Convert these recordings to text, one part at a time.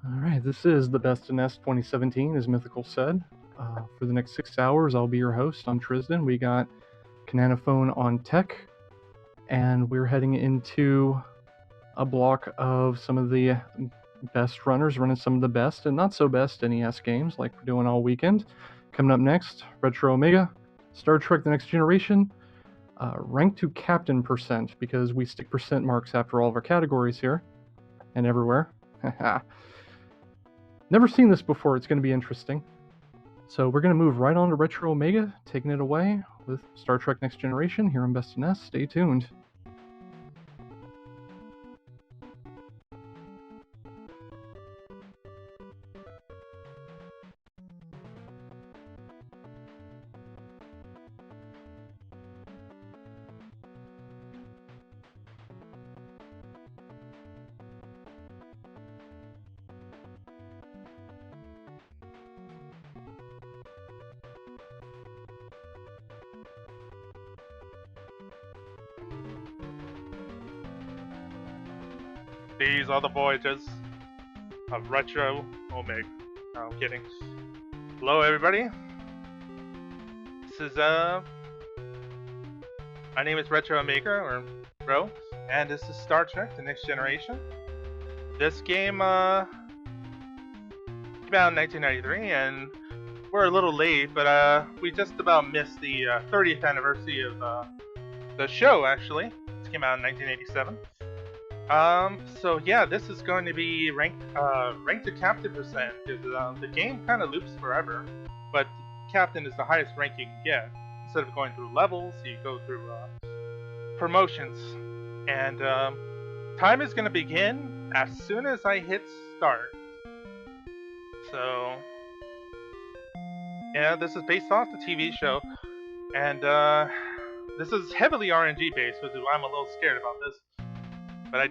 Alright, this is the Best in NES 2017, as Mythical said. For the next 6 hours, I'll be your host. I'm Tristan. We got Cananophone on tech, and we're heading into a block of some of the best runners running some of the best and not so best NES games, like we're doing all weekend. Coming up next, Retro Omega, Star Trek The Next Generation, rank to captain percent, because we stick percent marks after all of our categories here and everywhere. Never seen this before. It's going to be interesting. So we're going to move right on to Retro Omega, taking it away with Star Trek Next Generation here on Best in NES. Stay tuned. These are the voyages of Retro Omega. No, I'm kidding. Hello, everybody. This is my name is Retro Omega, or Ro, and this is Star Trek: The Next Generation. This game came out in 1993, and we're a little late, but we just about missed the 30th anniversary of the show. Actually, it came out in 1987. So yeah, this is going to be ranked to captain percent, because the game kind of loops forever, but captain is the highest rank you can get. Instead of going through levels, you go through promotions, and time is going to begin as soon as I hit start. So yeah, this is based off the TV show, and this is heavily RNG based, which is why I'm a little scared about this. But I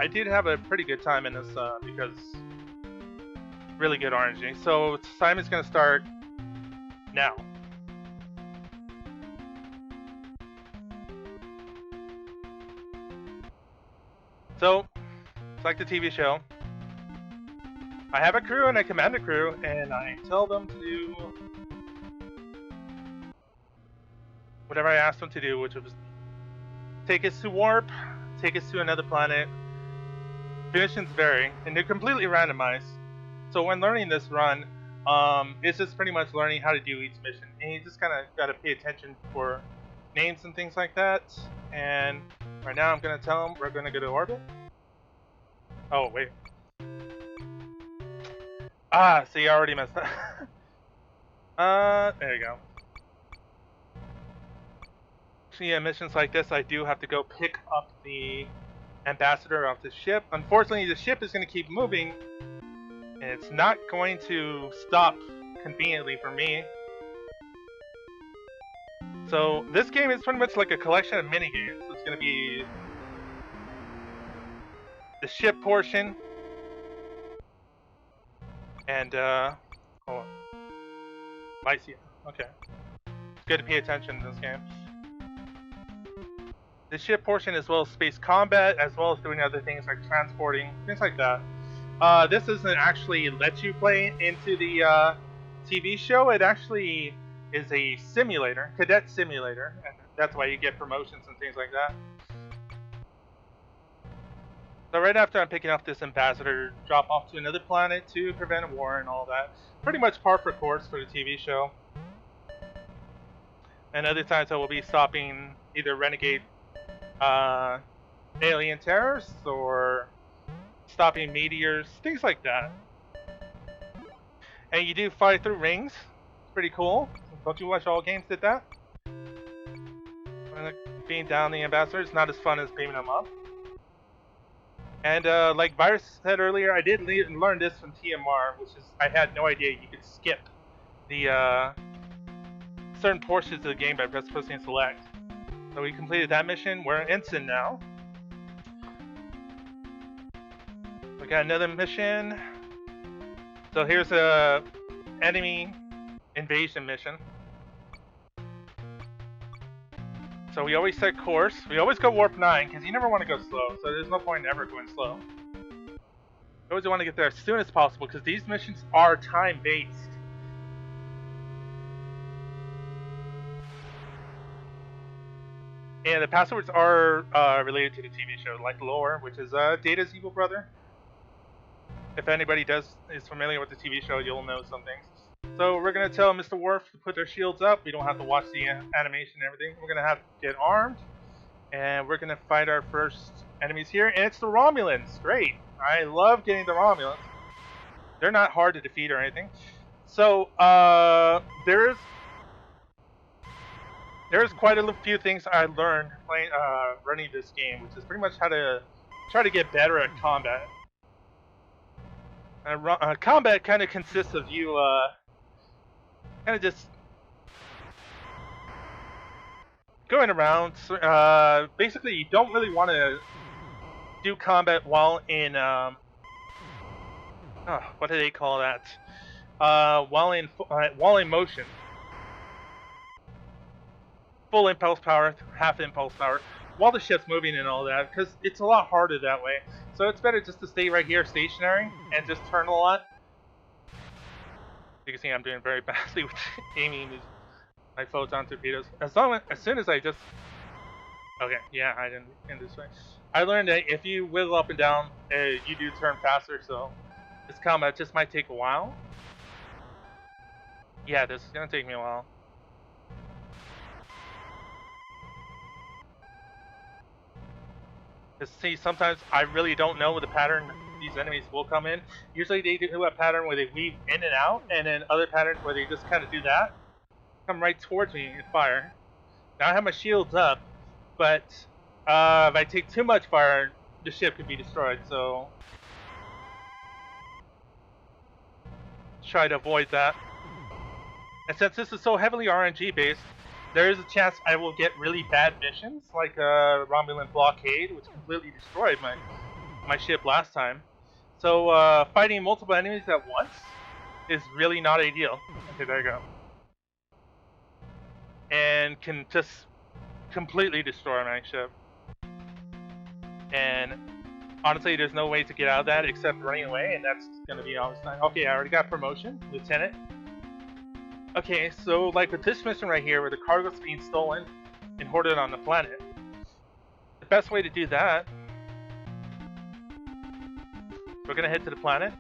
did have a pretty good time in this because really good RNG. So time is going to start now. So it's like the TV show. I have a crew and I command a crew, and I tell them to do whatever I ask them to do, which was take us to warp, take us to another planet. The missions vary, and they're completely randomized. So when learning this run, it's just pretty much learning how to do each mission. And you just kind of got to pay attention for names and things like that. And right now I'm going to tell them we're going to go to orbit. Oh, wait. See, I already messed up. There you go. Yeah, missions like this, I do have to go pick up the ambassador off the ship. Unfortunately, the ship is going to keep moving, and it's not going to stop conveniently for me. So this game is pretty much like a collection of mini games. It's going to be the ship portion, and hold on. Lycia. Okay, it's good to pay attention to this game. The ship portion, as well as space combat, as well as doing other things like transporting, things like that. This doesn't actually let you play into the TV show. It actually is a simulator, cadet simulator, and that's why you get promotions and things like that. So right after I'm picking up this ambassador, drop off to another planet to prevent a war and all that. Pretty much par for course for the TV show. And other times I will be stopping either renegade alien terrorists or stopping meteors, things like that. And you do fly through rings. It's pretty cool. Don't you wish all games did that? Being down the ambassador is not as fun as beaming them up. And like Virus said earlier, I did learn this from TMR, which is I had no idea you could skip the certain portions of the game by pressing select. So we completed that mission. We're in Ensign now. We got another mission. So here's a enemy invasion mission. So we always set course. We always go warp 9 because you never want to go slow. So there's no point in ever going slow. I always want to get there as soon as possible because these missions are time-based. And the passwords are related to the TV show, like Lore, which is Data's evil brother. If anybody is familiar with the TV show, you'll know some things. So we're gonna tell Mr. Worf to put their shields up. We don't have to watch the animation and everything. We're gonna have to get armed, and we're gonna fight our first enemies here. And it's the Romulans. Great. I love getting the Romulans. They're not hard to defeat or anything. So there's quite a few things I learned playing running this game, which is pretty much how to try to get better at combat. Combat kind of consists of you kind of just going around. Basically, you don't really want to do combat while in what do they call that? While in motion. Full impulse power, half impulse power, while the ship's moving and all that, because it's a lot harder that way. So it's better just to stay right here stationary and just turn a lot. You can see I'm doing very badly with aiming my photon torpedoes. As soon as I just... Okay, yeah, I didn't end this way. I learned that if you wiggle up and down, you do turn faster, so this combat just might take a while. Yeah, this is gonna take me a while. See, sometimes I really don't know the pattern these enemies will come in. Usually they do a pattern where they weave in and out, and then other patterns where they just kind of do that. Come right towards me and fire. Now I have my shields up, but if I take too much fire, the ship could be destroyed, so... try to avoid that. And since this is so heavily RNG based, there is a chance I will get really bad missions, like Romulan blockade, which completely destroyed my ship last time. So fighting multiple enemies at once is really not ideal. Okay, there you go. And can just completely destroy my ship. And honestly, there's no way to get out of that except running away, and that's gonna be all this time. Okay, I already got promotion, Lieutenant. Okay, so like with this mission right here, where the cargo's being stolen and hoarded on the planet, the best way to do that, we're gonna head to the planet.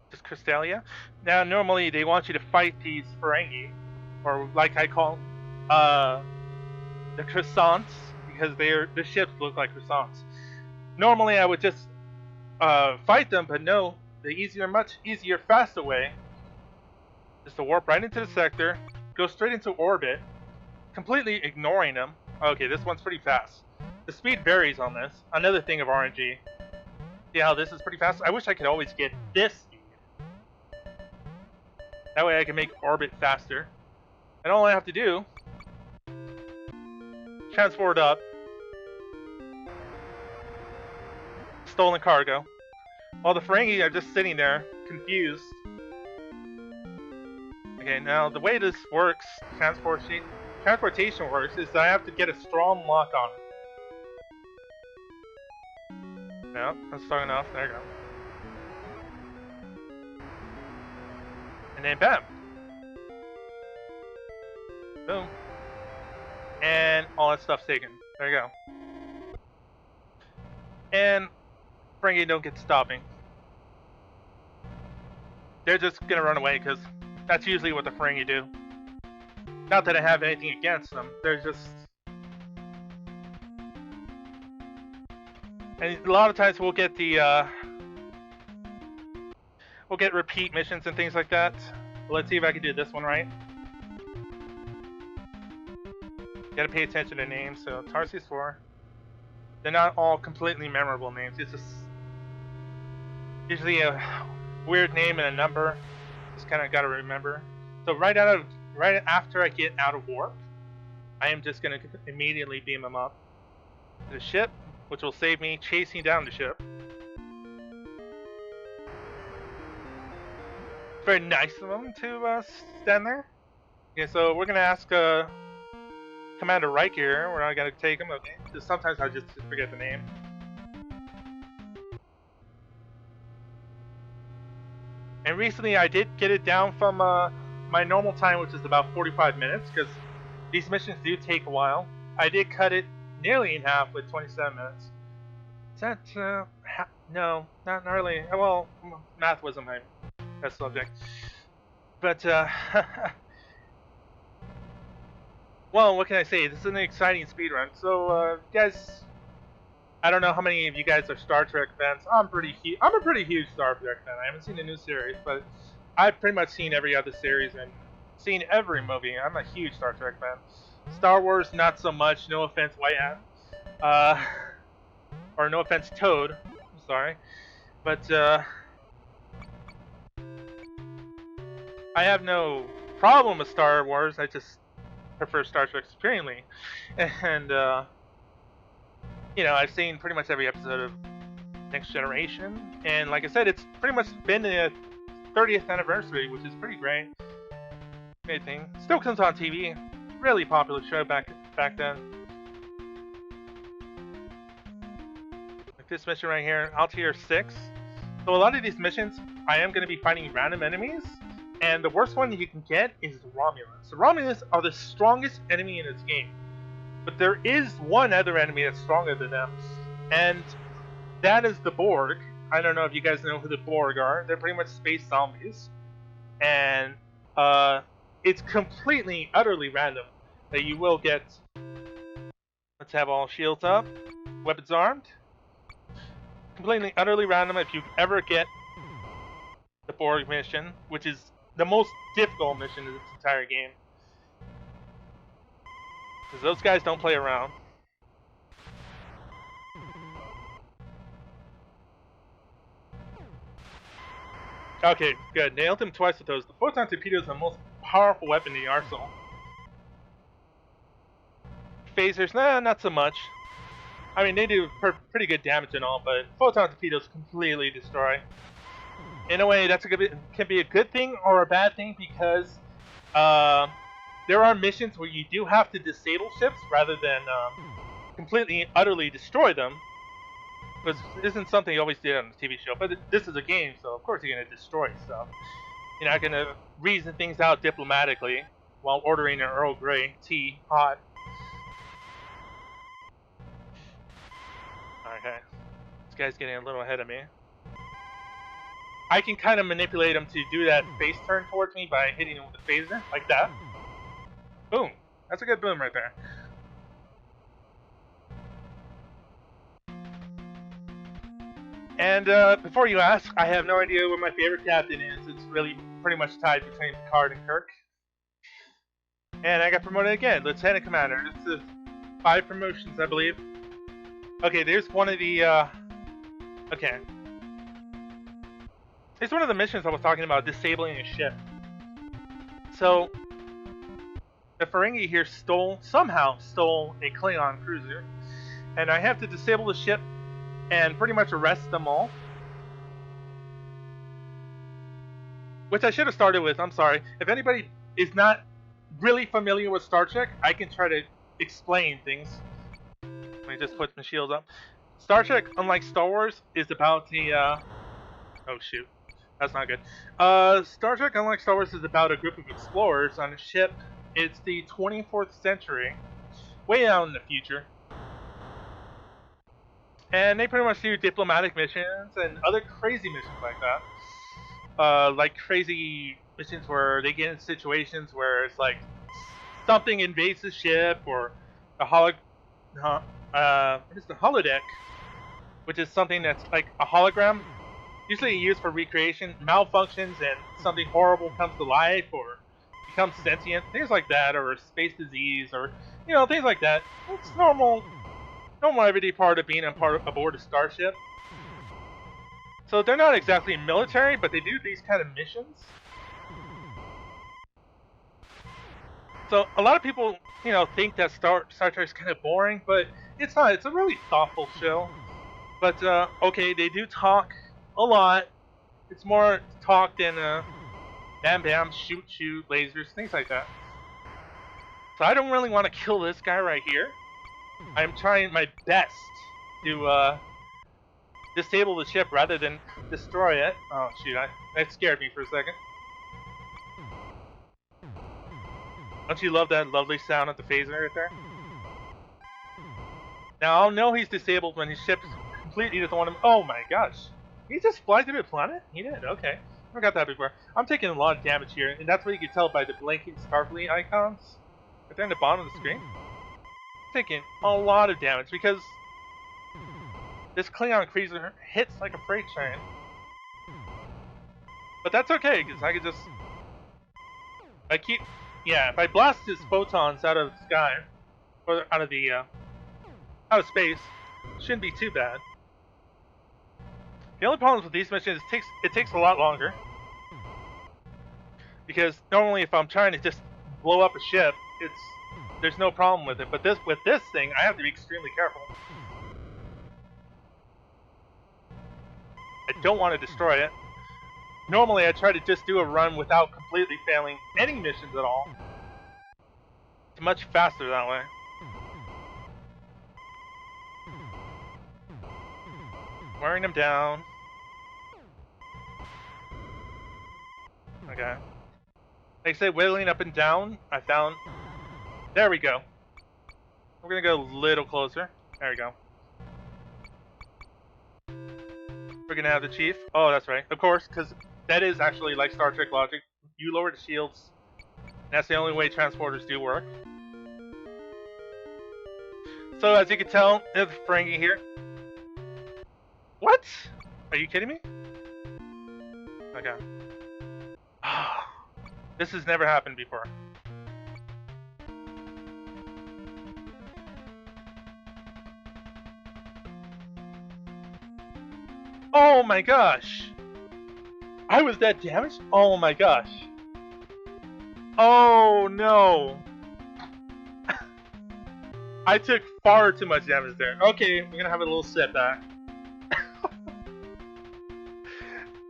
Just Crystalia. Now, normally they want you to fight these Ferengi, or like I call the croissants, because the ships look like croissants. Normally I would just fight them, but no. The much easier, faster way is to warp right into the sector, go straight into orbit, completely ignoring them. Okay, this one's pretty fast. The speed varies on this. Another thing of RNG. See how this is pretty fast? I wish I could always get this speed. That way I can make orbit faster. And all I have to do, transport up, stolen cargo. While the Ferengi are just sitting there, confused. Okay, now the way this works, transportation works, is that I have to get a strong lock on it. No, I'm starting off. There you go. And then bam! Boom. And all that stuff's taken. There you go. And Ferengi don't get stopping. They're just gonna run away because that's usually what the Ferengi do. Not that I have anything against them. They're just... And a lot of times we'll get the we'll get repeat missions and things like that. Let's see if I can do this one right. Gotta pay attention to names. So Tarsius 4. They're not all completely memorable names. It's just usually a weird name and a number. Just kind of gotta remember. So right after I get out of warp, I am just gonna immediately beam them up to the ship, which will save me chasing down the ship. Very nice of them to stand there. Okay, so we're gonna ask Commander Reich here. We're not gonna take him, okay? Because sometimes I just forget the name. And recently I did get it down from my normal time, which is about 45 minutes, because these missions do take a while. I did cut it nearly in half with 27 minutes. Is that, no, not really. Well, math wasn't my best subject. But, well, what can I say? This is an exciting speedrun. So, guys, I don't know how many of you guys are Star Trek fans. I'm a pretty huge Star Trek fan. I haven't seen the new series, but I've pretty much seen every other series and seen every movie. I'm a huge Star Trek fan. Star Wars, not so much. No offense, White Hat. Or no offense, Toad. I'm sorry. But, I have no problem with Star Wars. I just prefer Star Trek supremely. And, you know, I've seen pretty much every episode of Next Generation. And like I said, it's pretty much been the 30th anniversary, which is pretty great. Great thing. Still comes on TV. Really popular show back then. Like this mission right here, Altier 6. So a lot of these missions, I am going to be fighting random enemies. And the worst one you can get is the Romulans. The Romulans are the strongest enemy in this game. But there is one other enemy that's stronger than them. And that is the Borg. I don't know if you guys know who the Borg are. They're pretty much space zombies. And it's completely, utterly random that you will get. Let's have all shields up. Weapons armed. Completely, utterly random if you ever get the Borg mission, which is the most difficult mission in this entire game. Because those guys don't play around. Okay, good. Nailed him twice with those. The photon torpedo is the most powerful weapon in the arsenal. Phasers, nah, not so much. I mean, they do pretty good damage and all, but photon torpedoes completely destroy. In a way, that's can be a good thing or a bad thing, because there are missions where you do have to disable ships rather than completely, utterly destroy them. Because this isn't something you always did on the TV show, but this is a game, so of course you're going to destroy stuff. You're not going to reason things out diplomatically while ordering an Earl Grey tea hot. Okay, this guy's getting a little ahead of me. I can kind of manipulate him to do that face turn towards me by hitting him with a phaser, like that. Boom. That's a good boom right there. And before you ask, I have no idea what my favorite captain is. It's really pretty much tied between Picard and Kirk. And I got promoted again, Lieutenant Commander. This is 5 promotions, I believe. Okay, there's one of the, okay. It's one of the missions I was talking about, disabling a ship. So, the Ferengi here somehow stole a Klingon cruiser. And I have to disable the ship and pretty much arrest them all. Which I should have started with, I'm sorry. If anybody is not really familiar with Star Trek, I can try to explain things. Let me just put my shields up. Star Trek, unlike Star Wars, is about the, oh shoot. That's not good. Star Trek, unlike Star Wars, is about a group of explorers on a ship. It's the 24th century, way out in the future. And they pretty much do diplomatic missions and other crazy missions like that. Like crazy missions where they get in situations where it's like something invades the ship, or a what is the holodeck, which is something that's like a hologram, usually used for recreation, malfunctions and something horrible comes to life or becomes sentient, things like that, or a space disease, or you know, things like that. It's normal everyday part of being aboard a starship. So they're not exactly military, but they do these kind of missions. So a lot of people, you know, think that Star Trek is kind of boring, but it's not. It's a really thoughtful show. But okay, they do talk a lot. It's more talk than bam bam, shoot shoot, lasers, things like that. So I don't really want to kill this guy right here. I'm trying my best to disable the ship rather than destroy it. Oh shoot, that scared me for a second. Don't you love that lovely sound of the phaser right there? Now I'll know he's disabled when his ship completely doesn't want him. Oh my gosh, he just fly through the planet? He did. Okay, never got that before. I'm taking a lot of damage here, and that's what you can tell by the blinking Starfleet icons right there in the bottom of the screen. I'm taking a lot of damage because this Klingon cruiser hits like a freight train. But that's okay, because I could just... if I blast his photons out of the sky, or out of the, out of space, shouldn't be too bad. The only problem with these missions is it takes a lot longer. Because normally if I'm trying to just blow up a ship, there's no problem with it. But with this thing, I have to be extremely careful. I don't want to destroy it. Normally I try to just do a run without completely failing any missions at all. It's much faster that way. Wearing them down. Okay. Like I say, whittling up and down, I found... There we go. We're gonna go a little closer. There we go. We're gonna have the chief. Oh, that's right. Of course, because that is actually like Star Trek logic. You lower the shields. That's the only way transporters do work. So as you can tell, there's Ferengi here. What? Are you kidding me? Okay. This has never happened before. Oh my gosh! I was that damaged? Oh my gosh. Oh no! I took far too much damage there. Okay, we're gonna have a little setback.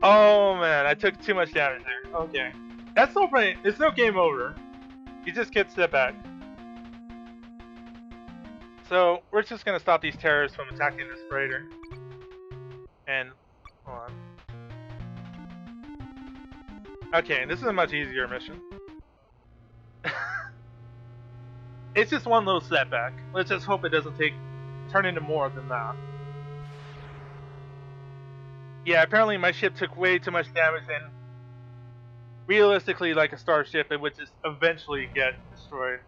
Oh man, I took too much damage there. Okay. That's no point. It's no game over. You just get set back. So, we're just gonna stop these terrorists from attacking this freighter. And, hold on. Okay, this is a much easier mission. It's just one little setback. Let's just hope it doesn't turn into more than that. Yeah, apparently my ship took way too much damage, and realistically, like a starship, it would just eventually get destroyed.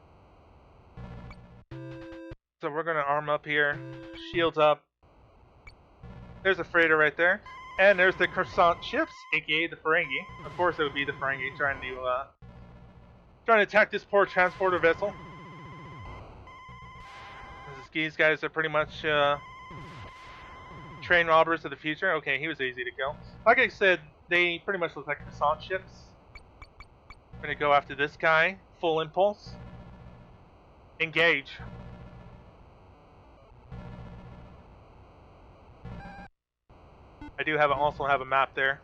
So we're gonna arm up here, shields up. There's a freighter right there, and there's the croissant ships, aka the Ferengi. Of course, it would be the Ferengi trying to attack this poor transporter vessel. These guys are pretty much train robbers of the future. Okay, he was easy to kill. Like I said, they pretty much look like croissant ships. We're gonna go after this guy. Full impulse. Engage. I do also have a map there.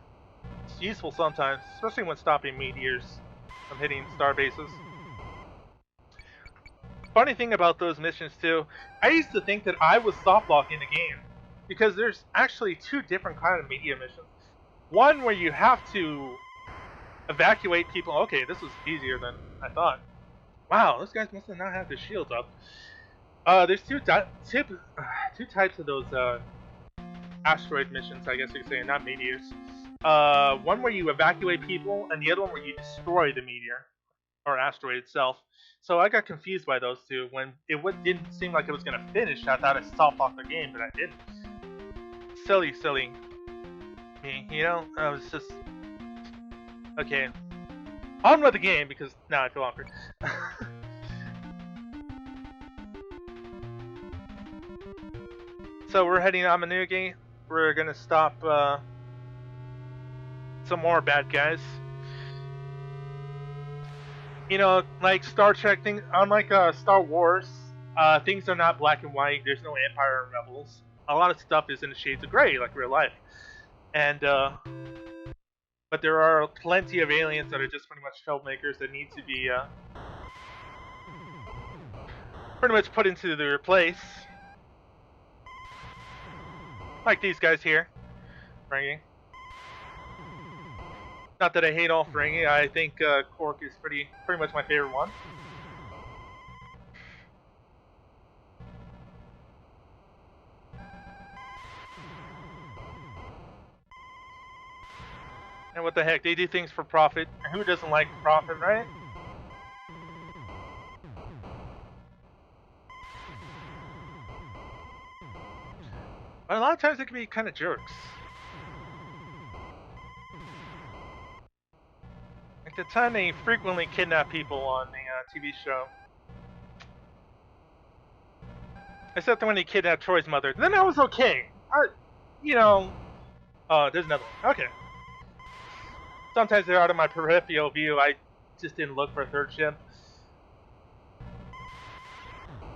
It's useful sometimes, especially when stopping meteors from hitting star bases. Funny thing about those missions too, I used to think that I was soft locking the game, because there's actually two different kind of media missions. One where you have to evacuate people. Okay, this was easier than I thought. Wow, those guys must not have their shields up. There's two types of those asteroid missions, I guess you could say, not meteors. One where you evacuate people, and the other one where you destroy the meteor or asteroid itself. So I got confused by those two. When it didn't seem like it was gonna finish, I thought I soft locked the game, but I didn't. Silly me, you know. I was just okay. On with the game because now I feel awkward. So we're heading to Amanugi. We're gonna stop some more bad guys. You know, like Star Trek things, unlike Star Wars, things are not black and white. There's no Empire and Rebels. A lot of stuff is in the shades of gray, like real life. And but there are plenty of aliens that are just pretty much filmmakers that need to be pretty much put into their place. Like these guys here. Bringing. Not that I hate all Ferengi. I think Quark is pretty much my favorite one. And what the heck, they do things for profit. Who doesn't like profit, right? But a lot of times they can be kind of jerks. Like the time they frequently kidnap people on the TV show. Except when they kidnapped Troy's mother. Then I was okay. You know... Oh, there's another one. Okay. Sometimes they're out of my peripheral view. I just didn't look for a third ship.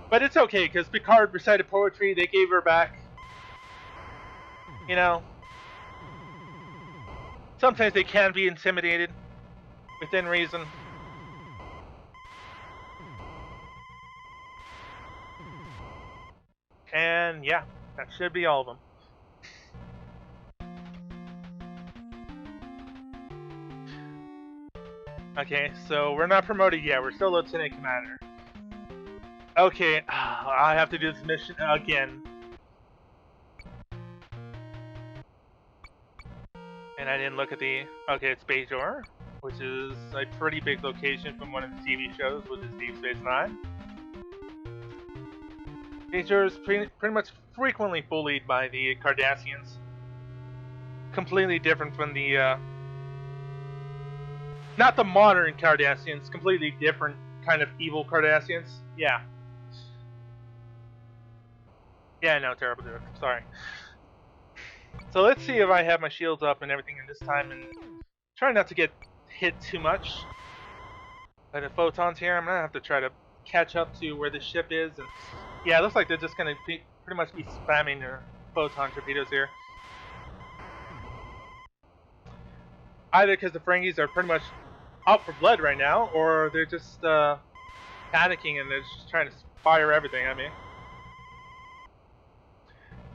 But it's okay, because Picard recited poetry, they gave her back. You know, sometimes they can be intimidated, within reason. And yeah, that should be all of them. Okay, so we're not promoted yet, we're still Lieutenant Commander. Okay, I have to do this mission again. And I didn't look at the... Okay, it's Bajor, which is a pretty big location from one of the TV shows, which is Deep Space Nine. Bajor is pretty much frequently bullied by the Cardassians. Completely different from the... not the modern Cardassians, completely different kind of evil Cardassians. Yeah. Yeah, no, terrible joke. Sorry. So let's see if I have my shields up and everything in this time, and try not to get hit too much by the photons here. I'm gonna have to try to catch up to where the ship is, and yeah, it looks like they're just gonna pretty much be spamming their photon torpedoes here. Either because the Ferengis are pretty much out for blood right now, or they're just panicking and they're just trying to fire everything at me.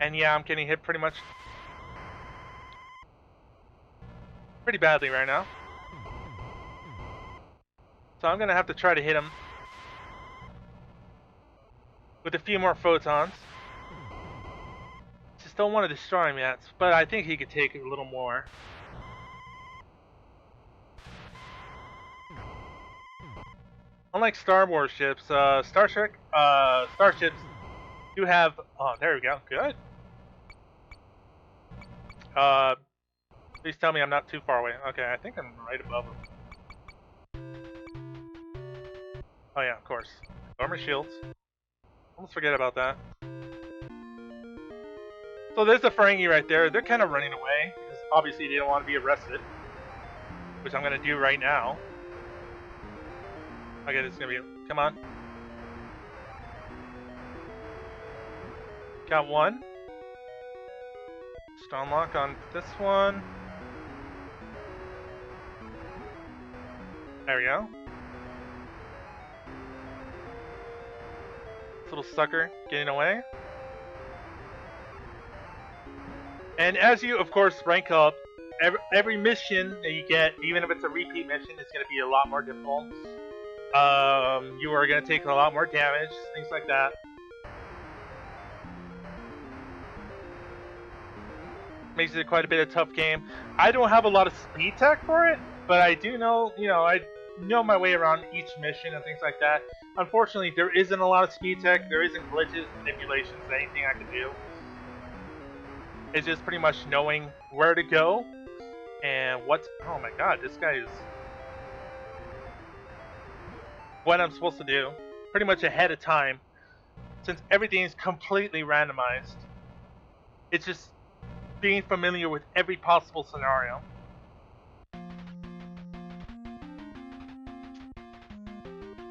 And yeah, I'm getting hit pretty badly right now. So I'm gonna have to try to hit him with a few more photons. Just don't want to destroy him yet, but I think he could take a little more. Unlike Star Wars ships, starships do have... Oh, there we go. Good. Please tell me I'm not too far away. Okay, I think I'm right above him. Oh yeah, of course. Armor shields. Almost forget about that. So there's the Ferengi right there. They're kind of running away, because obviously they don't want to be arrested. Which I'm going to do right now. Okay, this is going to be... Come on. Got one. Strong lock on this one. There we go. This little sucker getting away. And as you, of course, rank up, every mission that you get, even if it's a repeat mission, is going to be a lot more difficult. You are going to take a lot more damage, things like that. Makes it quite a bit of a tough game. I don't have a lot of speed tech for it, but I do know, I know my way around each mission and things like that. Unfortunately, there isn't a lot of speed tech. There isn't glitches, manipulations, anything I can do. It's just pretty much knowing where to go and what... Oh my god, this guy is... What I'm supposed to do. Pretty much ahead of time. Since everything is completely randomized. It's just being familiar with every possible scenario.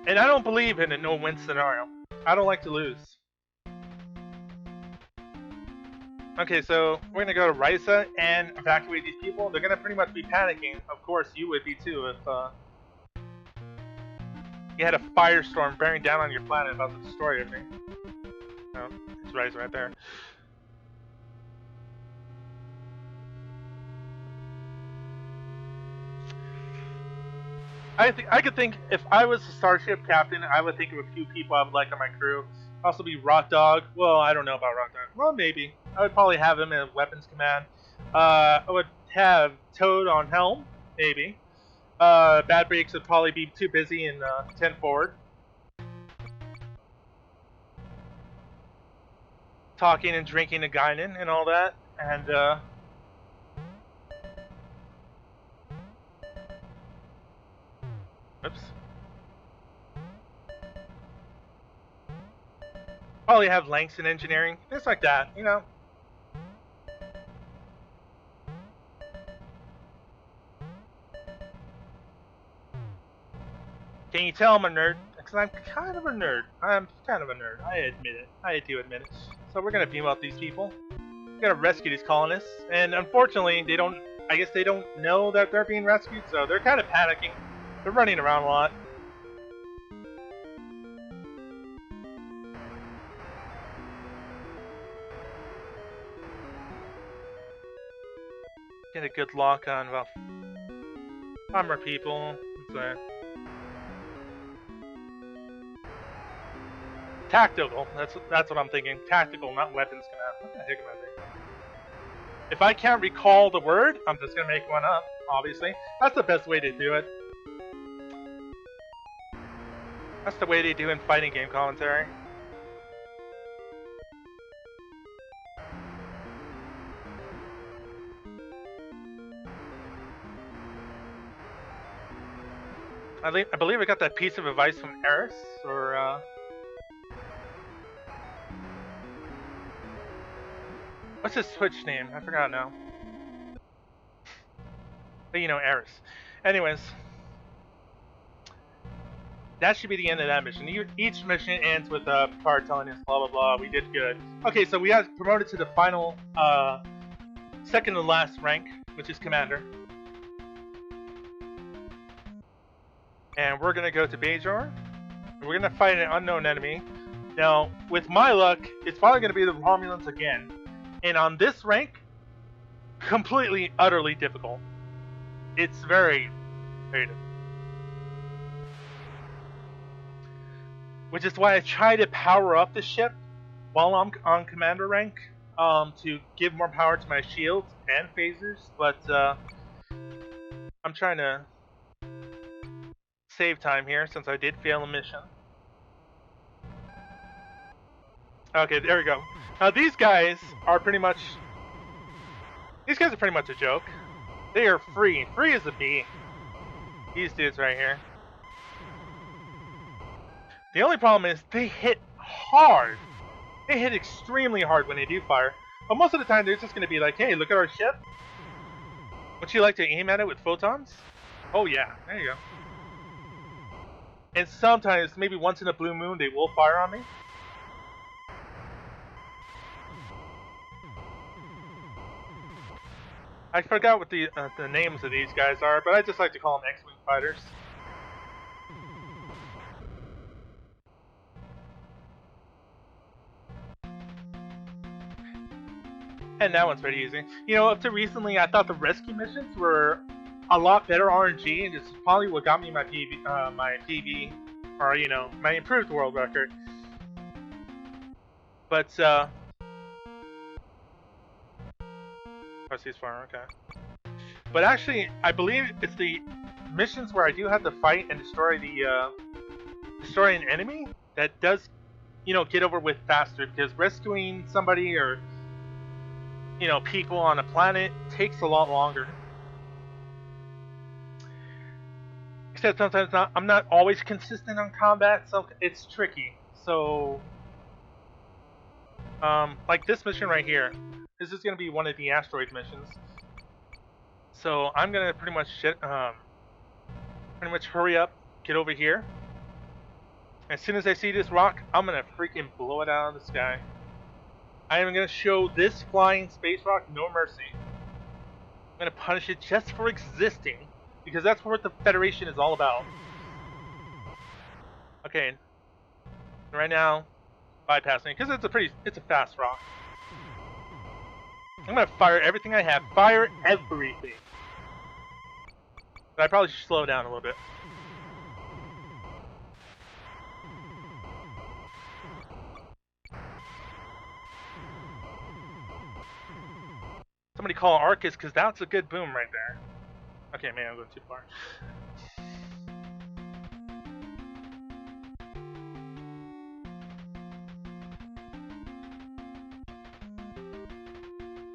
And I don't believe in a no-win scenario. I don't like to lose. Okay, so we're gonna go to Risa and evacuate these people. They're gonna pretty much be panicking. Of course, you would be too if you had a firestorm bearing down on your planet about to destroy everything. Oh, it's Risa right there. I could think if I was a starship captain, I would think of a few people I would like on my crew. Also be Rock Dog. Well, I don't know about Rock Dog. Well, maybe. I would probably have him in weapons command. I would have Toad on helm, maybe. Bad Breaks would probably be too busy in 10 forward. Talking and drinking to Guinan and all that. And, oops. Probably have Langston engineering. Things like that, you know. Can you tell I'm a nerd? Because I'm kind of a nerd. I'm kind of a nerd. I admit it. I do admit it. So we're gonna beam up these people. We're gonna rescue these colonists. And unfortunately, they don't. I guess they don't know that they're being rescued, so they're kind of panicking. They're running around a lot. Get a good lock on about 5 more people. Tactical. That's what I'm thinking. Tactical, not weapons command. What the heck am I thinking? If I can't recall the word, I'm just gonna make one up. Obviously, that's the best way to do it. That's the way they do in fighting game commentary. I believe I got that piece of advice from Eris, or what's his Twitch name? I forgot now. But you know, Eris. Anyways, that should be the end of that mission. Each mission ends with Picard telling us blah blah blah. We did good. Okay, so we got promoted to the final, second to last rank, which is Commander. And we're gonna go to Bajor. We're gonna fight an unknown enemy. Now, with my luck, it's probably gonna be the Romulans again. And on this rank, completely, utterly difficult. It's very, very difficult. Which is why I try to power up the ship while I'm on commander rank, to give more power to my shields and phasers, but I'm trying to save time here since I did fail a mission. Okay, there we go. Now these guys are pretty much a joke. They are free as a bee. These dudes right here. The only problem is they hit hard. They hit extremely hard when they do fire. But most of the time they're just going to be like, hey, look at our ship. Would you like to aim at it with photons? Oh yeah, there you go. And sometimes, maybe once in a blue moon, they will fire on me. I forgot what the names of these guys are, but I just like to call them X-Wing fighters. And that one's pretty easy. You know, up to recently, I thought the rescue missions were a lot better RNG, and it's probably what got me my PB, or you know, my improved world record. But ceasefire, okay. But actually, I believe it's the missions where I do have to fight and destroy an enemy that does, you know, get over with faster, because rescuing somebody or, you know, people on a planet takes a lot longer. Except sometimes I'm not always consistent on combat, so it's tricky. So, like this mission right here, this is going to be one of the asteroid missions. So I'm going to pretty much hurry up, get over here. As soon as I see this rock, I'm going to freaking blow it out of the sky. I am going to show this flying space rock no mercy. I'm going to punish it just for existing, because that's what the Federation is all about. Okay, right now, bypassing, because it's a fast rock. I'm going to fire everything I have. Fire everything. But I probably should slow down a little bit. somebody call Arcus, because that's a good boom right there. Okay, man, I'm going too far.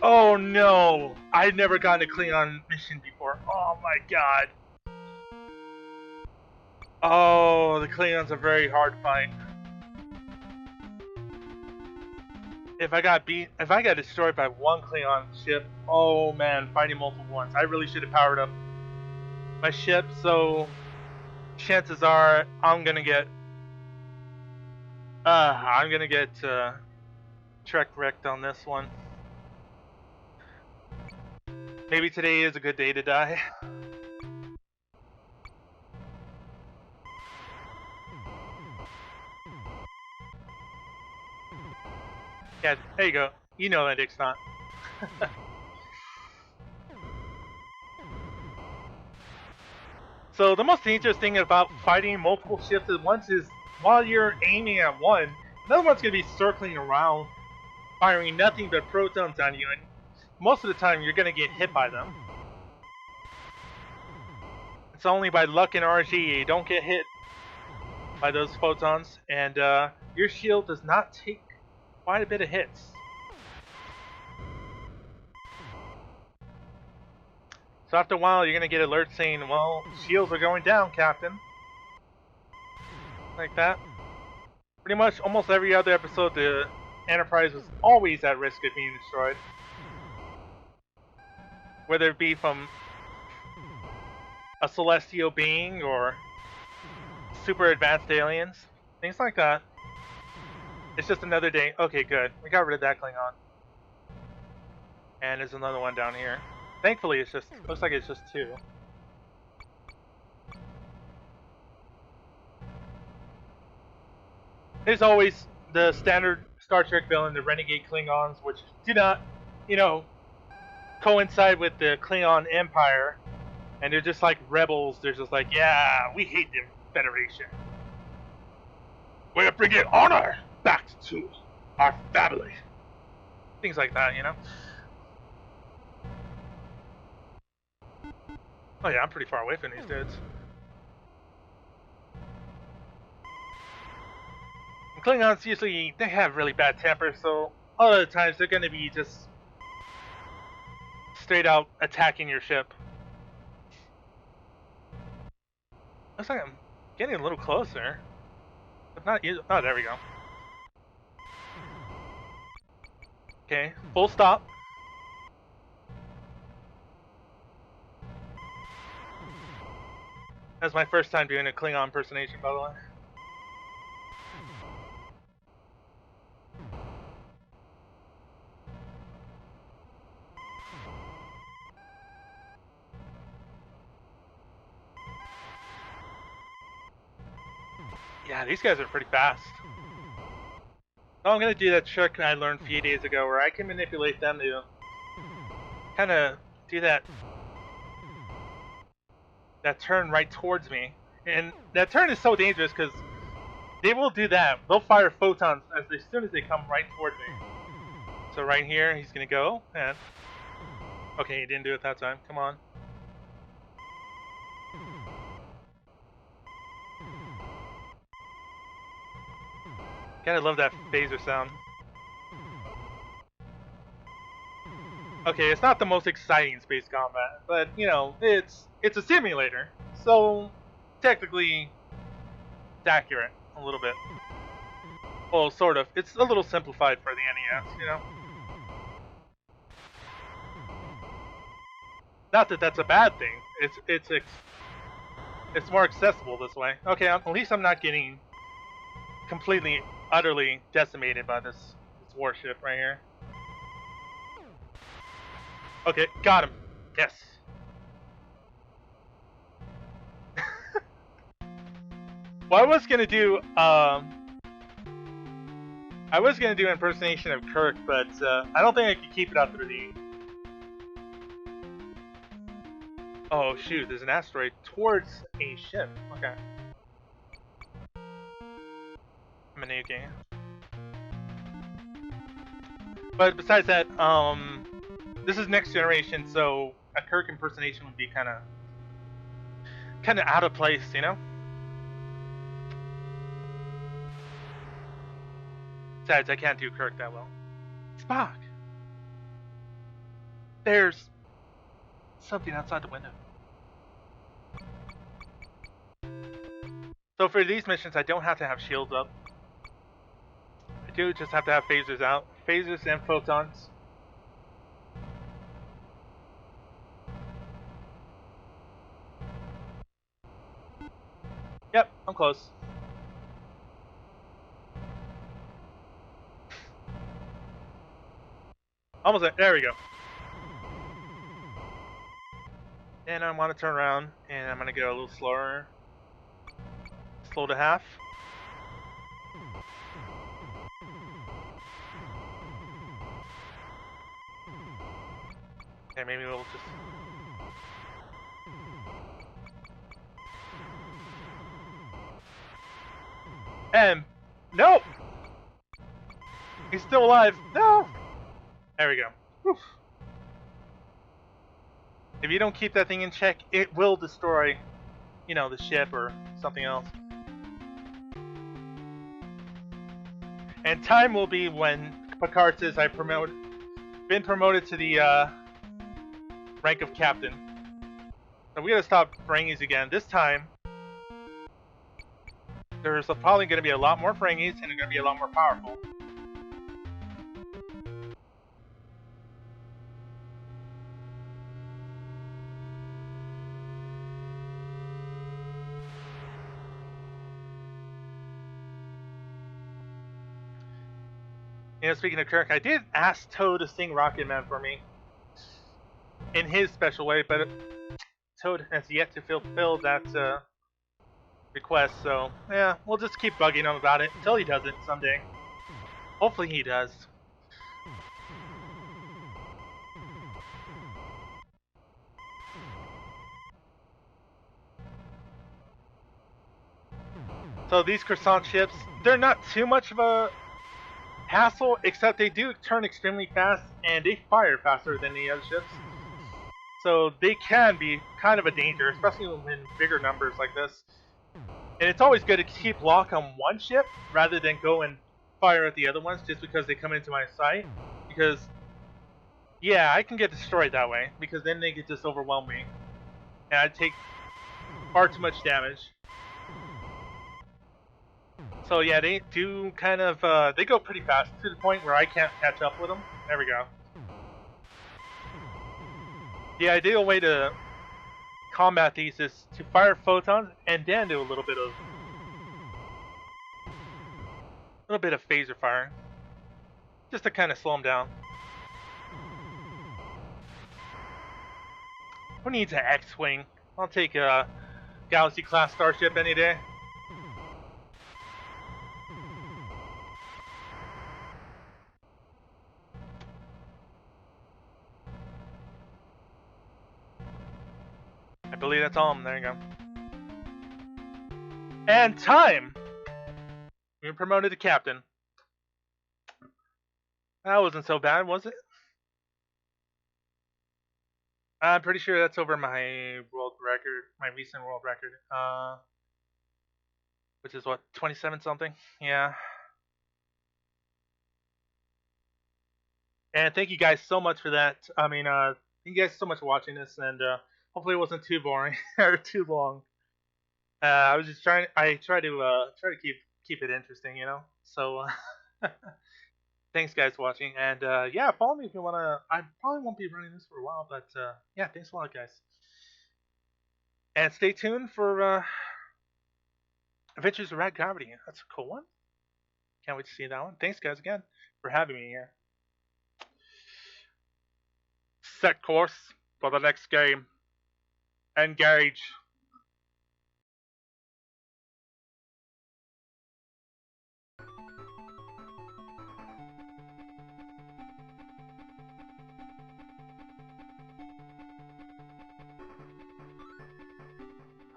Oh no! I'd never gotten a Klingon mission before. Oh my god. Oh, the Klingons are very hard to fight. If I got destroyed by one Klingon ship, oh man, fighting multiple ones. I really should have powered up my ship, so chances are I'm gonna get Trek wrecked on this one. Maybe today is a good day to die. Yeah, there you go. You know that Dick's not. So the most dangerous thing about fighting multiple ships at once is while you're aiming at one, another one's gonna be circling around, firing nothing but protons on you, and most of the time you're gonna get hit by them. It's only by luck and RNG you don't get hit by those photons, and your shield does not take quite a bit of hits. So after a while, you're gonna get alerts saying, "Well, shields are going down, Captain." Like that. Pretty much, almost every other episode, the Enterprise was always at risk of being destroyed, whether it be from a celestial being or super advanced aliens, things like that. It's just another day. Okay, good. We got rid of that Klingon. And there's another one down here. Thankfully, it's just, looks like it's just two. There's always the standard Star Trek villain, the renegade Klingons, which do not, coincide with the Klingon Empire. And they're just like rebels. They're just like, yeah, we hate the Federation. We're bringing honor back to our family. Things like that, Oh yeah, I'm pretty far away from these dudes. And Klingons usually, they have really bad temper, so a lot of the times they're going to be just straight out attacking your ship. Looks like I'm getting a little closer. But not easy. Oh, there we go. Okay, full stop. That's my first time doing a Klingon impersonation, by the way. Yeah, these guys are pretty fast. Oh, I'm gonna do that trick I learned a few days ago where I can manipulate them to kind of do that turn right towards me. And that turn is so dangerous because they will do that. They'll fire photons as soon as they come right towards me. So right here, he's gonna go, and okay, he didn't do it that time. Come on. Gotta love that phaser sound. Okay, it's not the most exciting space combat, but it's a simulator, so technically it's accurate a little bit. Well, sort of. It's a little simplified for the NES, Not that that's a bad thing. It's more accessible this way. Okay, at least I'm not getting completely, utterly decimated by this warship right here. Okay, got him. Yes. Well, I was gonna do impersonation of Kirk, but I don't think I could keep it up through the. Oh shoot! There's an asteroid towards a ship. Okay. Manuking. But besides that, this is next generation, so a Kirk impersonation would be kind of out of place, you know. Besides, I can't do Kirk that well. Spock, there's something outside the window. So for these missions, I don't have to have shields up. I do just have to have phasers out. Phasers and photons. Yep, I'm close. Almost there. There we go. And I want to turn around, and I'm going to go a little slower. Slow to half. Okay, maybe we'll just... And... Nope! He's still alive. No! There we go. Whew. If you don't keep that thing in check, it will destroy, you know, the ship or something else. And time will be when Picard says I've been promoted to the rank of captain. So we gotta stop Ferengis again. This time, there's probably gonna be a lot more Ferengis and they're gonna be a lot more powerful. You know, speaking of Kirk, I did ask Toad to sing Rocket Man for me in his special way, but Toad has yet to fulfill that request, so yeah, we'll just keep bugging him about it until he does it someday. Hopefully he does. So these croissant ships, they're not too much of a hassle, except they do turn extremely fast and they fire faster than the other ships. So they can be kind of a danger, especially in bigger numbers like this. And it's always good to keep lock on one ship rather than go and fire at the other ones just because they come into my sight. Because, yeah, I can get destroyed that way because then they could just overwhelm me. And I'd take far too much damage. So yeah, they do kind of, they go pretty fast to the point where I can't catch up with them. There we go. The ideal way to combat these is to fire photons and then do a little bit of phaser fire, just to kind of slow them down. Who needs an X-wing? I'll take a Galaxy-class starship any day. I believe that's all of them. There you go. And time! You're promoted to captain. That wasn't so bad, was it? I'm pretty sure that's over my world record, my recent world record. Which is what, 27 something? Yeah. And thank you guys so much for that. I mean, thank you guys so much for watching this, and hopefully it wasn't too boring or too long. I was just trying. I try to keep it interesting, you know. So thanks guys for watching, and yeah, follow me if you wanna. I probably won't be running this for a while, but yeah, thanks a lot, guys. And stay tuned for Adventures of Rad Gravity. That's a cool one. Can't wait to see that one. Thanks guys again for having me here. Set course for the next game. Engage.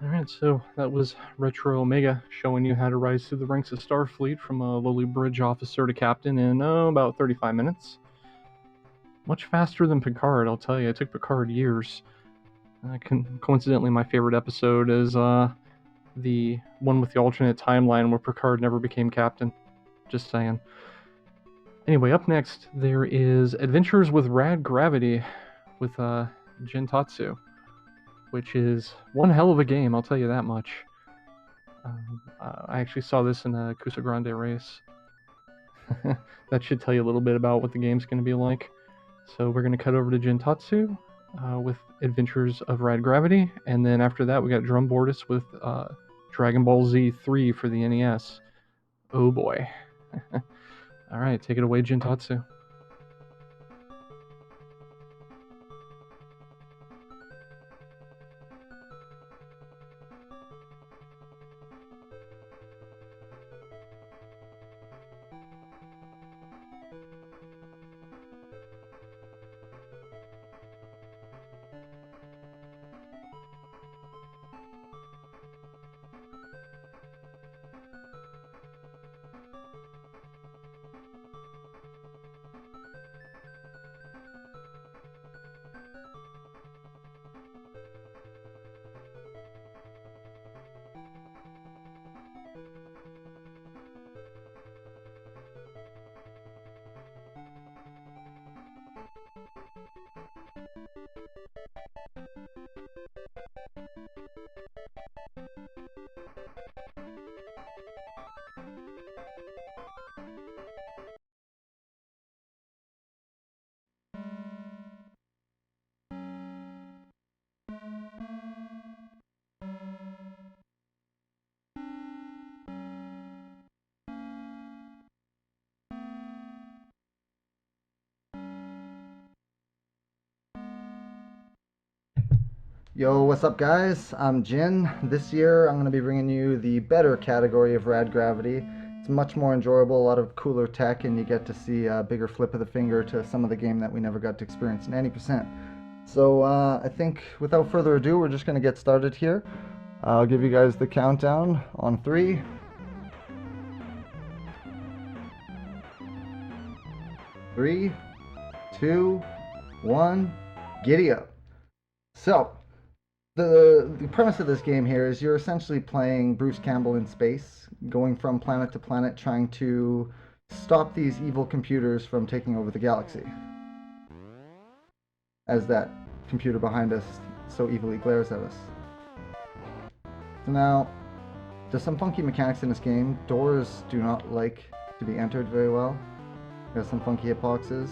Alright, so that was Retro Omega showing you how to rise through the ranks of Starfleet from a lowly bridge officer to captain in about 35 minutes. much faster than Picard, I'll tell you. It took Picard years. Coincidentally, my favorite episode is the one with the alternate timeline where Picard never became captain. Just saying. Anyway, up next, there is Adventures with Rad Gravity with Jin Tatsu, which is one hell of a game, I'll tell you that much. I actually saw this in a Cusa Grande race. That should tell you a little bit about what the game's going to be like. So we're going to cut over to Jin Tatsu with Adventures of Rad Gravity, and then after that we got Drum Bortus with Dragon Ball Z 3 for the NES. Oh boy. Alright, take it away, Jin Tatsu. Yo, what's up guys? I'm Jin. This year I'm going to be bringing you the better category of Rad Gravity. It's much more enjoyable, a lot of cooler tech, and you get to see a bigger flip of the finger to some of the game that we never got to experience in 90%. So I think without further ado, we're just going to get started here. I'll give you guys the countdown on 3. 3, 2, 1, giddy up. So, the premise of this game here is you're essentially playing Bruce Campbell in space, going from planet to planet, trying to stop these evil computers from taking over the galaxy. As that computer behind us so evilly glares at us. So now, there's some funky mechanics in this game. Doors do not like to be entered very well. Got some funky hitboxes.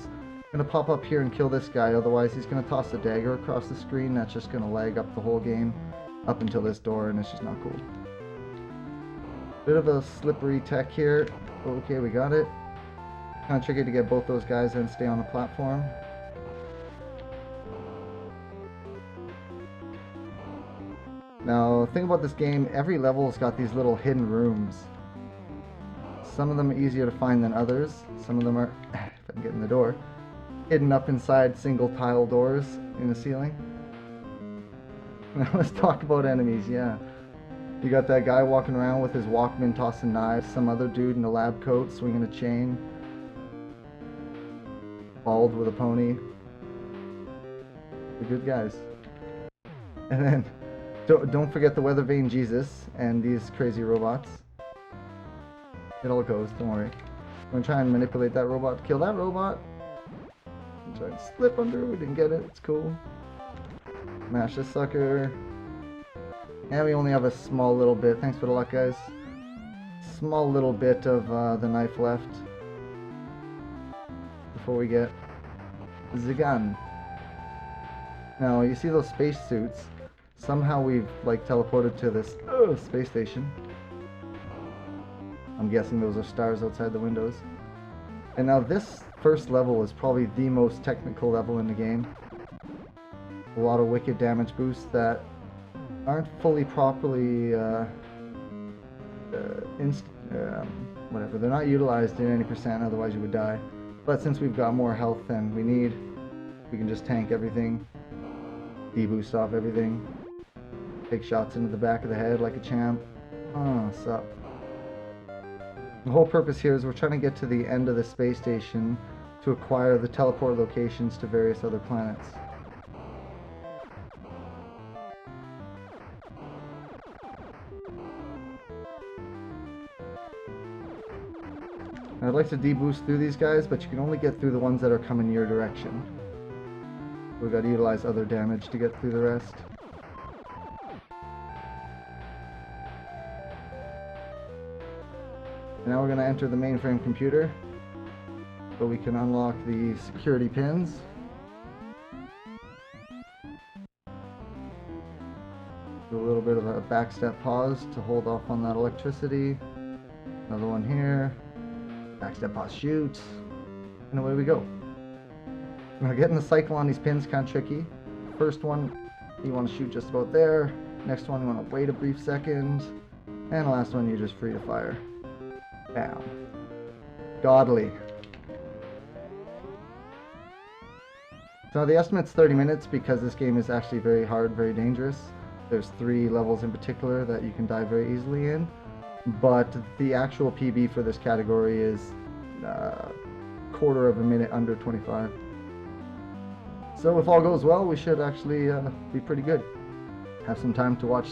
I'm gonna pop up here and kill this guy, otherwise he's gonna toss a dagger across the screen. That's just gonna lag up the whole game up until this door, and it's just not cool. Bit of a slippery tech here. Okay, we got it. Kind of tricky to get both those guys and stay on the platform. Now, the thing about this game, every level's got these little hidden rooms. Some of them are easier to find than others. Some of them are, if I can get in the door, hidden up inside single tile doors in the ceiling. Now let's talk about enemies, yeah. You got that guy walking around with his Walkman tossing knives, some other dude in a lab coat swinging a chain, bald with a pony. They're good guys. And then, don't forget the weather vane Jesus and these crazy robots. It all goes, don't worry. I'm gonna try and manipulate that robot, kill that robot. Try and slip under, we didn't get it, it's cool. Mash this sucker. And we only have a small little bit, thanks for the luck guys. Small little bit of the knife left. Before we get the gun. Now, you see those space suits? Somehow we've like teleported to this space station. I'm guessing those are stars outside the windows. And now this first level is probably the most technical level in the game. A lot of wicked damage boosts that aren't fully properly whatever, they're not utilized in any percent, otherwise you would die. But since we've got more health than we need, we can just tank everything, deboost off everything, take shots into the back of the head like a champ. Oh, sup. The whole purpose here is we're trying to get to the end of the space station to acquire the teleport locations to various other planets. I'd like to deboost through these guys, but you can only get through the ones that are coming your direction. We've got to utilize other damage to get through the rest. And now we're going to enter the mainframe computer, so we can unlock the security pins. Do a little bit of a backstep pause to hold off on that electricity. Another one here. Backstep pause, shoot. And away we go. Now getting the cycle on these pins kind of tricky. First one, you want to shoot just about there. Next one, you want to wait a brief second. And the last one, you're just free to fire. Bam. Godly. So the estimate's 30 minutes because this game is actually very hard, very dangerous. There's 3 levels in particular that you can die very easily in. But the actual PB for this category is quarter of a minute under 25. So if all goes well, we should actually be pretty good. Have some time to watch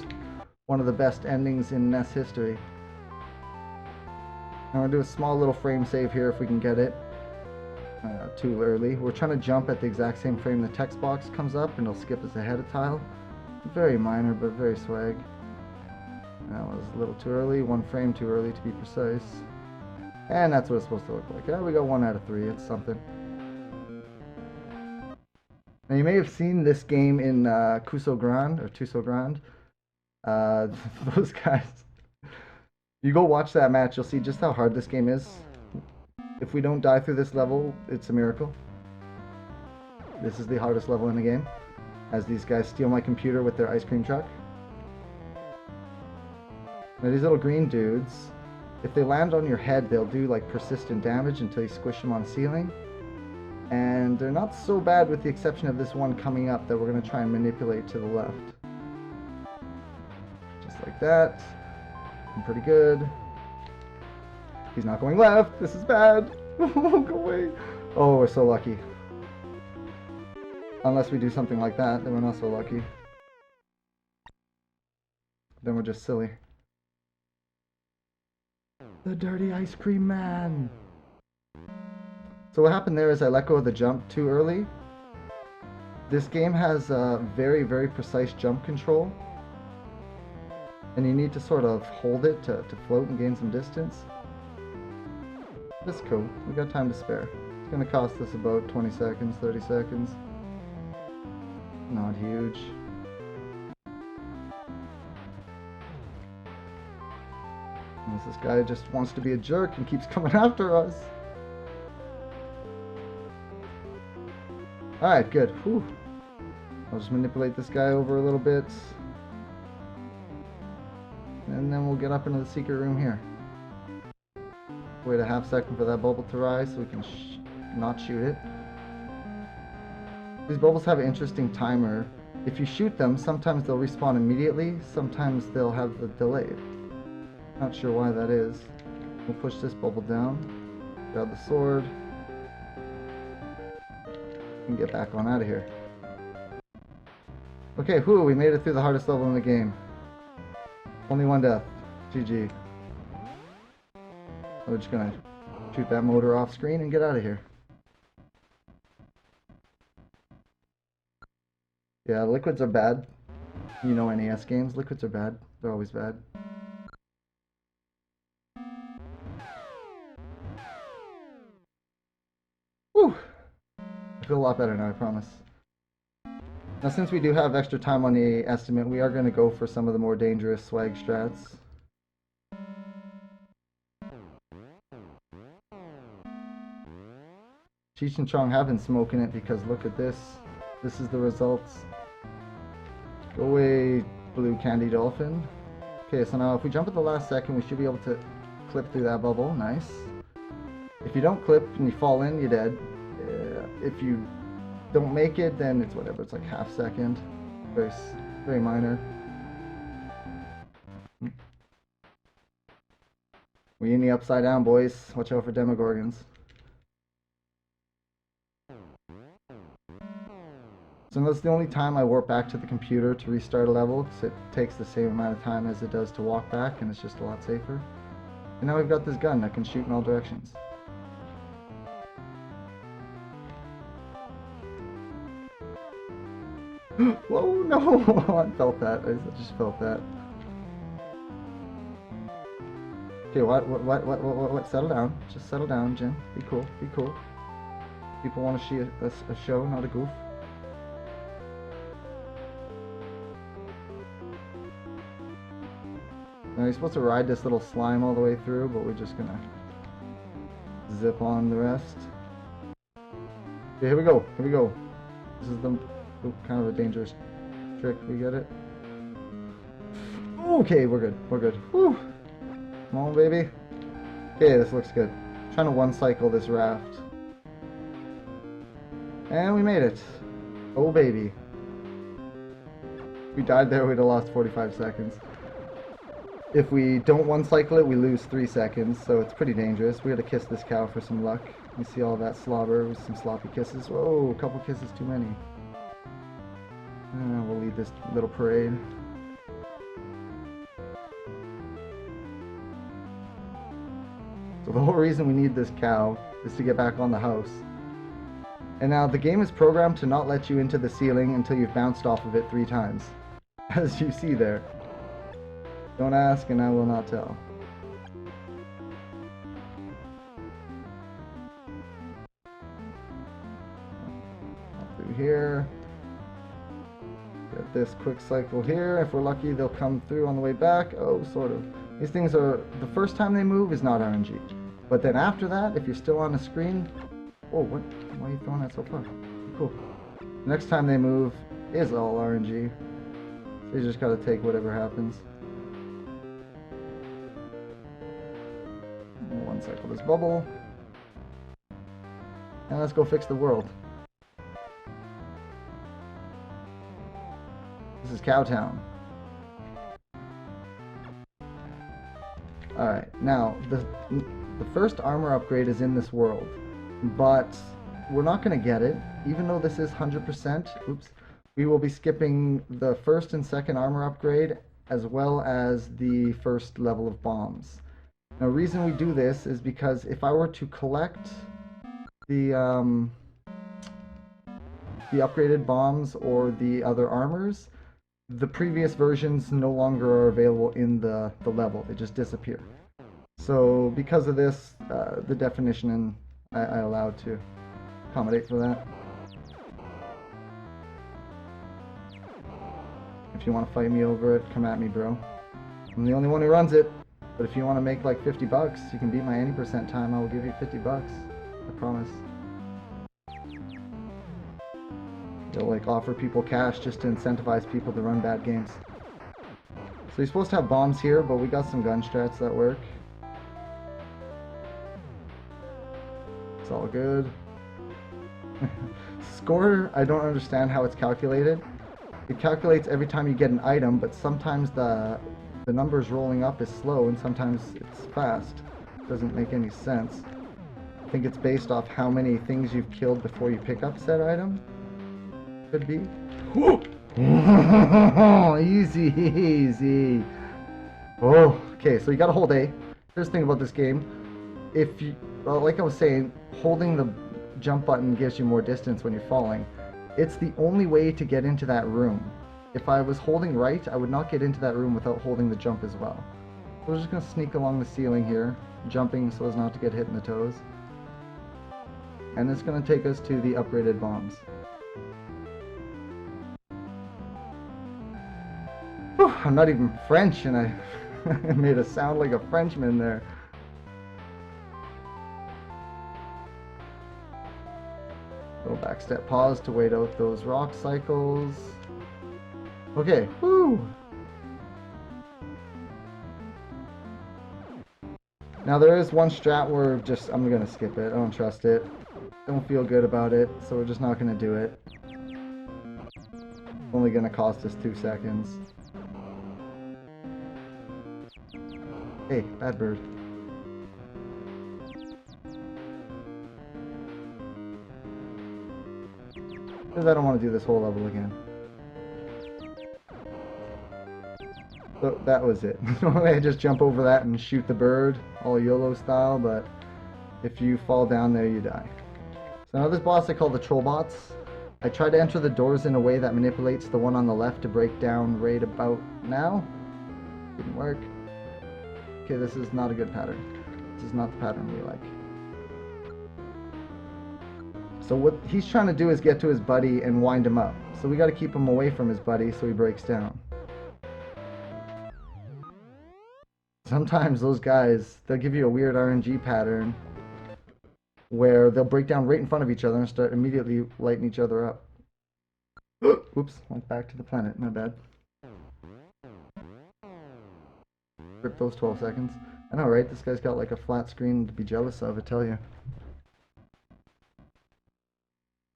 one of the best endings in NES history. I'm going to do a small little frame save here if we can get it. Too early. We're trying to jump at the exact same frame the text box comes up and it'll skip us ahead of tile. Very minor, but very swag. That was a little too early. 1 frame too early to be precise. And that's what it's supposed to look like. Yeah, we got 1 out of 3. It's something. Now you may have seen this game in Tuso Grande. Those guys. You go watch that match, you'll see just how hard this game is. If we don't die through this level, it's a miracle. This is the hardest level in the game. As these guys steal my computer with their ice cream truck. Now these little green dudes, if they land on your head, they'll do like persistent damage until you squish them on the ceiling. And they're not so bad with the exception of this one coming up that we're going to try and manipulate to the left. Just like that. I'm pretty good. He's not going left. This is bad. Go away. Oh, we're so lucky. Unless we do something like that, then we're not so lucky. Then we're just silly. The dirty ice cream man. So what happened there is I let go of the jump too early. This game has very, very precise jump control. And you need to sort of hold it to float and gain some distance. That's cool. We got time to spare. It's going to cost us about 20 seconds, 30 seconds. Not huge. Unless this guy just wants to be a jerk and keeps coming after us. Alright, good. Whew. I'll just manipulate this guy over a little bit. And then we'll get up into the secret room here. Wait a half second for that bubble to rise so we can not shoot it. These bubbles have an interesting timer. If you shoot them, sometimes they'll respawn immediately, sometimes they'll have the delay. Not sure why that is. We'll push this bubble down, grab the sword, and get back on out of here. Okay, whew, we made it through the hardest level in the game. Only 1 death. GG. We're just gonna shoot that motor off screen and get out of here. Yeah, liquids are bad. You know NES games, liquids are bad. They're always bad. Whew! I feel a lot better now, I promise. Now since we do have extra time on the estimate, we are going to go for some of the more dangerous swag strats. Cheech and Chong have been smoking it because look at this. This is the results. Go away, blue candy dolphin. Okay, so now if we jump at the last second, we should be able to clip through that bubble. Nice. If you don't clip and you fall in, you're dead. If you don't make it, then it's whatever. It's like half second. Very minor. We in the upside down, boys. Watch out for demogorgons. So that's the only time I warp back to the computer to restart a level, because it takes the same amount of time as it does to walk back, and it's just a lot safer. And now we've got this gun that can shoot in all directions. Whoa, no! I felt that. I just felt that. Okay, what? Settle down. Just settle down, Jin. Be cool. Be cool. People want to see a show, not a goof. Now you're supposed to ride this little slime all the way through, but we're just gonna zip on the rest. Okay, here we go. Here we go. This is the kind of a dangerous trick. We get it? Okay, we're good. We're good. Whew. Come on, baby. Okay, this looks good. I'm trying to one cycle this raft. And we made it. Oh, baby. If we died there, we'd have lost 45 seconds. If we don't one cycle it, we lose 3 seconds, so it's pretty dangerous. We gotta kiss this cow for some luck. You see all that slobber with some sloppy kisses. Whoa, a couple kisses too many. We'll lead this little parade. So the whole reason we need this cow is to get back on the house. And now the game is programmed to not let you into the ceiling until you've bounced off of it 3 times. As you see there. Don't ask and I will not tell. Through here. Get this quick cycle here. If we're lucky, they'll come through on the way back. Oh, sort of. These things are, the first time they move is not RNG. But then after that, if you're still on the screen, oh, what? Why are you throwing that so far? Cool. Next time they move is all RNG. So you just gotta take whatever happens. One cycle this bubble. And let's go fix the world. This is Cowtown. Alright, now the first armor upgrade is in this world, but we're not going to get it, even though this is 100%. Oops. We will be skipping the first and second armor upgrade, as well as the first level of bombs. Now, the reason we do this is because if I were to collect the upgraded bombs or the other armors, the previous versions no longer are available in the level. They just disappear. So because of this, the definition I allowed to accommodate for that. If you want to fight me over it, come at me, bro. I'm the only one who runs it. But if you want to make like 50 bucks, you can beat my any percent time. I will give you 50 bucks. I promise. They'll like offer people cash just to incentivize people to run bad games. So you're supposed to have bombs here, but we got some gun strats that work. It's all good. Score, I don't understand how it's calculated. It calculates every time you get an item, but sometimes the numbers rolling up is slow and sometimes it's fast. It doesn't make any sense. I think it's based off how many things you've killed before you pick up said item. Could be. Easy, easy. Oh, okay, so you gotta hold A. Here's the thing about this game. If you, well, like I was saying, holding the jump button gives you more distance when you're falling. It's the only way to get into that room. If I was holding right, I would not get into that room without holding the jump as well. So we're just gonna sneak along the ceiling here, jumping so as not to get hit in the toes. And it's gonna take us to the upgraded bombs. Whew, I'm not even French and I made a sound like a Frenchman there. Little backstep pause to wait out those rock cycles. Okay, woo! Now there is one strat where I'm gonna skip it. I don't trust it. Don't feel good about it, so we're just not gonna do it. It's only gonna cost us 2 seconds. Hey, bad bird. Because I don't want to do this whole level again. So that was it. Normally I just jump over that and shoot the bird, all YOLO style, but if you fall down there, you die. So now this boss I call the troll bots. I try to enter the doors in a way that manipulates the one on the left to break down right about now. Didn't work. Okay, this is not a good pattern. This is not the pattern we like. So what he's trying to do is get to his buddy and wind him up. So we got to keep him away from his buddy so he breaks down. Sometimes those guys, they'll give you a weird RNG pattern where they'll break down right in front of each other and start immediately lighting each other up. Oops, went back to the planet, my bad. Rip those 12 seconds. I know, right? This guy's got like a flat screen to be jealous of, I tell you.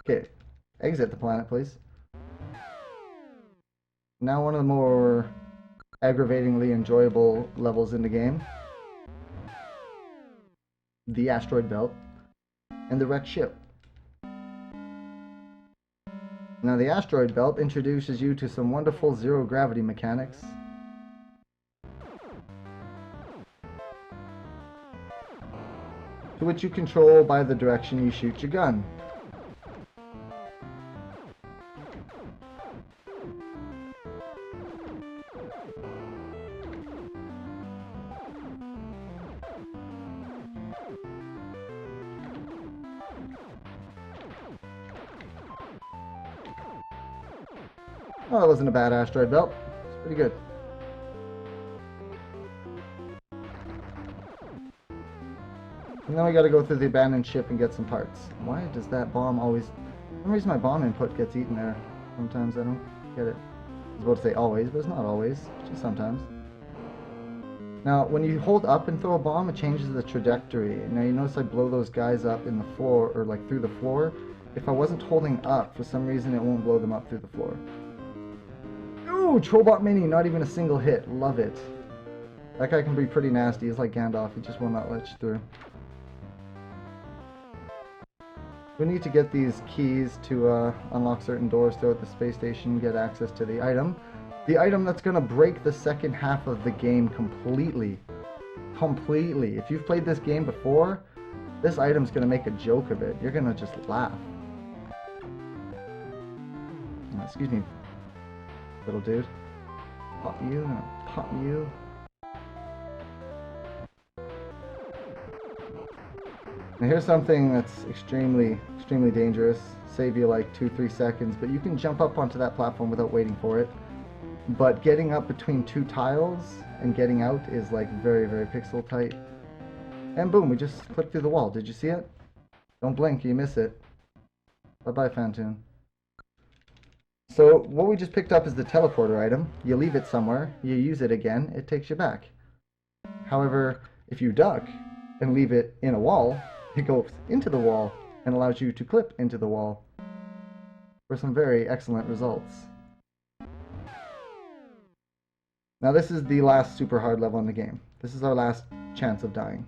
Okay, exit the planet, please. Now one of the more aggravatingly enjoyable levels in the game. The asteroid belt and the wrecked ship. Now the asteroid belt introduces you to some wonderful zero gravity mechanics. To which you control by the direction you shoot your gun. Oh, that wasn't a bad asteroid belt. It's pretty good. And then we gotta go through the abandoned ship and get some parts. Why does that bomb always... For some reason my bomb input gets eaten there. Sometimes I don't get it. I was about to say always, but it's not always. Just sometimes. Now, when you hold up and throw a bomb, it changes the trajectory. Now you notice I blow those guys up in the floor, or like through the floor. If I wasn't holding up, for some reason it won't blow them up through the floor. Ooh, Trollbot Mini, not even a single hit. Love it. That guy can be pretty nasty. He's like Gandalf, he just will not let you through. We need to get these keys to unlock certain doors throughout the space station, get access to the item. The item that's going to break the second half of the game completely. Completely. If you've played this game before, this item's going to make a joke of it. You're going to just laugh. Excuse me, little dude. Pop you, pop you. Now here's something that's extremely dangerous. Save you like 2-3 seconds, but you can jump up onto that platform without waiting for it. But getting up between two tiles and getting out is like very pixel tight. And boom, we just clipped through the wall. Did you see it? Don't blink, you miss it. Bye-bye, Fantoon. So what we just picked up is the teleporter item. You leave it somewhere, you use it again, it takes you back. However, if you duck and leave it in a wall, it goes into the wall and allows you to clip into the wall for some very excellent results. Now this is the last super hard level in the game. This is our last chance of dying.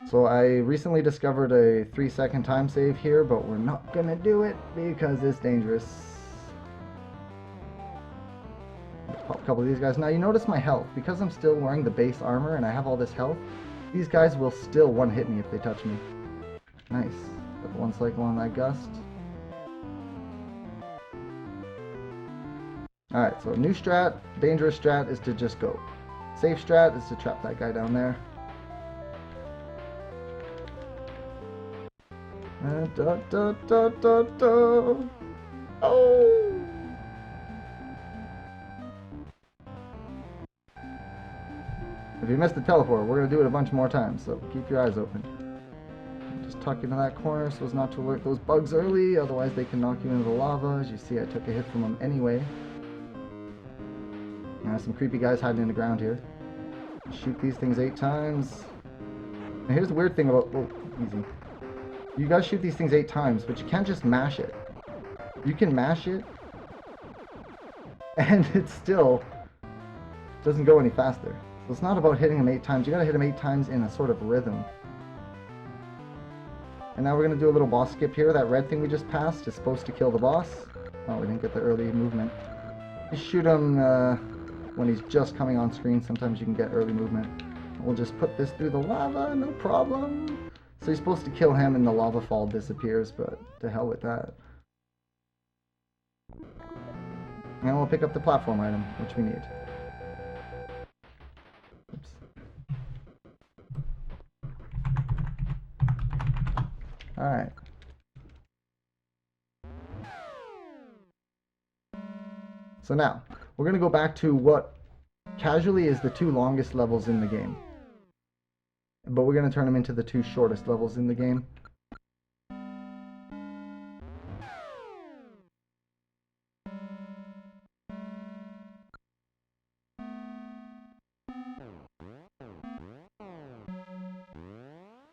So I recently discovered a 3-second time save here, but we're not gonna do it because it's dangerous. Let's pop a couple of these guys. Now you notice my health. Because I'm still wearing the base armor and I have all this health, these guys will still one-hit me if they touch me. Nice. Got one cycle on that gust. Alright, so new strat, dangerous strat is to just go. Safe strat is to trap that guy down there. Oh! If you missed the teleport, we're going to do it a bunch more times, so keep your eyes open. Just tuck into that corner so as not to alert those bugs early, otherwise they can knock you into the lava. As you see, I took a hit from them anyway. Some creepy guys hiding in the ground here. Shoot these things 8 times. Now here's the weird thing about... Oh, easy. You guys shoot these things 8 times, but you can't just mash it. You can mash it, and it still doesn't go any faster. So it's not about hitting them 8 times. You gotta hit them 8 times in a sort of rhythm. And now we're going to do a little boss skip here. That red thing we just passed is supposed to kill the boss. Oh, we didn't get the early movement. You shoot him when he's just coming on screen. Sometimes you can get early movement. We'll just put this through the lava, no problem. So you're supposed to kill him and the lava fall disappears, but to hell with that. And we'll pick up the platform item, which we need. Oops. Alright. So now, we're going to go back to what casually is the 2 longest levels in the game. But we're going to turn them into the 2 shortest levels in the game.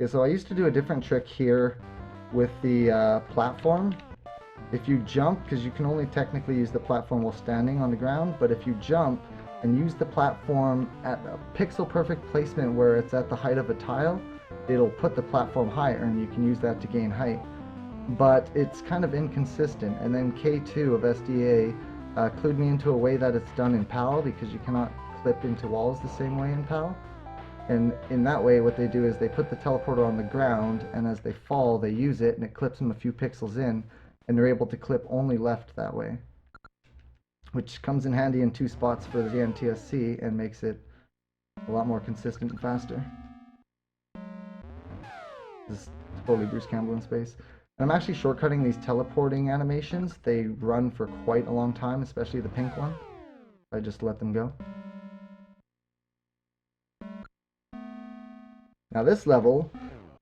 Okay, so I used to do a different trick here with the platform. If you jump, because you can only technically use the platform while standing on the ground, but if you jump and use the platform at a pixel perfect placement where it's at the height of a tile, it'll put the platform higher and you can use that to gain height. But it's kind of inconsistent, and then K2 of SDA clued me into a way that it's done in PAL, because you cannot clip into walls the same way in PAL. And in that way, what they do is they put the teleporter on the ground, and as they fall, they use it, and it clips them a few pixels in, and they're able to clip only left that way. Which comes in handy in 2 spots for the NTSC, and makes it a lot more consistent and faster. This is totally Bruce Campbell in space. And I'm actually shortcutting these teleporting animations. They run for quite a long time, especially the pink one. I just let them go. Now this level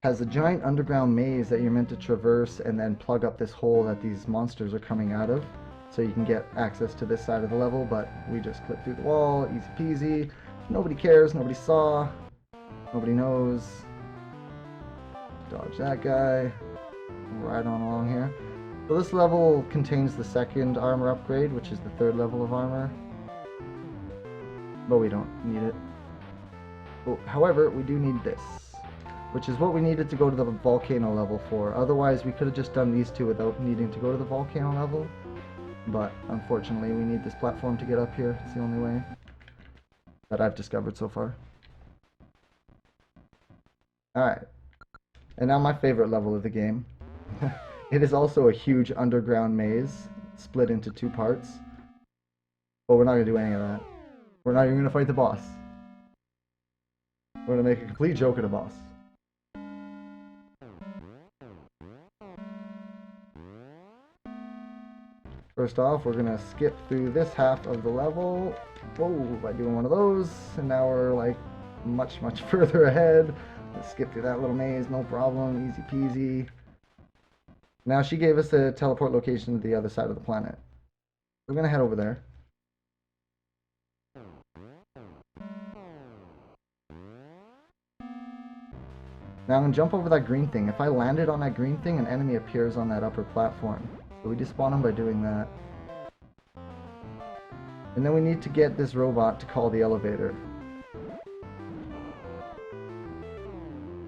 has a giant underground maze that you're meant to traverse and then plug up this hole that these monsters are coming out of, so you can get access to this side of the level, but we just clip through the wall, easy peasy. Nobody cares, nobody saw, nobody knows. Dodge that guy. Right on along here. So this level contains the 2nd armor upgrade, which is the 3rd level of armor. But we don't need it. However, we do need this, which is what we needed to go to the volcano level for. Otherwise, we could have just done these 2 without needing to go to the volcano level. But unfortunately, we need this platform to get up here. It's the only way that I've discovered so far. Alright. And now my favorite level of the game. It is also a huge underground maze, split into 2 parts. But we're not going to do any of that. We're not even going to fight the boss. We're going to make a complete joke of the boss. First off, we're going to skip through this half of the level. Whoa, by doing one of those. And now we're like much, much further ahead. Let's skip through that little maze, no problem, easy peasy. Now she gave us a teleport location to the other side of the planet. We're going to head over there. Now I'm going to jump over that green thing. If I landed on that green thing, an enemy appears on that upper platform. So we despawn him by doing that. And then we need to get this robot to call the elevator.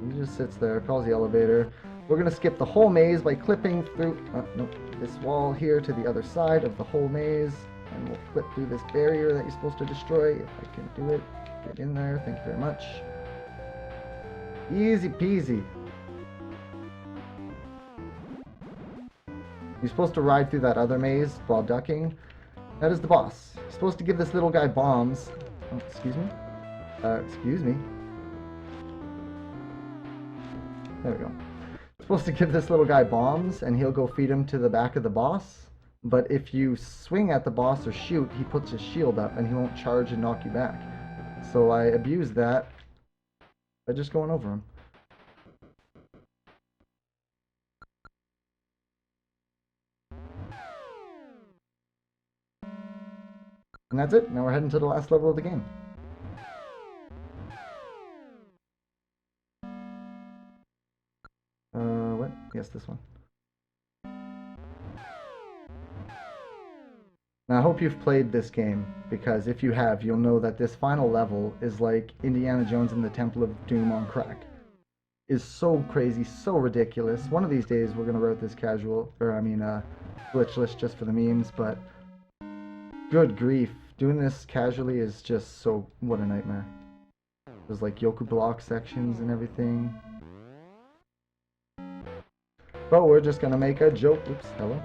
He just sits there, calls the elevator. We're going to skip the whole maze by clipping through this wall here to the other side of the whole maze. And we'll clip through this barrier that you're supposed to destroy. If I can do it, get in there. Thank you very much. Easy peasy. You're supposed to ride through that other maze while ducking. That is the boss. You're supposed to give this little guy bombs. Oh, excuse me? Excuse me. There we go. You're supposed to give this little guy bombs, and he'll go feed him to the back of the boss. But if you swing at the boss or shoot, he puts his shield up, and he won't charge and knock you back. So I abused that by just going over him. And that's it. Now we're heading to the last level of the game. What? Yes, this one. Now I hope you've played this game, because if you have, you'll know that this final level is like Indiana Jones and the Temple of Doom on crack. is so crazy, so ridiculous. One of these days we're gonna route this casual, or I mean, glitchless just for the memes, but good grief, doing this casually is just so, what a nightmare. There's like Yoku block sections and everything. But we're just gonna make a joke. Oops, hello.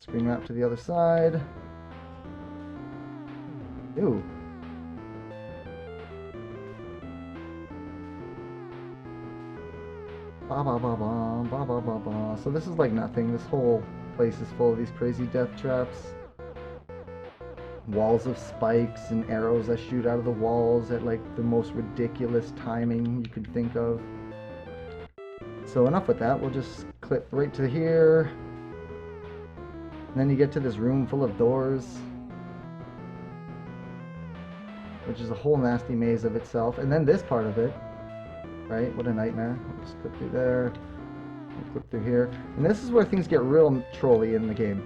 Screen wrap to the other side. Ew. Ba ba ba ba ba ba ba ba. So this is like nothing. This whole place is full of these crazy death traps. Walls of spikes and arrows that shoot out of the walls at like the most ridiculous timing you could think of. So enough with that. We'll just clip right to here. And then you get to this room full of doors, which is a whole nasty maze of itself. And then this part of it. Right? What a nightmare. We'll just clip through there. We'll clip through here. And this is where things get real trolly in the game.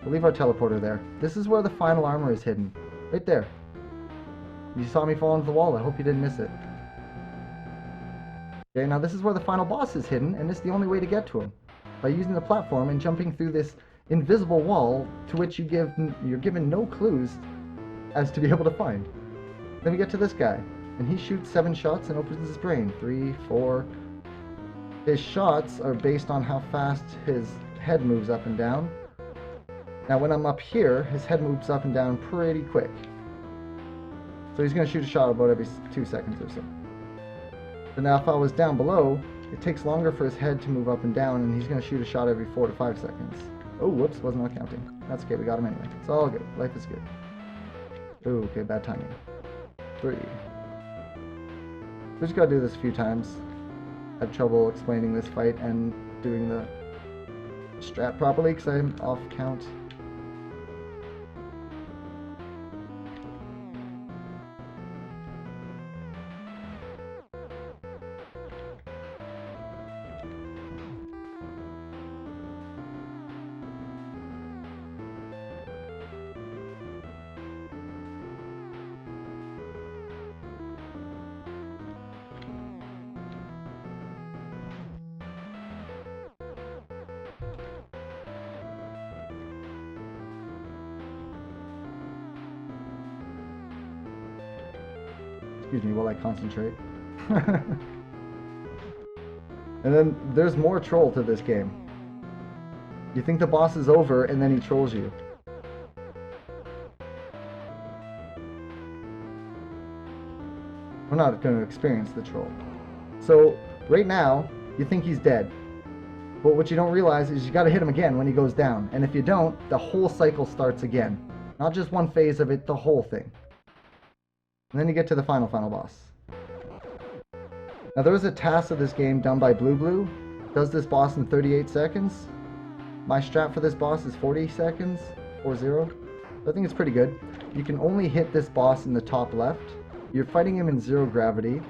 We'll leave our teleporter there. This is where the final armor is hidden. Right there. You saw me fall into the wall. I hope you didn't miss it. Okay, now this is where the final boss is hidden, and it's the only way to get to him. By using the platform and jumping through this invisible wall to which you're given no clues as to be able to find. Then we get to this guy. And he shoots 7 shots and opens his brain. 3, 4. His shots are based on how fast his head moves up and down. Now when I'm up here, his head moves up and down pretty quick. So he's going to shoot a shot about every 2 seconds or so. But now if I was down below, it takes longer for his head to move up and down, and he's going to shoot a shot every 4 to 5 seconds. Oh, whoops, was not counting. That's okay, we got him anyway. It's all good. Life is good. Oh, okay, bad timing. 3. We just gotta do this a few times. I had trouble explaining this fight and doing the strat properly because I'm off count. Excuse me while I concentrate. And then there's more troll to this game. You think the boss is over and then he trolls you. We're not going to experience the troll. So right now you think he's dead. But what you don't realize is you got to hit him again when he goes down. And if you don't, the whole cycle starts again. Not just one phase of it, the whole thing. And then you get to the final boss. Now there was a task of this game done by Blue. Does this boss in 38 seconds. My strat for this boss is 40 seconds. 40. I think it's pretty good. You can only hit this boss in the top left. You're fighting him in 0 gravity.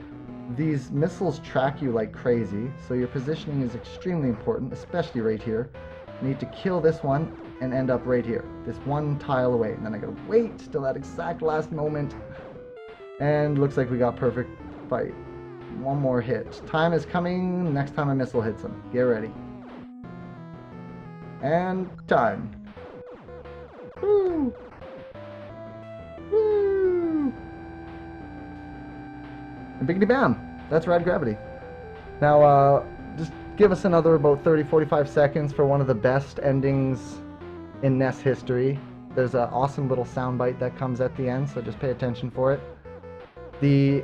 These missiles track you like crazy, so your positioning is extremely important, especially right here. You need to kill this one and end up right here. This one tile away. And then I gotta wait till that exact last moment. And looks like we got perfect fight. One more hit. Time is coming. Next time a missile hits him. Get ready. And time. Woo! Woo! And biggity bam! That's rad gravity. Now, just give us another about 30-45 seconds for one of the best endings in NES history. There's an awesome little soundbite that comes at the end, so just pay attention for it.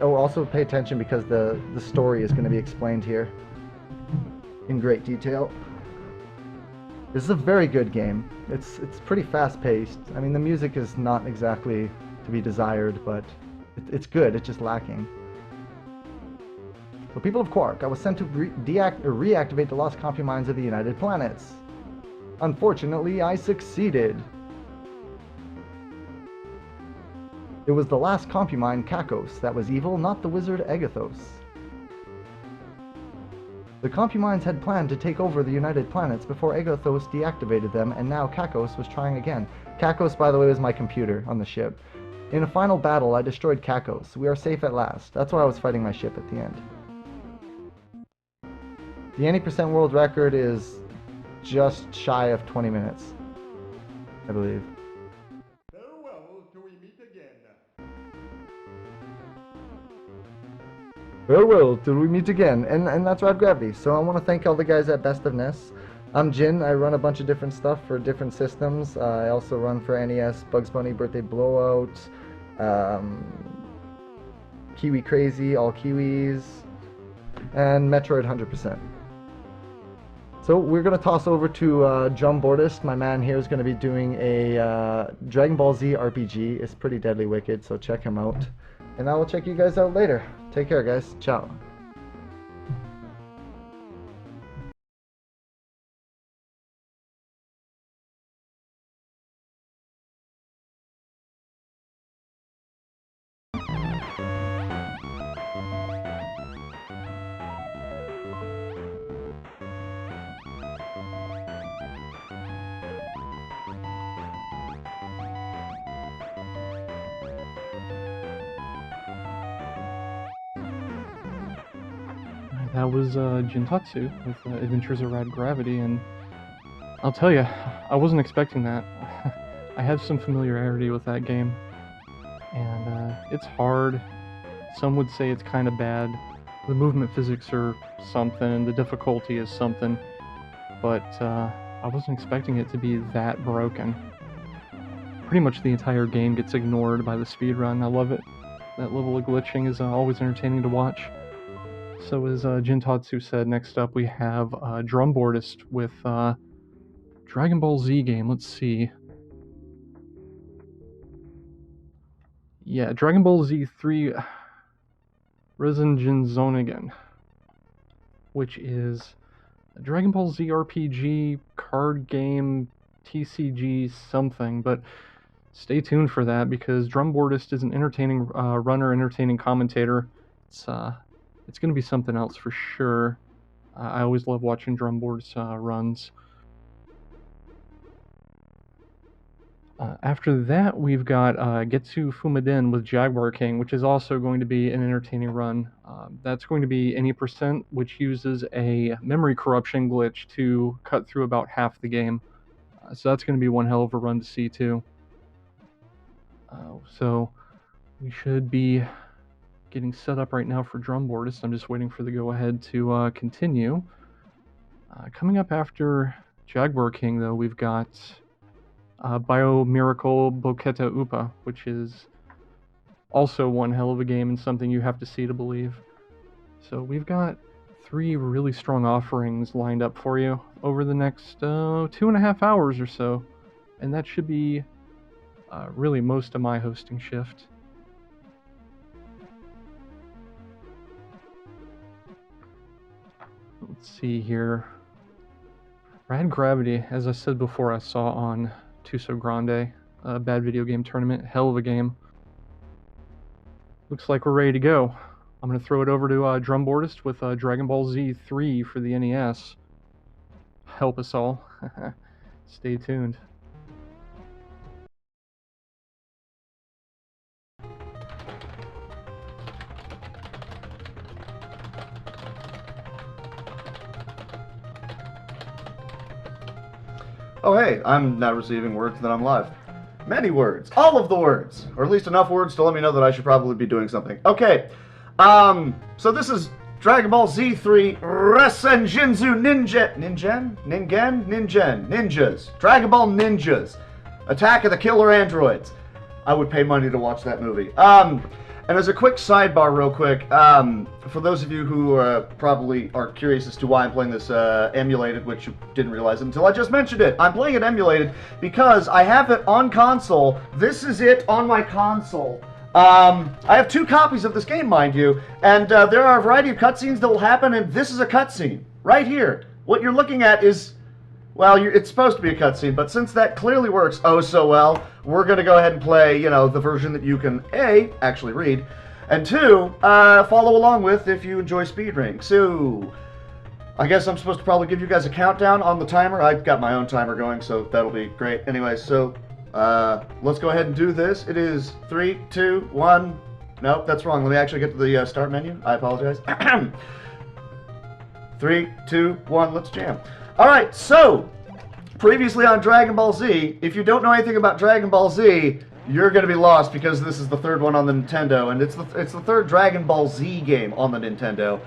Also pay attention because the story is going to be explained here in great detail. This is a very good game. It's pretty fast-paced. I mean, the music is not exactly to be desired, but it's good. It's just lacking. So, people of Quark, I was sent to reactivate the lost compy mines of the United Planets. Unfortunately, I succeeded. It was the last compumine, Kakos, that was evil, not the wizard Agathos. The compumines had planned to take over the United Planets before Agathos deactivated them, and now Kakos was trying again. Kakos, by the way, was my computer on the ship. In a final battle, I destroyed Kakos. We are safe at last. That's why I was fighting my ship at the end. The any percent world record is just shy of 20 minutes, I believe. Farewell till we meet again. Farewell till we meet again, and that's Rad Gravity. So I want to thank all the guys at Best of NES. I'm Jin. I run a bunch of different stuff for different systems. I also run for NES, Bugs Bunny Birthday Blowout, Kiwi Crazy, All Kiwis, and Metroid 100%. So we're going to toss over to Drum Bordist. My man here is going to be doing a Dragon Ball Z RPG. It's pretty deadly wicked, so check him out. And I will check you guys out later. Take care, guys. Ciao. That was Jintatsu with Adventures of Rad Gravity, and I'll tell you, I wasn't expecting that. I have some familiarity with that game, and it's hard. Some would say it's kind of bad. The movement physics are something, the difficulty is something, but I wasn't expecting it to be that broken. Pretty much the entire game gets ignored by the speedrun. I love it. That level of glitching is always entertaining to watch. So as Jintatsu said, next up we have Drum Bordist with Dragon Ball Z game. Let's see. Yeah, Dragon Ball Z 3 Resenjin Zonegan, which is a Dragon Ball Z RPG card game TCG something, but stay tuned for that because Drum Bordist is an entertaining runner, entertaining commentator. It's going to be something else for sure. I always love watching Drum Bordist runs. After that, we've got Getsu Fumaden with Jaguar King, which is also going to be an entertaining run. That's going to be any percent, which uses a memory corruption glitch to cut through about half the game. So that's going to be one hell of a run to see too. So we should be getting set up right now for Drum Bordist. I'm just waiting for the go-ahead to continue. Coming up after Jaguar King, though, we've got Bio Miracle Boketa Upa, which is also one hell of a game and something you have to see to believe. So we've got 3 really strong offerings lined up for you over the next 2.5 hours or so, and that should be really most of my hosting shift. Let's see here. Rad Gravity, as I said before, I saw on Tuso Grande, a bad video game tournament. Hell of a game. Looks like we're ready to go. I'm going to throw it over to Drum Bordist with Dragon Ball Z 3 for the NES. Help us all. Stay tuned. Oh hey, I'm now receiving words that I'm live. Many words. All of the words. Or at least enough words to let me know that I should probably be doing something. Okay. So this is Dragon Ball Z3 Resenjinzu Ninjas. Dragon Ball Ninjas. Attack of the Killer Androids. I would pay money to watch that movie. And as a quick sidebar real quick, for those of you who probably are curious as to why I'm playing this emulated, which you didn't realize until I just mentioned it, I'm playing it emulated because I have it on console. This is it on my console. I have 2 copies of this game, mind you, and there are a variety of cutscenes that will happen, and this is a cutscene right here. What you're looking at is, well, it's supposed to be a cutscene, but since that clearly works oh so well, we're going to go ahead and play, you know, the version that you can, A, actually read, and 2, follow along with if you enjoy speedrunning. So, I guess I'm supposed to probably give you guys a countdown on the timer. I've got my own timer going, so that'll be great. Anyway, so, let's go ahead and do this. It is 3, 2, 1. Nope, that's wrong. Let me actually get to the start menu. I apologize. 3, 2, 1, let's jam. Alright, so, previously on Dragon Ball Z, if you don't know anything about Dragon Ball Z, you're going to be lost because this is the third one on the Nintendo, and it's the third Dragon Ball Z game on the Nintendo.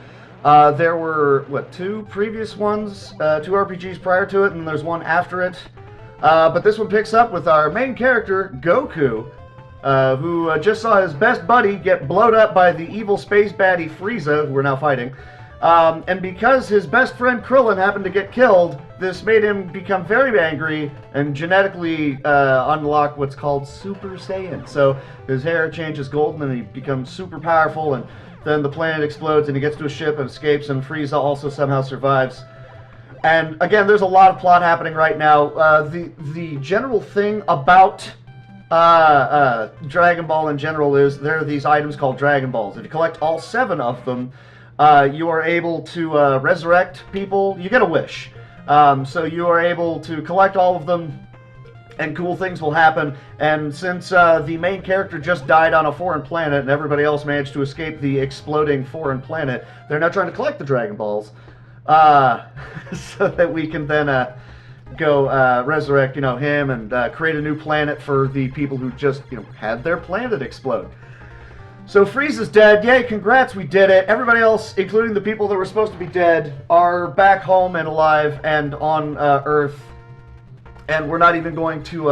There were, what, 2 previous ones, 2 RPGs prior to it, and there's one after it. But this one picks up with our main character, Goku, who just saw his best buddy get blowed up by the evil space baddie Frieza, who we're now fighting. And because his best friend Krillin happened to get killed, this made him become very angry and genetically unlock what's called Super Saiyan. So his hair changes golden and he becomes super powerful, and then the planet explodes and he gets to a ship and escapes, and Frieza also somehow survives. And again, there's a lot of plot happening right now. The general thing about Dragon Ball in general is there are these items called Dragon Balls. If you collect all 7 of them, you are able to resurrect people. You get a wish. So you are able to collect all of them, and cool things will happen. And since the main character just died on a foreign planet and everybody else managed to escape the exploding foreign planet, they're now trying to collect the Dragon Balls so that we can then go resurrect, him and create a new planet for the people who just, had their planet explode. So Frieza's dead. Yay, congrats, we did it. Everybody else, including the people that were supposed to be dead, are back home and alive and on Earth. And we're not even going to,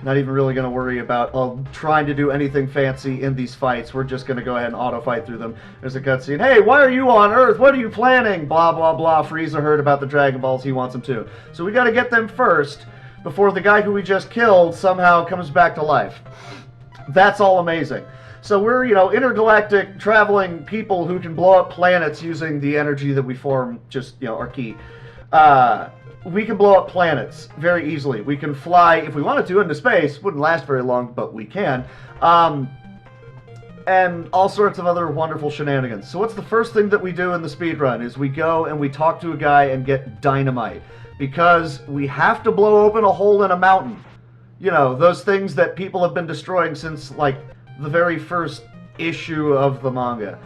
not even really going to worry about trying to do anything fancy in these fights. We're just going to go ahead and auto-fight through them. There's a cutscene. Hey, why are you on Earth? What are you planning? Blah, blah, blah. Frieza heard about the Dragon Balls. He wants them too. So we got to get them first before the guy who we just killed somehow comes back to life. That's all amazing. So we're, intergalactic traveling people who can blow up planets using the energy that we form, just, our ki. We can blow up planets very easily. We can fly, if we wanted to, into space. Wouldn't last very long, but we can. And all sorts of other wonderful shenanigans. So what's the first thing that we do in the speedrun is we go and we talk to a guy and get dynamite. Because we have to blow open a hole in a mountain. Those things that people have been destroying since, the very first issue of the manga.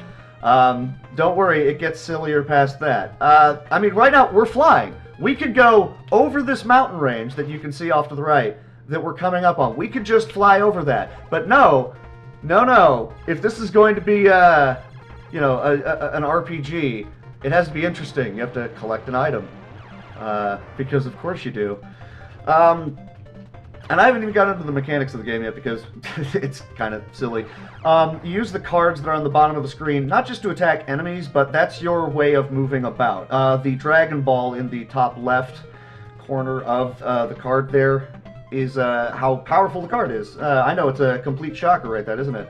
Don't worry, it gets sillier past that. Right now, we're flying. We could go over this mountain range that you can see off to the right that we're coming up on. We could just fly over that. But no. If this is going to be, an RPG, it has to be interesting. You have to collect an item. Because of course you do. And I haven't even gotten into the mechanics of the game yet because it's kind of silly. You use the cards that are on the bottom of the screen, not just to attack enemies, but that's your way of moving about. The Dragon Ball in the top left corner of the card there is how powerful the card is. I know, it's a complete shocker right there, isn't it?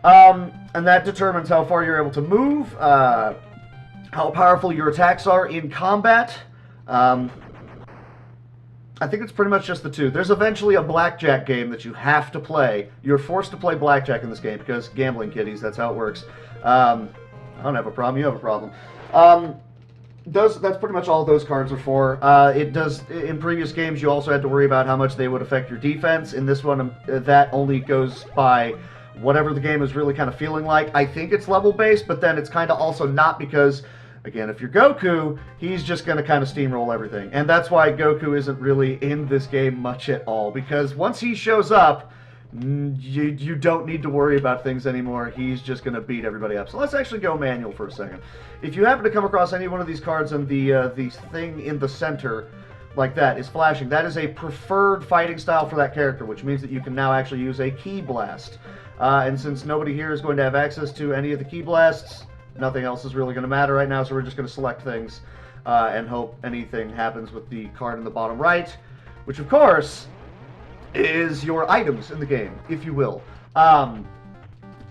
And that determines how far you're able to move, how powerful your attacks are in combat. I think it's pretty much just the 2. There's eventually a blackjack game that you have to play. You're forced to play blackjack in this game because gambling kiddies, that's how it works. I don't have a problem, you have a problem. That's pretty much all those cards are for. It does, in previous games you also had to worry about how much they would affect your defense. In this one, that only goes by whatever the game is really kind of feeling like. I think it's level based, but then it's kind of also not because, again, if you're Goku, he's just going to kind of steamroll everything. And that's why Goku isn't really in this game much at all. Because once he shows up, you don't need to worry about things anymore. He's just going to beat everybody up. So let's actually go manual for a second. If you happen to come across any one of these cards and the thing in the center like that is flashing, that is a preferred fighting style for that character, which means that you can now actually use a Ki Blast. And since nobody here is going to have access to any of the Ki Blasts, nothing else is really going to matter right now, so we're just going to select things and hope anything happens with the card in the bottom right, which of course is your items in the game, if you will.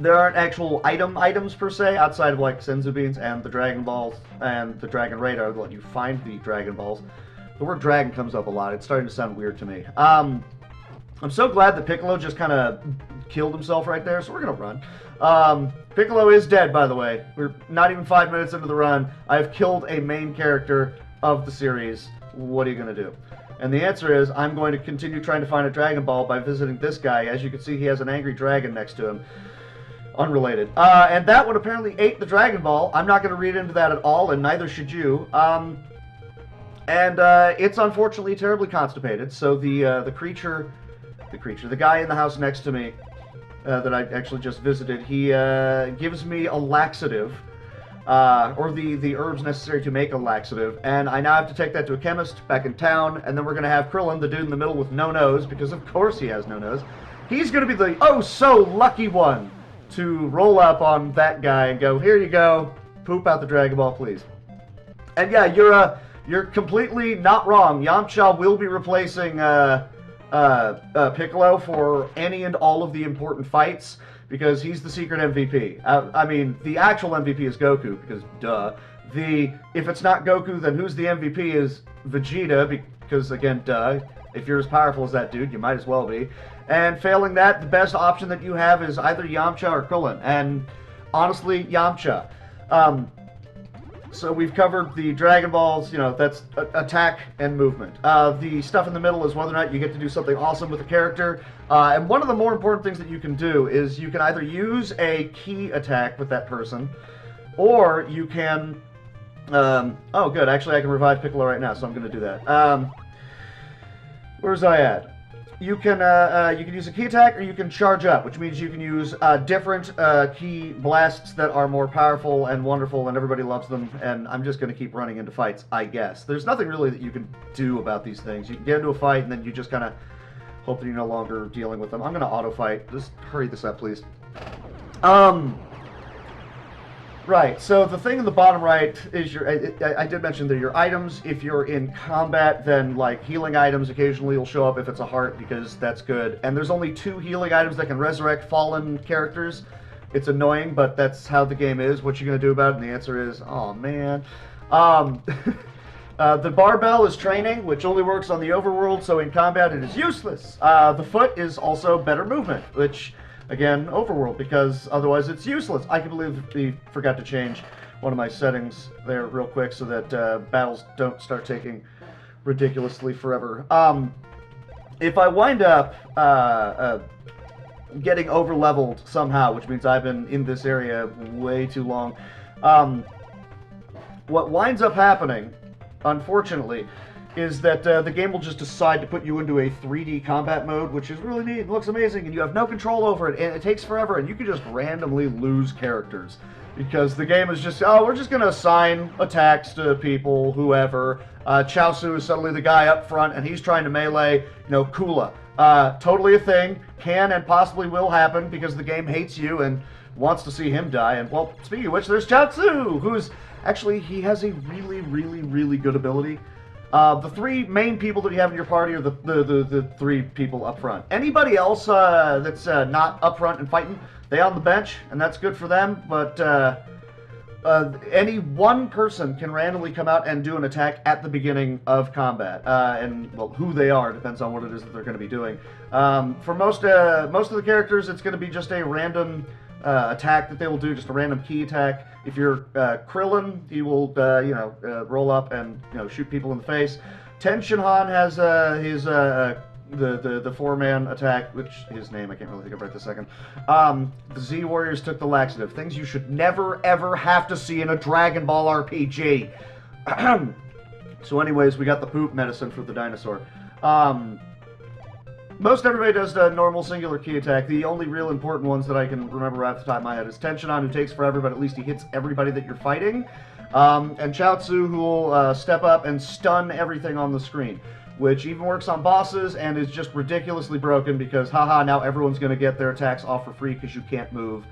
There aren't actual items per se, outside of like Senzu Beans and the Dragon Balls and the Dragon Radar that let you find the Dragon Balls. The word dragon comes up a lot. It's starting to sound weird to me. I'm so glad that Piccolo just kind of killed himself right there, so we're going to run. Piccolo is dead, by the way. We're not even 5 minutes into the run. I've killed a main character of the series. What are you going to do? And the answer is, I'm going to continue trying to find a Dragon Ball by visiting this guy. As you can see, he has an angry dragon next to him. unrelated. And that one apparently ate the Dragon Ball. I'm not going to read into that at all, and neither should you. And it's unfortunately terribly constipated. So the guy in the house next to me that I actually just visited, he gives me a laxative, or the herbs necessary to make a laxative, and I now have to take that to a chemist back in town, and then we're going to have Krillin, the dude in the middle with no nose, because of course he has no nose. He's going to be the oh-so-lucky one to roll up on that guy and go, here you go, poop out the Dragon Ball, please. And yeah, you're completely not wrong. Yamcha will be replacing Piccolo for any and all of the important fights, because he's the secret MVP. I mean, the actual MVP is Goku, because duh. If it's not Goku, then who's the MVP is Vegeta, because again, duh. If you're as powerful as that dude, you might as well be. And failing that, the best option that you have is either Yamcha or Krillin. And honestly, Yamcha. So we've covered the Dragon Balls, that's attack and movement. The stuff in the middle is whether or not you get to do something awesome with the character. And one of the more important things that you can do is you can either use a key attack with that person, or you can... oh, good. Actually, I can revive Piccolo right now, so I'm going to do that. Where's I at? You can use a key attack, or you can charge up, which means you can use different key blasts that are more powerful and wonderful, and everybody loves them, and I'm just going to keep running into fights, I guess. There's nothing really that you can do about these things. You can get into a fight, and then you just kind of hope that you're no longer dealing with them. I'm going to auto-fight. Just hurry this up, please. Right, so the thing in the bottom right is I did mention that your items, if you're in combat, then like healing items occasionally will show up if it's a heart, because that's good. And there's only 2 healing items that can resurrect fallen characters. It's annoying, but that's how the game is. What you gonna do about it? And the answer is, oh man. The barbell is training, which only works on the overworld, so in combat it is useless. The foot is also better movement, which... Again, overworld, because otherwise it's useless. I can believe we forgot to change one of my settings there real quick so that battles don't start taking ridiculously forever. If I wind up getting over-leveled somehow, which means I've been in this area way too long, what winds up happening, unfortunately, is that the game will just decide to put you into a 3D combat mode, which is really neat, it looks amazing, and you have no control over it, and it takes forever, and you can just randomly lose characters. Because the game is just, oh, we're just going to assign attacks to people, whoever. Chaozu is suddenly the guy up front, and he's trying to melee, Kula. Totally a thing, can and possibly will happen, because the game hates you and wants to see him die. And, well, speaking of which, there's Chaozu, who's, actually, he has a really, really, really good ability. The 3 main people that you have in your party are the 3 people up front. Anybody else that's not up front and fighting, they on the bench, and that's good for them, but any one person can randomly come out and do an attack at the beginning of combat. And, well, who they are depends on what it is that they're going to be doing. For most of the characters, it's going to be just a random attack that they will do, just a random key attack. If you're Krillin, he will, roll up and, shoot people in the face. Ten Shinhan has his the 4-man attack, which his name I can't really think of right this second. The Z Warriors took the laxative. Things you should never ever have to see in a Dragon Ball RPG. So, anyways, we got the poop medicine for the dinosaur. Most everybody does the normal singular key attack. The only real important ones that I can remember right off the top of my head is Tenshinhan, who takes forever, but at least he hits everybody that you're fighting. And Chaozu, who will step up and stun everything on the screen, which even works on bosses and is just ridiculously broken because, haha, now everyone's going to get their attacks off for free because you can't move.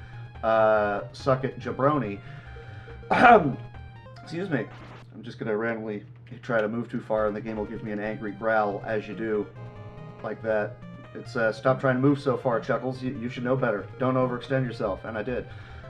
Suck it, jabroni. Excuse me. I'm just going to randomly try to move too far, and the game will give me an angry growl as you do. Like that. It's stop trying to move so far, Chuckles. You should know better. Don't overextend yourself, and I did.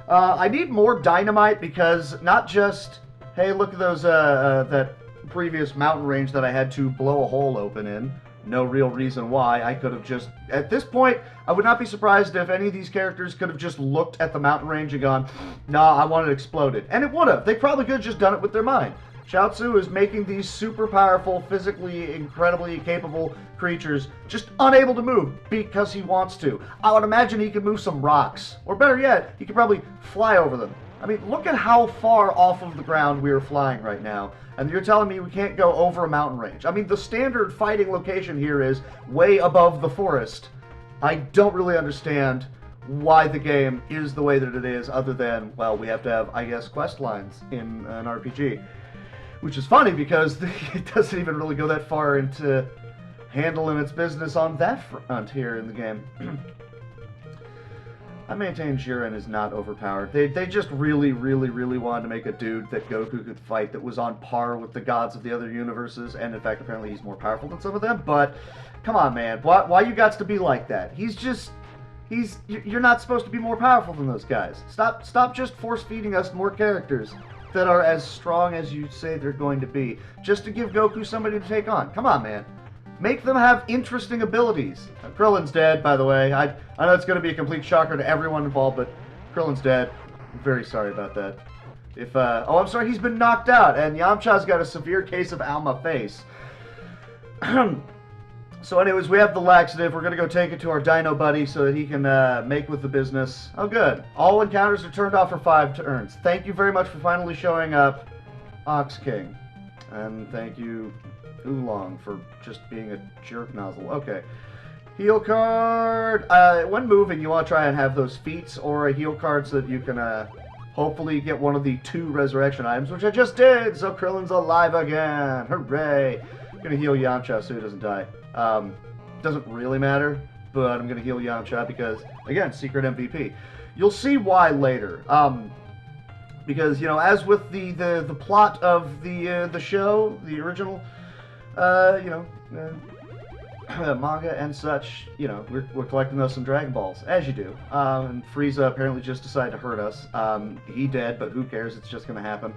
I need more dynamite because not just, hey, look at those that previous mountain range that I had to blow a hole open in. No real reason why. I could have just, at this point, I would not be surprised if any of these characters could have just looked at the mountain range and gone, nah, I want it exploded. And it would have. They probably could have just done it with their mind. Chaozu is making these super powerful, physically incredibly capable creatures just unable to move because he wants to. I would imagine he could move some rocks. Or better yet, he could probably fly over them. I mean, look at how far off of the ground we are flying right now. And you're telling me we can't go over a mountain range. I mean, the standard fighting location here is way above the forest. I don't really understand why the game is the way that it is, other than, well, we have to have, I guess, quest lines in an RPG. Which is funny because it doesn't even really go that far into handling its business on that front here in the game. I maintain Jiren is not overpowered. They just really, really, really wanted to make a dude that Goku could fight that was on par with the gods of the other universes, and in fact, apparently he's more powerful than some of them, but come on, man. Why you got to be like that? You're not supposed to be more powerful than those guys. Stop just force-feeding us more characters that are as strong as you say they're going to be, just to give Goku somebody to take on. Come on, man. Make them have interesting abilities. Krillin's dead, by the way. I know it's going to be a complete shocker to everyone involved, but Krillin's dead. I'm very sorry about that. Oh, I'm sorry, he's been knocked out, and Yamcha's got a severe case of Alma face. So anyways, we have the laxative. We're going to go take it to our dino buddy so that he can make with the business. Oh, good. All encounters are turned off for 5 turns. Thank you very much for finally showing up, Ox King. And thank you, Oolong, for just being a jerk nozzle. Okay. Heal card. When moving, you want to try and have those feats or a heal card so that you can hopefully get one of the 2 resurrection items, which I just did. So Krillin's alive again. Hooray. I'm going to heal Yamcha so he doesn't die. Doesn't really matter, but I'm going to heal Yamcha because, again, secret MVP. You'll see why later. Because, you know, as with the plot of the show, the original, manga and such, you know, we're collecting us some Dragon Balls, as you do. And Frieza apparently just decided to hurt us. He dead, but who cares? It's just going to happen.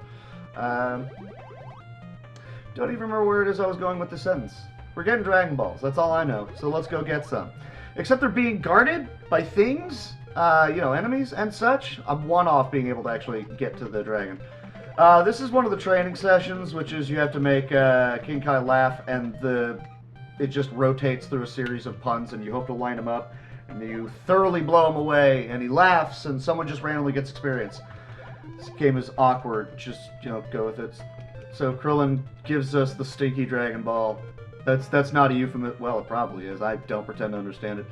Don't even remember where it is I was going with this sentence. We're getting Dragon Balls, that's all I know, so let's go get some. Except they're being guarded by things, enemies and such. I'm one off being able to actually get to the dragon. This is one of the training sessions, which is you have to make King Kai laugh, and it just rotates through a series of puns, and you hope to line him up, and you thoroughly blow him away, and he laughs, and someone just randomly gets experience. This game is awkward, just, go with it. So Krillin gives us the stinky Dragon Ball. That's not a euphemism. Well, it probably is. I don't pretend to understand it.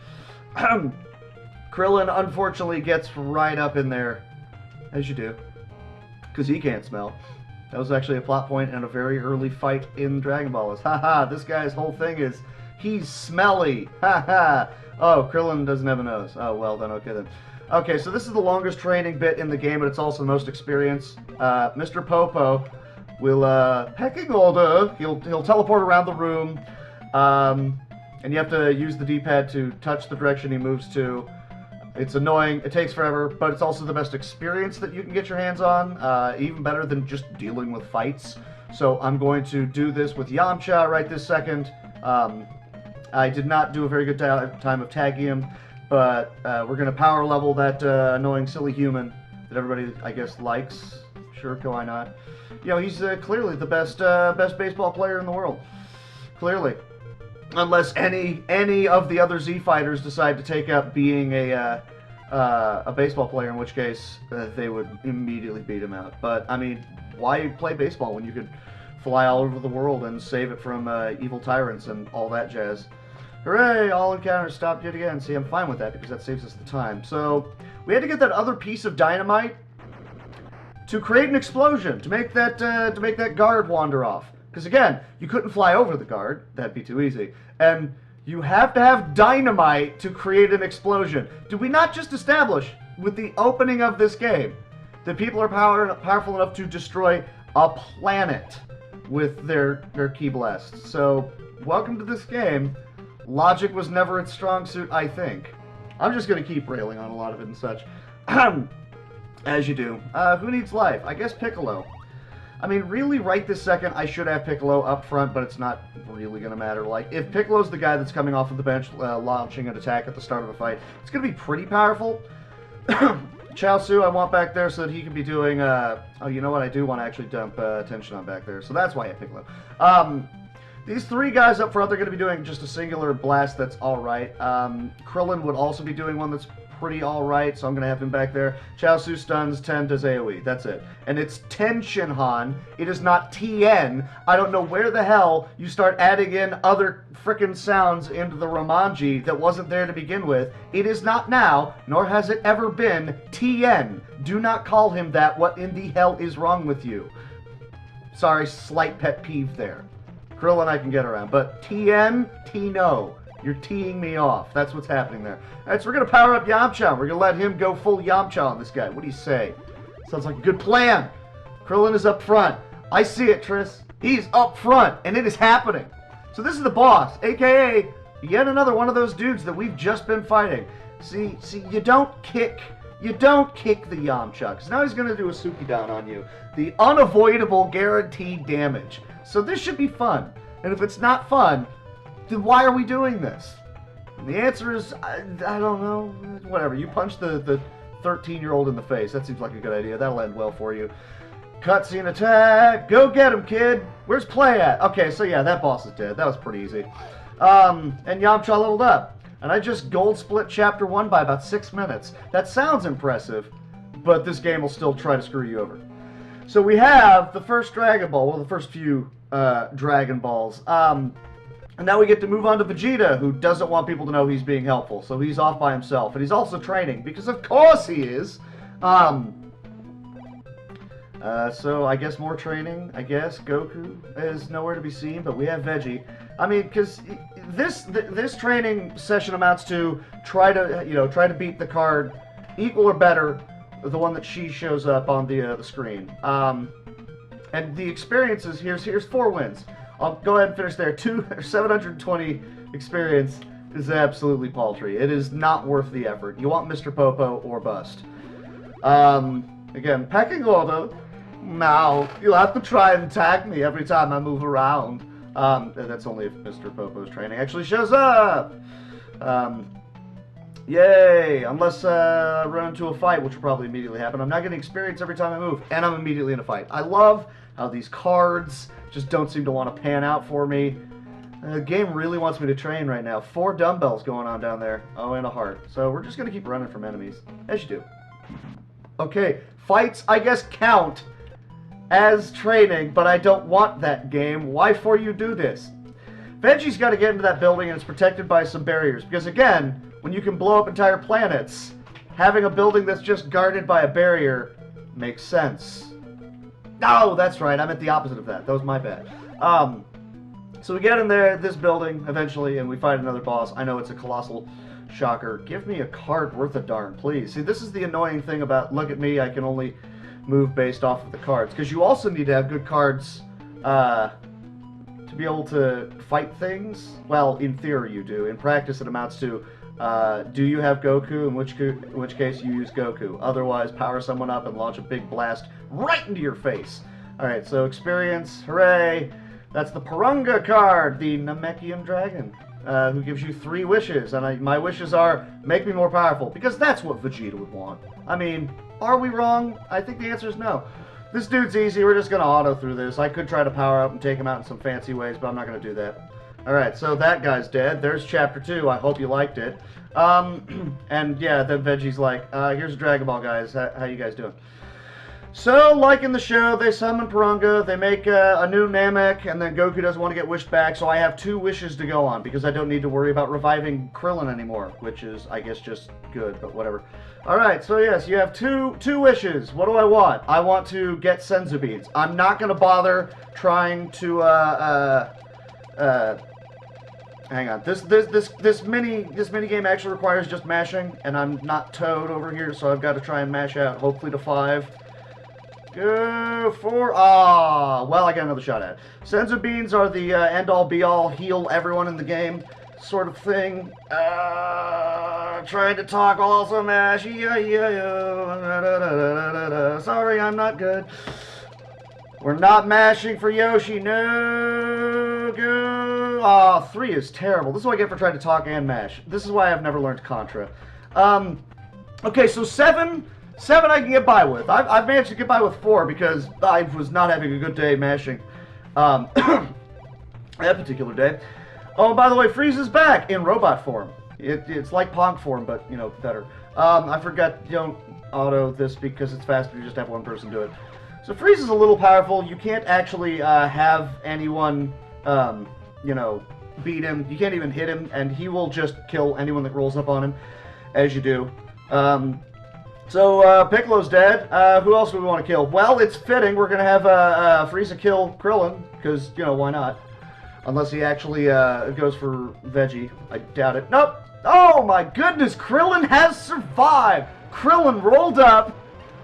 Krillin, unfortunately, gets right up in there, as you do, because he can't smell. That was actually a plot point in a very early fight in Dragon Ball. Haha, this guy's whole thing is, he's smelly. Haha. Oh, Krillin doesn't have a nose. Oh, well, then, okay, then. Okay, so this is the longest training bit in the game, but it's also the most experience. Mr. Popo will, pecking order, he'll teleport around the room, and you have to use the D-pad to touch the direction he moves to. It's annoying, it takes forever, but it's also the best experience that you can get your hands on, even better than just dealing with fights. So I'm going to do this with Yamcha right this second. I did not do a very good time of tagging him, but we're going to power level that annoying silly human that everybody, I guess, likes. Sure, why not? He's clearly the best baseball player in the world. Clearly. Unless any of the other Z fighters decide to take up being a baseball player, in which case they would immediately beat him out. But, I mean, why play baseball when you could fly all over the world and save it from evil tyrants and all that jazz? Hooray! All encounters stopped yet again. See, I'm fine with that because that saves us the time. So, we had to get that other piece of dynamite to create an explosion, to make that guard wander off. Because again, you couldn't fly over the guard, that'd be too easy. And you have to have dynamite to create an explosion. Did we not just establish, with the opening of this game, that people are powerful enough to destroy a planet with their ki blasts? So, welcome to this game. Logic was never its strong suit, I think. I'm just going to keep railing on a lot of it and such. As you do. Who needs life? I guess Piccolo. I mean, really, right this second, I should have Piccolo up front, but it's not really going to matter. Like, if Piccolo's the guy that's coming off of the bench, launching an attack at the start of a fight, it's going to be pretty powerful. Chaosu I want back there so that he can be doing, oh, you know what, I do want to actually dump attention on back there, so that's why I Piccolo. These 3 guys up front, they're going to be doing just a singular blast that's alright. Krillin would also be doing one that's pretty alright, so I'm going to have him back there. Chaosu stuns, 10 does AoE, that's it. And it's 10 Shinhan, it is not TN. I don't know where the hell you start adding in other frickin' sounds into the Romanji that wasn't there to begin with. It is not now, nor has it ever been, TN. Do not call him that. What in the hell is wrong with you? Sorry, slight pet peeve there. Krillin I can get around, but TN, T-no. You're teeing me off. That's what's happening there. Alright, so we're going to power up Yamcha. We're going to let him go full Yamcha on this guy. What do you say? Sounds like a good plan. Krillin is up front. I see it, Triss. He's up front, and it is happening. So this is the boss, a.k.a. yet another one of those dudes that we've just been fighting. See, you don't kick the Yamcha, because now he's going to do a Sukidan on you. The unavoidable guaranteed damage. So this should be fun. And if it's not fun, then why are we doing this? And the answer is, I don't know. Whatever. You punch the 13-year-old in the face. That seems like a good idea. That'll end well for you. Cutscene attack. Go get him, kid. Where's Play at? Okay, so yeah, that boss is dead. That was pretty easy. And Yamcha leveled up. And I just gold split Chapter 1 by about 6 minutes. That sounds impressive, but this game will still try to screw you over. So we have the first Dragon Ball, well, the first few Dragon Balls. And now we get to move on to Vegeta, who doesn't want people to know he's being helpful. So he's off by himself. And he's also training, because of course he is. So I guess more training. I guess Goku is nowhere to be seen, but we have Veggie. I mean, because this training session amounts to try to beat the card equal or better, the one that she shows up on the screen. And the experiences, here's 4 wins. I'll go ahead and finish there. 720 experience is absolutely paltry. It is not worth the effort. You want Mr. Popo or bust. Again, pecking order. Now, you'll have to try and tag me every time I move around. And that's only if Mr. Popo's training actually shows up. Yay! Unless I run into a fight, which will probably immediately happen. I'm not getting experience every time I move, and I'm immediately in a fight. I love how these cards just don't seem to want to pan out for me. The game really wants me to train right now. 4 dumbbells going on down there. Oh, and a heart. So we're just going to keep running from enemies. As you do. Okay, fights, I guess, count as training, but I don't want that game. Why for you do this? Veggie's got to get into that building, and it's protected by some barriers. Because, again, when you can blow up entire planets, having a building that's just guarded by a barrier makes sense. Oh, that's right. I meant the opposite of that. That was my bad. So we get in there, this building, eventually, and we fight another boss. I know it's a colossal shocker. Give me a card worth a darn, please. See, this is the annoying thing about, look at me, I can only move based off of the cards. Because you also need to have good cards to be able to fight things. Well, in theory you do. In practice it amounts to, do you have Goku? In which case you use Goku. Otherwise, power someone up and launch a big blast right into your face. Alright, so experience, hooray! That's the Purunga card, the Namekian Dragon, who gives you 3 wishes. And my wishes are, make me more powerful, because that's what Vegeta would want. I mean, are we wrong? I think the answer is no. This dude's easy, we're just going to auto through this. I could try to power up and take him out in some fancy ways, but I'm not going to do that. Alright, so that guy's dead. There's Chapter 2. I hope you liked it. And yeah, then Veggie's like, here's Dragon Ball, guys. How you guys doing? So, like in the show, they summon Purunga, they make a new Namek, and then Goku doesn't want to get wished back, so I have 2 wishes to go on, because I don't need to worry about reviving Krillin anymore, which is, I guess, just good, but whatever. Alright, so yes, you have two wishes. What do I want? I want to get Senzu Beans. I'm not going to bother trying to, hang on. This mini game actually requires just mashing, and I'm not Toad over here, so I've got to try and mash out, hopefully to 5. Go for... well, I got another shot at it. Senzu Beans are the end-all, be-all, heal everyone in the game sort of thing. Trying to talk while also mash. Sorry, I'm not good. We're not mashing for Yoshi. No, go. 3 is terrible. This is what I get for trying to talk and mash. This is why I've never learned Contra. Okay, so 7 7 I can get by with. I've managed to get by with 4 because I was not having a good day mashing that particular day. Oh, and by the way, Frieza's back in robot form. It's like Pong form, but, you know, better. I forgot you don't auto this because it's faster to just have one person do it. So Frieza's a little powerful. You can't actually have anyone, you know, beat him. You can't even hit him, and he will just kill anyone that rolls up on him, as you do. So Piccolo's dead. Who else do we want to kill? Well, it's fitting. We're going to have Frieza kill Krillin, because, you know, why not? Unless he actually goes for Veggie. I doubt it. Nope. Oh, my goodness. Krillin has survived. Krillin rolled up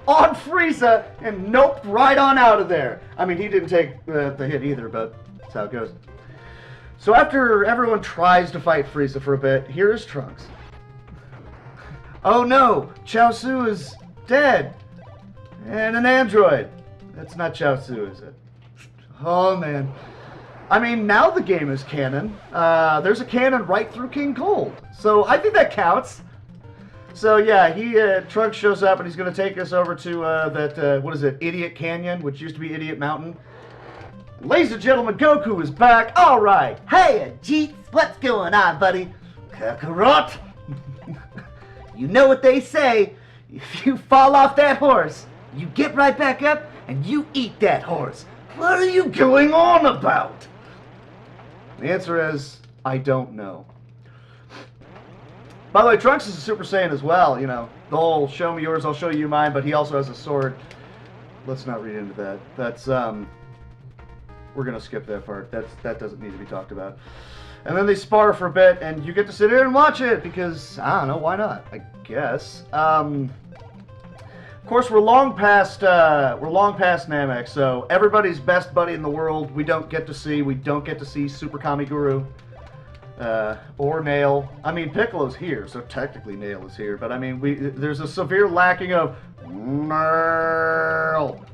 on Frieza and noped right on out of there. I mean, he didn't take the hit either, but that's how it goes. So after everyone tries to fight Frieza for a bit, here's Trunks. Oh no, Chaozu is dead. And an android. That's not Chaozu, is it? Oh man. I mean, now the game is canon. There's a canon right through King Cold. So I think that counts. So yeah, Trunks shows up and he's going to take us over to that, what is it, Idiot Canyon, which used to be Idiot Mountain. Ladies and gentlemen, Goku is back. All right. Hey, Jeets, what's going on, buddy? Kakarot! You know what they say. If you fall off that horse, you get right back up and you eat that horse. What are you going on about? The answer is, I don't know. By the way, Trunks is a Super Saiyan as well, you know. The whole show me yours, I'll show you mine, but he also has a sword. Let's not read into that. That's, we're going to skip that part. That doesn't need to be talked about. And then they spar for a bit, and you get to sit here and watch it, because, I don't know, why not? I guess. Of course, we're long past Namek, so everybody's best buddy in the world, we don't get to see Super Kamiguru. Or Nail. I mean, Piccolo's here, so technically Nail is here, but I mean, there's a severe lacking of Nail.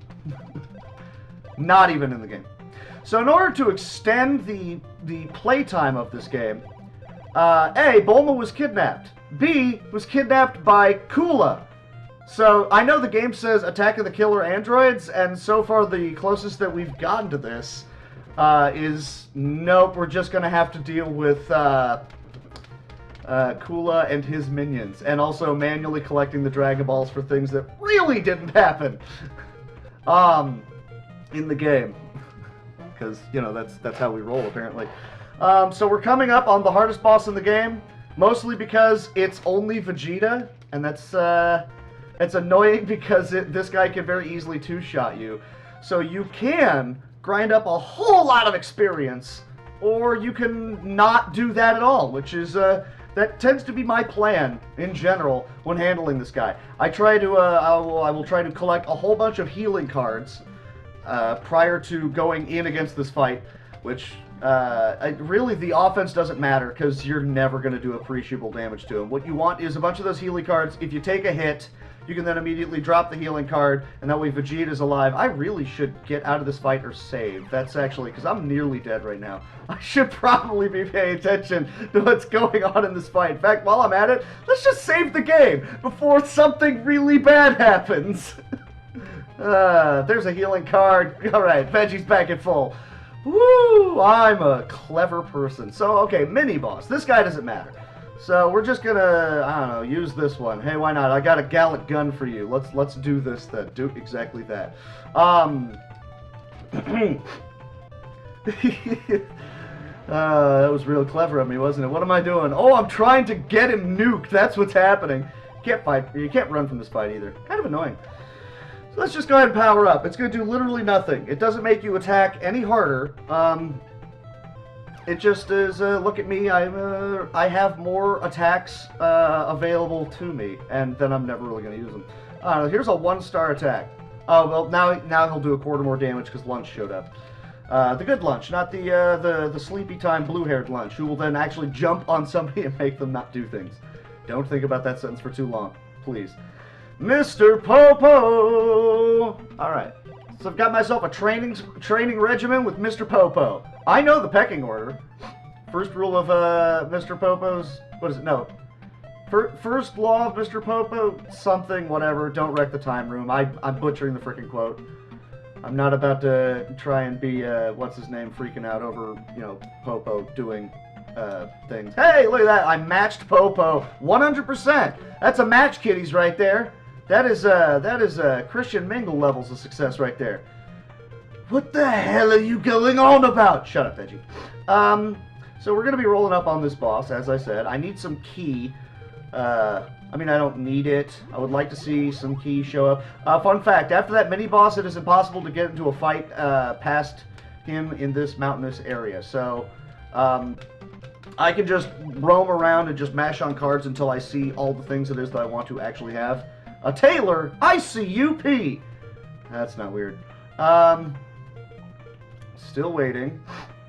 Not even in the game. So in order to extend the playtime of this game, A, Bulma was kidnapped. B, was kidnapped by Kula. So I know the game says Attack of the Killer Androids, and so far the closest that we've gotten to this is, nope, we're just going to have to deal with Kula and his minions, and also manually collecting the Dragon Balls for things that really didn't happen in the game. Because, you know, that's how we roll, apparently. So we're coming up on the hardest boss in the game, mostly because it's only Vegeta, and that's it's annoying because this guy can very easily two-shot you. So you can grind up a whole lot of experience, or you can not do that at all, which is that tends to be my plan in general when handling this guy. I will try to collect a whole bunch of healing cards prior to going in against this fight, which really the offense doesn't matter because you're never going to do appreciable damage to him. What you want is a bunch of those healing cards. If you take a hit, you can then immediately drop the healing card, and that way Vegeta's alive. I really should get out of this fight or save. That's actually, because I'm nearly dead right now. I should probably be paying attention to what's going on in this fight. In fact, while I'm at it, let's just save the game before something really bad happens. There's a healing card. Alright, Veggie's back at full. Woo! I'm a clever person. So, okay, mini-boss. This guy doesn't matter. So we're just gonna, I don't know, use this one. Hey, why not? I got a Gallic gun for you. Let's do this then. Do exactly that. That was real clever of me, wasn't it? What am I doing? Oh, I'm trying to get him nuked. That's what's happening. You can't fight. You can't run from this fight either. Kind of annoying. So let's just go ahead and power up. It's going to do literally nothing. It doesn't make you attack any harder. It just is, look at me, I have more attacks available to me, and then I'm never really going to use them. Here's a 1-star attack. Oh, well, now he'll do a quarter more damage because Lunch showed up. The good Lunch, not the sleepy time blue-haired Lunch, who will then actually jump on somebody and make them not do things. Don't think about that sentence for too long, please. Mr. Popo! Alright. So I've got myself a training regimen with Mr. Popo. I know the pecking order. First rule of Mr. Popo's... What is it? No. First law of Mr. Popo, something, whatever, don't wreck the time room. I'm butchering the freaking quote. I'm not about to try and be, what's his name, freaking out over, you know, Popo doing, things. Hey, look at that, I matched Popo 100%. That's a match, kiddies, right there. That is Christian Mingle levels of success right there. What the hell are you going on about? Shut up, Veggie. So we're going to be rolling up on this boss, as I said. I need some key. I mean, I don't need it. I would like to see some key show up. Fun fact, after that mini-boss, it is impossible to get into a fight past him in this mountainous area. So, I can just roam around and just mash on cards until I see all the things it is that I want to actually have. A tailor, ICUP! That's not weird. Still waiting.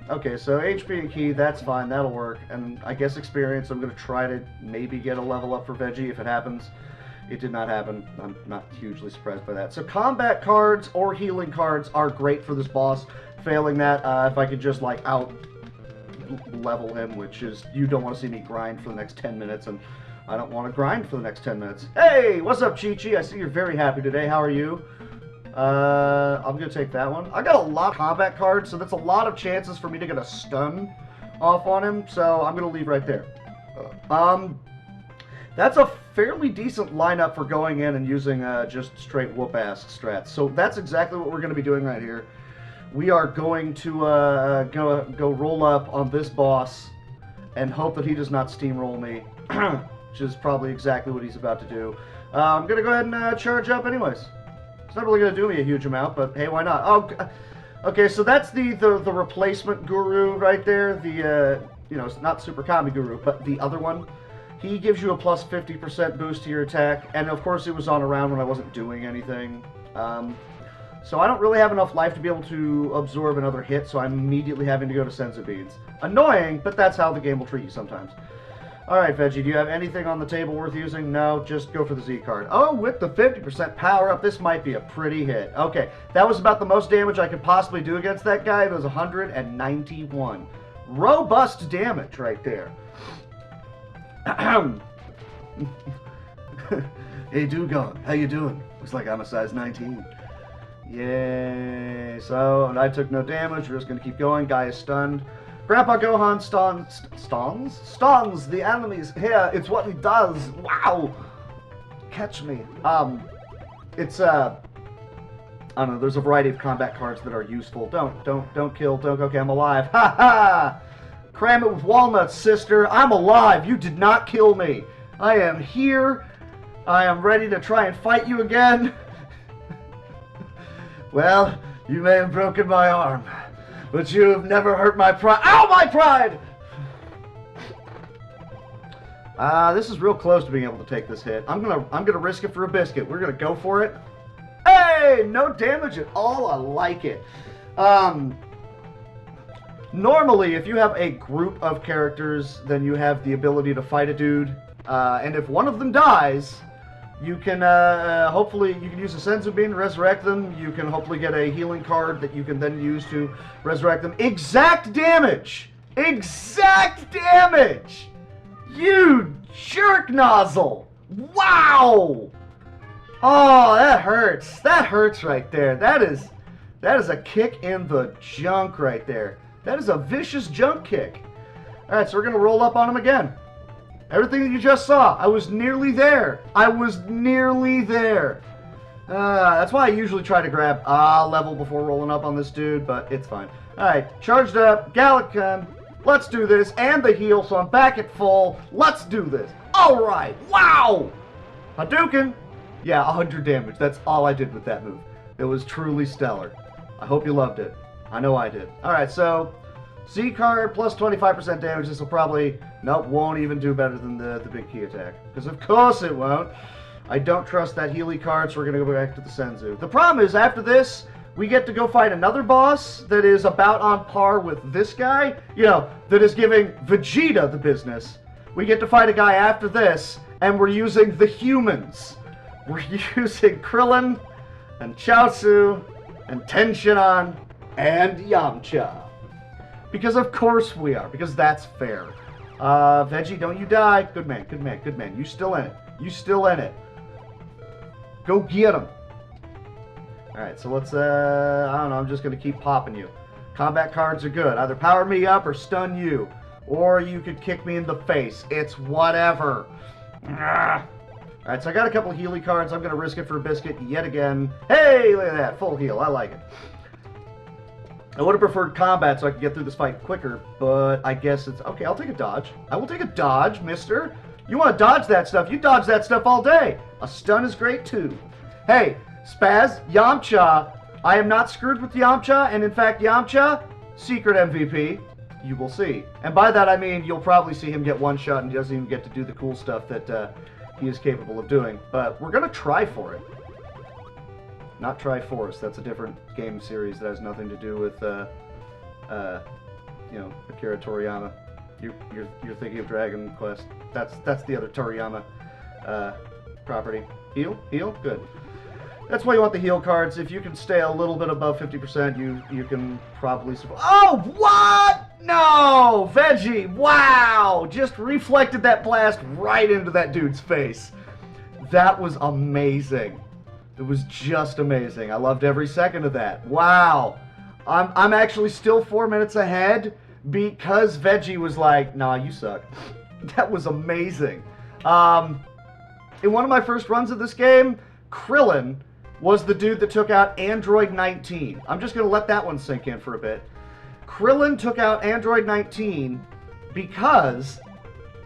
Okay, so HP and key, that's fine, that'll work. And I guess experience, I'm going to try to maybe get a level up for Veggie if it happens. It did not happen. I'm not hugely surprised by that. So combat cards or healing cards are great for this boss. Failing that, if I could just like out level him, which is, you don't want to see me grind for the next 10 minutes, and I don't want to grind for the next 10 minutes. Hey, what's up, Chi-Chi? I see you're very happy today. How are you? I'm gonna take that one. I got a lot of combat cards, so that's a lot of chances for me to get a stun off on him, so I'm gonna leave right there. That's a fairly decent lineup for going in and using just straight whoop-ass strats. So that's exactly what we're gonna be doing right here. We are going to go roll up on this boss and hope that he does not steamroll me, which is probably exactly what he's about to do. I'm gonna go ahead and charge up anyways. It's not really going to do me a huge amount, but hey, why not? Oh, okay, so that's the replacement guru right there. The, you know, it's not Super Kami Guru, but the other one. He gives you a plus 50% boost to your attack, and of course it was on a round when I wasn't doing anything. So I don't really have enough life to be able to absorb another hit, so I'm immediately having to go to Senzu Beads. Annoying, but that's how the game will treat you sometimes. Alright, Veggie, do you have anything on the table worth using? No, just go for the Z card. Oh, with the 50% power up, this might be a pretty hit. Okay, that was about the most damage I could possibly do against that guy. It was 191. Robust damage right there. Hey, Dugon, how you doing? Looks like I'm a size 19. Yay. So, I took no damage. We're just going to keep going. Guy is stunned. Grandpa Gohan stuns the enemies here. It's what he does. Wow. Catch me. It's I don't know. There's a variety of combat cards that are useful. Don't kill. Don't. Okay, I'm alive. Ha ha. Cram it with walnuts, sister. I'm alive. You did not kill me. I am here. I am ready to try and fight you again. Well, you may have broken my arm, but you have never hurt my pride. Ow, my pride! This is real close to being able to take this hit. I'm gonna risk it for a biscuit. We're gonna go for it. Hey, no damage at all. I like it. Normally, if you have a group of characters, then you have the ability to fight a dude, and if one of them dies, you can, hopefully, you can use a Senzu Bean to resurrect them. You can hopefully get a healing card that you can then use to resurrect them. Exact damage! Exact damage! You jerk nozzle! Wow! Oh, that hurts. That hurts right there. That is a kick in the junk right there. That is a vicious junk kick. Alright, so we're going to roll up on him again. Everything that you just saw, I was nearly there. I was nearly there. That's why I usually try to grab level before rolling up on this dude, but it's fine. Alright, charged up, Gallic Gun. Let's do this, and the heal, so I'm back at full. Let's do this. Alright, wow! Hadouken! Yeah, 100 damage. That's all I did with that move. It was truly stellar. I hope you loved it. I know I did. Alright, so Z card plus 25% damage. This will probably, nope, won't even do better than the big key attack. Because of course it won't. I don't trust that Healy card, so we're going to go back to the Senzu. The problem is, after this, we get to go fight another boss that is about on par with this guy. You know, that is giving Vegeta the business. We get to fight a guy after this, and we're using the humans. We're using Krillin, and Chaozu, and Tenshinhan, and Yamcha. Because of course we are, because that's fair. Veggie, don't you die. Good man, good man, good man. You still in it. You still in it. Go get him. Alright, so let's, I don't know, I'm just going to keep popping you. Combat cards are good. Either power me up or stun you. Or you could kick me in the face. It's whatever. Alright, so I got a couple Healy cards. I'm going to risk it for a biscuit yet again. Hey, look at that. Full heal. I like it. I would have preferred combat so I could get through this fight quicker, but I guess it's... Okay, I'll take a dodge. I will take a dodge, mister. You want to dodge that stuff, you dodge that stuff all day. A stun is great, too. Hey, Spaz, Yamcha. I am not screwed with Yamcha, and in fact, Yamcha, secret MVP. You will see. And by that, I mean you'll probably see him get one shot and he doesn't even get to do the cool stuff that he is capable of doing. But we're going to try for it. Not Triforce. That's a different game series that has nothing to do with, you know, Akira Toriyama. You're thinking of Dragon Quest. That's the other Toriyama property. Heal? Heal? Good. That's why you want the heal cards. If you can stay a little bit above 50%, you can probably survive. Oh, what? No! Veggie! Wow! Just reflected that blast right into that dude's face. That was amazing. It was just amazing. I loved every second of that. Wow. I'm actually still 4 minutes ahead because Veggie was like, nah, you suck. That was amazing. In one of my first runs of this game, Krillin was the dude that took out Android 19. I'm just going to let that one sink in for a bit. Krillin took out Android 19 because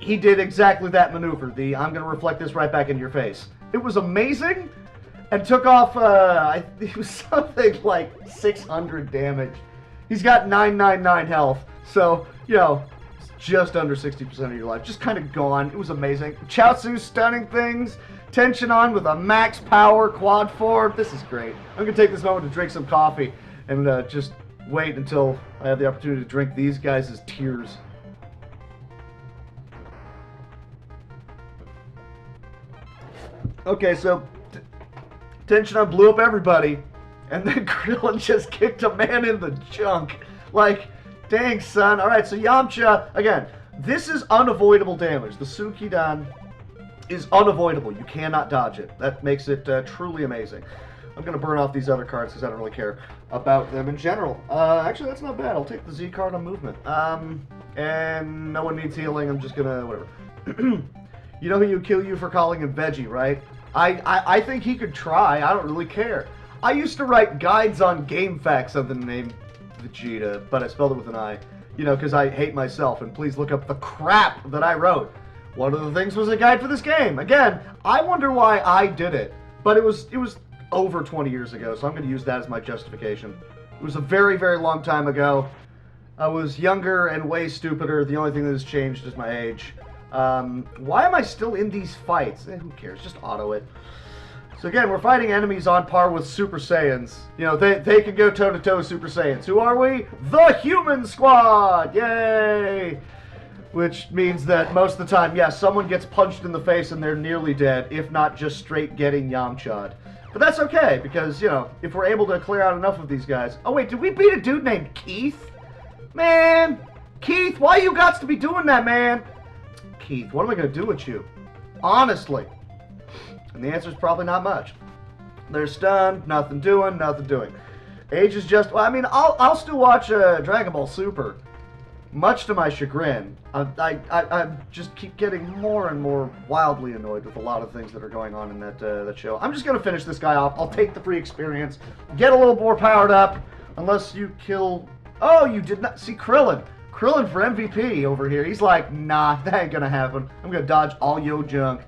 he did exactly that maneuver. I'm going to reflect this right back in your face. It was amazing. And took off, it was something like 600 damage. He's got 999 health. So, you know, just under 60% of your life. Just kind of gone. It was amazing. Chaozu stunning things. Tension on with a max power quad form. This is great. I'm going to take this moment to drink some coffee and just wait until I have the opportunity to drink these guys' tears. Okay, so... Tension on blew up everybody, and then Krillin just kicked a man in the junk. Like, dang, son. Alright, so Yamcha, again, this is unavoidable damage. The Sukidan is unavoidable. You cannot dodge it. That makes it truly amazing. I'm going to burn off these other cards because I don't really care about them in general. Actually, that's not bad. I'll take the Z card on movement. And no one needs healing. I'm just going to, whatever. You know who you kill you for calling him Veggie, right? I think he could try. I don't really care. I used to write guides on GameFAQs of the name Vegeta, but I spelled it with an I. You know, because I hate myself, and please look up the crap that I wrote. One of the things was a guide for this game. Again, I wonder why I did it, but it was over 20 years ago, so I'm going to use that as my justification. It was a very, very long time ago. I was younger and way stupider. The only thing that has changed is my age. Why am I still in these fights? Who cares? Just auto it. So again, we're fighting enemies on par with Super Saiyans. You know, they can go toe-to-toe with Super Saiyans. Who are we? The Human Squad! Yay! Which means that most of the time, yes, someone gets punched in the face and they're nearly dead, if not just straight getting Yamcha'd. But that's okay, because, you know, if we're able to clear out enough of these guys... Oh wait, did we beat a dude named Keith? Man! Keith, why you gots to be doing that, man? Keith, what am I going to do with you? Honestly. And the answer is probably not much. They're stunned, nothing doing, nothing doing. Age is just... Well, I mean, I'll still watch Dragon Ball Super. Much to my chagrin. I just keep getting more and more wildly annoyed with a lot of things that are going on in that show. I'm just going to finish this guy off. I'll take the free experience. Get a little more powered up. Unless you kill... Oh, you did not... See, Krillin. Krillin for MVP over here. He's like, nah, that ain't gonna happen. I'm gonna dodge all yo junk.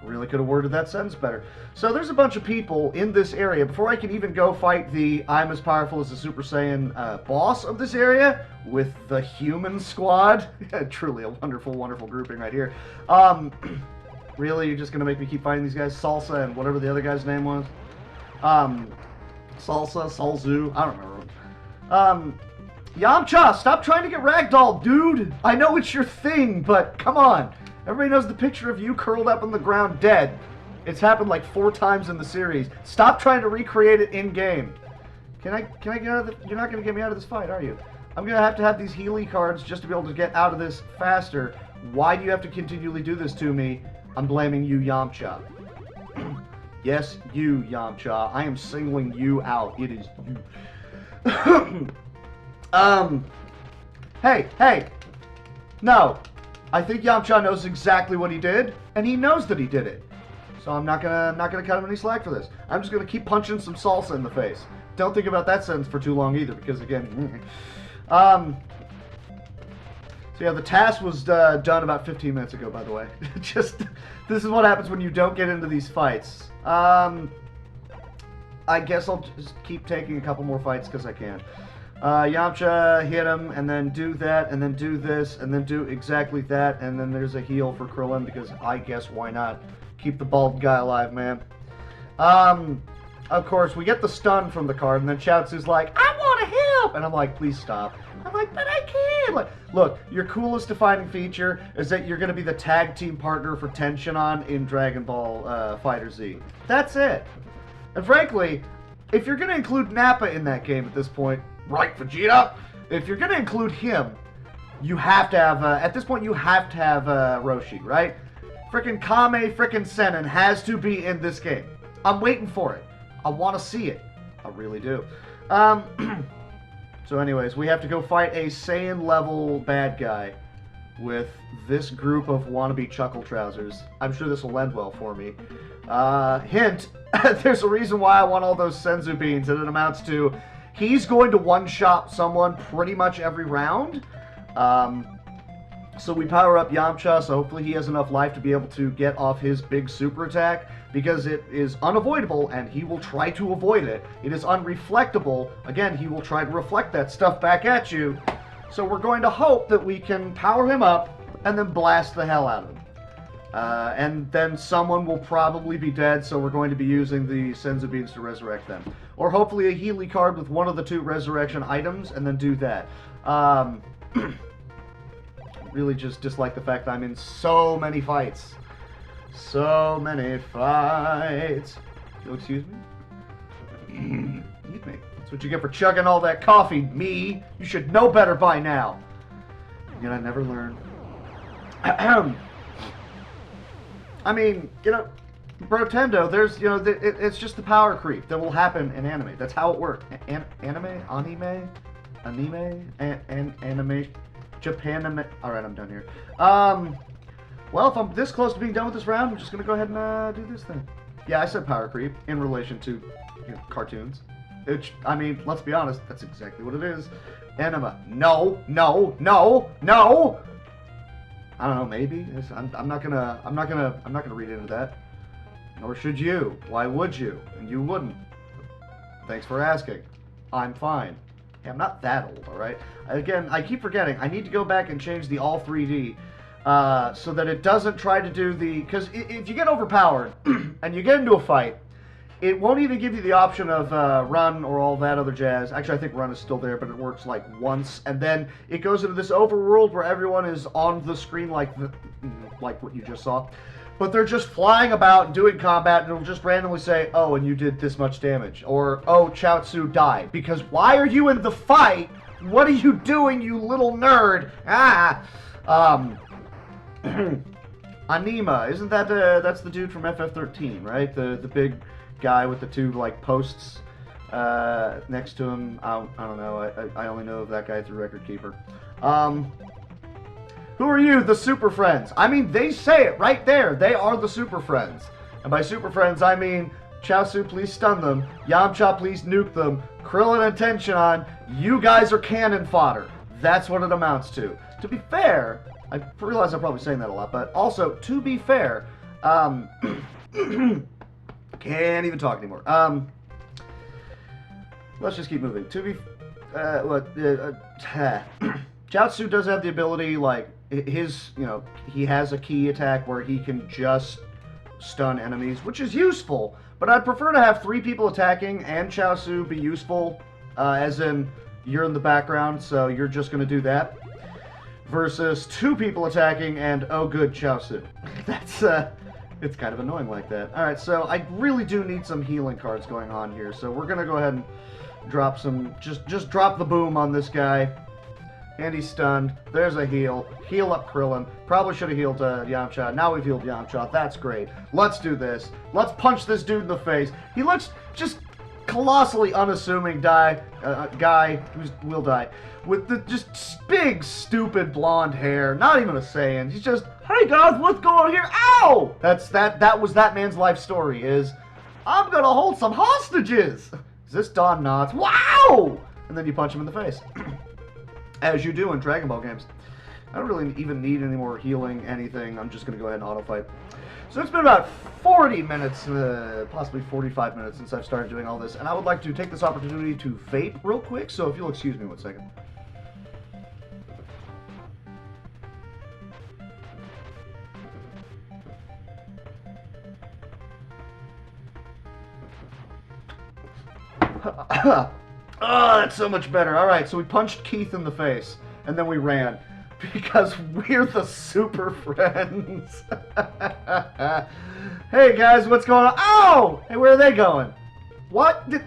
Really could have worded that sentence better. So there's a bunch of people in this area. Before I can even go fight the I'm as powerful as the Super Saiyan boss of this area with the Human Squad. Truly a wonderful, wonderful grouping right here. Really, you're just gonna make me keep fighting these guys? Salsa and whatever the other guy's name was. Salsa, Salzu, I don't remember. Yamcha, stop trying to get ragdolled, dude! I know it's your thing, but come on. Everybody knows the picture of you curled up on the ground dead. It's happened like 4 times in the series. Stop trying to recreate it in-game. Can I get out of the... You're not going to get me out of this fight, are you? I'm going to have these Healy cards just to be able to get out of this faster. Why do you have to continually do this to me? I'm blaming you, Yamcha. Yes, you, Yamcha. I am singling you out. It is you. Hey. No. I think Yamcha knows exactly what he did, and he knows that he did it. So I'm not gonna cut him any slack for this. I'm just gonna keep punching some salsa in the face. Don't think about that sentence for too long either, because again, so yeah, the task was done about 15 minutes ago, by the way. Just, this is what happens when you don't get into these fights. I guess I'll just keep taking a couple more fights because I can. Yamcha, hit him, and then do that, and then do this, and then do exactly that, and then there's a heal for Krillin, because I guess why not? Keep the bald guy alive, man. Of course, we get the stun from the card, and then Chaozu's like, I want to help! And I'm like, please stop. I'm like, but I can't! Like, look, your coolest defining feature is that you're going to be the tag team partner for Tenshinhan in Dragon Ball FighterZ. That's it. And frankly, if you're going to include Nappa in that game at this point, right, Vegeta? If you're going to include him, you have to have, at this point, you have to have Roshi, right? Frickin' Kame frickin' Sennin has to be in this game. I'm waiting for it. I want to see it. I really do. So anyways, we have to go fight a Saiyan-level bad guy with this group of wannabe Chuckle Trousers. I'm sure this will end well for me. Hint, there's a reason why I want all those Senzu beans, and it amounts to he's going to one-shot someone pretty much every round. So we power up Yamcha, so hopefully he has enough life to be able to get off his big super attack, because it is unavoidable, and he will try to avoid it. It is unreflectable. Again, he will try to reflect that stuff back at you. So we're going to hope that we can power him up, and then blast the hell out of him. And then someone will probably be dead, so we're going to be using the Senzu Beans to resurrect them. Or hopefully a Healy card with one of the two resurrection items, and then do that. Really just dislike the fact that I'm in so many fights. So many fights. You'll excuse me? Eat me. That's what you get for chugging all that coffee, me. You should know better by now. Yet I never learn. I mean, you know, Brotendo, there's, you know, it's just the power creep that will happen in anime. That's how it works. Anime? Japanime. Alright, I'm done here. Well, if I'm this close to being done with this round, I'm just going to go ahead and do this thing. Yeah, I said power creep in relation to, you know, cartoons. Which, I mean, let's be honest, that's exactly what it is. Anime. No. I don't know, maybe. I'm not gonna read into that. Nor should you. Why would you? And you wouldn't. Thanks for asking. I'm fine. Yeah, I'm not that old, alright? Again, I keep forgetting. I need to go back and change the all 3D so that it doesn't try to do the... Because if you get overpowered and you get into a fight, it won't even give you the option of run or all that other jazz. Actually, I think run is still there, but it works like once. And then it goes into this overworld where everyone is on the screen like what you just saw. But they're just flying about doing combat, and it'll just randomly say, oh, and you did this much damage. Or, oh, Chaozu died. Because why are you in the fight? What are you doing, you little nerd? Anima, isn't that that's the dude from FF13, right? The big guy with the two, like, posts next to him. I don't know. I only know of that guy through Record Keeper. Who are you, the Super Friends? I mean, they say it right there. They are the Super Friends. And by Super Friends, I mean, Chaozu, please stun them. Yamcha, please nuke them. Krillin and Tenshinhan, you guys are cannon fodder. That's what it amounts to. To be fair, I realize I'm probably saying that a lot, but also, to be fair, can't even talk anymore. Let's just keep moving. To be, Chaozu does have the ability, like, his, you know, he has a key attack where he can just stun enemies, which is useful, but I'd prefer to have 3 people attacking and Chaozu be useful, as in, you're in the background, so you're just going to do that, versus 2 people attacking and, oh good, Chaozu. That's, it's kind of annoying like that. Alright, so I really do need some healing cards going on here, so we're going to go ahead and drop some, just drop the boom on this guy. and he's stunned. There's a heal. Heal up Krillin. Probably should have healed Yamcha. Now we've healed Yamcha. That's great. Let's do this. Let's punch this dude in the face. He looks just colossally unassuming guy who will die with the just big stupid blonde hair. Not even a Saiyan. He's just, hey guys, what's going on here? Ow! That was that man's life story. Is I'm gonna hold some hostages. Is this Don Knotts? Wow! And then you punch him in the face. As you do in Dragon Ball games. I don't really even need any more healing, anything. I'm just going to go ahead and auto-fight. So it's been about 40 minutes, possibly 45 minutes since I've started doing all this. And I would like to take this opportunity to vape real quick. So if you'll excuse me 1 second. Oh, that's so much better. Alright, so we punched Keith in the face, and then we ran. Because we're the super friends. Hey guys, what's going on? Ow! Hey, where are they going? What? Did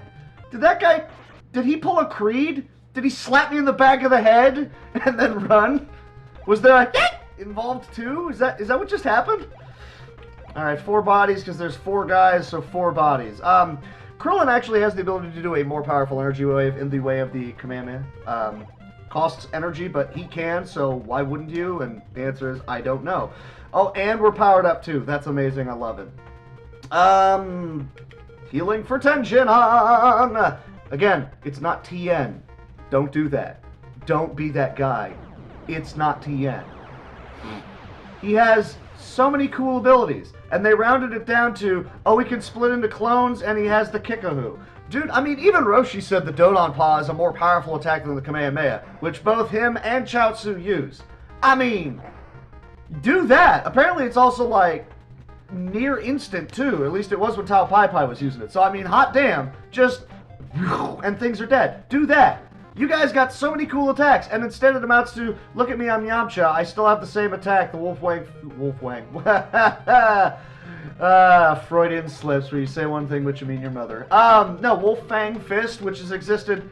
that guy... Did he pull a Creed? Did he slap me in the back of the head and then run? Was there a hit involved too? Is that what just happened? Alright, 4 bodies, because there's 4 guys, so 4 bodies. Krillin actually has the ability to do a more powerful energy wave in the way of the Kamehameha. Costs energy, but he can, so why wouldn't you? And the answer is, I don't know. Oh, and we're powered up too. That's amazing. I love it. Healing for Tenshinhan! Again, it's not TN. Don't do that. Don't be that guy. It's not TN. He has so many cool abilities, and they rounded it down to, oh, he can split into clones, and he has the Kickahoo. Dude, I mean, even Roshi said the Dodon Paw is a more powerful attack than the Kamehameha, which both him and Chaozu use. I mean, do that. Apparently it's also, like, near instant, too. At least it was when Tao Pai Pai was using it. So, I mean, hot damn, just, and things are dead. Do that. You guys got so many cool attacks, and instead it amounts to, look at me, I'm Yamcha, I still have the same attack, the Wolfwang. Freudian slips where you say one thing but you mean your mother. No, Wolfang Fist, which has existed.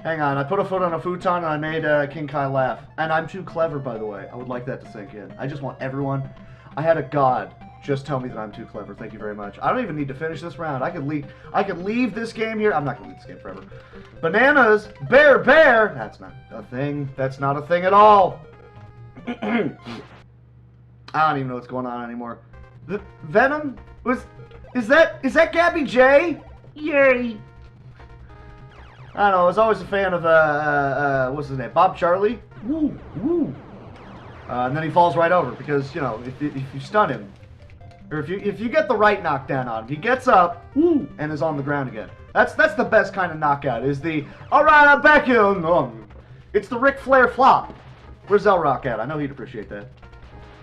Hang on, I put a foot on a futon and I made King Kai laugh. And I'm too clever, by the way. I would like that to sink in. I just want everyone. I had a god just tell me that I'm too clever. Thank you very much. I don't even need to finish this round. I could leave this game here. I'm not gonna leave this game forever. Bananas, bear. That's not a thing. That's not a thing at all. I don't even know what's going on anymore. Venom? Is that Gabby J? Yay! I don't know, I was always a fan of, what's his name? Bob Charlie? Woo, woo. And then he falls right over because, you know, if you stun him, or if you get the right knockdown on him, he gets up, woo, and is on the ground again. That's the best kind of knockout, is the, alright, I'm back here. It's the Ric Flair flop. Where's Elrock at? I know he'd appreciate that.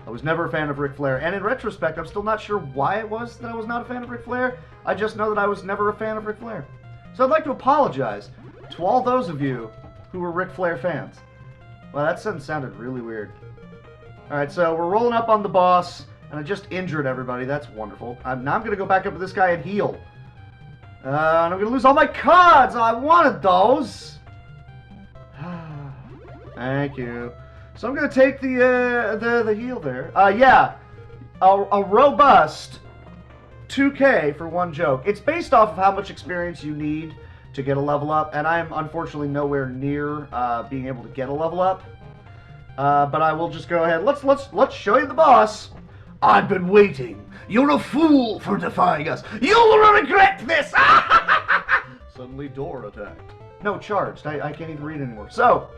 I was never a fan of Ric Flair, and in retrospect, I'm still not sure why it was that I was not a fan of Ric Flair. I just know that I was never a fan of Ric Flair. So I'd like to apologize to all those of you who were Ric Flair fans. Well, that sentence sounded really weird. Alright, so we're rolling up on the boss, and I just injured everybody. That's wonderful. Now I'm going to go back up to this guy and heal. And I'm going to lose all my cards! I wanted those! Thank you. So I'm going to take the heal there. Yeah, a robust 2K for one joke. It's based off of how much experience you need to get a level up, and I'm unfortunately nowhere near being able to get a level up. But I will just go ahead. Let's show you the boss. I've been waiting. You're a fool for defying us. You'll regret this. Suddenly door attacked. No, charged. I can't even read anymore. So.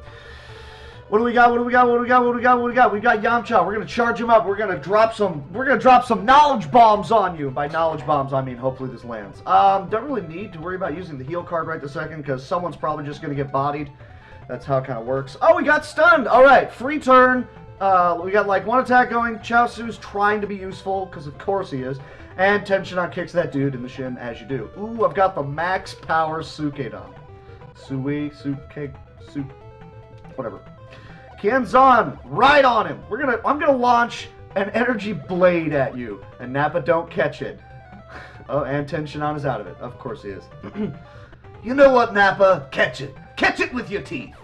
What do we got? We got Yamcha. We're gonna charge him up. We're gonna drop some knowledge bombs on you. By knowledge bombs, I mean hopefully this lands. Don't really need to worry about using the heal card right this second because someone's probably just gonna get bodied. That's how it kind of works. Oh, we got stunned. All right, free turn. We got like one attack going. Chaozu's trying to be useful because of course he is. And Tenshinhan kicks that dude in the shin as you do. Ooh, I've got the max power Sukedan. Whatever. Kienzan, right on him. I'm gonna launch an energy blade at you, and Nappa don't catch it. Oh, and Tenshinhan is out of it. Of course he is. You know what, Nappa? Catch it. Catch it with your teeth.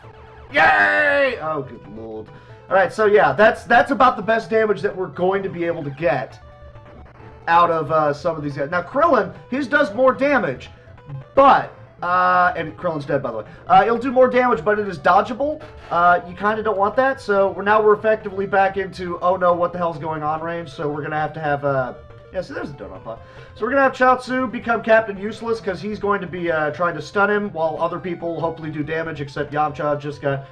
Yay! Oh, good lord. Alright, so yeah, that's about the best damage that we're going to be able to get out of some of these guys. Now, Krillin, his does more damage, but... and Krillin's dead, by the way. It'll do more damage, but it is dodgeable. You kind of don't want that, so we're effectively back into, oh no, what the hell's going on range, so we're going to have, yeah, see, there's a donut pot. So we're going to have Chaozu become Captain Useless, because he's going to be trying to stun him, while other people hopefully do damage, except Yamcha just got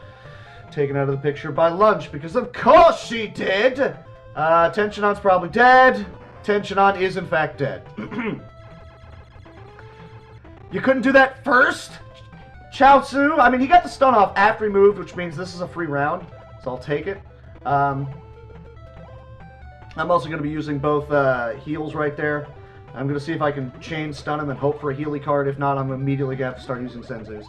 taken out of the picture by Lunch, because of course she did! Tenshinhan's probably dead. Tenshinhan is in fact dead. You couldn't do that first? Chaozu? I mean, he got the stun off after he moved, which means this is a free round, so I'll take it. I'm also going to be using both heals right there. I'm going to see if I can chain stun him and hope for a Healy card. If not, I'm immediately going to have to start using Senzus.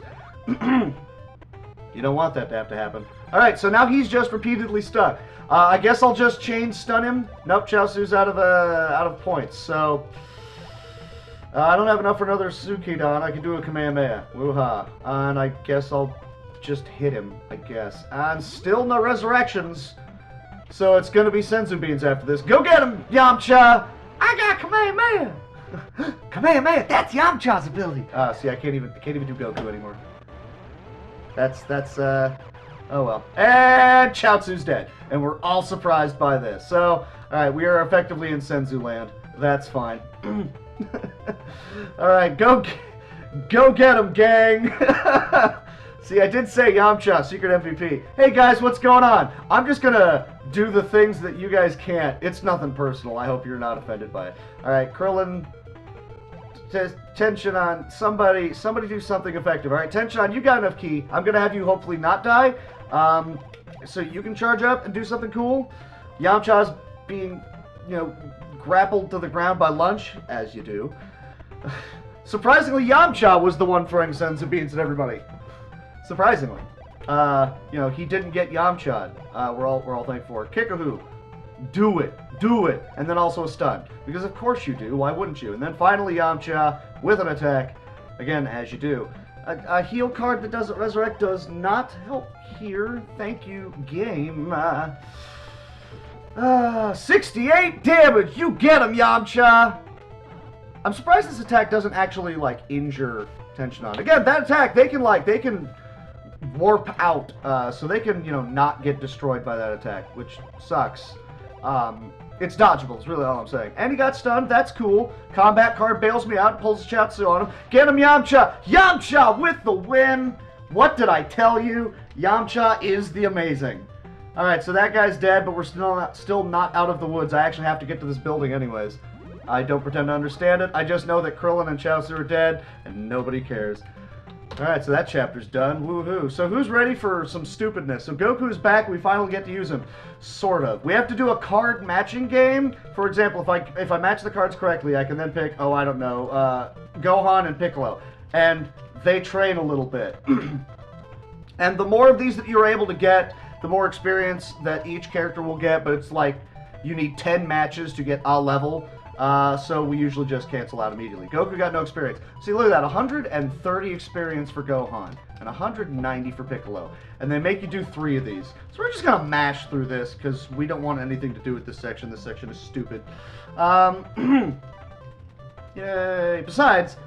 You don't want that to have to happen. Alright, so now he's just repeatedly stuck. I guess I'll just chain stun him. Nope, Chaozu's out of points, so... I don't have enough for another Sukidan. I can do a Kamehameha. Woo-ha. And I guess I'll just hit him, I guess. And still no resurrections. So it's gonna be Senzu Beans after this. Go get him, Yamcha! I got Kamehameha! Kamehameha, that's Yamcha's ability. See, I can't even do Goku anymore. Oh well. And Chaozu's dead. And we're all surprised by this. So, alright, we are effectively in Senzu land. That's fine. Alright, go get him, gang! See, I did say Yamcha, secret MVP. Hey guys, what's going on? I'm just gonna do the things that you guys can't. It's nothing personal. I hope you're not offended by it. Alright, Krillin, Tenshinhan, somebody do something effective. Alright, Tenshinhan, you got enough ki. I'm gonna have you hopefully not die. So you can charge up and do something cool. Yamcha's being, grappled to the ground by Lunch, as you do. Surprisingly, Yamcha was the one throwing Senzu Beans at everybody. Surprisingly. He didn't get Yamcha. We're all thankful for it. Kickahoo. Do it. Do it. And then also a stun. Because of course you do. Why wouldn't you? And then finally Yamcha with an attack. Again, as you do. A heal card that doesn't resurrect does not help here. Thank you, game. 68 damage! You get him, Yamcha! I'm surprised this attack doesn't actually, injure Tenshinhan. Again, that attack, they can warp out, so they can, not get destroyed by that attack, which sucks. It's dodgeable, is really all I'm saying. And he got stunned, that's cool. Combat card bails me out, pulls Chaozu on him. Get him, Yamcha! Yamcha with the win! What did I tell you? Yamcha is the amazing. Alright, so that guy's dead, but we're still not out of the woods. I actually have to get to this building anyways. I don't pretend to understand it. I just know that Krillin and Chaozu are dead, and nobody cares. Alright, so that chapter's done. Woohoo. So who's ready for some stupidness? So Goku's back, we finally get to use him. Sort of. We have to do a card matching game. For example, if I match the cards correctly, I can then pick, I don't know, Gohan and Piccolo. And they train a little bit. And the more of these that you're able to get, the more experience that each character will get, but it's like you need 10 matches to get a level, so we usually just cancel out immediately. Goku got no experience. See, look at that, 130 experience for Gohan, and 190 for Piccolo, and they make you do 3 of these. So we're just gonna mash through this, because we don't want anything to do with this section. This section is stupid. Yay! Besides,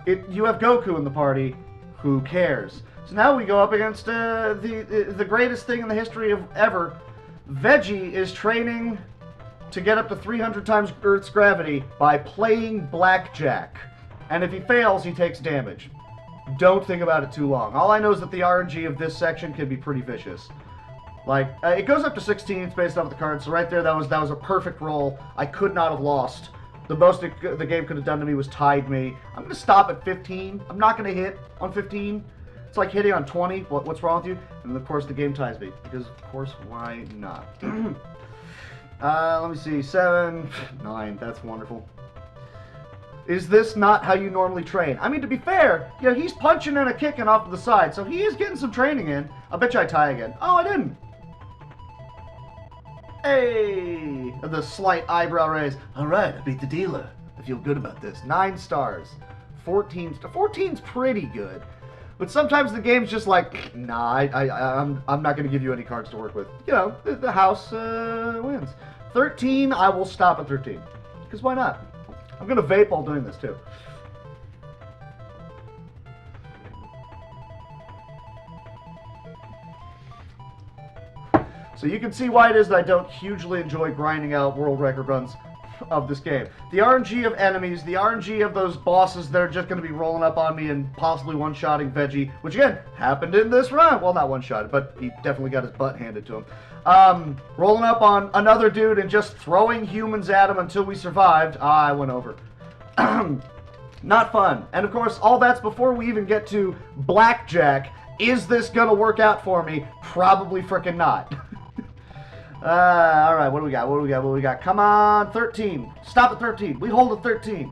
you have Goku in the party, who cares? So now we go up against the greatest thing in the history of ever. Veggie is training to get up to 300 times Earth's gravity by playing blackjack. And if he fails, he takes damage. Don't think about it too long. All I know is that the RNG of this section can be pretty vicious. It goes up to 16, it's based off the cards, so right there, that was a perfect roll. I could not have lost. The most the game could have done to me was tied me. I'm going to stop at 15. I'm not going to hit on 15. It's like hitting on 20. What's wrong with you? And of course the game ties me. Because of course, why not? Let me see. 7, 9. That's wonderful. Is this not how you normally train? I mean, to be fair, he's punching and a kicking off to the side, so he is getting some training in. I bet you I tie again. Oh, I didn't. Hey! The slight eyebrow raise. Alright, I beat the dealer. I feel good about this. 9 stars. 14's pretty good. But sometimes the game's just like, nah, I'm not going to give you any cards to work with. You know, the house wins. 13, I will stop at 13. Because why not? I'm going to vape while doing this, too. So you can see why it is that I don't hugely enjoy grinding out world record runs of this game. The RNG of enemies, the RNG of those bosses that are just going to be rolling up on me and possibly one-shotting Veggie, which again, happened in this run. Well, not one-shotted, but he definitely got his butt handed to him. Rolling up on another dude and just throwing humans at him until we survived. I went over. Not fun. And of course, all that's before we even get to Blackjack. Is this going to work out for me? Probably frickin' not. Alright, what do we got? What do we got? Come on, 13. Stop at 13. We hold at 13.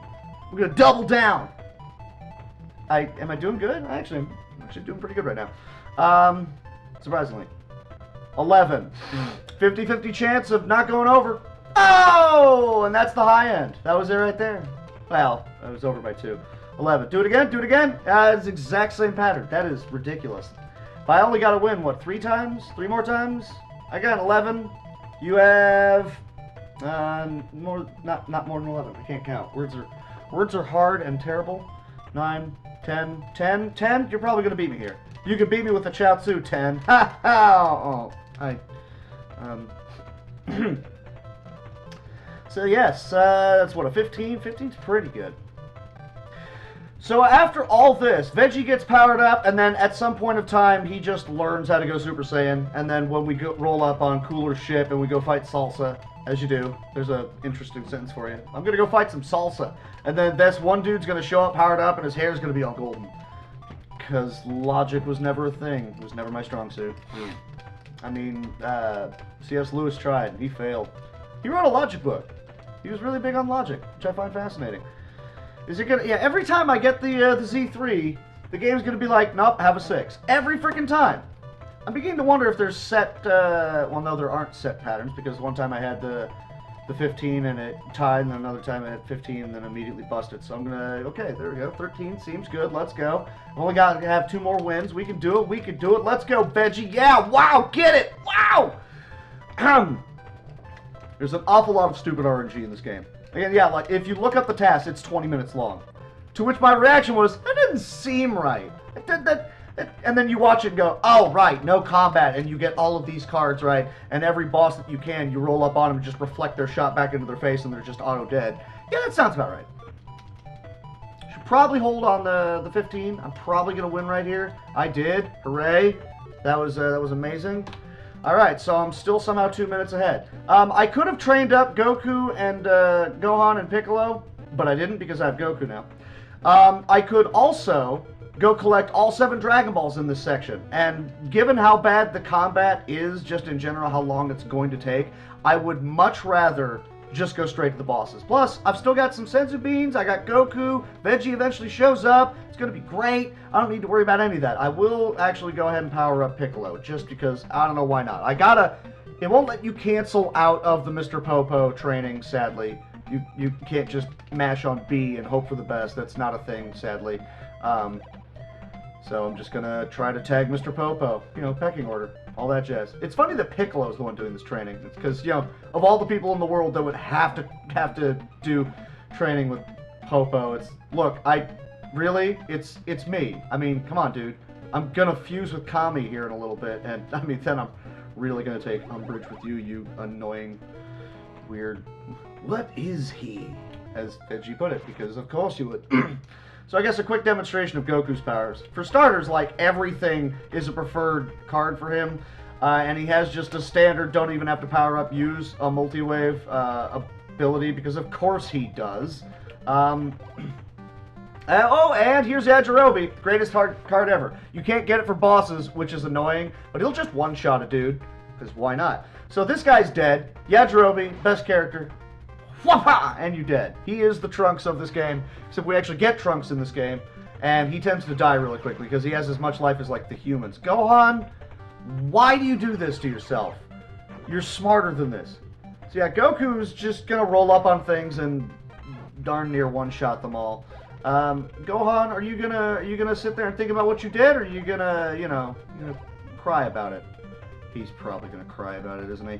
We're going to double down. Am I doing good? I'm actually doing pretty good right now. Surprisingly. 11. 50-50 chance of not going over. Oh! And that's the high end. That was it right there. Well, I was over by 2. 11. Do it again. Do it again. It's the exact same pattern. That is ridiculous. But I only got to win, what, 3 times? 3 more times? I got 11. You have more, not more than 11. I can't count. Words are hard and terrible. 9, 10, 10, 10. You're probably gonna beat me here. You can beat me with a Chaozu 10. Ha ha! So yes, that's what, a 15. 15's pretty good. So after all this, Veggie gets powered up, and then at some point of time, he just learns how to go Super Saiyan. And then when we roll up on Cooler's ship and we go fight Salsa, as you do, there's an interesting sentence for you. I'm gonna go fight some Salsa, and then this one dude's gonna show up powered up, and his hair's gonna be all golden. Because logic was never a thing. It was never my strong suit. I mean, C.S. Lewis tried. He failed. He wrote a logic book. He was really big on logic, which I find fascinating. Is it gonna? Yeah, every time I get the Z3, the game's gonna be like, nope, have a 6. Every freaking time. I'm beginning to wonder if there's set. Well, no, there aren't set patterns, because one time I had the 15 and it tied, and another time I had 15 and then immediately busted. So I'm gonna. Okay, there we go. 13 seems good. Let's go. Only got to have 2 more wins. We can do it. We can do it. Let's go, Veggie. Yeah. Wow. Get it. Wow. There's an awful lot of stupid RNG in this game. Again, yeah, like, if you look up the task, it's 20 minutes long. To which my reaction was, that didn't seem right. And then you watch it and go, oh, right, no combat, and you get all of these cards, right, and every boss that you can, you roll up on them and just reflect their shot back into their face, and they're just auto-dead. Yeah, that sounds about right. Should probably hold on the 15. I'm probably going to win right here. I did. Hooray. That was amazing. Alright, so I'm still somehow 2 minutes ahead. I could have trained up Goku and Gohan and Piccolo, but I didn't because I have Goku now. I could also go collect all 7 Dragon Balls in this section, and given how bad the combat is, just in general, how long it's going to take, I would much rather just go straight to the bosses. Plus, I've still got some Senzu Beans, I got Goku, Veggie eventually shows up, it's going to be great, I don't need to worry about any of that. I will actually go ahead and power up Piccolo, just because, I don't know why not. It won't let you cancel out of the Mr. Popo training, sadly. You can't just mash on B and hope for the best, that's not a thing, sadly. So I'm just going to try to tag Mr. Popo, you know, pecking order, all that jazz. It's funny that Piccolo's the one doing this training, because, you know, of all the people in the world that would have to do training with Popo, look, it's me. I mean, come on, dude. I'm going to fuse with Kami here in a little bit, and, I mean, then I'm really going to take umbrage with you, you annoying, weird, what is he? As you put it, because of course you would. So I guess a quick demonstration of Goku's powers. For starters, like, everything is a preferred card for him, and he has just a standard, don't even have to power up, use a multi-wave ability, because of course he does. Oh, and here's Yajirobe, greatest card ever. You can't get it for bosses, which is annoying, but he'll just one-shot a dude, because why not? So this guy's dead. Yajirobe, best character. Whapa! And you dead. He is the Trunks of this game, except we actually get Trunks in this game, and he tends to die really quickly because he has as much life as, like, the humans. Gohan, why do you do this to yourself? You're smarter than this. So yeah, Goku's just gonna roll up on things and darn near one-shot them all. Gohan, are you gonna sit there and think about what you did, or are you gonna, you know, cry about it? He's probably gonna cry about it, isn't he?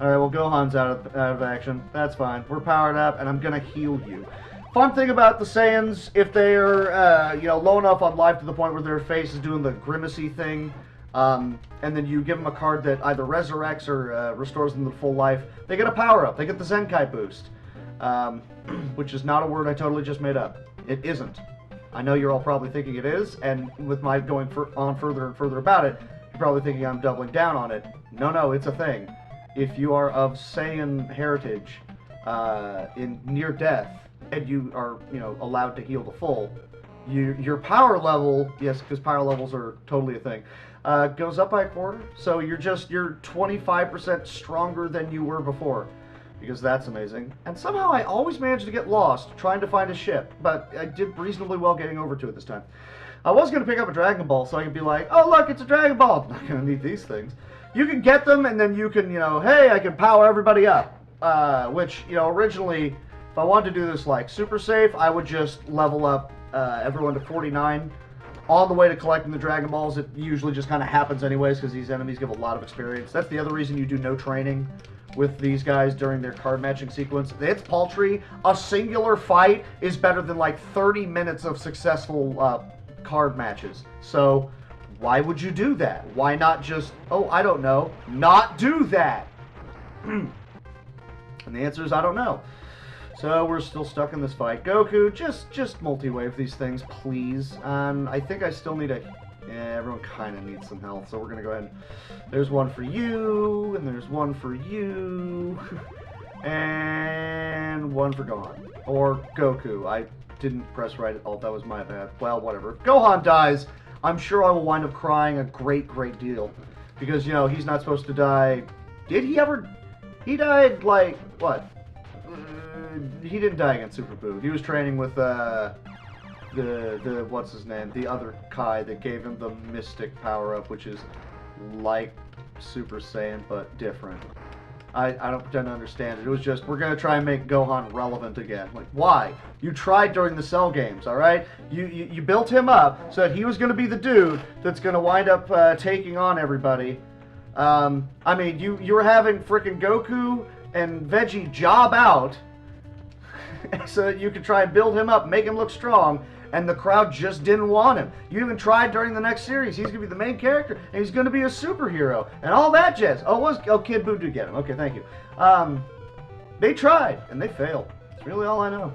All right, well, Gohan's out of action. That's fine. We're powered up, and I'm gonna heal you. Fun thing about the Saiyans, if they're you know, low enough on life to the point where their face is doing the grimacy thing, and then you give them a card that either resurrects or restores them to full life, they get a power up. They get the Zenkai boost, which is not a word I totally just made up. It isn't. I know you're all probably thinking it is, and with my going on further and further about it, you're probably thinking I'm doubling down on it. No, it's a thing. If you are of Saiyan heritage, in near death, and you are, you know, allowed to heal the full, your power level, yes, because power levels are totally a thing, goes up by a quarter. So you're 25% stronger than you were before, because that's amazing. And somehow I always manage to get lost trying to find a ship, but I did reasonably well getting over to it this time. I was going to pick up a Dragon Ball so I could be like, oh look, it's a Dragon Ball. I'm not going to need these things. You can get them, and then you can, you know, hey, I can power everybody up. Which, you know, originally, if I wanted to do this like super safe, I would just level up everyone to 49. On the way to collecting the Dragon Balls, it usually just kind of happens anyways, because these enemies give a lot of experience. That's the other reason you do no training with these guys during their card matching sequence. It's paltry. A singular fight is better than like 30 minutes of successful card matches. So why would you do that? Why not just, oh, I don't know, not do that? And the answer is I don't know. So we're still stuck in this fight. Goku, just multi-wave these things, please. I think I still need a... Yeah, everyone kind of needs some health, so we're going to go ahead and... There's one for you, and there's one for you, and one for Gohan. Or Goku. I didn't press right. Oh, that was my bad. Well, whatever. If Gohan dies, I'm sure I will wind up crying a great deal. Because, you know, he's not supposed to die... Did he ever... He died, like, what? He didn't die against Super Boo. He was training with, the what's his name? The other Kai that gave him the Mystic power-up, which is like Super Saiyan, but different. I don't pretend to understand it. It was just, we're gonna try and make Gohan relevant again. Like, why? You tried during the Cell games, alright? You built him up so that he was gonna be the dude that's gonna wind up, taking on everybody. I mean, you were having frickin' Goku and Veggie job out so that you could try and build him up, make him look strong, and the crowd just didn't want him. You even tried during the next series. He's going to be the main character, and he's going to be a superhero, and all that jazz. Oh, Kid Buu did get him. Okay, thank you. They tried, and they failed. That's really all I know.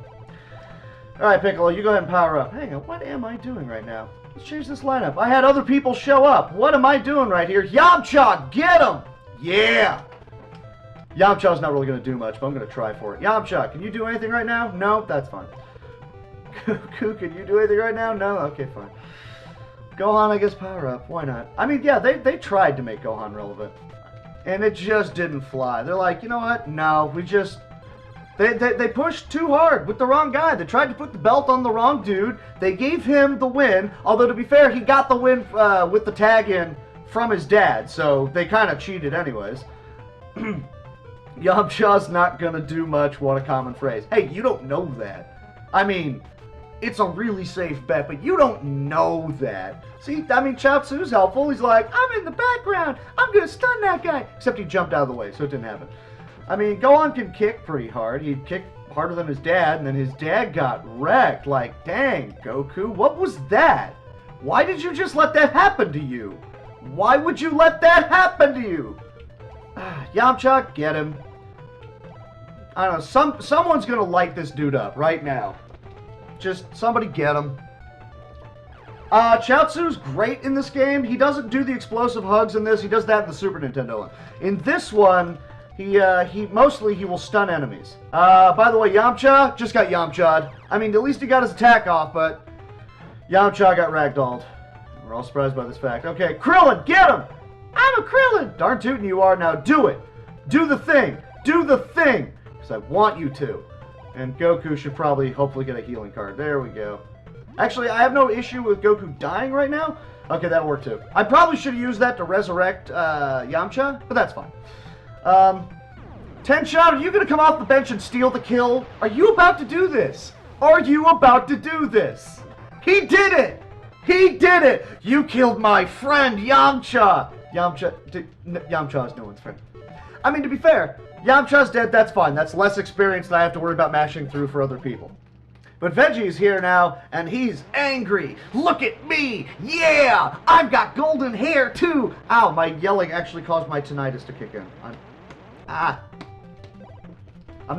Alright, Piccolo, you go ahead and power up. Hang on, what am I doing right now? Let's change this lineup. I had other people show up. What am I doing right here? Yamcha, get him! Yeah! Yamcha's not really going to do much, but I'm going to try for it. Yamcha, can you do anything right now? No? That's fine. Goku, can you do anything right now? No? Okay, fine. Gohan, I guess, power up. Why not? I mean, yeah, they tried to make Gohan relevant. And it just didn't fly. They're like, you know what? No, we just... They pushed too hard with the wrong guy. They tried to put the belt on the wrong dude. They gave him the win. Although, to be fair, he got the win with the tag in from his dad. So they kind of cheated anyways. Yamcha's not going to do much, what a common phrase. Hey, you don't know that. I mean, it's a really safe bet, but you don't know that. See, I mean, Chaozu's helpful. He's like, I'm in the background. I'm going to stun that guy. Except he jumped out of the way, so it didn't happen. I mean, Gohan can kick pretty hard. He kicked harder than his dad, and then his dad got wrecked. Like, dang, Goku, what was that? Why did you just let that happen to you? Why would you let that happen to you? Yamcha, get him. I don't know, someone's gonna light this dude up right now. Just somebody get him. Chaozu's great in this game. He doesn't do the explosive hugs in this. He does that in the Super Nintendo one. In this one, he mostly will stun enemies. By the way, Yamcha just got Yamcha'd. I mean, at least he got his attack off, but Yamcha got ragdolled. We're all surprised by this fact. Okay, Krillin, get him! I'm a Krillin! Darn tootin' you are. Now do it! Do the thing! Do the thing! Because I want you to. And Goku should probably, hopefully, get a healing card. There we go. Actually, I have no issue with Goku dying right now. Okay, that'll work too. I probably should have used that to resurrect Yamcha, but that's fine. Ten Shot, are you going to come off the bench and steal the kill? Are you about to do this? Are you about to do this? He did it! He did it! You killed my friend, Yamcha! Yamcha is no one's friend. I mean, to be fair, Yamcha's dead, that's fine. That's less experience than I have to worry about mashing through for other people. But Veggie's here now, and he's angry. Look at me! Yeah! I've got golden hair, too! Ow, my yelling actually caused my tinnitus to kick in. I'm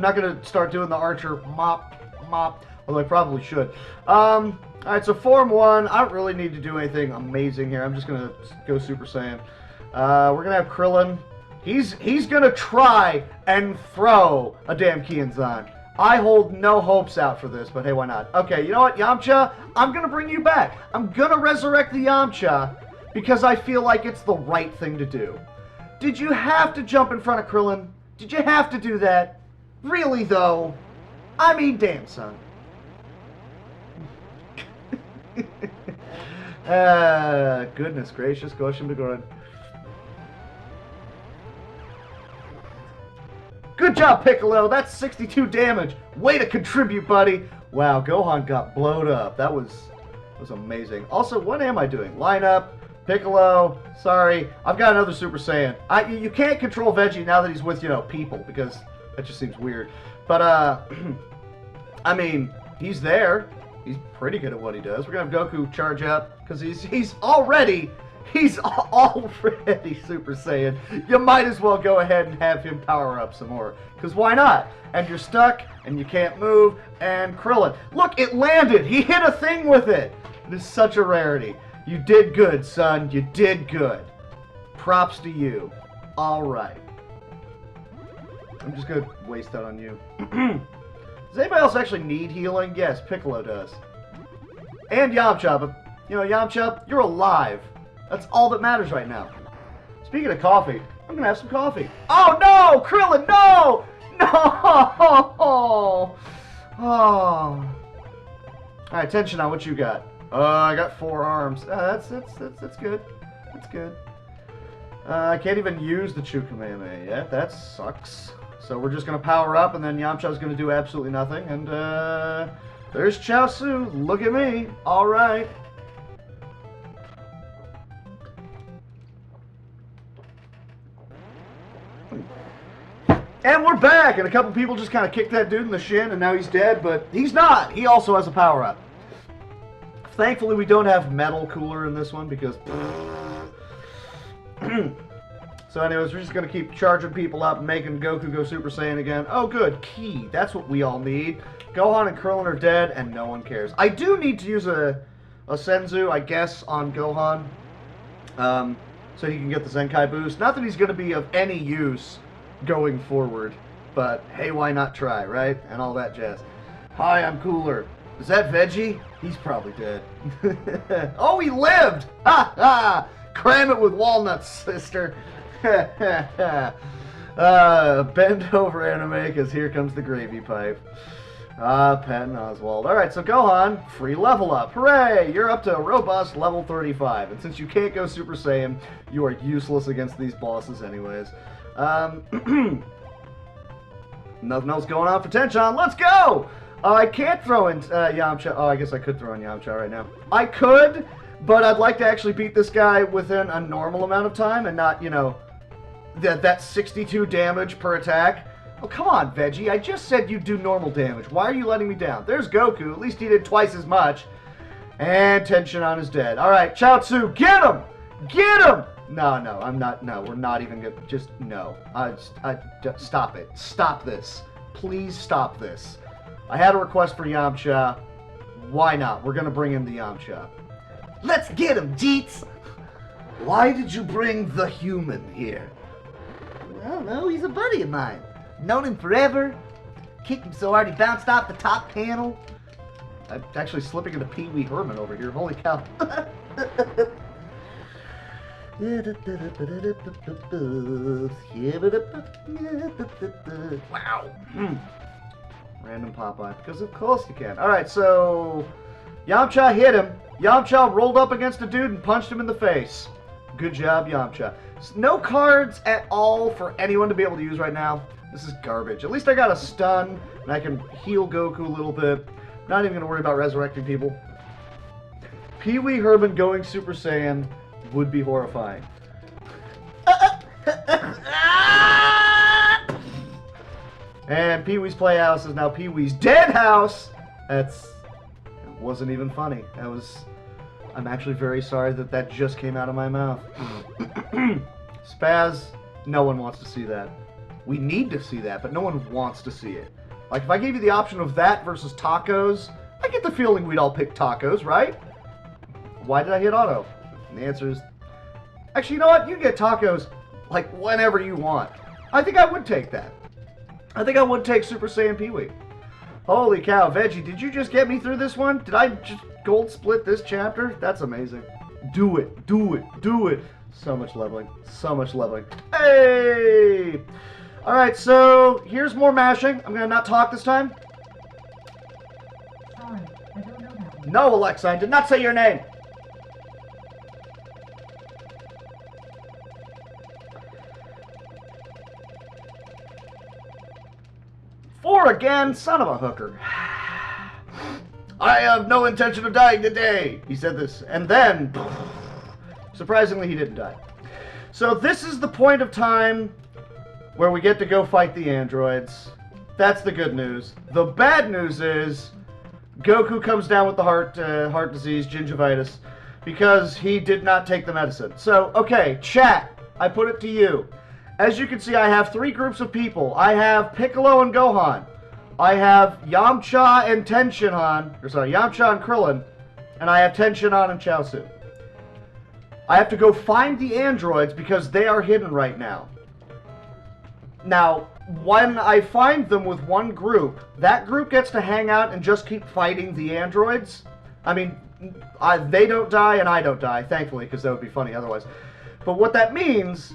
not going to start doing the Archer mop, although I probably should. Alright, so Form 1, I don't really need to do anything amazing here. I'm just going to go Super Saiyan. We're going to have Krillin. He's going to try and throw a damn Kienzan. I hold no hopes out for this, but hey, why not? Okay, you know what, Yamcha? I'm going to bring you back. I'm going to resurrect the Yamcha because I feel like it's the right thing to do. Did you have to jump in front of Krillin? Did you have to do that? Really, though? I mean, damn, son. Goodness gracious, Goshen Begoran. Good job, Piccolo. That's 62 damage. Way to contribute, buddy. Wow, Gohan got blowed up. That was amazing. Also, what am I doing? Line up, Piccolo. Sorry, I've got another Super Saiyan. You can't control Veggie now that he's with, people, because that just seems weird. But, I mean, he's there. He's pretty good at what he does. We're going to have Goku charge up, because he's already Super Saiyan. You might as well go ahead and have him power up some more, because why not? And you're stuck, and you can't move, and Krillin. Look, it landed! He hit a thing with it! It is such a rarity. You did good, son. You did good. Props to you. Alright. I'm just going to waste that on you. Does anybody else actually need healing? Yes, Piccolo does. And Yamcha, but, Yamcha, you're alive. That's all that matters right now. Speaking of coffee, I'm going to have some coffee. Oh, no! Krillin, no! No! Oh. Alright, Tenshinhan, what you got? I got 4 arms. That's good. That's good. I can't even use the Chukamehameha yet. That sucks. So we're just going to power up, and then Yamcha's going to do absolutely nothing. And, there's Chaozu. Look at me. All right. And we're back, and a couple people just kind of kicked that dude in the shin, and now he's dead, but he's not. He also has a power-up. Thankfully, we don't have Metal Cooler in this one, because... So anyways, we're just going to keep charging people up, making Goku go Super Saiyan again. Oh, good. Ki. That's what we all need. Gohan and Krillin are dead, and no one cares. I do need to use a Senzu, I guess, on Gohan. So he can get the Zenkai boost. Not that he's going to be of any use going forward. But, hey, why not try, right? And all that jazz. Hi, I'm Cooler. Is that Veggie? He's probably dead. Oh, he lived! Ha ha! Cram it with walnuts, sister. Bend over anime, because here comes the gravy pipe. Patton Oswald. Alright, so Gohan, free level up. Hooray! You're up to a robust level 35. And since you can't go Super Saiyan, you are useless against these bosses anyways. Nothing else going on for Tenshinhan. Let's go! I can't throw in Yamcha. Oh, I guess I could throw in Yamcha right now. I could, but I'd like to actually beat this guy within a normal amount of time and not, that 62 damage per attack. Oh, come on, Veggie. I just said you'd do normal damage. Why are you letting me down? There's Goku. At least he did twice as much. And Tenshinhan is dead. All right, Chaozu, get him! Get him! No, I'm not. No, we're not even going to. Just, no. Stop it. Stop this. Please stop this. I had a request for Yamcha. Why not? We're going to bring in the Yamcha. Let's get him, Jeets! Why did you bring the human here? I don't know, he's a buddy of mine. Known him forever. Kicked him so hard he bounced off the top panel. I'm actually slipping into Pee Wee Herman over here. Holy cow. Wow. Random Popeye. Because of course you can. Alright, so... Yamcha hit him. Yamcha rolled up against a dude and punched him in the face. Good job, Yamcha. No cards at all for anyone to be able to use right now. This is garbage. At least I got a stun, and I can heal Goku a little bit. But, Not even gonna worry about resurrecting people. Pee Wee Herman going Super Saiyan would be horrifying. And Pee Wee's Playhouse is now Pee Wee's Dead House. That wasn't even funny. I'm actually very sorry that just came out of my mouth. Spaz, no one wants to see that. We need to see that, but no one wants to see it. Like, if I gave you the option of that versus tacos, I get the feeling we'd all pick tacos, right? Why did I hit auto? And the answer is, actually, you know what? You can get tacos, like, whenever you want. I think I would take that. I think I would take Super Saiyan Pee-wee. Holy cow, Veggie, did you just get me through this one? Did I just gold split this chapter? That's amazing. Do it, do it, do it. So much leveling, so much leveling. Hey! Alright, so here's more mashing. I'm gonna not talk this time. Sorry, I don't know that one. No, Alexa, I did not say your name. Four again, son of a hooker. I have no intention of dying today, he said this, and then, surprisingly, he didn't die. So this is the point of time where we get to go fight the androids. That's the good news. The bad news is Goku comes down with the heart disease, gingivitis, because he did not take the medicine. So, okay, chat, I put it to you. As you can see, I have three groups of people. I have Piccolo and Gohan. I have Yamcha and Yamcha and Krillin, and I have Tenshinhan and Chaozu. I have to go find the androids because they are hidden right now. Now, when I find them with one group, that group gets to hang out and just keep fighting the androids. I mean, they don't die and I don't die, thankfully, because that would be funny otherwise. But what that means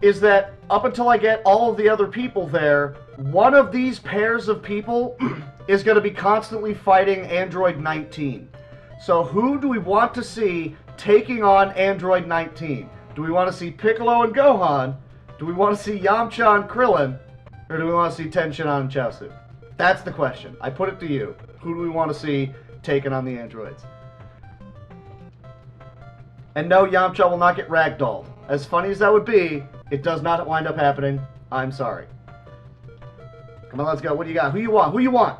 is that up until I get all of the other people there, one of these pairs of people is going to be constantly fighting Android 19. So who do we want to see taking on Android 19? Do we want to see Piccolo and Gohan? Do we want to see Yamcha and Krillin? Or do we want to see Tenshinhan and Chaozu? That's the question. I put it to you. Who do we want to see taking on the androids? And no, Yamcha will not get ragdolled. As funny as that would be, it does not wind up happening. I'm sorry. Come on, let's go. What do you got? Who you want? Who you want?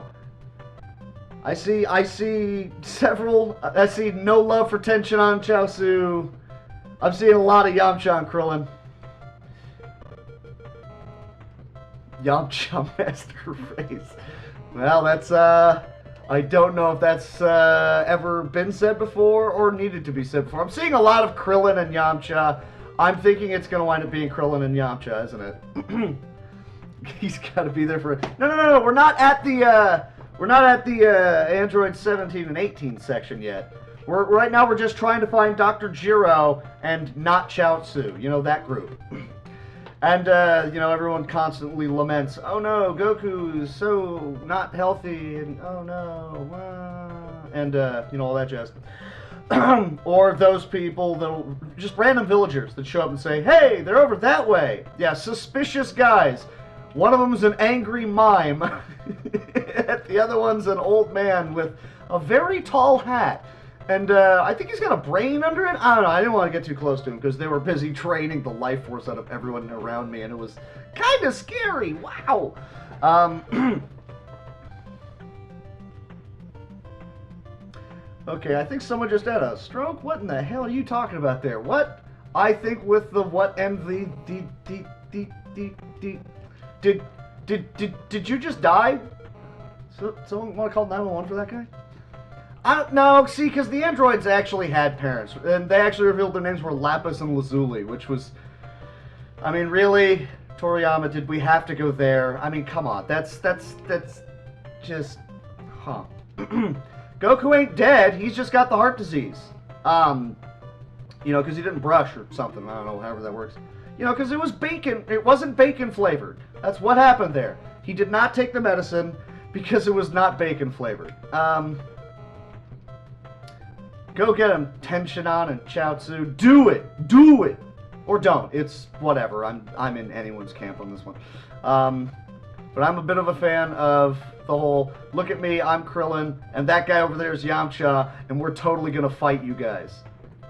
I see several. I see no love for Tenshinhan and Chaozu. I'm seeing a lot of Yamcha and Krillin. Yamcha Master Race. Well, that's, I don't know if that's ever been said before or needed to be said before. I'm seeing a lot of Krillin and Yamcha. I'm thinking it's going to wind up being Krillin and Yamcha, isn't it? He's got to be there for it. No. We're not at the Android 17 and 18 section yet. Right now we're just trying to find Dr. Jiro and not Chaozu. You know, that group. And, you know, everyone constantly laments, oh no, Goku's so not healthy, and oh no, and, you know, all that jazz. Or those people, just random villagers that show up and say, hey, they're over that way. Yeah, suspicious guys. One of them's an angry mime. The other one's an old man with a very tall hat. And I think he's got a brain under it. I don't know. I didn't want to get too close to him because they were busy training the life force out of everyone around me, and it was kind of scary. Wow. Okay, I think someone just had a stroke. What in the hell are you talking about there? What? I think with the what and the did you just die? So, someone want to call 911 for that guy? I don't know, see, because the androids actually had parents, and they actually revealed their names were Lapis and Lazuli, which was, I mean, really, Toriyama, did we have to go there? I mean, come on, that's just, huh. Goku ain't dead, he's just got the heart disease. You know, because he didn't brush or something, I don't know, however that works. You know, because it was bacon, it wasn't bacon flavored. That's what happened there. He did not take the medicine because it was not bacon flavored. Go get him, Tenshinhan and Chaozu. Do it! Do it! Or don't. It's whatever. I'm in anyone's camp on this one. But I'm a bit of a fan of the whole, look at me, I'm Krillin, and that guy over there is Yamcha, and we're totally gonna fight you guys.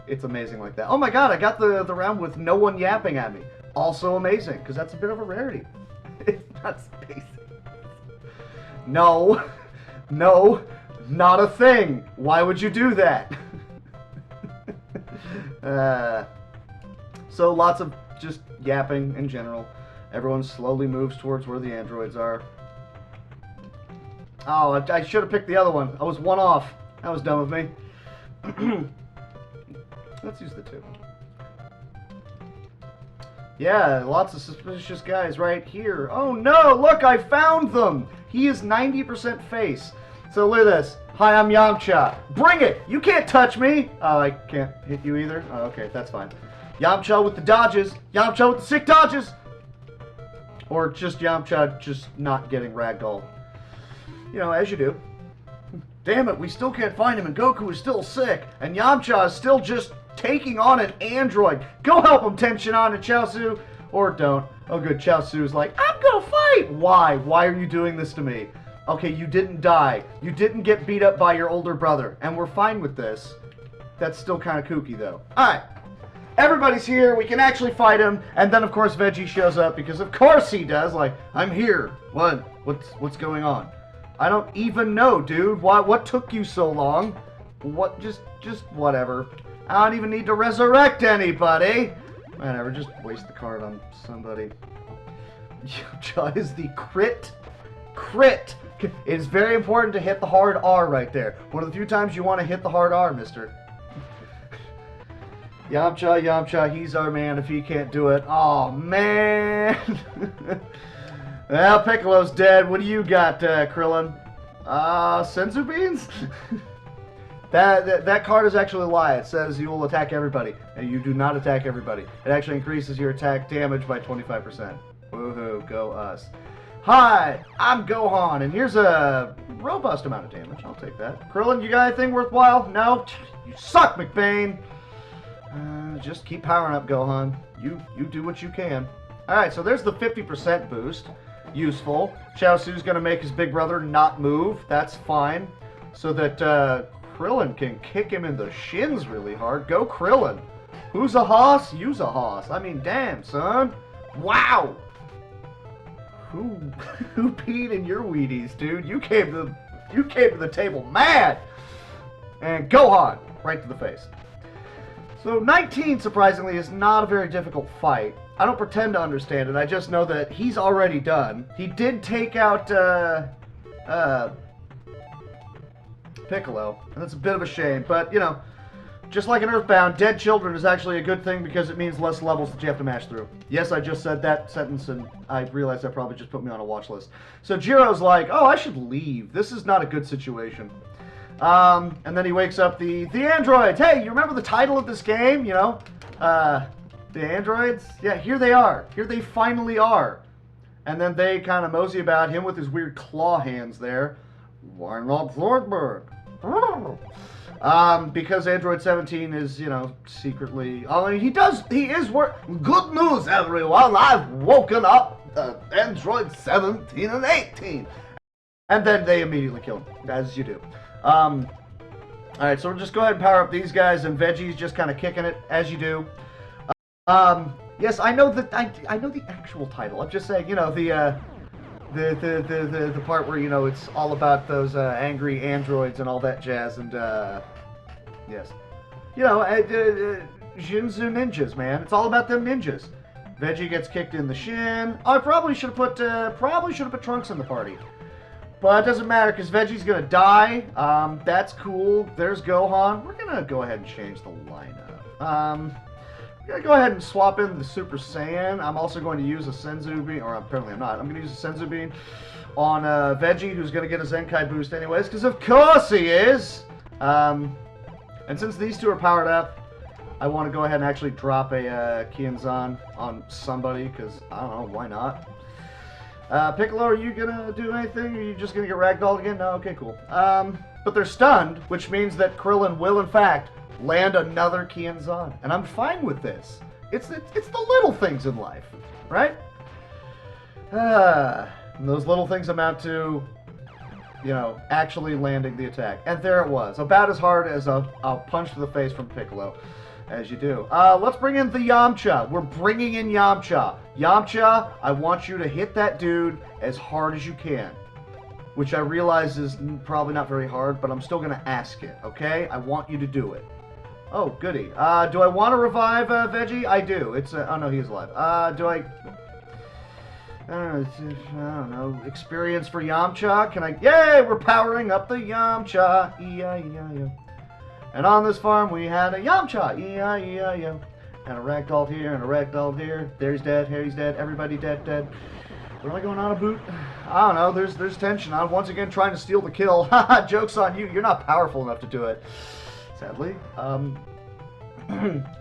It's amazing like that. Oh my god, I got the round with no one yapping at me. Also amazing, because that's a bit of a rarity. It's not spacing. No, no, not a thing. Why would you do that? So lots of just yapping in general. Everyone slowly moves towards where the androids are. Oh, I should have picked the other one. I was one off. That was dumb of me. Let's use the 2. Yeah, lots of suspicious guys right here. Oh no, look, I found them! He is 90% face. So look at this. Hi, I'm Yamcha. Bring it! You can't touch me! Oh, I can't hit you either? Oh, okay, that's fine. Yamcha with the dodges. Yamcha with the sick dodges! Or just Yamcha just not getting ragdoll. You know, as you do. Damn it, we still can't find him, and Goku is still sick, and Yamcha is still just taking on an android. Go help him, Tenshinhan and Chaozu. Or don't. Oh good, Chaozu's like, I'm gonna fight! Why? Why are you doing this to me? Okay, you didn't die. You didn't get beat up by your older brother, and we're fine with this. That's still kind of kooky, though. Alright. Everybody's here, we can actually fight him, and then of course Veggie shows up, because of course he does, like, I'm here. What's going on? I don't even know, dude. What took you so long? What, just whatever. I don't even need to resurrect anybody. Whatever, just waste the card on somebody. Yamcha is the crit. Crit! It is very important to hit the hard R right there. One of the few times you want to hit the hard R, mister. Yamcha, he's our man if he can't do it. Oh man! Well, Piccolo's dead. What do you got, Krillin? Senzu beans? That card is actually a lie. It says you will attack everybody, and you do not attack everybody. It actually increases your attack damage by 25%. Woohoo, go us. Hi, I'm Gohan, and here's a robust amount of damage. I'll take that. Krillin, you got anything worthwhile? No? You suck, McBain. Just keep powering up, Gohan. You do what you can. Alright, so there's the 50% boost. Useful. Chaozu's gonna make his big brother not move. That's fine. So that Krillin can kick him in the shins really hard. Go Krillin. Who's a hoss? You's a hoss. I mean, damn, son. Wow. Who peed in your Wheaties, dude? You came to the table mad. And Gohan, right to the face. So 19, surprisingly, is not a very difficult fight. I don't pretend to understand it. I just know that he's already done. He did take out Piccolo, and that's a bit of a shame. But, you know, just like in Earthbound, dead children is actually a good thing because it means less levels that you have to mash through. Yes, I just said that sentence, and I realized that probably just put me on a watch list. So Jiro's like, oh, I should leave. This is not a good situation. And then he wakes up the androids. Hey, you remember the title of this game? You know, the androids? Yeah, here they are. Here they finally are. And then they kind of mosey about him with his weird claw hands there. Why not Zoidberg? Because Android 17 is, you know, secretly... he is Good news, everyone! I've woken up Android 17 and 18! And then they immediately kill him, as you do. Alright, so we'll just go ahead and power up these guys, and Veggie's just kind of kicking it, as you do. Yes, I know I know the actual title. I'm just saying, you know, the part where, you know, it's all about those angry androids and all that jazz, and yes, you know, Jinzu ninjas, man. It's all about them ninjas. Veggie gets kicked in the shin. Oh, I probably should have put Trunks in the party, but it doesn't matter because Veggie's gonna die. That's cool. There's Gohan. We're gonna go ahead and change the lineup. I'm going to go ahead and swap in the Super Saiyan. I'm also going to use a Senzu Bean, or apparently I'm not. I'm going to use a Senzu Bean on Veggie, who's going to get a Zenkai boost anyways, because of course he is! And since these two are powered up, I want to go ahead and actually drop a Kienzan on somebody, because, I don't know, why not? Piccolo, are you going to do anything? Are you just going to get ragdolled again? No? Okay, cool. But they're stunned, which means that Krillin will, in fact, land another Kienzan, and I'm fine with this. It's the little things in life, right? And those little things amount to you know, actually landing the attack. And there it was. About as hard as a punch to the face from Piccolo. As you do. Let's bring in the Yamcha. We're bringing in Yamcha. Yamcha, I want you to hit that dude as hard as you can. Which I realize is probably not very hard, but I'm still going to ask it, okay? I want you to do it. Oh, goody. Do I want to revive Veggie? I do. It's oh no, he's alive. Do I don't know. Experience for Yamcha? Can I? Yay! We're powering up the Yamcha. E-I-E-I-O. And on this farm we had a Yamcha. E-I-E-I-O. And a ragdoll here and a ragdoll here. There's dead. Harry's dead. Everybody dead. What am I going on a boot? I don't know. There's tension. I'm once again trying to steal the kill. Haha, joke's on you. You're not powerful enough to do it. Sadly.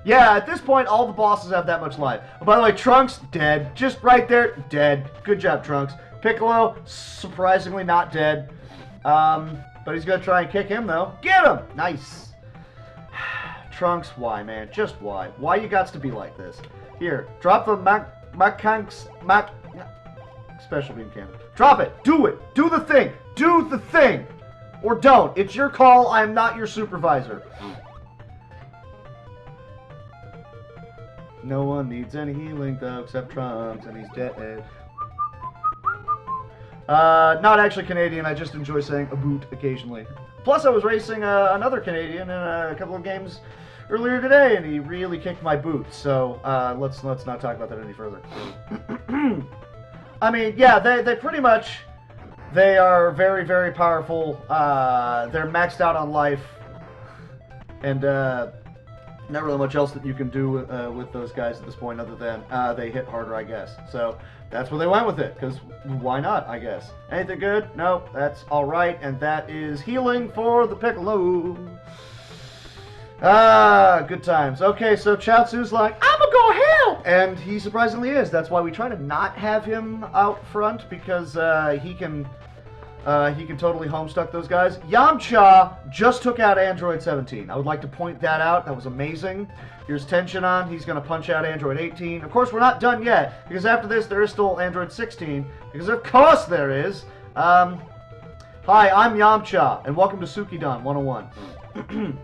Yeah, at this point, all the bosses have that much life. Oh, by the way, Trunks, dead. Just right there, dead. Good job, Trunks. Piccolo, surprisingly not dead. But he's going to try and kick him, though. Get him! Nice. Trunks, why, man? Just why? Why you gots to be like this? Here, drop the Special beam cannon. Drop it! Do it! Do the thing! Do the thing! Or don't. It's your call. I am not your supervisor. No one needs any healing, though, except Trunks, and he's dead. Not actually Canadian. I just enjoy saying a boot occasionally. Plus, I was racing another Canadian in a couple of games earlier today, and he really kicked my boot. So let's not talk about that any further. I mean, yeah, they pretty much, they are very, very powerful. They're maxed out on life, and not really much else that you can do with those guys at this point other than they hit harder, I guess. So that's where they went with it, because why not, I guess. Anything good? Nope, that's alright, and that is healing for the Piccolo. Good times. Okay, so Chaozu's like, I'm gonna go help! And he surprisingly is. That's why we try to not have him out front, because he can totally homestuck those guys. Yamcha just took out Android 17. I would like to point that out. That was amazing. Here's Tensionon. He's going to punch out Android 18. Of course, we're not done yet, because after this, there is still Android 16. Because of course there is. Hi, I'm Yamcha, and welcome to Sukidan 101.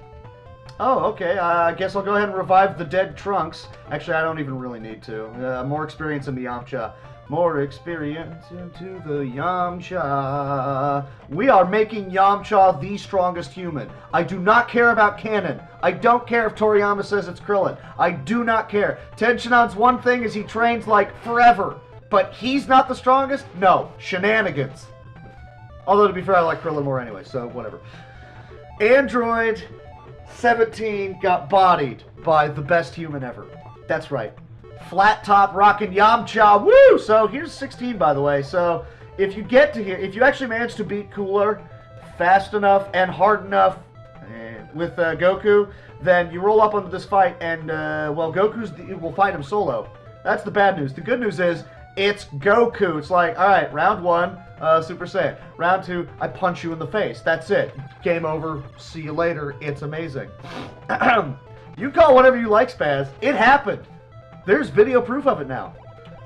Oh, okay. I guess I'll go ahead and revive the dead Trunks. Actually, I don't even really need to. More experience in the Yamcha. More experience into the Yamcha. We are making Yamcha the strongest human. I do not care about canon. I don't care if Toriyama says it's Krillin. I do not care. Tensionon's one thing is he trains like forever. But he's not the strongest? No. Shenanigans. Although to be fair, I like Krillin more anyway, so whatever. Android 17 got bodied by the best human ever. That's right. Flat top rockin' Yamcha. Woo! So here's 16, by the way. So if you get to here, if you actually manage to beat Cooler fast enough and hard enough with Goku, then you roll up onto this fight, and well, will fight him solo. That's the bad news. The good news is it's Goku. It's like, all right, round 1, Super Saiyan. Round 2, I punch you in the face. That's it. Game over. See you later. It's amazing. You call whatever you like, Spaz. It happened. There's video proof of it now.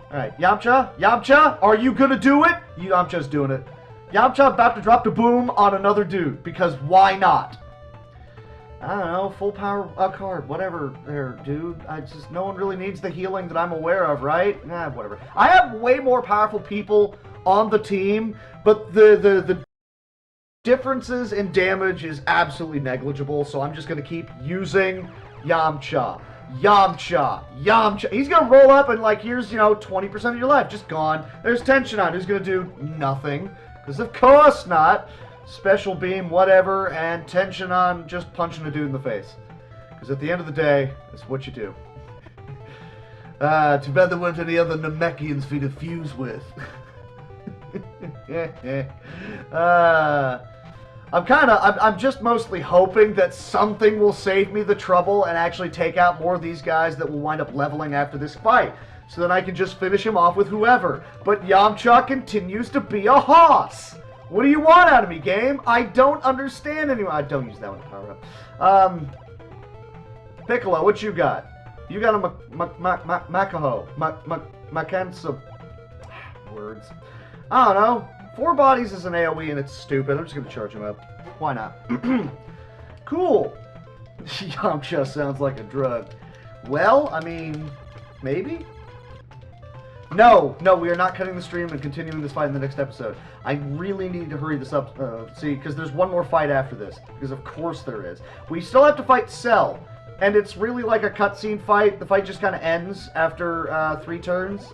Alright, Yamcha, are you gonna do it? Yamcha's doing it. Yamcha about to drop the boom on another dude, because why not? I don't know, full power card, whatever there, dude. No one really needs the healing that I'm aware of, right? Nah, whatever. I have way more powerful people on the team, but the differences in damage is absolutely negligible, so I'm just gonna keep using Yamcha. Yamcha. He's gonna roll up and like, here's, 20% of your life just gone. There's Tensionon, who's gonna do nothing. Because of course not. Special beam, whatever, and Tensionon just punching a dude in the face. Because at the end of the day, that's what you do. Too bad there weren't any other Namekians for you to fuse with. I'm just mostly hoping that something will save me the trouble and actually take out more of these guys that will wind up leveling after this fight. So then I can just finish him off with whoever. But Yamcha continues to be a hoss. What do you want out of me, game? I don't understand anymore. I don't use that one to power up. Piccolo, what you got? You got a Makaho. Makansa. Words. I don't know. 4 bodies is an AoE and it's stupid. I'm just gonna charge him up. Why not? Cool. Yamcha sounds like a drug. Well, I mean, maybe? No, we are not cutting the stream and continuing this fight in the next episode. I really need to hurry this up, see, because there's one more fight after this. Because of course there is. We still have to fight Cell. And it's really like a cutscene fight. The fight just kind of ends after 3 turns.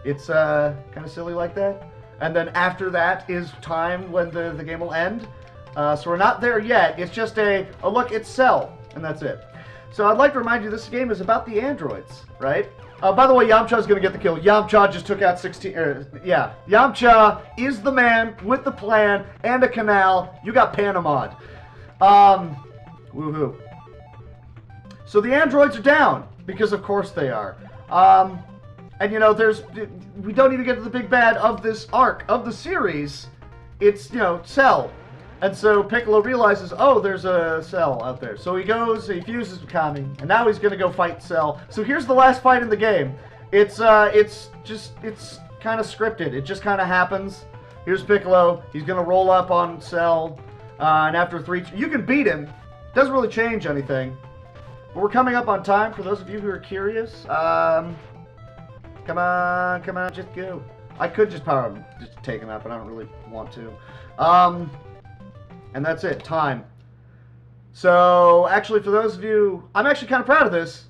It's kind of silly like that. And then after that is time when the game will end. So we're not there yet. It's just oh look, it's Cell. And that's it. So I'd like to remind you this game is about the androids, right? By the way, Yamcha's gonna get the kill. Yamcha just took out 16... yeah, Yamcha is the man with the plan and a canal. You got Panama'd. Woohoo. So the androids are down, because of course they are. And you know, we don't even get to the big bad of this arc, of the series. It's, you know, Cell. And so Piccolo realizes, oh, there's a Cell out there. So he goes, he fuses with Kami, and now he's gonna go fight Cell. So here's the last fight in the game. It's kind of scripted. It just kind of happens. Here's Piccolo. He's gonna roll up on Cell, and after 3, you can beat him. Doesn't really change anything. But we're coming up on time. For those of you who are curious, come on, just go. I could just power him, just take him out, but I don't really want to. And that's it, time. So, actually, for those of you, I'm actually kind of proud of this.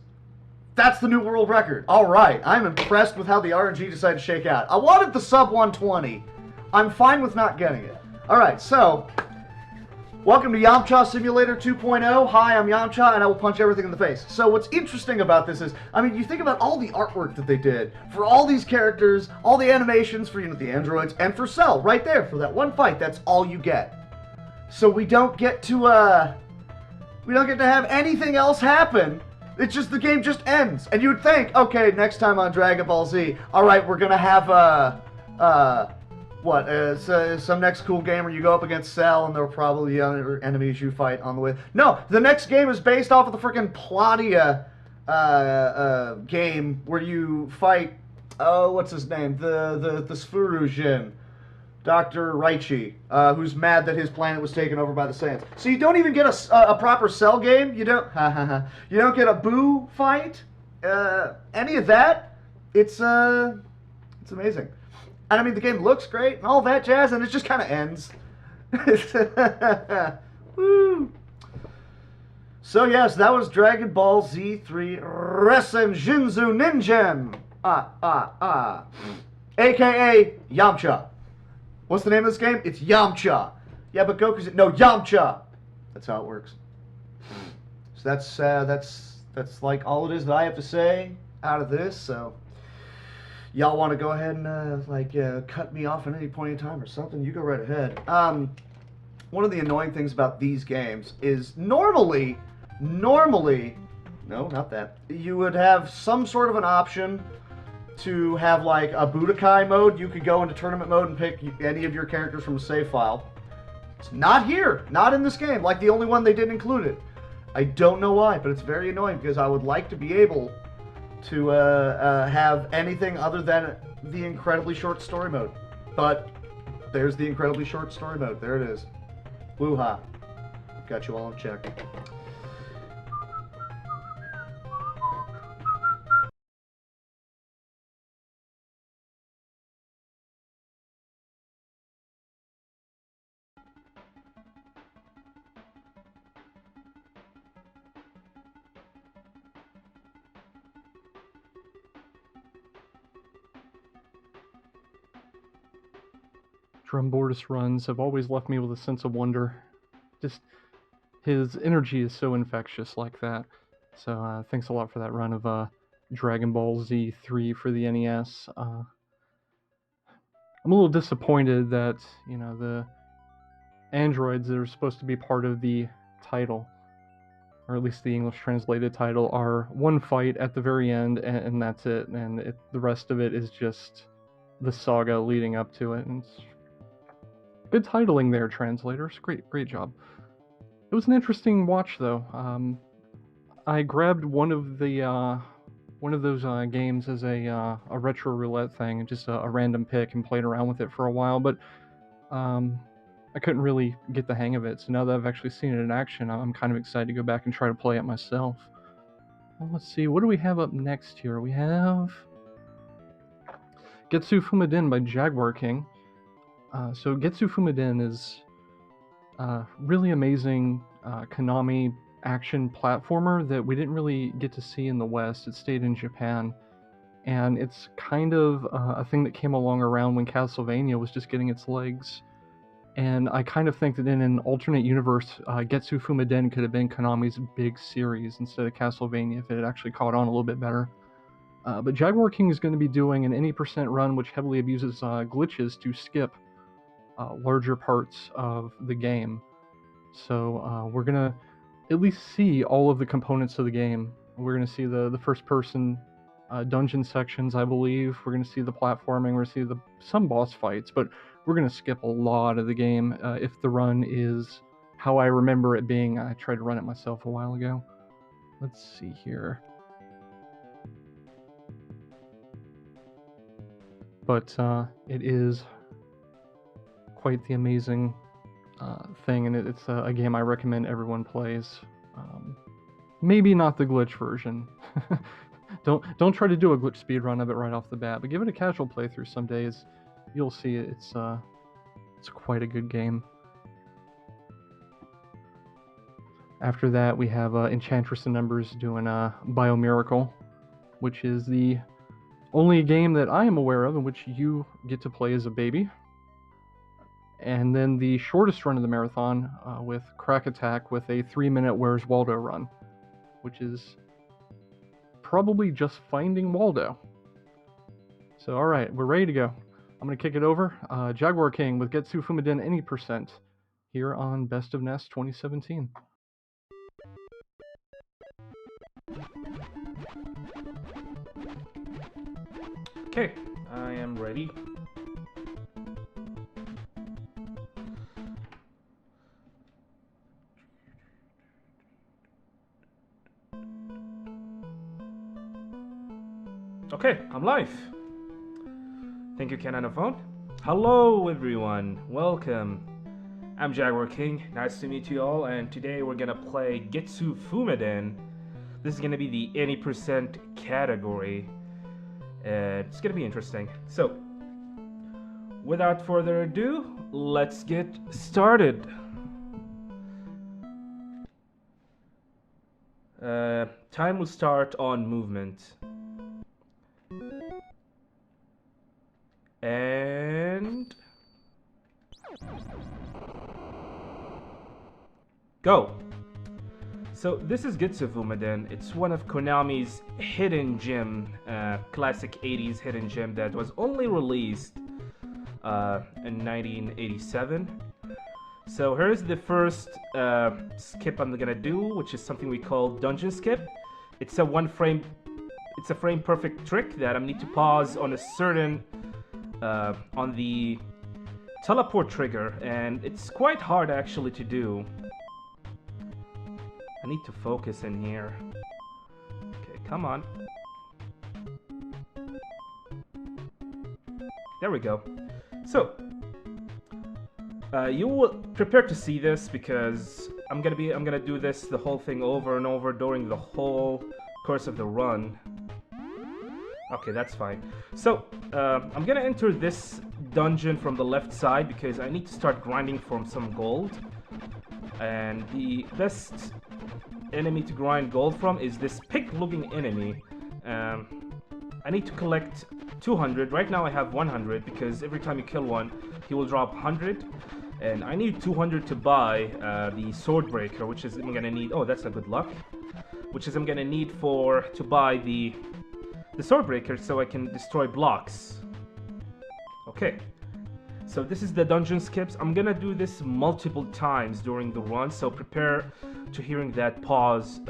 That's the new world record. All right, I'm impressed with how the RNG decided to shake out. I wanted the sub 120. I'm fine with not getting it. All right, so, welcome to Yamcha Simulator 2.0. Hi, I'm Yamcha, and I will punch everything in the face. So what's interesting about this is, I mean, you think about all the artwork that they did for all these characters, all the animations for, you know, the androids, and for Cell, right there, for that one fight, that's all you get. So we don't get to have anything else happen. It's just, the game just ends. And you would think, okay, next time on Dragon Ball Z, alright, we're gonna have, some next cool game where you go up against Cell and there are probably other enemies you fight on the way. No, the next game is based off of the freaking Pladia game where you fight, what's his name? The Sphurujin. Dr. Raichi, who's mad that his planet was taken over by the Saiyans. So you don't even get a proper Cell game. You don't you don't get a Boo fight. Any of that. It's amazing. And I mean, the game looks great and all that jazz, and it just kind of ends. Woo. So yes, that was Dragon Ball Z3 Resen Jinzu Ninja. AKA Yamcha. What's the name of this game? It's Yamcha. Yeah, but Goku's... No, Yamcha! That's how it works. So that's like all it is that I have to say out of this, so... Y'all want to go ahead and, cut me off at any point in time or something? You go right ahead. One of the annoying things about these games is normally... No, not that. You would have some sort of an option to have like a Budokai mode. You could go into tournament mode and pick any of your characters from a save file. It's not here, not in this game, like the only one they didn't include it. I don't know why, but it's very annoying because I would like to be able to have anything other than the incredibly short story mode. But there's the incredibly short story mode. There it is. Woo-ha. Got you all in check. Drumbortus runs have always left me with a sense of wonder. Just, his energy is so infectious like that. So thanks a lot for that run of Dragon Ball Z3 for the NES. I'm a little disappointed that, you know, the androids that are supposed to be part of the title, or at least the English translated title, are one fight at the very end, and that's it. And the rest of it is just the saga leading up to it. And it's good titling there, translators. Great job. It was an interesting watch, though. I grabbed one of those games as a retro roulette thing, just a random pick, and played around with it for a while. But I couldn't really get the hang of it. So now that I've actually seen it in action, I'm kind of excited to go back and try to play it myself. Well, let's see, what do we have up next here? We have Getsu Fumadin by Jaguar King. So Getsu Fumadin is really amazing Konami action platformer that we didn't really get to see in the West. It stayed in Japan. And it's kind of a thing that came along around when Castlevania was just getting its legs. And I kind of think that in an alternate universe, Getsu Fumadin could have been Konami's big series instead of Castlevania if it had actually caught on a little bit better. But Jaguar King is going to be doing an any % run which heavily abuses glitches to skip larger parts of the game. So we're going to at least see all of the components of the game. We're going to see the first person dungeon sections, I believe. We're going to see the platforming. We're going to see some boss fights, but we're going to skip a lot of the game if the run is how I remember it being. I tried to run it myself a while ago. Let's see here. But it is quite the amazing thing, and it's a game I recommend everyone plays. Maybe not the glitch version. Don't try to do a glitch speedrun of it right off the bat, but give it a casual playthrough some days. You'll see it's quite a good game. After that, we have Enchantress in Numbers doing Biomiracle, which is the only game that I am aware of in which you get to play as a baby. And then the shortest run of the marathon with Crack Attack with a 3-minute Where's Waldo run, which is probably just finding Waldo. So alright, we're ready to go. I'm going to kick it over. Jaguar King with Getsu Fumadin any % here on Best of NES 2017. Okay, I am ready. Okay, I'm live. Thank you, Cananophone. Hello, everyone. Welcome. I'm Jaguar King. Nice to meet you all. And today we're gonna play Getsu Fumadin. This is gonna be the any % category. It's gonna be interesting. So, without further ado, let's get started. Time will start on movement. And go. So this is Getsu Fumadin. It's one of Konami's hidden gem, classic 80s hidden gem that was only released in 1987. So here's the first skip I'm gonna do, which is something we call dungeon skip. It's a frame perfect trick that I need to pause on a certain on the teleport trigger, and it's quite hard actually to do. I need to focus in here. Okay, come on. There we go. So, you will prepare to see this because I'm gonna do this the whole thing over and over during the whole course of the run. Okay, that's fine. So, I'm gonna enter this dungeon from the left side because I need to start grinding for some gold. And the best enemy to grind gold from is this pig-looking enemy. I need to collect 200. Right now I have 100 because every time you kill one, he will drop 100. And I need 200 to buy the sword breaker, which is I'm gonna need. Oh, that's a good luck. Which is I'm gonna need to buy the sword breaker so I can destroy blocks. Okay. So this is the dungeon skips. I'm gonna do this multiple times during the run, so prepare to hearing that pause.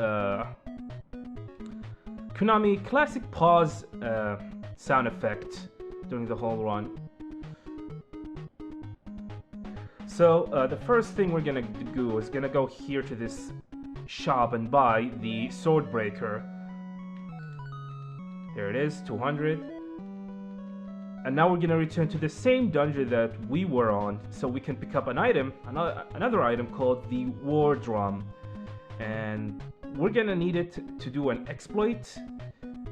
Konami classic pause sound effect during the whole run. So the first thing we're gonna do is gonna go here to this shop and buy the sword breaker. There it is, 200. And now we're gonna return to the same dungeon that we were on, so we can pick up an item, another item called the War Drum. And we're gonna need it to do an exploit,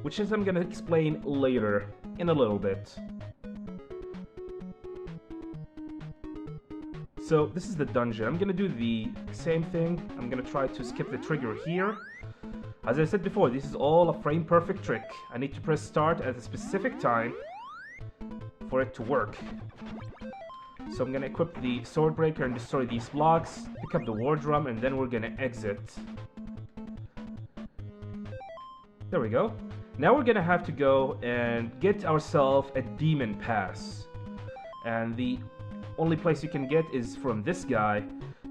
which is I'm gonna explain later in a little bit. So this is the dungeon. I'm gonna do the same thing. I'm gonna try to skip the trigger here. As I said before, this is all a frame perfect trick. I need to press start at a specific time for it to work. So I'm gonna equip the sword breaker and destroy these blocks, pick up the war drum, and then we're gonna exit. There we go. Now we're gonna have to go and get ourselves a demon pass. And the only place you can get is from this guy,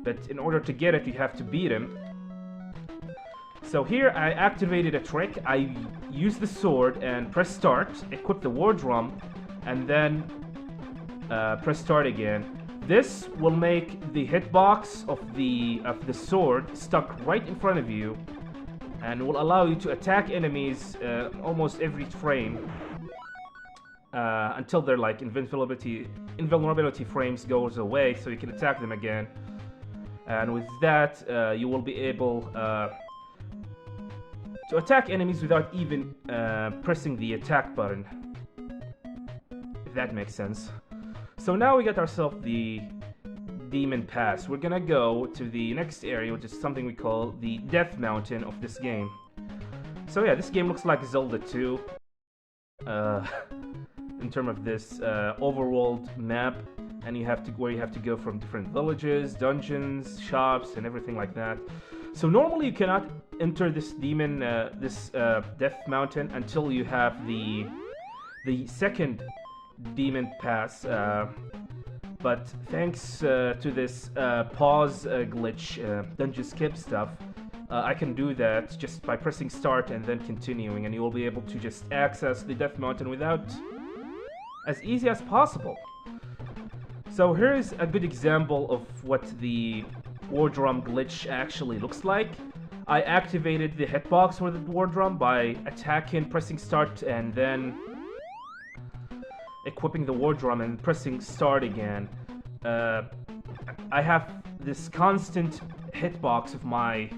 but in order to get it you have to beat him. So here I activated a trick. I used the sword and press start, equip the war drum, and then press start again. This will make the hitbox of the sword stuck right in front of you, and will allow you to attack enemies almost every frame until their like invulnerability frames goes away, so you can attack them again. And with that, you will be able to attack enemies without even pressing the attack button, if that makes sense. So now we got ourselves the Demon Pass. We're gonna go to the next area, which is something we call the Death Mountain of this game. So yeah, this game looks like Zelda 2 in terms of this overworld map, and where you have to go from different villages, dungeons, shops, and everything like that. So normally you cannot enter this Death Mountain until you have the second Demon Pass, but thanks to this pause glitch, dungeon skip stuff, I can do that just by pressing start and then continuing, and you will be able to just access the Death Mountain without as easy as possible. So here's a good example of what the war drum glitch actually looks like. I activated the hitbox for the war drum by pressing start, and then equipping the war drum and pressing start again. I have this constant hitbox of my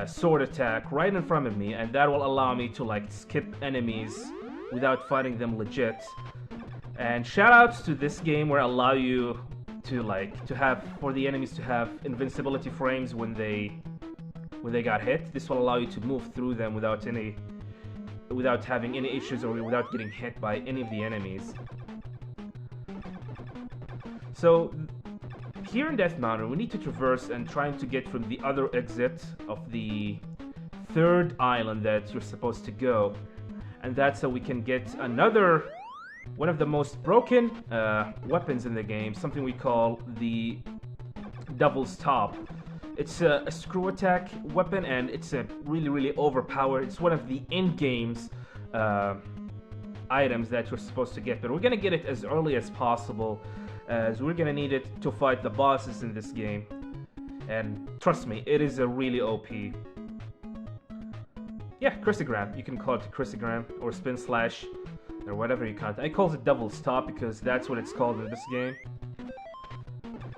sword attack right in front of me, and that will allow me to like skip enemies without fighting them legit. And shoutouts to this game where allow you to for the enemies to have invincibility frames when they got hit. This will allow you to move through them without having any issues or without getting hit by any of the enemies. So here in Death Mountain, we need to traverse and trying to get from the other exit of the third island that you're supposed to go, and that's so we can get one of the most broken weapons in the game, something we call the Devil's Top. It's a screw attack weapon, and it's a really overpowered. It's one of the end game's items that you're supposed to get, but we're gonna get it as early as possible, as we're gonna need it to fight the bosses in this game. And trust me, it is a really OP. Yeah, Crucigram. You can call it Crucigram or Spin Slash or whatever you call it. I call it Devil's Top because that's what it's called in this game.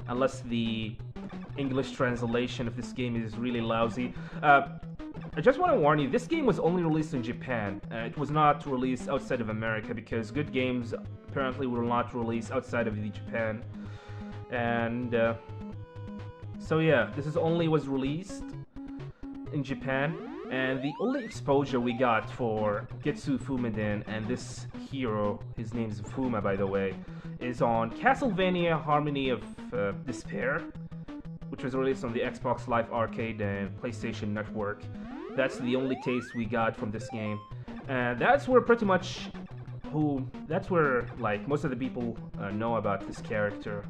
Unless the English translation of this game is really lousy. I just want to warn you, this game was only released in Japan. It was not released outside of America because good games apparently were not released outside of Japan. And so yeah, this was released in Japan, and the only exposure we got for Getsu Fumiden and this hero, his name is Fuma by the way, is on Castlevania Harmony of Despair, which was released on the Xbox Live Arcade and PlayStation Network. That's the only taste we got from this game, and that's where like most of the people know about this character.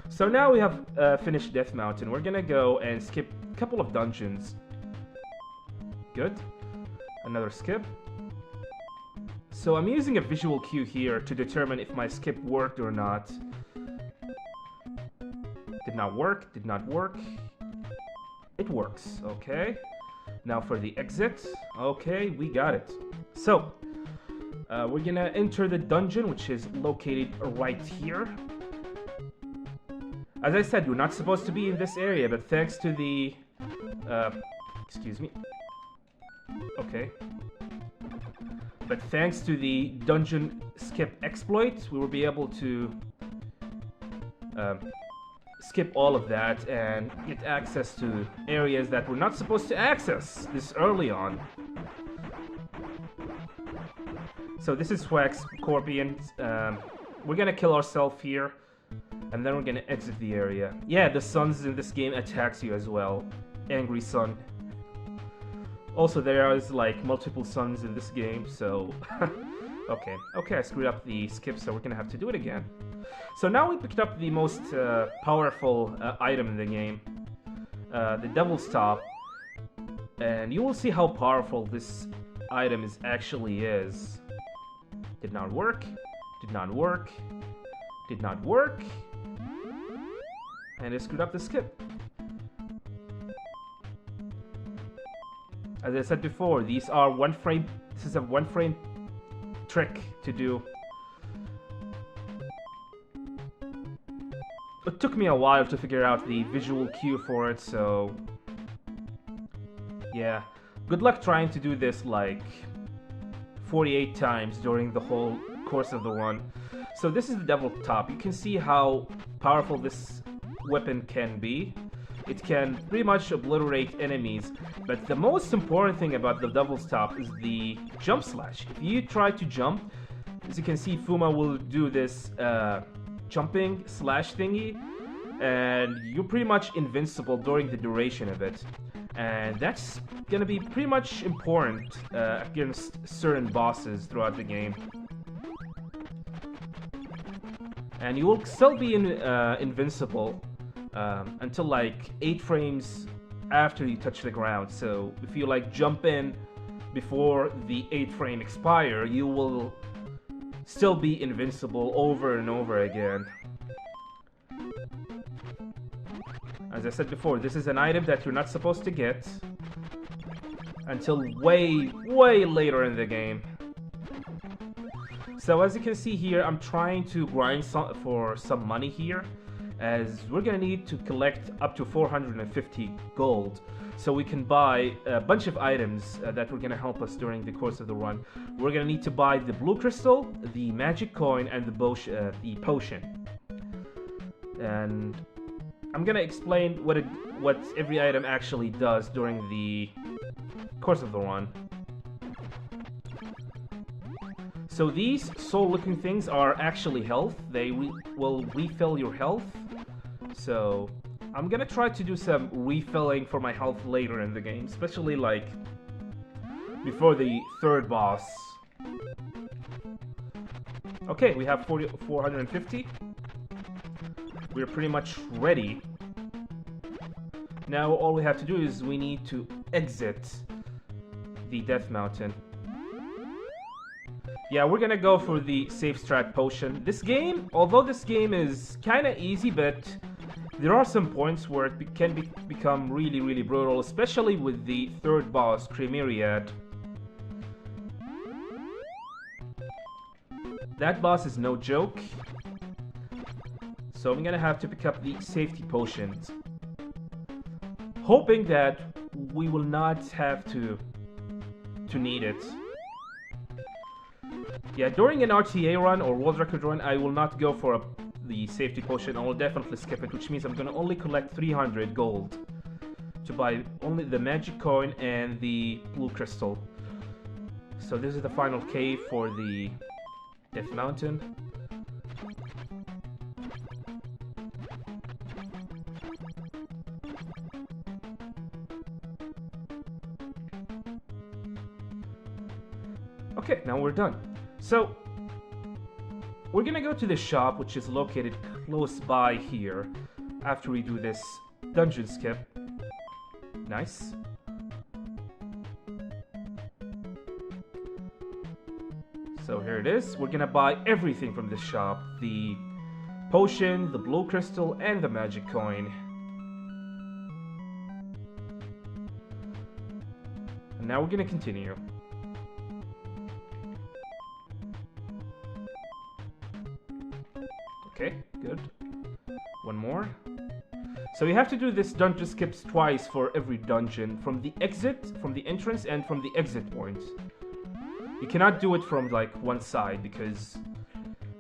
So now we have finished Death Mountain. We're gonna go and skip a couple of dungeons. Good. Another skip. So I'm using a visual cue here to determine if my skip worked or not. Did not work, did not work. It works, okay. Now for the exit. Okay, we got it. So, We're gonna enter the dungeon, which is located right here. As I said, we're not supposed to be in this area, but thanks to the... excuse me. Okay. But thanks to the dungeon skip exploit, we will be able to skip all of that and get access to areas that we're not supposed to access this early on. So this is Swax Scorpions. We're gonna kill ourselves here, and then we're gonna exit the area. Yeah, the suns in this game attacks you as well. Angry sun. Also, there is like multiple suns in this game, so... okay, I screwed up the skip, so we're gonna have to do it again. So now we picked up the most powerful item in the game, the Devil's Top, and you will see how powerful this item actually is. Did not work, did not work, did not work, and it screwed up the skip. As I said before, these are one frame. This is a one frame trick to do. It took me a while to figure out the visual cue for it, so yeah. Good luck trying to do this like 48 times during the whole course of the run. So this is the Devil's Top. You can see how powerful this weapon can be. It can pretty much obliterate enemies, but the most important thing about the Devil's Top is the jump slash. If you try to jump, as you can see, Fuma will do this jumping slash thingy, and you're pretty much invincible during the duration of it. And that's gonna be pretty much important against certain bosses throughout the game. And you will still be invincible until like 8 frames after you touch the ground. So if you like jump in before the 8th frame expire, you will still be invincible over and over again. As I said before, this is an item that you're not supposed to get until way later in the game. So as you can see here, I'm trying to grind for some money here, as we're gonna need to collect up to 450 gold so we can buy a bunch of items that were gonna help us during the course of the run. We're gonna need to buy the blue crystal, the magic coin, and the potion. And I'm gonna explain what every item actually does during the course of the run. So these soul-looking things are actually health. They will refill your health. So I'm gonna try to do some refilling for my health later in the game, especially like before the 3rd boss. Okay, we have 450. We're pretty much ready. Now all we have to do is we need to exit the Death Mountain. Yeah, we're gonna go for the safe strat potion. This game, although this game is kinda easy, but there are some points where it can become really brutal, especially with the 3rd boss, Cremeriad. That boss is no joke. So I'm gonna have to pick up the safety potions, hoping that we will not have to need it. Yeah, during an RTA run or World Record run, I will not go for the safety potion. I will definitely skip it, which means I'm gonna only collect 300 gold to buy only the magic coin and the blue crystal. So this is the final cave for the Death Mountain. Okay, now we're done. So, we're gonna go to the shop, which is located close by here, after we do this dungeon skip. Nice. So here it is. We're gonna buy everything from this shop. The potion, the blue crystal, and the magic coin. And now we're gonna continue. Okay, good. One more. So you have to do this dungeon skips twice for every dungeon, from the entrance, and from the exit point. You cannot do it from like one side because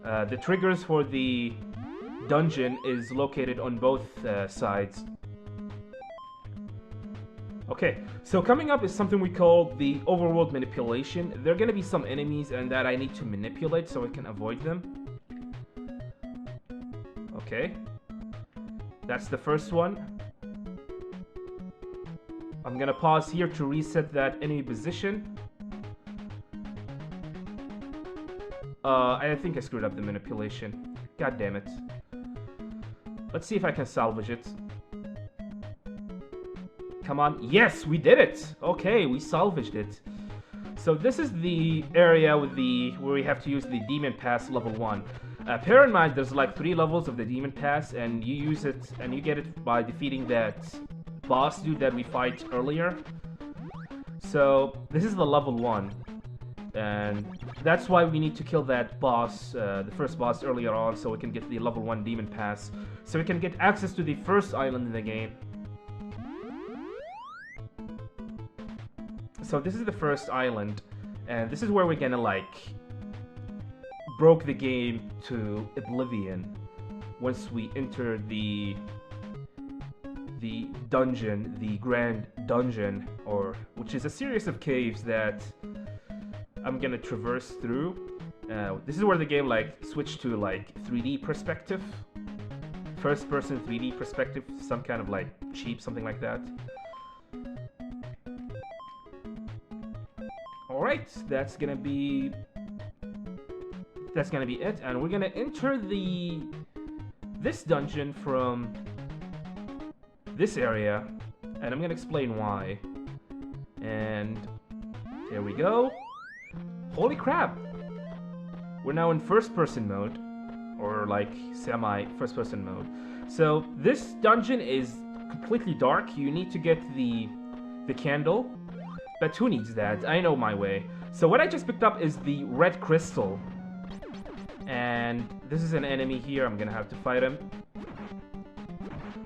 the triggers for the dungeon is located on both sides. Okay, so coming up is something we call the overworld manipulation. There are going to be some enemies and that I need to manipulate so I can avoid them. Okay, that's the first one. I'm going to pause here to reset that enemy position. I think I screwed up the manipulation. God damn it. Let's see if I can salvage it. Come on. Yes, we did it! Okay, we salvaged it. So this is the area with where we have to use the Demon Pass level 1. Bear in mind, there's like 3 levels of the Demon Pass, and you use it, and you get it by defeating that boss dude that we fight earlier. So this is the level 1. And that's why we need to kill that boss, the first boss earlier on, so we can get the level 1 Demon Pass. So we can get access to the first island in the game. So this is the first island, and this is where we're gonna like broke the game to oblivion once we enter the dungeon, the grand dungeon, which is a series of caves that I'm gonna traverse through. This is where the game like switched to like 3D perspective, first person 3D perspective, some kind of like cheap, something like that. Alright, that's gonna be it, and we're gonna enter this dungeon from this area, and I'm gonna explain why. And there we go. Holy crap! We're now in first person mode, or like semi first person mode. So this dungeon is completely dark. You need to get the candle. But who needs that? I know my way. So what I just picked up is the red crystal. And this is an enemy here. I'm gonna have to fight him.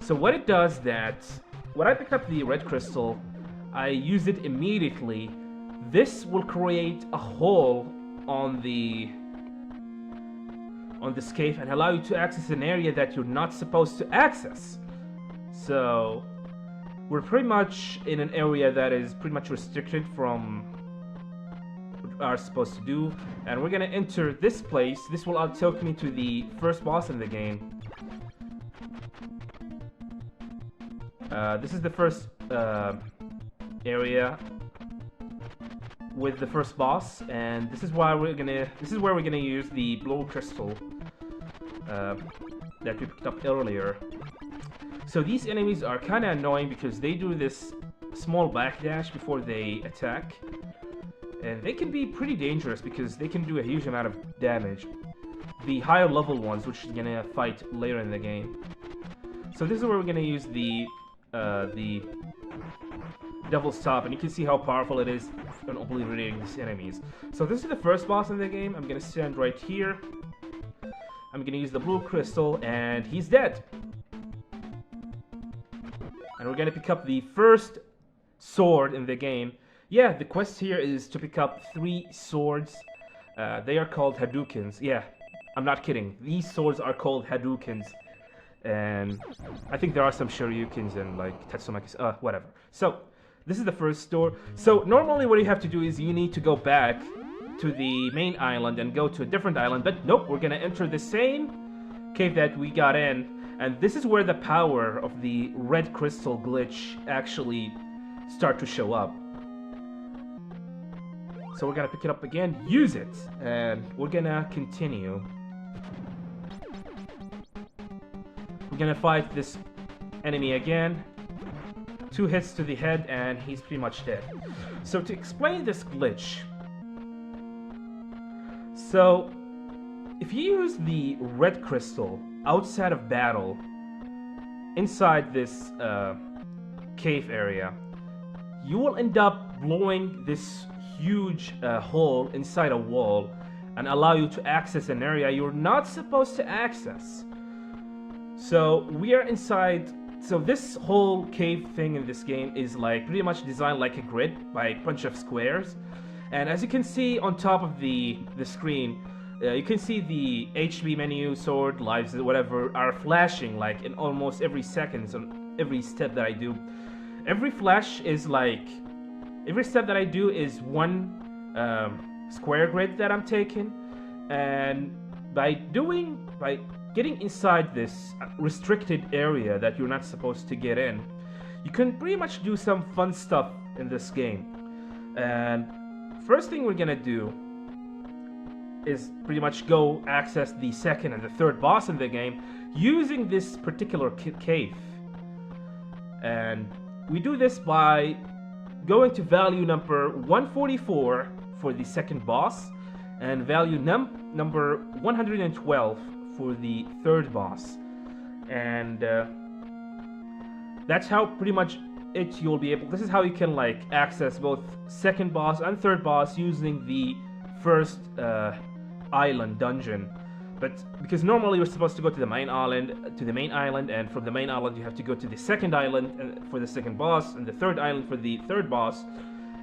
So what it does that, when I picked up the red crystal, I use it immediately. This will create a hole on this cave and allow you to access an area that you're not supposed to access. So we're pretty much in an area that is pretty much restricted from what we are supposed to do, and we're gonna enter this place. This will take me to the first boss in the game. This is the first area with the first boss, and this is where we're gonna use the blue crystal that we picked up earlier. So these enemies are kind of annoying because they do this small backdash before they attack, and they can be pretty dangerous because they can do a huge amount of damage. The higher level ones, which we're gonna fight later in the game. So this is where we're gonna use the Devil's Top, and you can see how powerful it is in obliterating these enemies. So this is the first boss in the game. I'm gonna stand right here. I'm gonna use the blue crystal, and he's dead. And we're gonna pick up the first sword in the game. Yeah, the quest here is to pick up 3 swords. They are called Hadoukens. Yeah, I'm not kidding. These swords are called Hadoukens. And I think there are some Shoryukens and like Tatsumakis, whatever. So, this is the first door. So, normally what you have to do is you need to go back to the main island and go to a different island. But nope, we're gonna enter the same cave that we got in. And this is where the power of the red crystal glitch actually start to show up. So we're gonna pick it up again, use it, and we're gonna continue. We're gonna fight this enemy again. 2 hits to the head and he's pretty much dead. So to explain this glitch, so if you use the red crystal outside of battle, inside this cave area, you will end up blowing this huge hole inside a wall, and allow you to access an area you're not supposed to access. So we are inside. So this whole cave thing in this game is like pretty much designed like a grid by a bunch of squares. And as you can see on top of the screen, you can see the HP menu, sword, lives, whatever, are flashing like in almost every second on every step that I do. Every flash is like, every step that I do is one square grid that I'm taking. And by getting inside this restricted area that you're not supposed to get in, you can pretty much do some fun stuff in this game. And first thing we're gonna do is pretty much go access the second and the third boss in the game using this particular cave. And we do this by going to value number 144 for the second boss and value number 112 for the third boss. And that's how pretty much you'll be able, this is how you can like access both second boss and third boss using the first island dungeon. But because normally you're supposed to go to the main island, and from the main island you have to go to the second island for the second boss, and the third island for the third boss,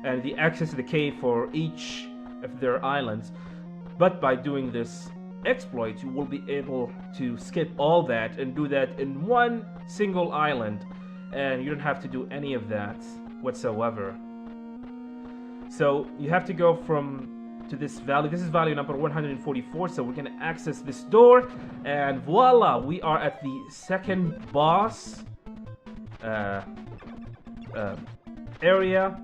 and the access to the cave for each of their islands. But by doing this exploit, you will be able to skip all that and do that in one single island, and you don't have to do any of that whatsoever. So you have to go to this value. This is value number 144, so we're gonna access this door, and voila, we are at the second boss area.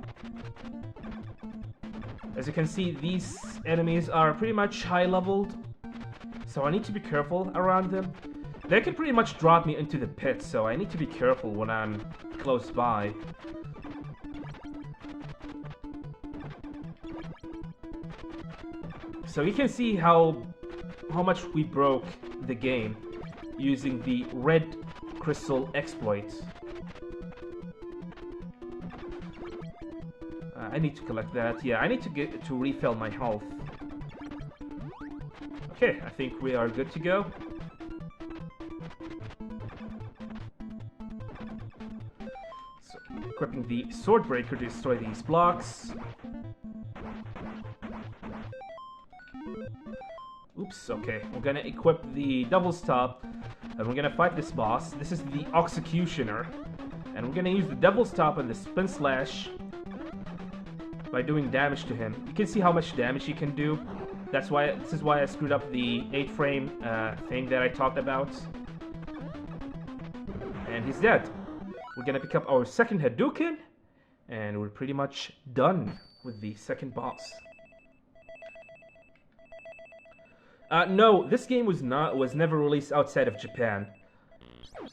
As you can see, these enemies are pretty much high leveled, so I need to be careful around them. They can pretty much drop me into the pit, so I need to be careful when I'm close by. So you can see how much we broke the game using the red crystal exploit. I need to collect that. Yeah, I need to get to refill my health. Okay, I think we are good to go. So, equipping the sword breaker to destroy these blocks. Oops, okay. We're gonna equip the double stop, and we're gonna fight this boss. This is the Executioner, and we're gonna use the double stop and the spin slash by doing damage to him. You can see how much damage he can do. This is why I screwed up the 8-frame thing that I talked about. And he's dead. We're gonna pick up our second Hadouken, and we're pretty much done with the second boss. No, this game was never released outside of Japan.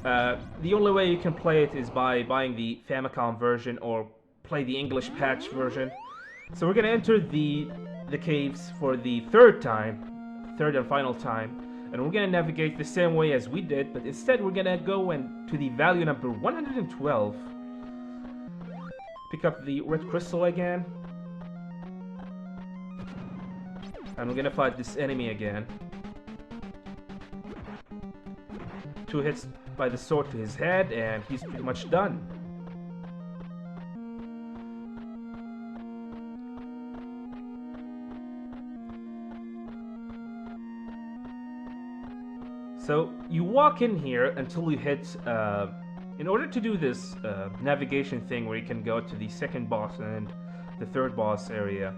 The only way you can play it is by buying the Famicom version or play the English patch version. So we're gonna enter the caves for the third and final time, and we're gonna navigate the same way as we did, but instead we're gonna go to the value number 112. Pick up the red crystal again. And we're gonna fight this enemy again. 2 hits by the sword to his head, and he's pretty much done. So you walk in here until you hit, in order to do this navigation thing where you can go to the second boss and the third boss area,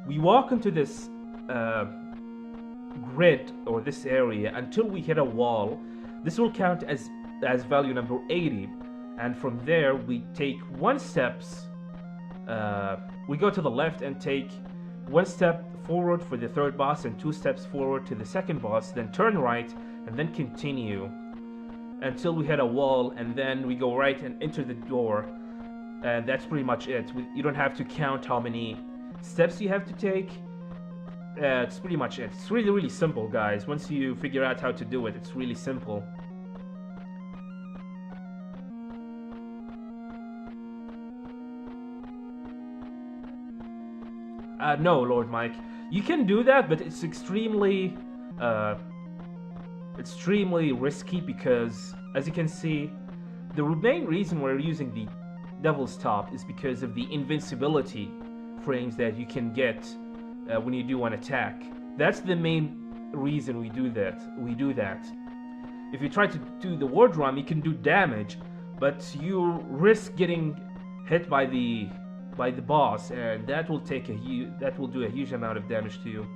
we walk into this grid or this area until we hit a wall. This will count as value number 80, and from there we take 1 steps. We go to the left and take 1 step forward for the third boss and 2 steps forward to the second boss, then turn right and then continue until we hit a wall, and then we go right and enter the door, and that's pretty much it. You don't have to count how many steps you have to take. It's pretty much it. It's really, really simple, guys. Once you figure out how to do it, it's really simple. No, Lord Mike. You can do that, but it's extremely risky because, as you can see, the main reason we're using the Devil's Top is because of the invincibility frames that you can get when you do an attack. That's the main reason we do that. If you try to do the War Drum, you can do damage, but you risk getting hit by the boss, and that will do a huge amount of damage to you.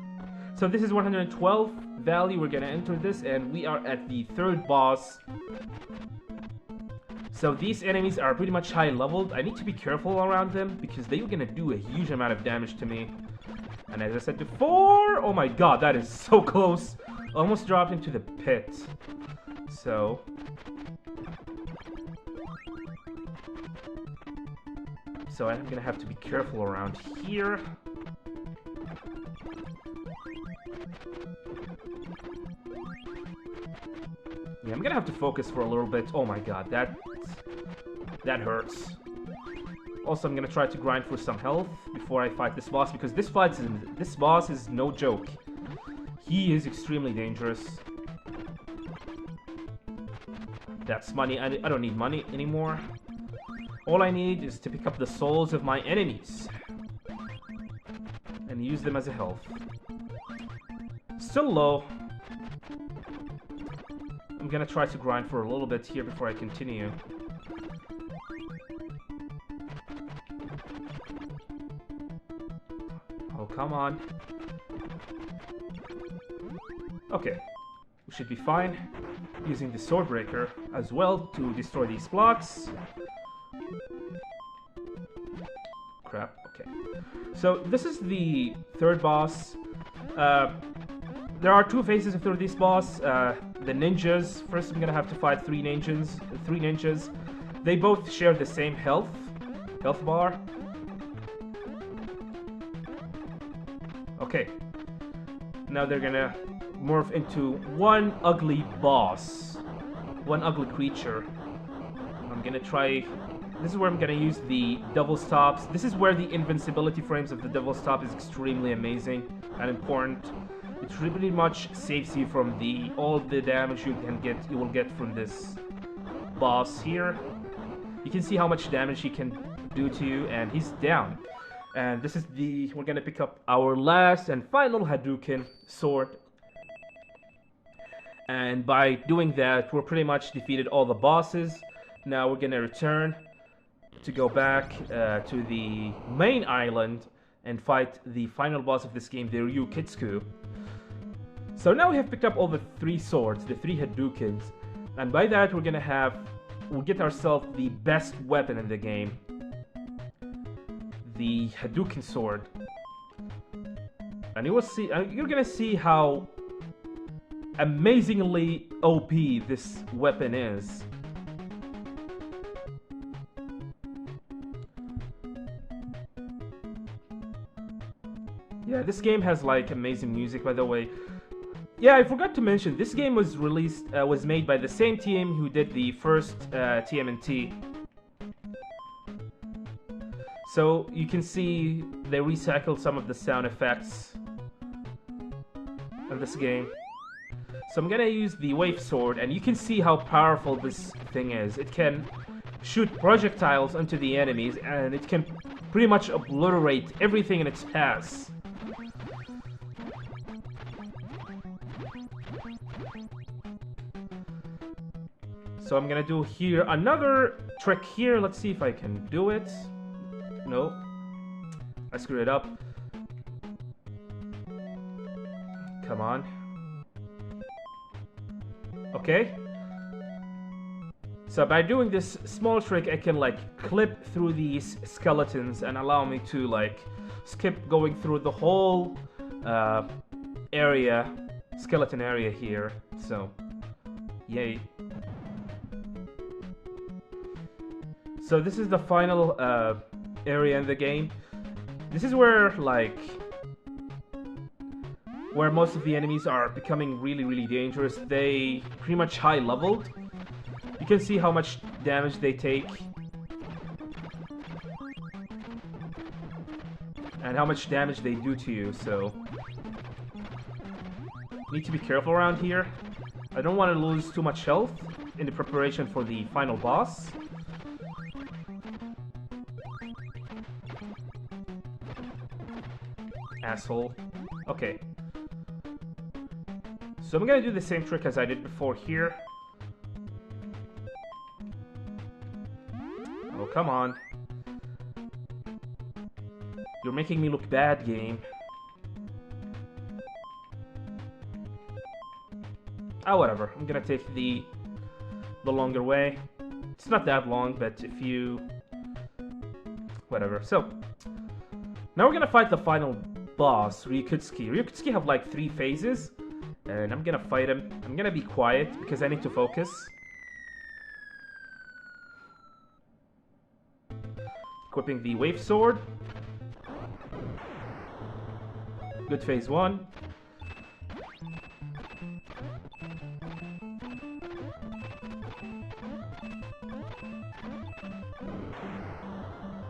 So this is 112 value. We're gonna enter this, and we are at the third boss. So these enemies are pretty much high leveled. I need to be careful around them because they're gonna do a huge amount of damage to me. And as I said before, oh my god, that is so close. Almost dropped into the pit. So I'm gonna have to be careful around here. Yeah, I'm gonna have to focus for a little bit. Oh my god, that hurts. Also, I'm gonna try to grind for some health before I fight this boss, because this boss is no joke. He is extremely dangerous. That's money. I don't need money anymore. All I need is to pick up the souls of my enemies and use them as a health. Still low. I'm gonna try to grind for a little bit here before I continue. Oh, come on. Okay, we should be fine. Using the sword breaker as well to destroy these blocks. Crap, okay. So this is the third boss. There are two phases after this boss. The ninjas. First I'm gonna have to fight three ninjas. They both share the same health bar. Okay. Now they're gonna morph into one ugly boss. One ugly creature. I'm gonna try... This is where I'm gonna use the Devil's Tops. This is where the invincibility frames of the Devil's Top is extremely amazing and important. It pretty much saves you from all the damage you will get from this boss here. You can see how much damage he can do to you, and he's down. And this is we're gonna pick up our last and final Hadouken sword. And by doing that, we're pretty much defeated all the bosses. Now we're gonna return to go back to the main island and fight the final boss of this game, the Ryu Kitsuku. So now we have picked up all the three swords, the three Hadoukens, and by that we'll get ourselves the best weapon in the game, the Hadouken sword. And you will see, you're gonna see how amazingly OP this weapon is. Yeah, this game has like amazing music, by the way. Yeah, I forgot to mention, this game was made by the same team who did the first TMNT. So you can see they recycled some of the sound effects of this game. So I'm gonna use the Wave Sword, and you can see how powerful this thing is. It can shoot projectiles onto the enemies, and it can pretty much obliterate everything in its path. So I'm gonna do here another trick here. Let's see if I can do it. No, I screwed it up. Come on. Okay. So by doing this small trick, I can like clip through these skeletons and allow me to like skip going through the whole skeleton area here. So, yay. So this is the final area in the game. This is where most of the enemies are becoming really, really dangerous. They pretty much high leveled. You can see how much damage they take. and how much damage they do to you, so need to be careful around here. I don't want to lose too much health in the preparation for the final boss. Asshole. Okay. So I'm gonna do the same trick as I did before here. Oh, come on. You're making me look bad, game. Ah, whatever. I'm gonna take the longer way. It's not that long, but if you... Whatever. So, now we're gonna fight the final boss, Ryukutsuki. Ryukutsuki have like 3 phases, and I'm gonna fight him. I'm gonna be quiet, because I need to focus. Equipping the Wave Sword. Good phase 1.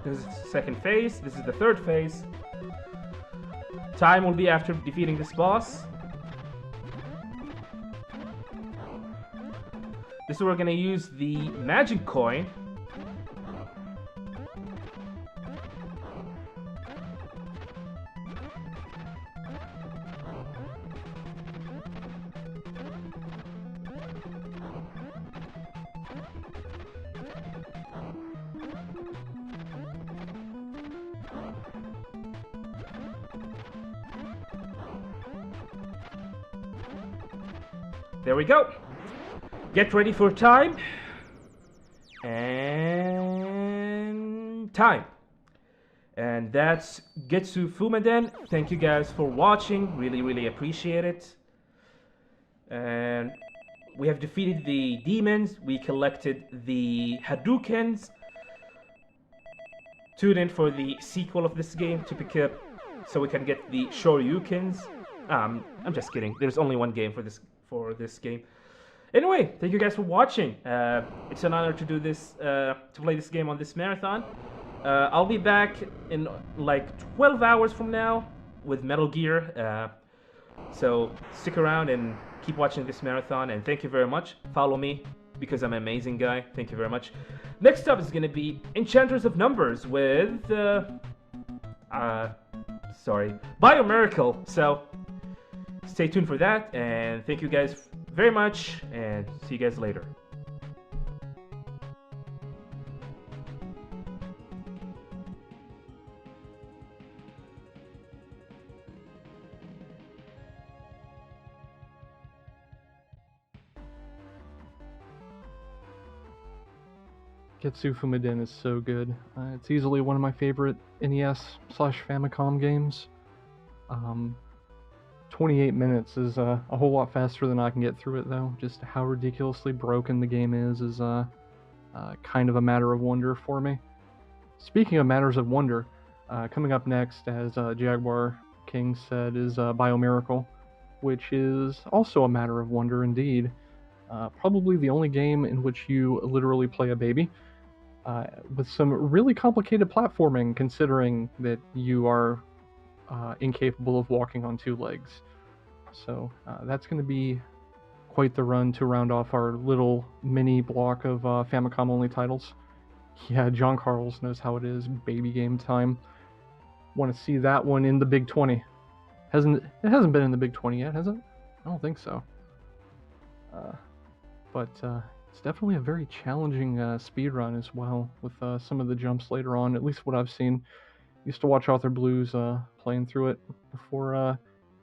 This is the second phase. This is the third phase. Time will be after defeating this boss. This is where we're gonna use the magic coin. There we go. Get ready for time. And time. And that's Getsu Fumaden. Thank you guys for watching. Really, really appreciate it. And we have defeated the demons. We collected the Hadoukens. Tune in for the sequel of this game to pick up so we can get the Shoryukens. I'm just kidding. There's only one game for this game. Anyway, thank you guys for watching. It's an honor to do this, to play this game on this marathon. I'll be back in like 12 hours from now with Metal Gear. So stick around and keep watching this marathon. And thank you very much. Follow me because I'm an amazing guy. Thank you very much. Next up is going to be Enchanters of Numbers with Biomiracle. So stay tuned for that, and thank you guys very much, and see you guys later. Getsu Fumaden is so good. It's easily one of my favorite NES/Famicom games. 28 minutes is a whole lot faster than I can get through it, though. Just how ridiculously broken the game is kind of a matter of wonder for me. Speaking of matters of wonder, coming up next, as Jaguar King said, is Biomiracle, which is also a matter of wonder indeed. Probably the only game in which you literally play a baby, with some really complicated platforming, considering that you are incapable of walking on 2 legs. So that's going to be quite the run to round off our little mini block of Famicom only titles. Yeah, John Carls knows how it is, baby game time. Want to see that one in the Big 20. It hasn't been in the Big 20 yet, has it? I don't think so. But it's definitely a very challenging speed run as well, with some of the jumps later on, at least what I've seen. Used to watch Arthur Blues playing through it before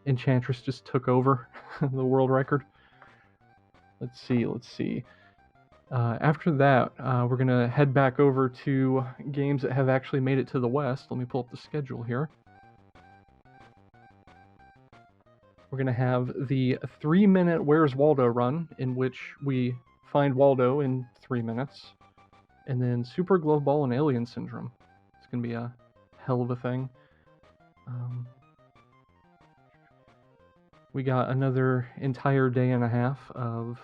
Enchantress just took over the world record. Let's see. After that, we're going to head back over to games that have actually made it to the West. Let me pull up the schedule here. We're going to have the 3-minute Where's Waldo run, in which we find Waldo in 3 minutes. And then Super Glove Ball and Alien Syndrome. It's going to be a hell of a thing. We got another entire day and a half of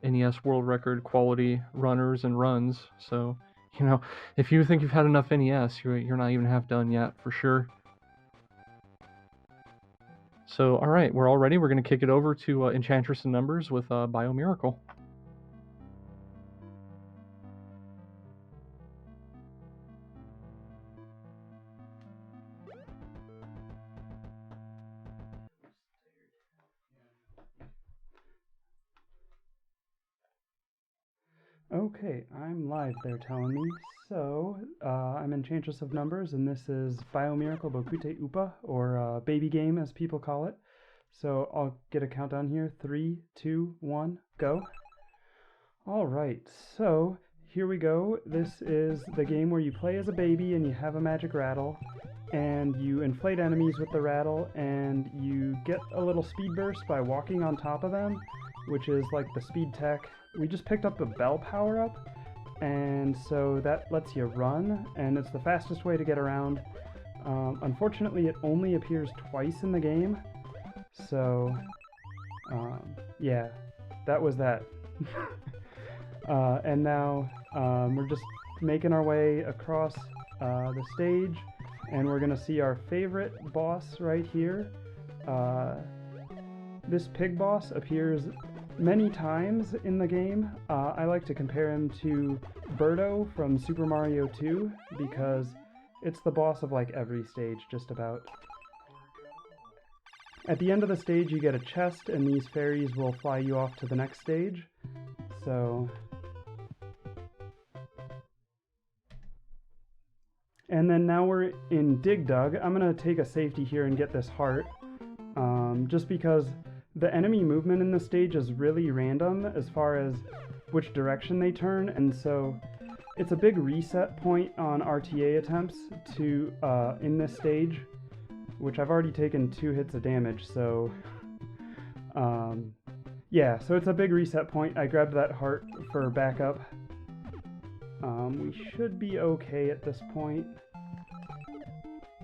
NES World Record quality runners and runs, so You know, if you think you've had enough NES, you're not even half done yet, for sure. So, all right, we're all ready. We're going to kick it over to Enchantress in Numbers with Biomiracle. Okay, I'm live, they're telling me. So, I'm Enchantress of Numbers, and this is Biomiracle Bokute Upa, or Baby Game as people call it. So, I'll get a countdown here. 3, 2, 1, go. Alright, so here we go. This is the game where you play as a baby and you have a magic rattle, and you inflate enemies with the rattle, and you get a little speed burst by walking on top of them, which is like the speed tech. We just picked up the bell power-up, and so that lets you run, and it's the fastest way to get around. Unfortunately, it only appears twice in the game, so yeah, that was that. And now we're just making our way across the stage, and we're gonna see our favorite boss right here. This pig boss appears many times in the game. I like to compare him to Birdo from Super Mario 2 because it's the boss of like every stage, just about. At the end of the stage you get a chest, and these fairies will fly you off to the next stage. So... And then now we're in Dig Dug. I'm gonna take a safety here and get this heart, just because the enemy movement in the stage is really random as far as which direction they turn, and so it's a big reset point on RTA attempts to in this stage, which I've already taken 2 hits of damage, so yeah, so it's a big reset point. I grabbed that heart for backup. We should be okay at this point.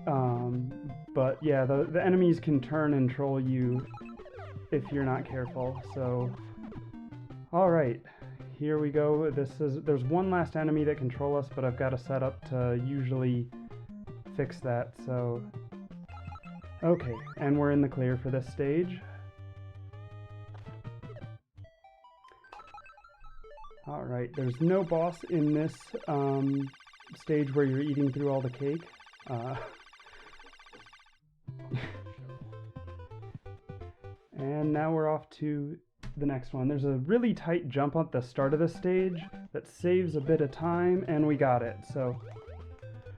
But yeah, the enemies can turn and troll you if you're not careful, so... Alright, here we go. There's one last enemy that can troll us, but I've got to set up to usually fix that, so... Okay, and we're in the clear for this stage. Alright, there's no boss in this stage where you're eating through all the cake. And now we're off to the next one. There's a really tight jump at the start of the stage that saves a bit of time, and we got it. So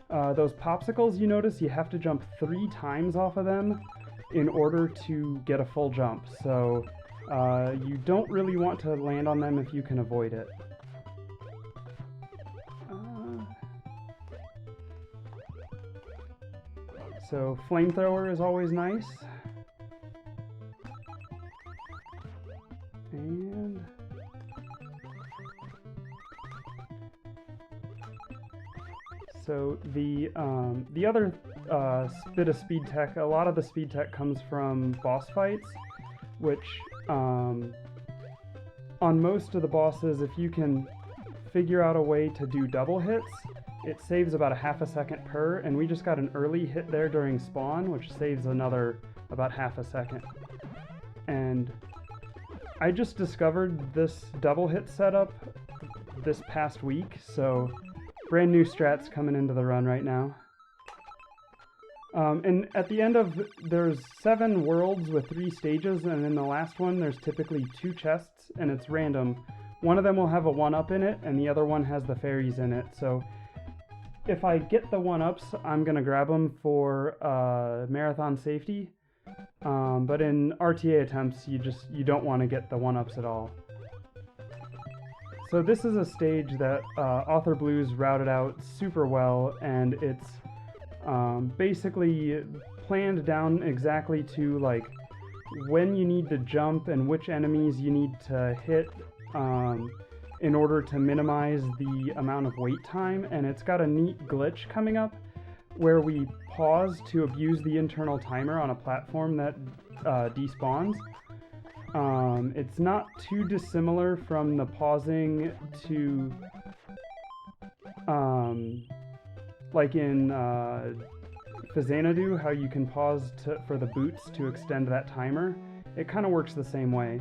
those popsicles, you notice you have to jump 3 times off of them in order to get a full jump. So you don't really want to land on them if you can avoid it. So flamethrower is always nice. And so the other bit of speed tech, a lot of the speed tech comes from boss fights, which on most of the bosses, if you can figure out a way to do double hits, it saves about a half a second per, and we just got an early hit there during spawn, which saves another about half a second. And I just discovered this double hit setup this past week, so brand new strats coming into the run right now. And at the end there's 7 worlds with 3 stages, and in the last one there's typically 2 chests, and it's random. One of them will have a 1-up in it, and the other one has the fairies in it, so if I get the 1-ups, I'm gonna grab them for marathon safety. But in RTA attempts, you don't want to get the 1-ups at all. So this is a stage that Author Blues routed out super well, and it's basically planned down exactly to like when you need to jump and which enemies you need to hit in order to minimize the amount of wait time, and it's got a neat glitch coming up where we pause to abuse the internal timer on a platform that despawns. It's not too dissimilar from the pausing to like in Fazanadu, how you can pause for the boots to extend that timer. It kind of works the same way.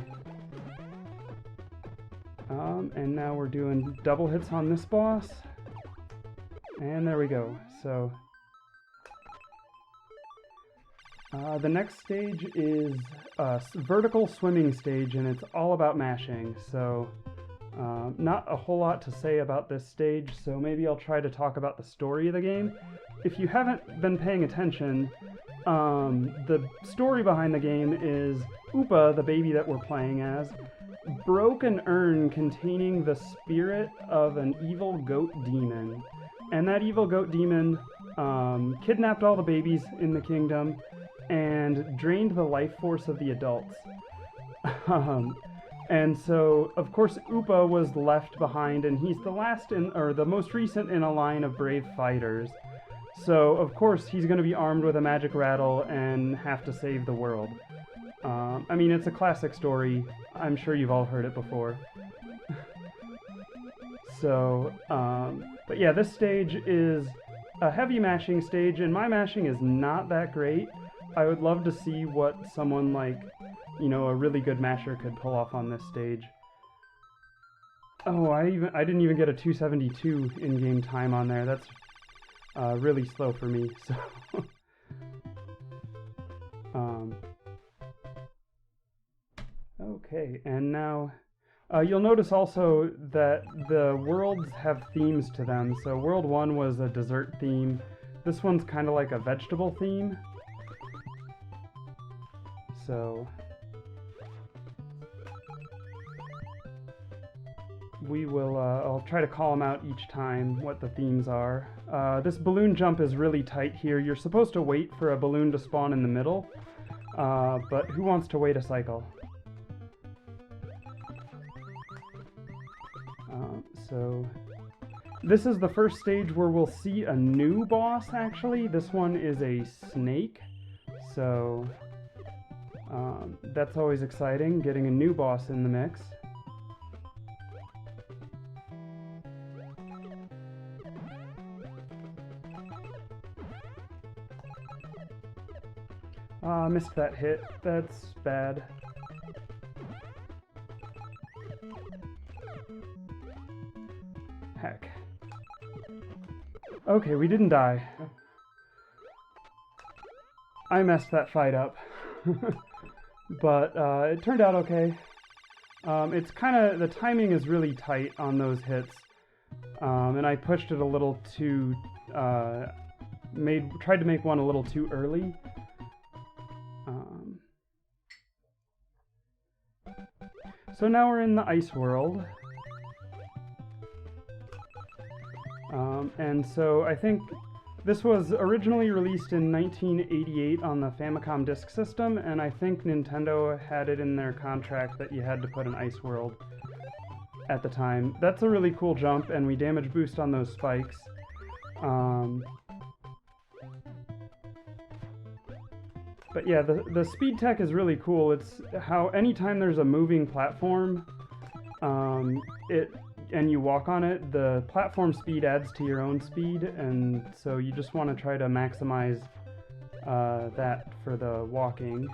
And now we're doing double hits on this boss. And there we go. So the next stage is a vertical swimming stage, and it's all about mashing. So not a whole lot to say about this stage, so maybe I'll try to talk about the story of the game. If you haven't been paying attention, the story behind the game is Upa, the baby that we're playing as, broke an urn containing the spirit of an evil goat demon. And that evil goat demon kidnapped all the babies in the kingdom and drained the life force of the adults. And so, of course, Upa was left behind, and he's the last or the most recent in a line of brave fighters. So, of course, he's going to be armed with a magic rattle and have to save the world. I mean, it's a classic story. I'm sure you've all heard it before. So, but yeah, this stage is a heavy mashing stage, and my mashing is not that great. I would love to see what someone like, you know, a really good masher could pull off on this stage. Oh, I didn't even get a 272 in-game time on there. That's really slow for me. So, okay, and now you'll notice also that the worlds have themes to them. So World 1 was a dessert theme. This one's kind of like a vegetable theme. So we will, I'll try to call them out each time what the themes are. This balloon jump is really tight here. You're supposed to wait for a balloon to spawn in the middle, but who wants to wait a cycle? So this is the first stage where we'll see a new boss, actually. This one is a snake, so that's always exciting, getting a new boss in the mix. Missed that hit. That's bad. Heck. Okay, we didn't die. I messed that fight up. But it turned out okay. It's kind of, the timing is really tight on those hits. And I pushed it a little too, tried to make one a little too early. So now we're in the ice world. And so I think this was originally released in 1988 on the Famicom Disk System, and I think Nintendo had it in their contract that you had to put an ice world at the time. That's a really cool jump, and we damage boost on those spikes. But yeah, the speed tech is really cool. It's how anytime there's a moving platform, and you walk on it, the platform speed adds to your own speed, and so you just want to try to maximize that for the walking.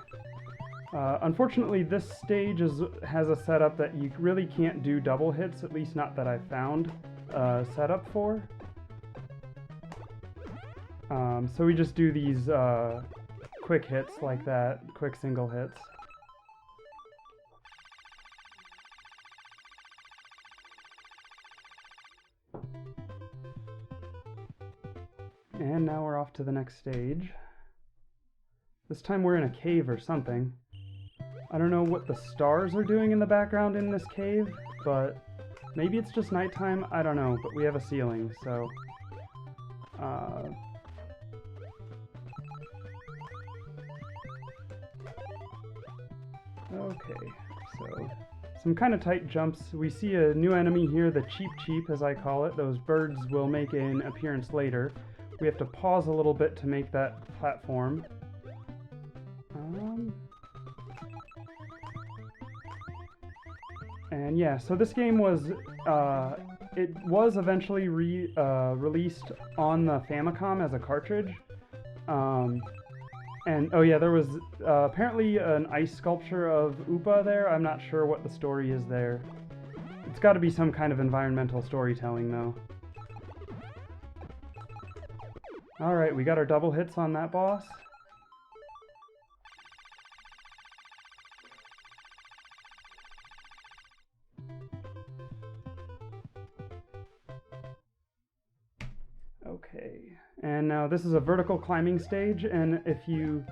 Unfortunately, this stage has a setup that you really can't do double hits, at least not that I found a setup for. So we just do these quick hits like that, quick single hits. And now we're off to the next stage. This time we're in a cave or something. I don't know what the stars are doing in the background in this cave, but maybe it's just nighttime, I don't know, but we have a ceiling, so... Okay, so some kind of tight jumps. We see a new enemy here, the Cheep Cheep, as I call it. Those birds will make an appearance later. We have to pause a little bit to make that platform. And yeah, so this game was it was eventually released on the Famicom as a cartridge. And oh yeah, there was apparently an ice sculpture of Upa there. I'm not sure what the story is there. It's got to be some kind of environmental storytelling though. Alright, we got our double hits on that boss. Okay, and now this is a vertical climbing stage, and if you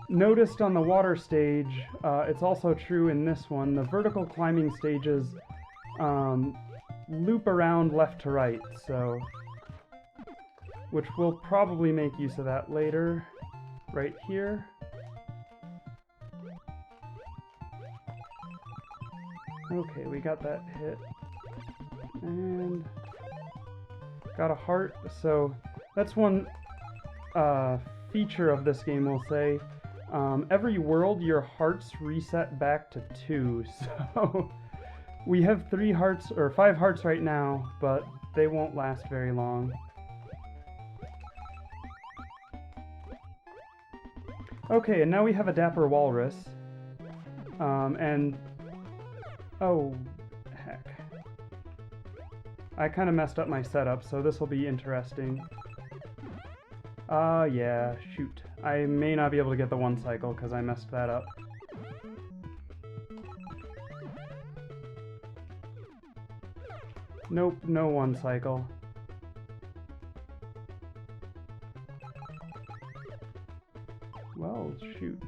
noticed on the water stage, it's also true in this one, the vertical climbing stages loop around left to right, so which we'll probably make use of that later, right here. Okay, we got that hit, and got a heart, so that's one feature of this game, we'll say. Every world, your hearts reset back to 2, so we have 3 hearts, or 5 hearts right now, but they won't last very long. Okay, and now we have a dapper walrus, and oh, heck. I kind of messed up my setup, so this will be interesting. Yeah, shoot. I may not be able to get the 1 cycle because I messed that up. Nope, no 1 cycle. Well, shoot.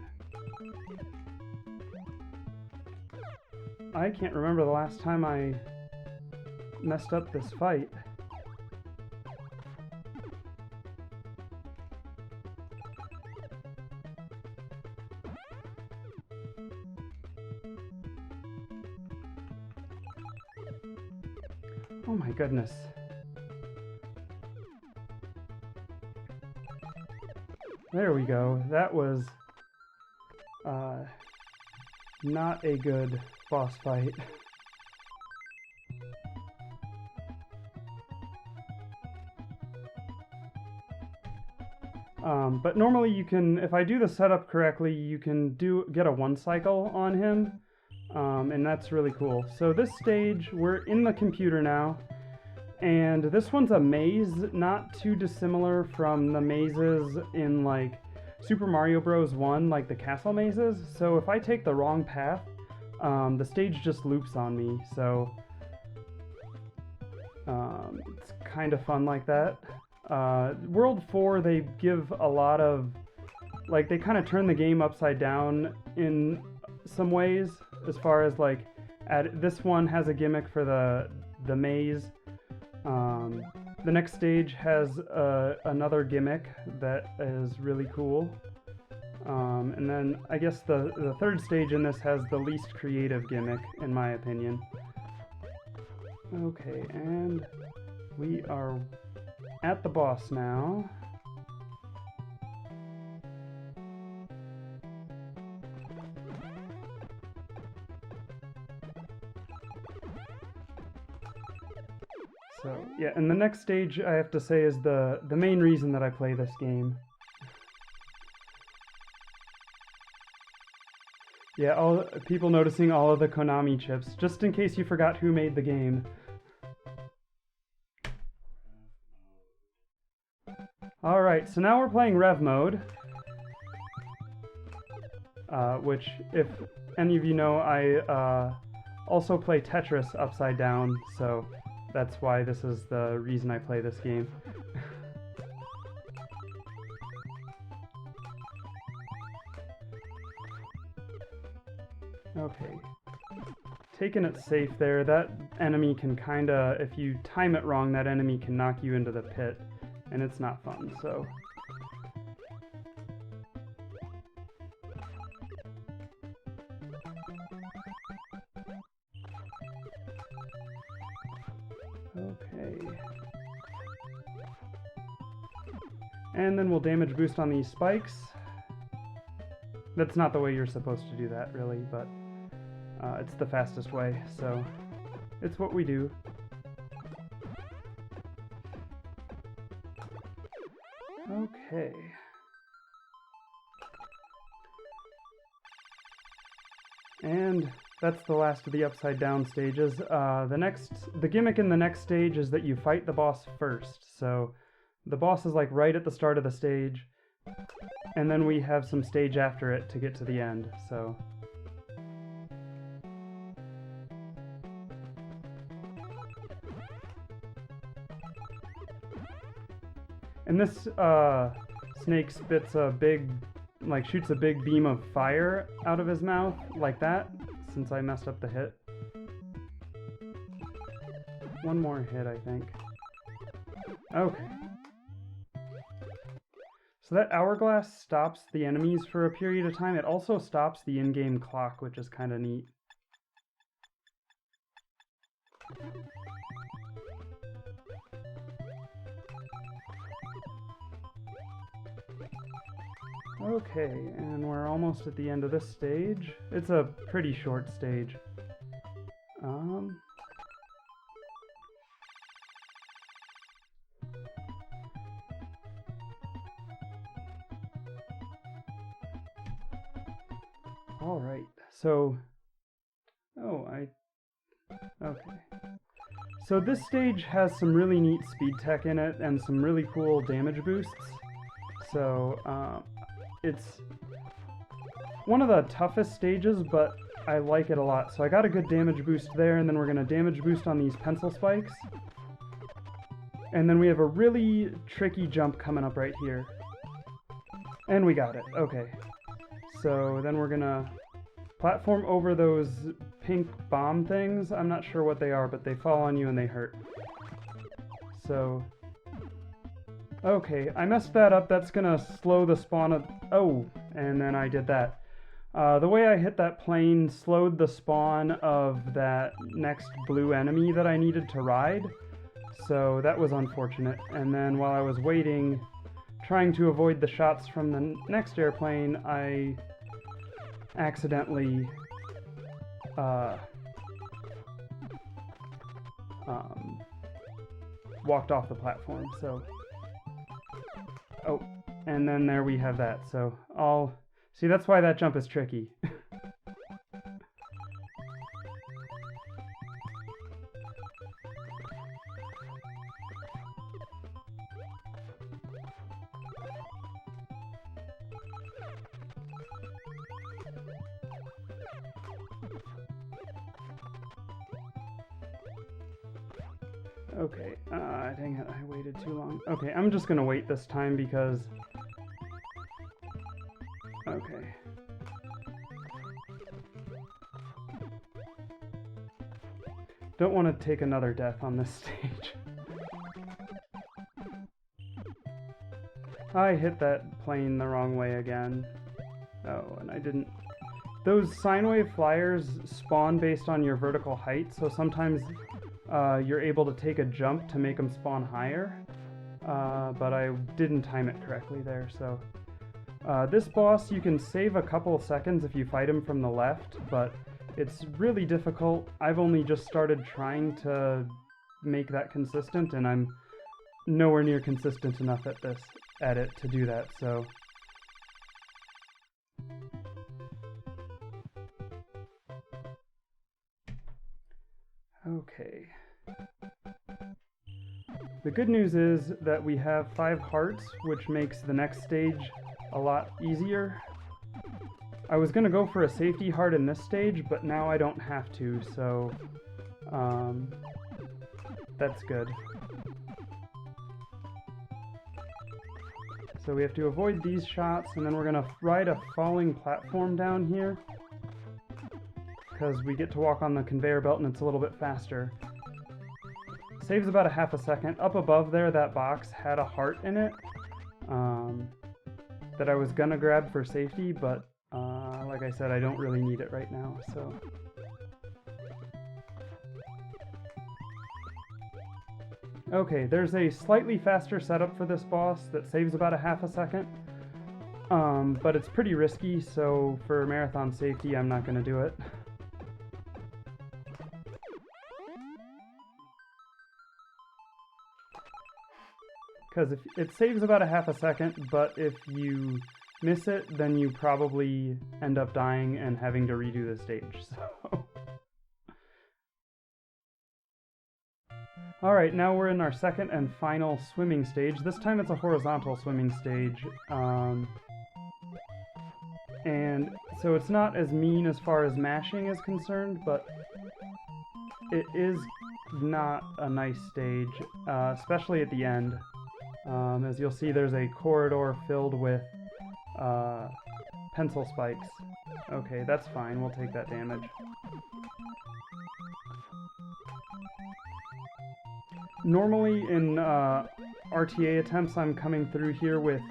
I can't remember the last time I messed up this fight. Oh my goodness. There we go. That was not a good boss fight. But normally you can, if I do the setup correctly, you can get a 1 cycle on him, and that's really cool. So this stage, we're in the computer now, and this one's a maze, not too dissimilar from the mazes in like Super Mario Bros. 1, like the castle mazes. So if I take the wrong path, the stage just loops on me, so it's kind of fun like that. World 4, they give a lot of, like, they kind of turn the game upside down in some ways, as far as, like, this one has a gimmick for the maze. The next stage has another gimmick that is really cool. And then I guess the third stage in this has the least creative gimmick, in my opinion. Okay, and we are at the boss now. So, yeah, and the next stage, I have to say, is the main reason that I play this game. Yeah, all people noticing all of the Konami chips, just in case you forgot who made the game. Alright, so now we're playing Rev mode, which, if any of you know, I also play Tetris upside down, so that's why this is the reason I play this game. Okay. Taking it safe there, that enemy can kinda, if you time it wrong, that enemy can knock you into the pit, and it's not fun, so. Okay. And then we'll damage boost on these spikes. That's not the way you're supposed to do that, really, but it's the fastest way, so it's what we do. Okay. And that's the last of the upside down stages. The gimmick in the next stage is that you fight the boss first. So the boss is like right at the start of the stage, and then we have some stage after it to get to the end. So and this snake spits a big, shoots a big beam of fire out of his mouth, like that, since I messed up the hit. One more hit, I think. Okay. So that hourglass stops the enemies for a period of time. It also stops the in-game clock, which is kind of neat. Okay, and we're almost at the end of this stage. It's a pretty short stage. Alright, so... Okay. So this stage has some really neat speed tech in it and some really cool damage boosts. So, it's one of the toughest stages, but I like it a lot. So I got a good damage boost there, and then we're going to damage boost on these pencil spikes. And then we have a really tricky jump coming up right here. And we got it. Okay. So then we're going to platform over those pink bomb things. I'm not sure what they are, but they fall on you and they hurt. So... Okay, I messed that up. That's gonna slow the spawn of... Oh, and then I did that. The way I hit that plane slowed the spawn of that next blue enemy that I needed to ride. So that was unfortunate. And then while I was waiting, trying to avoid the shots from the next airplane, I accidentally walked off the platform. So... Oh, and then there we have that. So see, that's why that jump is tricky. Okay, dang it, I waited too long. Okay, I'm just gonna wait this time because... Okay. Don't want to take another death on this stage. I hit that plane the wrong way again. Oh, and I didn't... Those sine wave flyers spawn based on your vertical height, so sometimes you're able to take a jump to make them spawn higher, but I didn't time it correctly there, so... this boss, you can save a couple seconds if you fight him from the left, but it's really difficult. I've only just started trying to make that consistent, and I'm nowhere near consistent enough at it to do that, so... Okay. The good news is that we have 5 hearts, which makes the next stage a lot easier. I was going to go for a safety heart in this stage, but now I don't have to, so that's good. So we have to avoid these shots, and then we're going to ride a falling platform down here, because we get to walk on the conveyor belt and it's a little bit faster. Saves about a half a second. Up above there, that box had a heart in it that I was gonna grab for safety, but like I said, I don't really need it right now, so... Okay, there's a slightly faster setup for this boss that saves about a half a second, but it's pretty risky, so for marathon safety, I'm not gonna do it. because if it saves about a half a second, but if you miss it, then you probably end up dying and having to redo the stage. So, all right, now we're in our second and final swimming stage. This time it's a horizontal swimming stage, and so it's not as mean as far as mashing is concerned, but it is not a nice stage, especially at the end. As you'll see, there's a corridor filled with pencil spikes. Okay, that's fine. We'll take that damage. Normally in RTA attempts, I'm coming through here with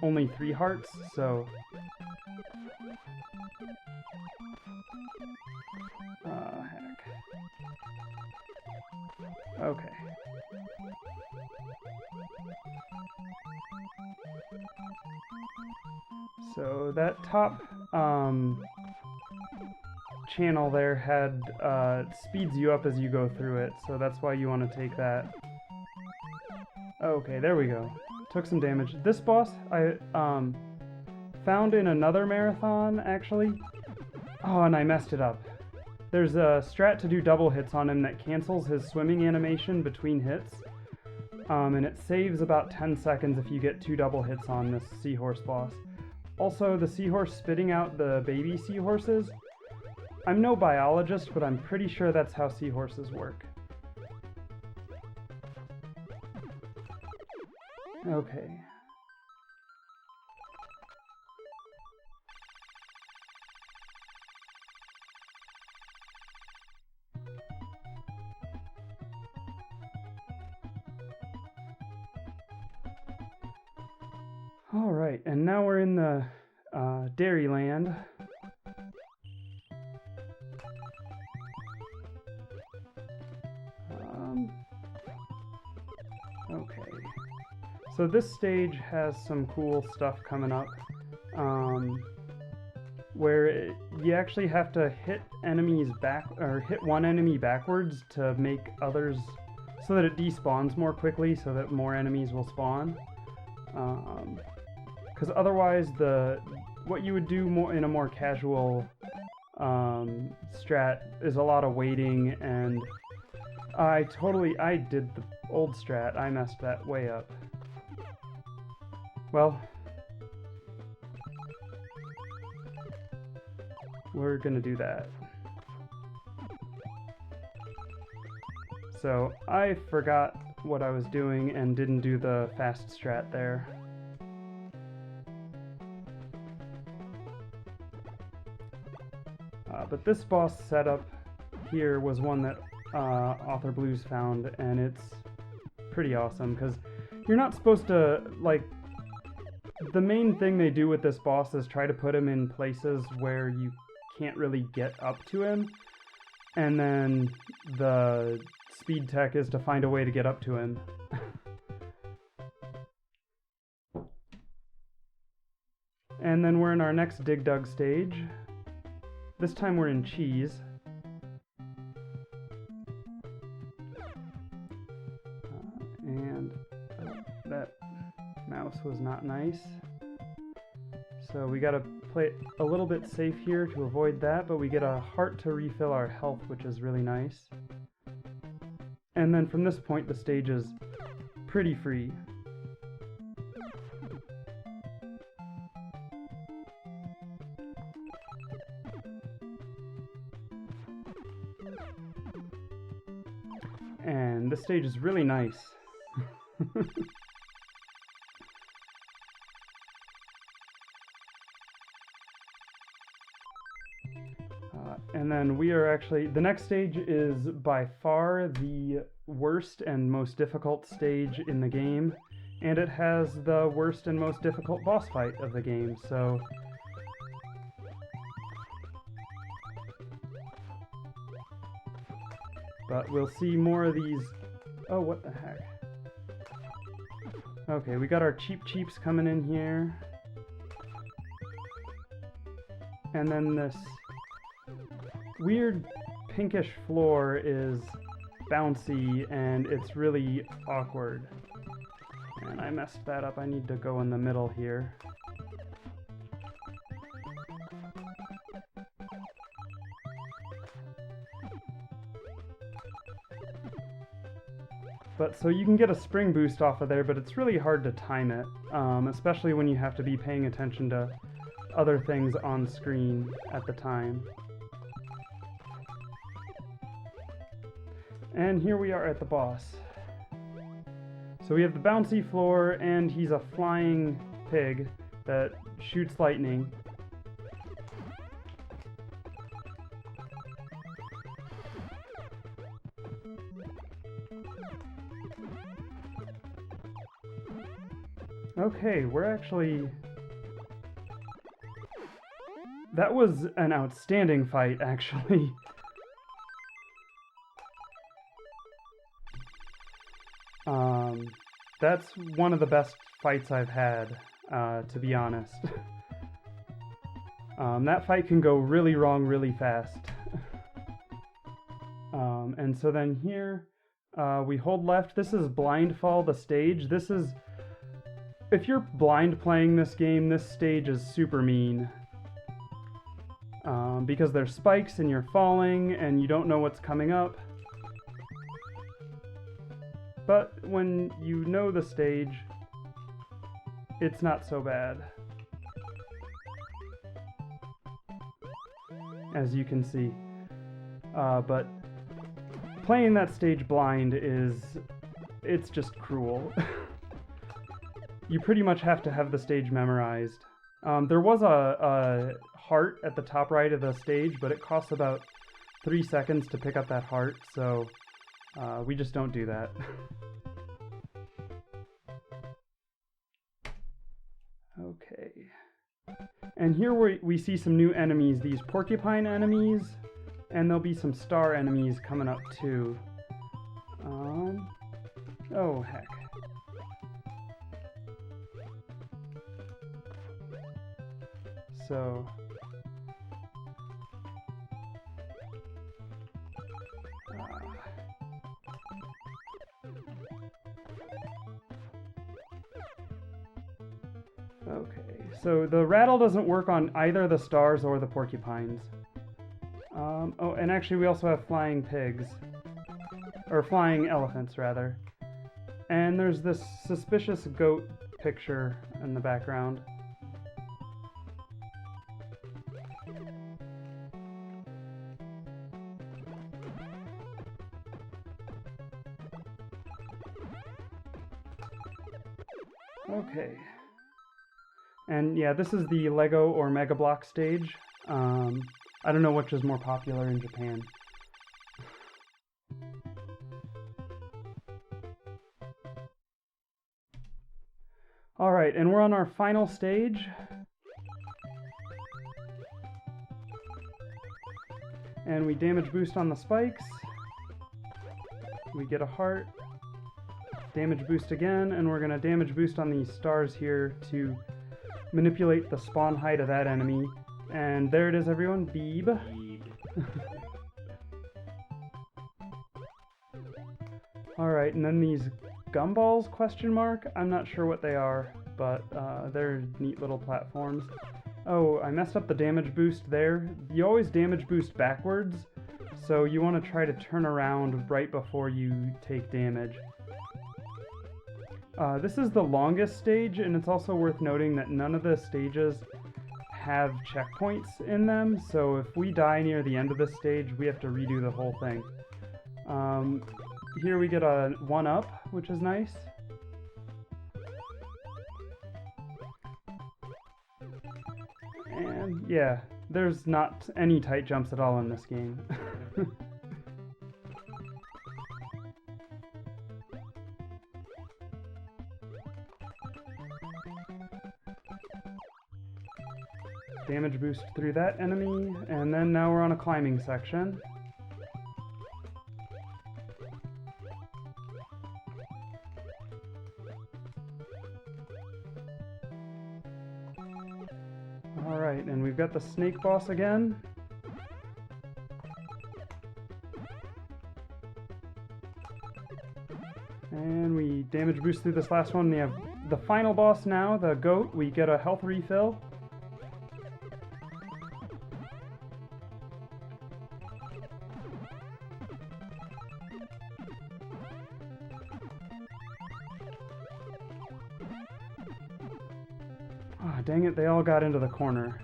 only 3 hearts, so... heck. Okay. So that top channel there had speeds you up as you go through it, so that's why you want to take that. Okay, there we go. Took some damage. This boss I found in another marathon, actually. Oh, and I messed it up. There's a strat to do double hits on him that cancels his swimming animation between hits. And it saves about 10 seconds if you get 2 double hits on this seahorse boss. Also, the seahorse spitting out the baby seahorses. I'm no biologist, but I'm pretty sure that's how seahorses work. Okay. Alright, and now we're in the Dairyland. Okay. So this stage has some cool stuff coming up, where you actually have to hit enemies back, or hit one enemy backwards to make others, so that it despawns more quickly, so that more enemies will spawn. Because otherwise, what you would do more in a more casual strat is a lot of waiting, and I did the old strat. I messed that way up. Well, we're gonna do that. So I forgot what I was doing and didn't do the fast strat there. But this boss setup here was one that Author Blues found, and it's pretty awesome, because you're not supposed to, like, the main thing they do with this boss is try to put him in places where you can't really get up to him, and then the speed tech is to find a way to get up to him. And then we're in our next Dig Dug stage. This time we're in Cheese. And that mouse was not nice. So we gotta play it a little bit safe here to avoid that, but we get a heart to refill our health, which is really nice. And then from this point the stage is pretty free. And this stage is really nice. And then we are actually, the next stage is by far the worst and most difficult stage in the game, and it has the worst and most difficult boss fight of the game, so but we'll see more of these. Oh, what the heck. Okay, we got our cheeps coming in here. And then this weird pinkish floor is bouncy and it's really awkward. And I messed that up. I need to go in the middle here. But so you can get a spring boost off of there, but it's really hard to time it, especially when you have to be paying attention to other things on screen at the time. And here we are at the boss. So we have the bouncy floor, and he's a flying pig that shoots lightning. Okay, we're actually... That was an outstanding fight, actually. That's one of the best fights I've had, to be honest. That fight can go really wrong really fast. And so then here, we hold left. This is Blindfall, the stage. This is... If you're blind playing this game, this stage is super mean. Because there's spikes and you're falling and you don't know what's coming up. But when you know the stage, it's not so bad. As you can see. But playing that stage blind it's just cruel. You pretty much have to have the stage memorized. There was a heart at the top right of the stage, but it costs about 3 seconds to pick up that heart, so we just don't do that. Okay. And here we see some new enemies, these porcupine enemies, and there'll be some star enemies coming up too. Oh heck. So... Okay, so the rattle doesn't work on either the stars or the porcupines. Oh, and actually we also have flying pigs. Or flying elephants, rather. And there's this suspicious goat picture in the background. Okay. And yeah, this is the Lego or Mega Block stage. I don't know which is more popular in Japan. Alright, and we're on our final stage. And we damage boost on the spikes. We get a heart. Damage boost again, and we're going to damage boost on these stars here to manipulate the spawn height of that enemy. And there it is, everyone. Beeb. Alright, and then these gumballs, question mark? I'm not sure what they are, but they're neat little platforms. Oh, I messed up the damage boost there. You always damage boost backwards, so you want to try to turn around right before you take damage. This is the longest stage, and it's also worth noting that none of the stages have checkpoints in them, so if we die near the end of this stage, we have to redo the whole thing. Here we get a 1-up, which is nice. And yeah, there's not any tight jumps at all in this game. Damage boost through that enemy, and then now we're on a climbing section. Alright, and we've got the snake boss again. And we damage boost through this last one. We have the final boss now, the goat. We get a health refill. Ah, dang it, they all got into the corner.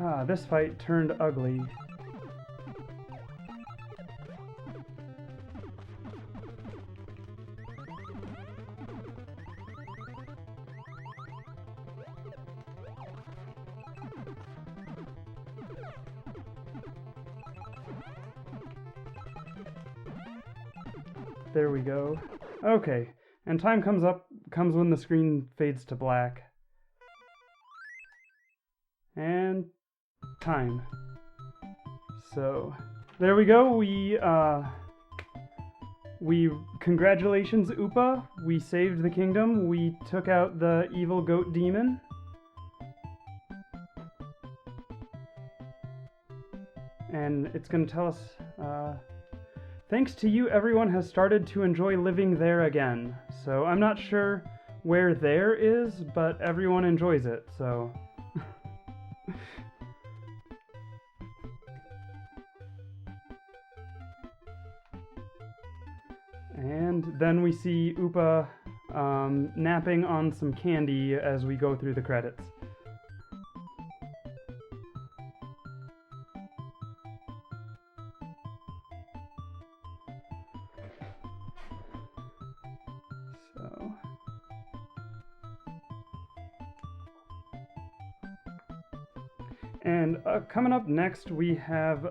Ah, this fight turned ugly. There we go. Okay, and time comes when the screen fades to black. And time. So there we go. We congratulations, Upa. We saved the kingdom. We took out the evil goat demon. And it's going to tell us, thanks to you, everyone has started to enjoy living there again. So I'm not sure where there is, but everyone enjoys it, so. And then we see Upa napping on some candy as we go through the credits. So. And coming up next, we have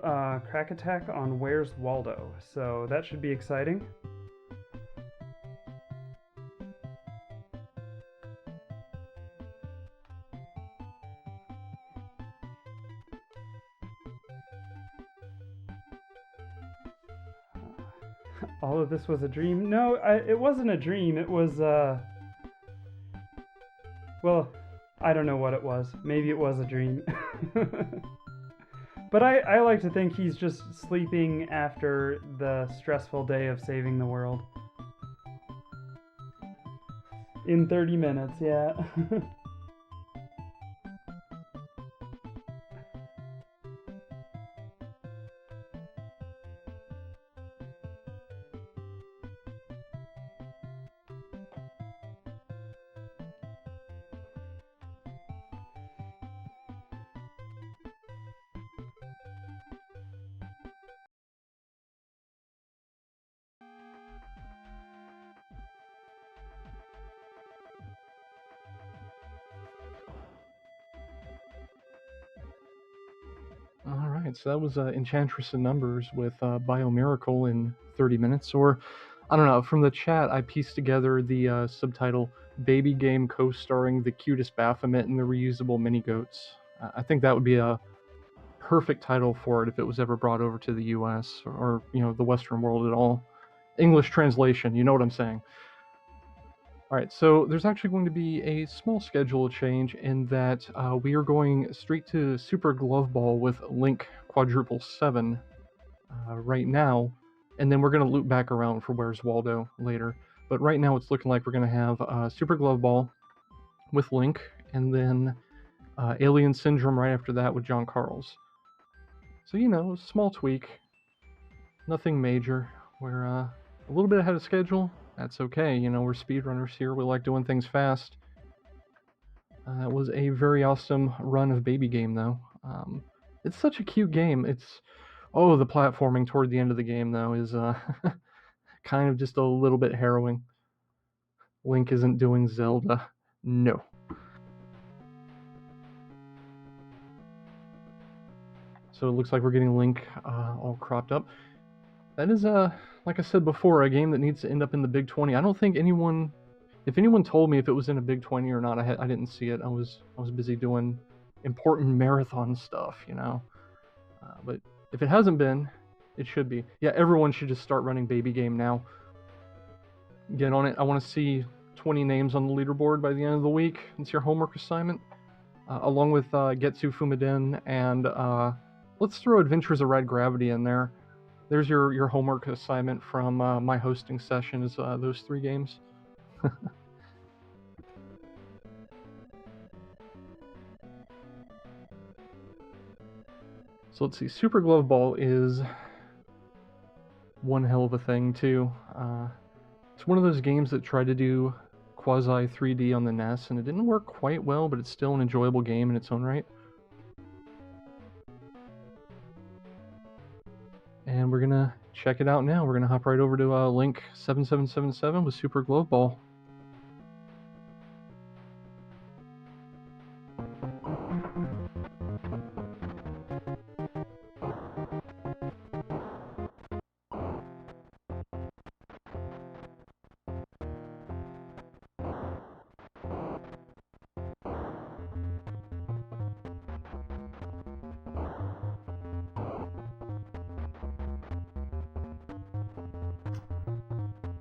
Crack Attack on Where's Waldo. So that should be exciting. All of this was a dream? No, it wasn't a dream. It was, well, I don't know what it was. Maybe it was a dream. But I like to think he's just sleeping after the stressful day of saving the world. In 30 minutes, yeah. Alright, so that was Enchantress in Numbers with Biomiracle in 30 minutes. Or, I don't know, from the chat I pieced together the subtitle Baby Game co-starring the cutest Baphomet and the reusable mini-goats. I think that would be a perfect title for it if it was ever brought over to the US or the Western world at all. English translation, you know what I'm saying. Alright, so there's actually going to be a small schedule change in that we are going straight to Super Glove Ball with Link Quadruple 7 right now, and then we're going to loop back around for Where's Waldo later. But right now it's looking like we're going to have Super Glove Ball with Link, and then Alien Syndrome right after that with John Carls. So, small tweak, nothing major. We're a little bit ahead of schedule. That's okay, we're speedrunners here. We like doing things fast. It was a very awesome run of Baby Game, though. It's such a cute game. The platforming toward the end of the game, though, is kind of just a little bit harrowing. Link isn't doing Zelda. No. So it looks like we're getting Link all cropped up. That is, like I said before, a game that needs to end up in the Big 20. I don't think if anyone told me if it was in a Big 20 or not, I didn't see it. I was busy doing important marathon stuff, But if it hasn't been, it should be. Yeah, everyone should just start running Baby Game now. Get on it. I want to see 20 names on the leaderboard by the end of the week. It's your homework assignment, along with Getsu Fumaden, and let's throw Adventures of Red Gravity in there. There's your homework assignment from my hosting session, is those 3 games. So let's see, Super Glove Ball is one hell of a thing too. It's one of those games that tried to do quasi 3D on the NES, and it didn't work quite well, but it's still an enjoyable game in its own right. And we're gonna check it out now. We're gonna hop right over to Link 7777 with Super Glove Ball.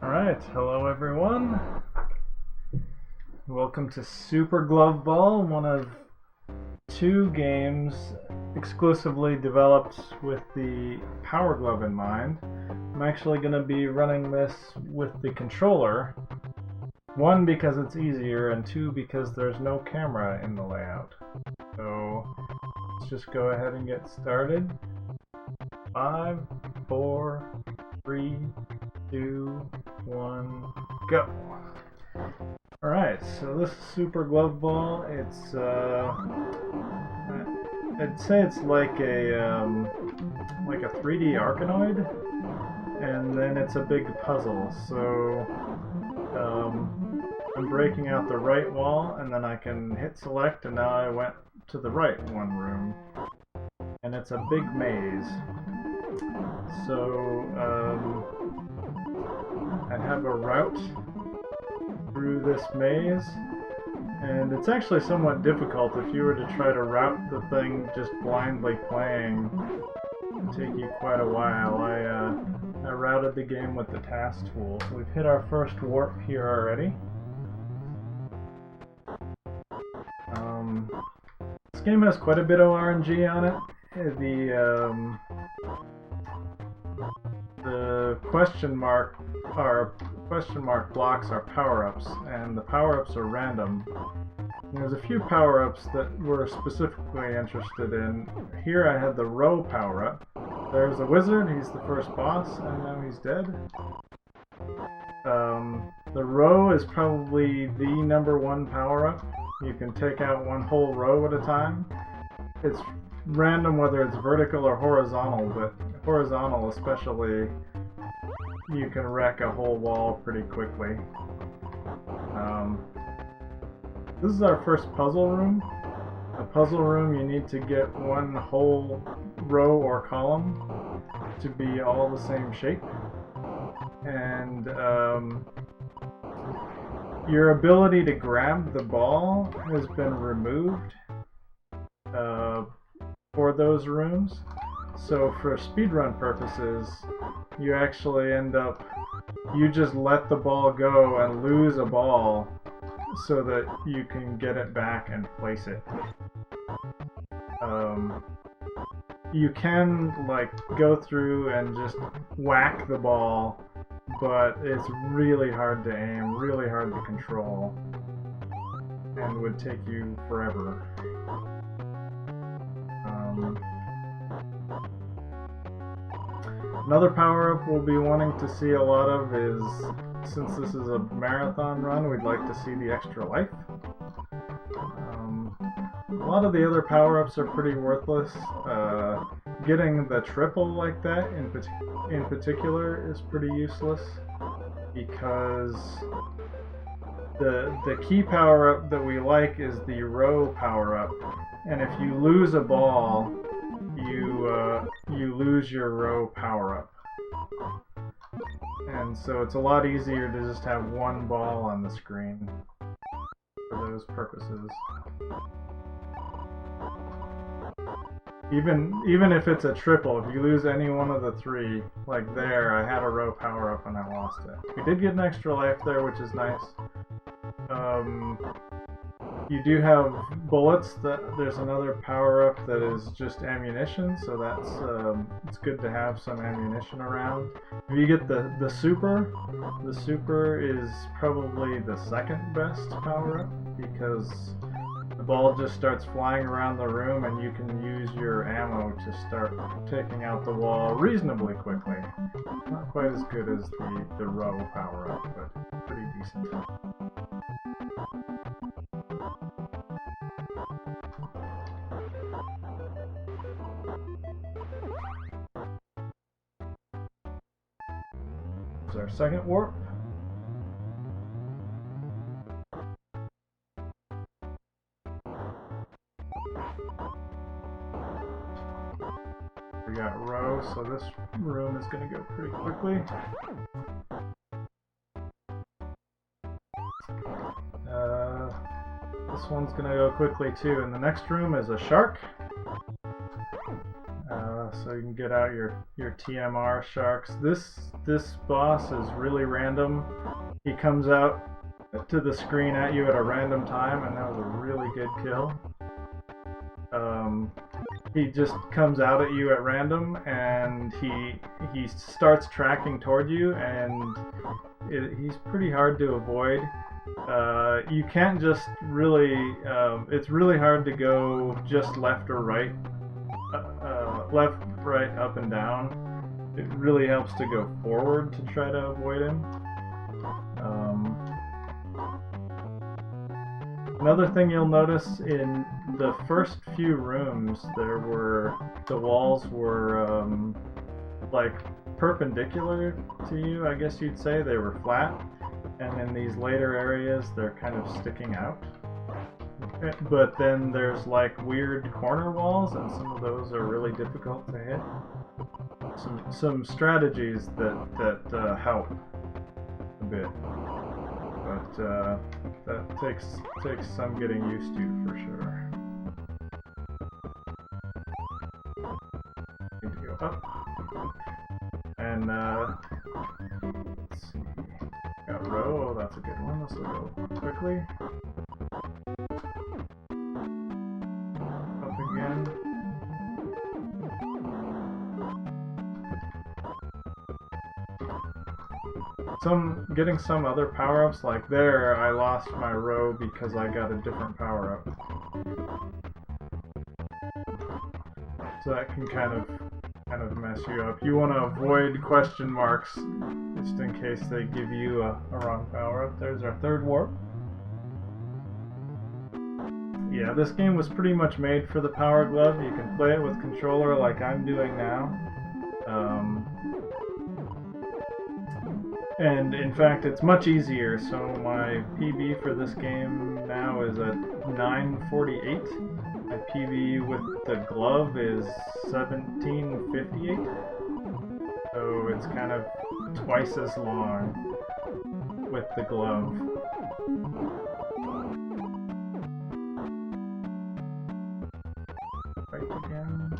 Alright, hello everyone. Welcome to Super Glove Ball, one of 2 games exclusively developed with the Power Glove in mind. I'm actually going to be running this with the controller. 1, because it's easier, and 2, because there's no camera in the layout. So let's just go ahead and get started. 5, 4, 3, 2, 1, go! Alright, so this is Super Glove Ball. It's, I'd say it's like a 3D Arkanoid, and then it's a big puzzle. So, I'm breaking out the right wall, and then I can hit select, and now I went to the right one room. And it's a big maze. So, I have a route through this maze, and it's actually somewhat difficult. If you were to try to route the thing just blindly playing, it would take you quite a while. I routed the game with the task tool. We've hit our first warp here already. This game has quite a bit of RNG on it. The question mark blocks are power-ups, and the power-ups are random. There's a few power-ups that we're specifically interested in. Here I had the row power-up. There's a wizard, he's the first boss, and now he's dead. The row is probably the #1 power-up. You can take out one whole row at a time. It's random whether it's vertical or horizontal, but horizontal especially, you can wreck a whole wall pretty quickly. This is our first puzzle room. A puzzle room, you need to get one whole row or column to be all the same shape. And your ability to grab the ball has been removed for those rooms. So for speedrun purposes, you actually end up, you just let the ball go and lose a ball so that you can get it back and place it. You can like go through and just whack the ball, but it's really hard to aim, really hard to control, and would take you forever. Another power-up we'll be wanting to see a lot of is, since this is a marathon run, we'd like to see the extra life. A lot of the other power-ups are pretty worthless. Getting the triple like that in particular is pretty useless, because the key power-up that we like is the row power-up, and if you lose a ball, you lose your row power-up. And so it's a lot easier to just have one ball on the screen for those purposes. Even if it's a triple, if you lose any one of the 3, like there, I had a row power-up and I lost it. We did get an extra life there, which is nice. You do have bullets. There's another power-up that is just ammunition, so that's it's good to have some ammunition around. If you get the super is probably the second best power-up because the ball just starts flying around the room and you can use your ammo to start taking out the wall reasonably quickly. Not quite as good as the row power-up, but pretty decent. This is our second warp. We got row, so this room is going to go pretty quickly. This one's going to go quickly too. And the next room is a shark. So you can get out your TMR sharks. This boss is really random. He comes out to the screen at you at a random time, and that was a really good kill. He just comes out at you at random, and he starts tracking toward you, and he's pretty hard to avoid. You can't just really. It's really hard to go just left or right. Left, right, up, and down. It really helps to go forward to try to avoid him. Another thing you'll notice in the first few rooms, the walls were like perpendicular to you, I guess you'd say. They were flat, and in these later areas, they're kind of sticking out. But then there's like weird corner walls, and some of those are really difficult to hit. Some strategies that help a bit, but that takes some getting used to for sure. Need to go up, and let's see. Got row. Oh, that's a good one. This will go quickly. Again. Getting some other power-ups, like there, I lost my row because I got a different power-up. So that can kind of mess you up. You want to avoid question marks just in case they give you a wrong power-up. There's our third warp. Yeah, this game was pretty much made for the Power Glove. You can play it with controller like I'm doing now. And in fact, it's much easier. So my PB for this game now is at 948. My PB with the glove is 1758. So it's kind of twice as long with the glove. Again.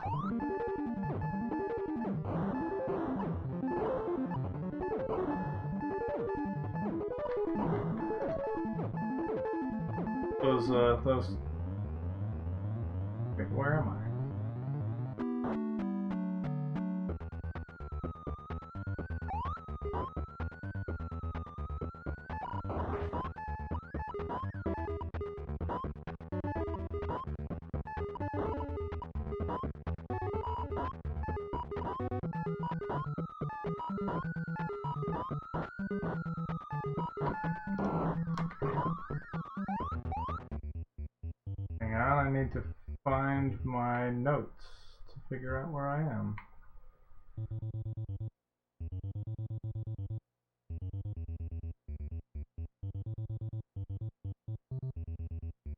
Those. Wait, where am I? Hang on, I need to find my notes to figure out where I am.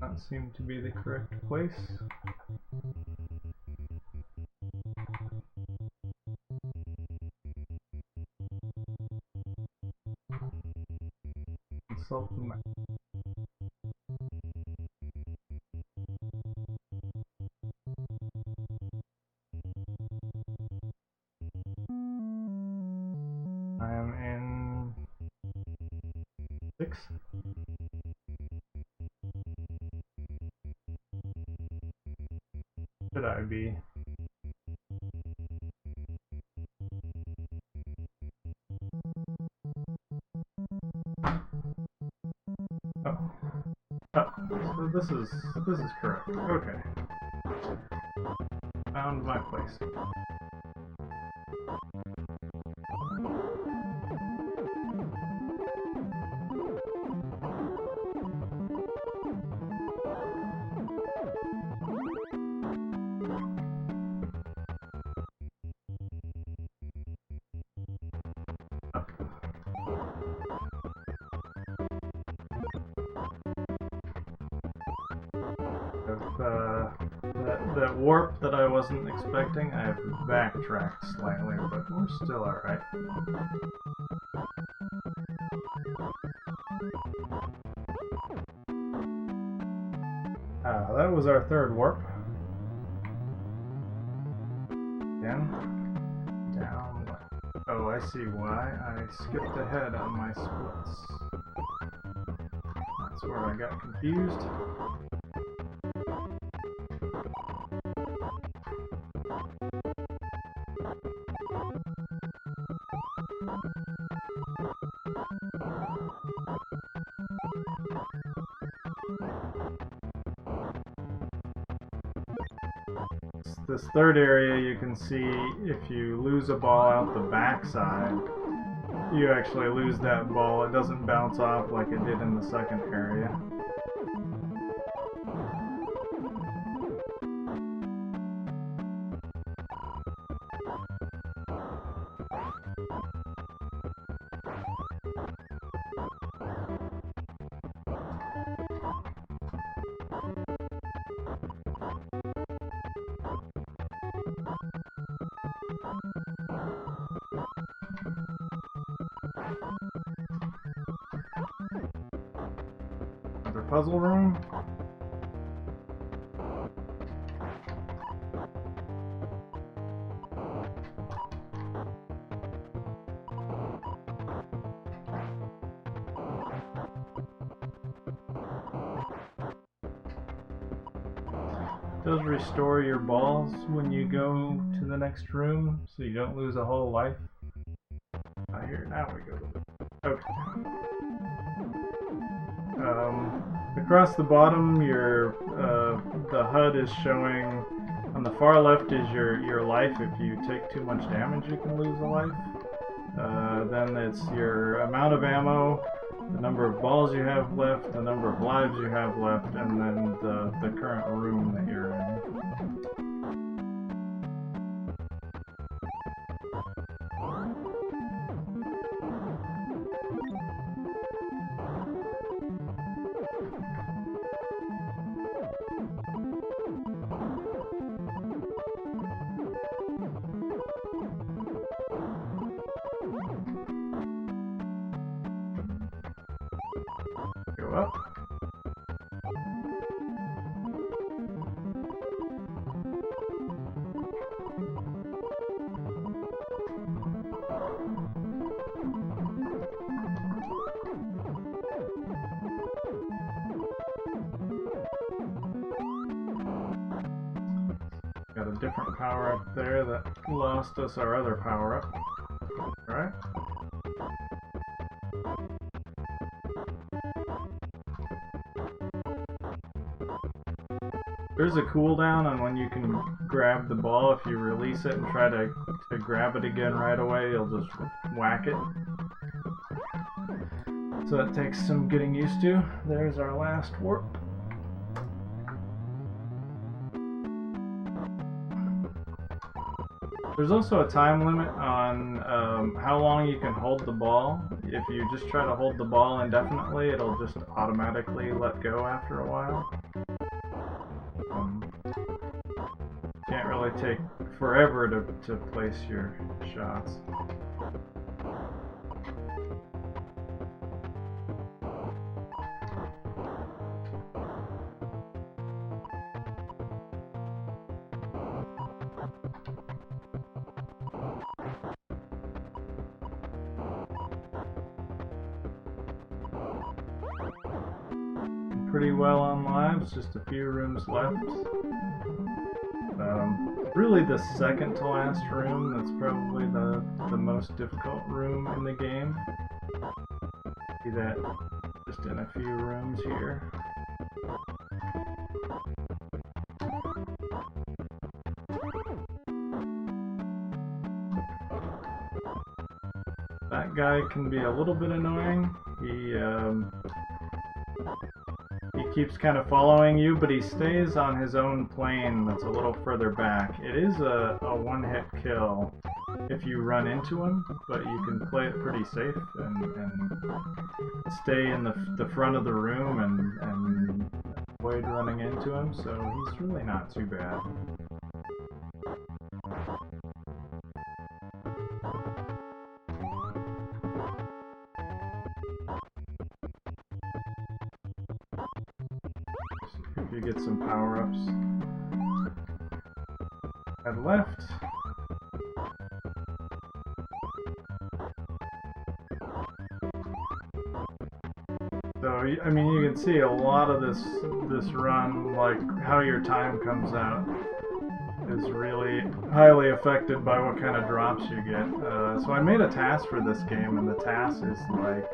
That seemed to be the correct place. Consult the map. I am in 6. should I be? Oh. Oh, so this is correct. Okay. Found my place. That warp that I wasn't expecting, I have backtracked slightly, but we're still alright. That was our third warp. Again. Down. Oh, I see why. I skipped ahead on my splits. That's where I got confused. This third area, you can see if you lose a ball out the backside, you actually lose that ball. It doesn't bounce off like it did in the second area. Another puzzle room. It does restore your balls when you go to the next room, so you don't lose a whole life. Here, now we go. Okay. Across the bottom, the HUD is showing. On the far left is your life. If you take too much damage, you can lose a life. Then it's your amount of ammo, the number of balls you have left, the number of lives you have left, and then the current room that you're in. Go up. Got a different power up there that lost us our other power up. Alright. There's a cooldown on when you can grab the ball. If you release it and try to grab it again right away, you'll just whack it. So that takes some getting used to. There's our last warp. There's also a time limit on how long you can hold the ball. If you just try to hold the ball indefinitely, it'll just automatically let go after a while. Can't really take forever to place your shots. Pretty well on lives, just a few rooms left. Really the second to last room that's probably the most difficult room in the game. See that just in a few rooms here. That guy can be a little bit annoying. He keeps kind of following you, but he stays on his own plane that's a little further back. It is a one-hit kill if you run into him, but you can play it pretty safe and stay in the front of the room and avoid running into him, so he's really not too bad. If you get some power-ups. Head left. So, I mean, you can see a lot of this run, like how your time comes out, is really highly affected by what kind of drops you get. So I made a task for this game, and the task is like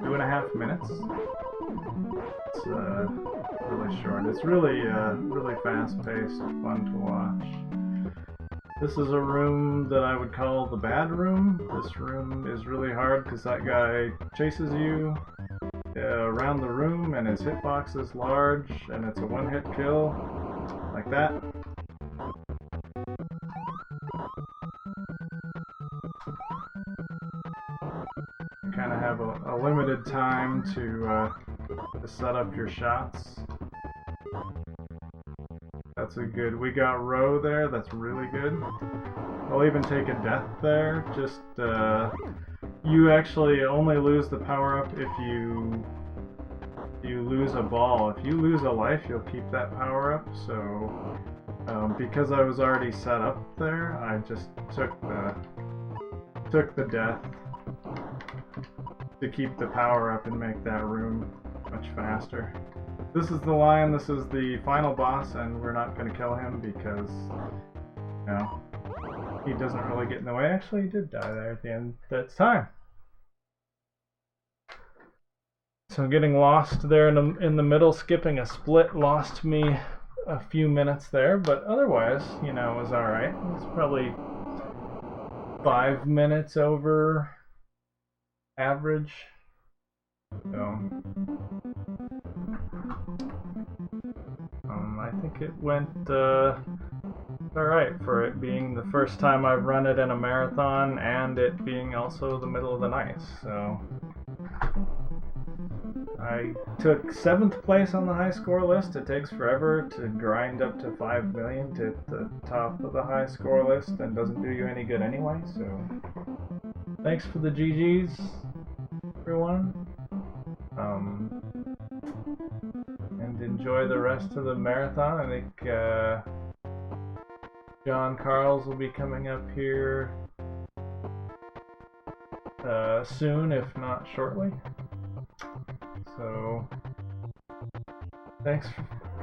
2.5 minutes. It's really short. It's really fast-paced, fun to watch. This is a room that I would call the bad room. This room is really hard because that guy chases you around the room, and his hitbox is large, and it's a one-hit kill, like that. You kind of have a limited time to set up your shots. That's a good. We got row there. That's really good. I'll even take a death there. Just you actually only lose the power up if you lose a ball. If you lose a life, you'll keep that power up. So because I was already set up there, I just took the death to keep the power up and make that room much faster. This is the lion, this is the final boss, and we're not going to kill him because, you know, he doesn't really get in the way. Actually, he did die there at the end. That's time. So getting lost there in the middle, skipping a split, lost me a few minutes there, but otherwise, you know, it was alright. It was probably 5 minutes over average. So I think it went alright for it being the first time I've run it in a marathon and it being also the middle of the night. So I took 7th place on the high score list. It takes forever to grind up to 5 million to hit the top of the high score list and doesn't do you any good anyway. So thanks for the GGs, everyone. And enjoy the rest of the marathon. I think John Carls will be coming up here soon, if not shortly. So thanks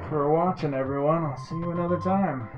for watching, everyone. I'll see you another time.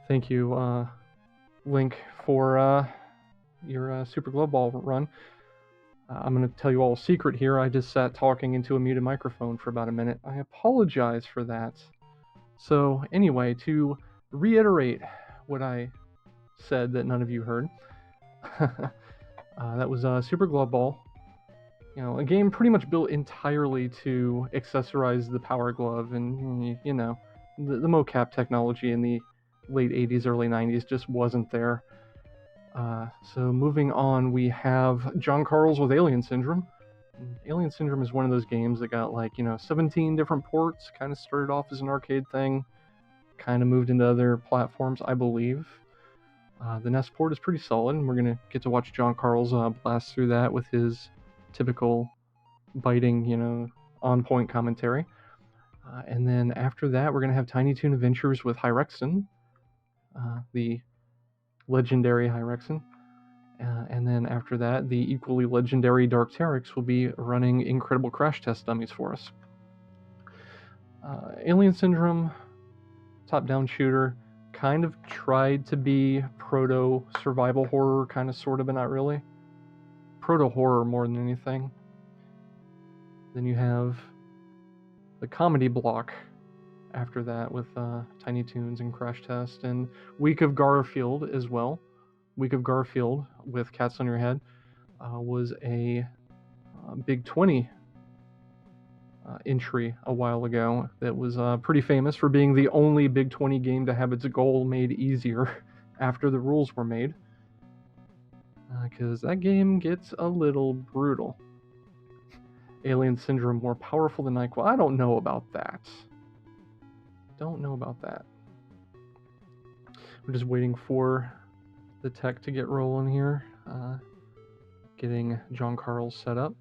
Thank you, Link, for your Super Glove Ball run. I'm going to tell you all a secret here. I just sat talking into a muted microphone for about a minute. I apologize for that. So anyway, to reiterate what I said that none of you heard, that was Super Glove Ball. You know, a game pretty much built entirely to accessorize the Power Glove, and you know, the mocap technology in the late 80s, early 90s just wasn't there. So moving on, we have John Carls with Alien Syndrome. Alien Syndrome is one of those games that got 17 different ports, kind of started off as an arcade thing, kind of moved into other platforms, I believe. The NES port is pretty solid, and we're going to get to watch John Carls blast through that with his typical biting, on-point commentary. And then after that, we're going to have Tiny Toon Adventures with Hyrexen, the legendary Hyrexen. And then after that, the equally legendary Dark Teryx will be running incredible crash test dummies for us. Alien Syndrome, top-down shooter, kind of tried to be proto-survival horror, kind of, sort of, but not really. Proto-horror more than anything. Then you have the comedy block after that with Tiny Toons and Crash Test, and Week of Garfield as well. Week of Garfield with Cats on Your Head was a Big 20 entry a while ago that was pretty famous for being the only Big 20 game to have its goal made easier after the rules were made. Because that game gets a little brutal. Alien Syndrome more powerful than NyQuil. I don't know about that. Don't know about that. We're just waiting for the tech to get rolling here. Getting John Carls set up.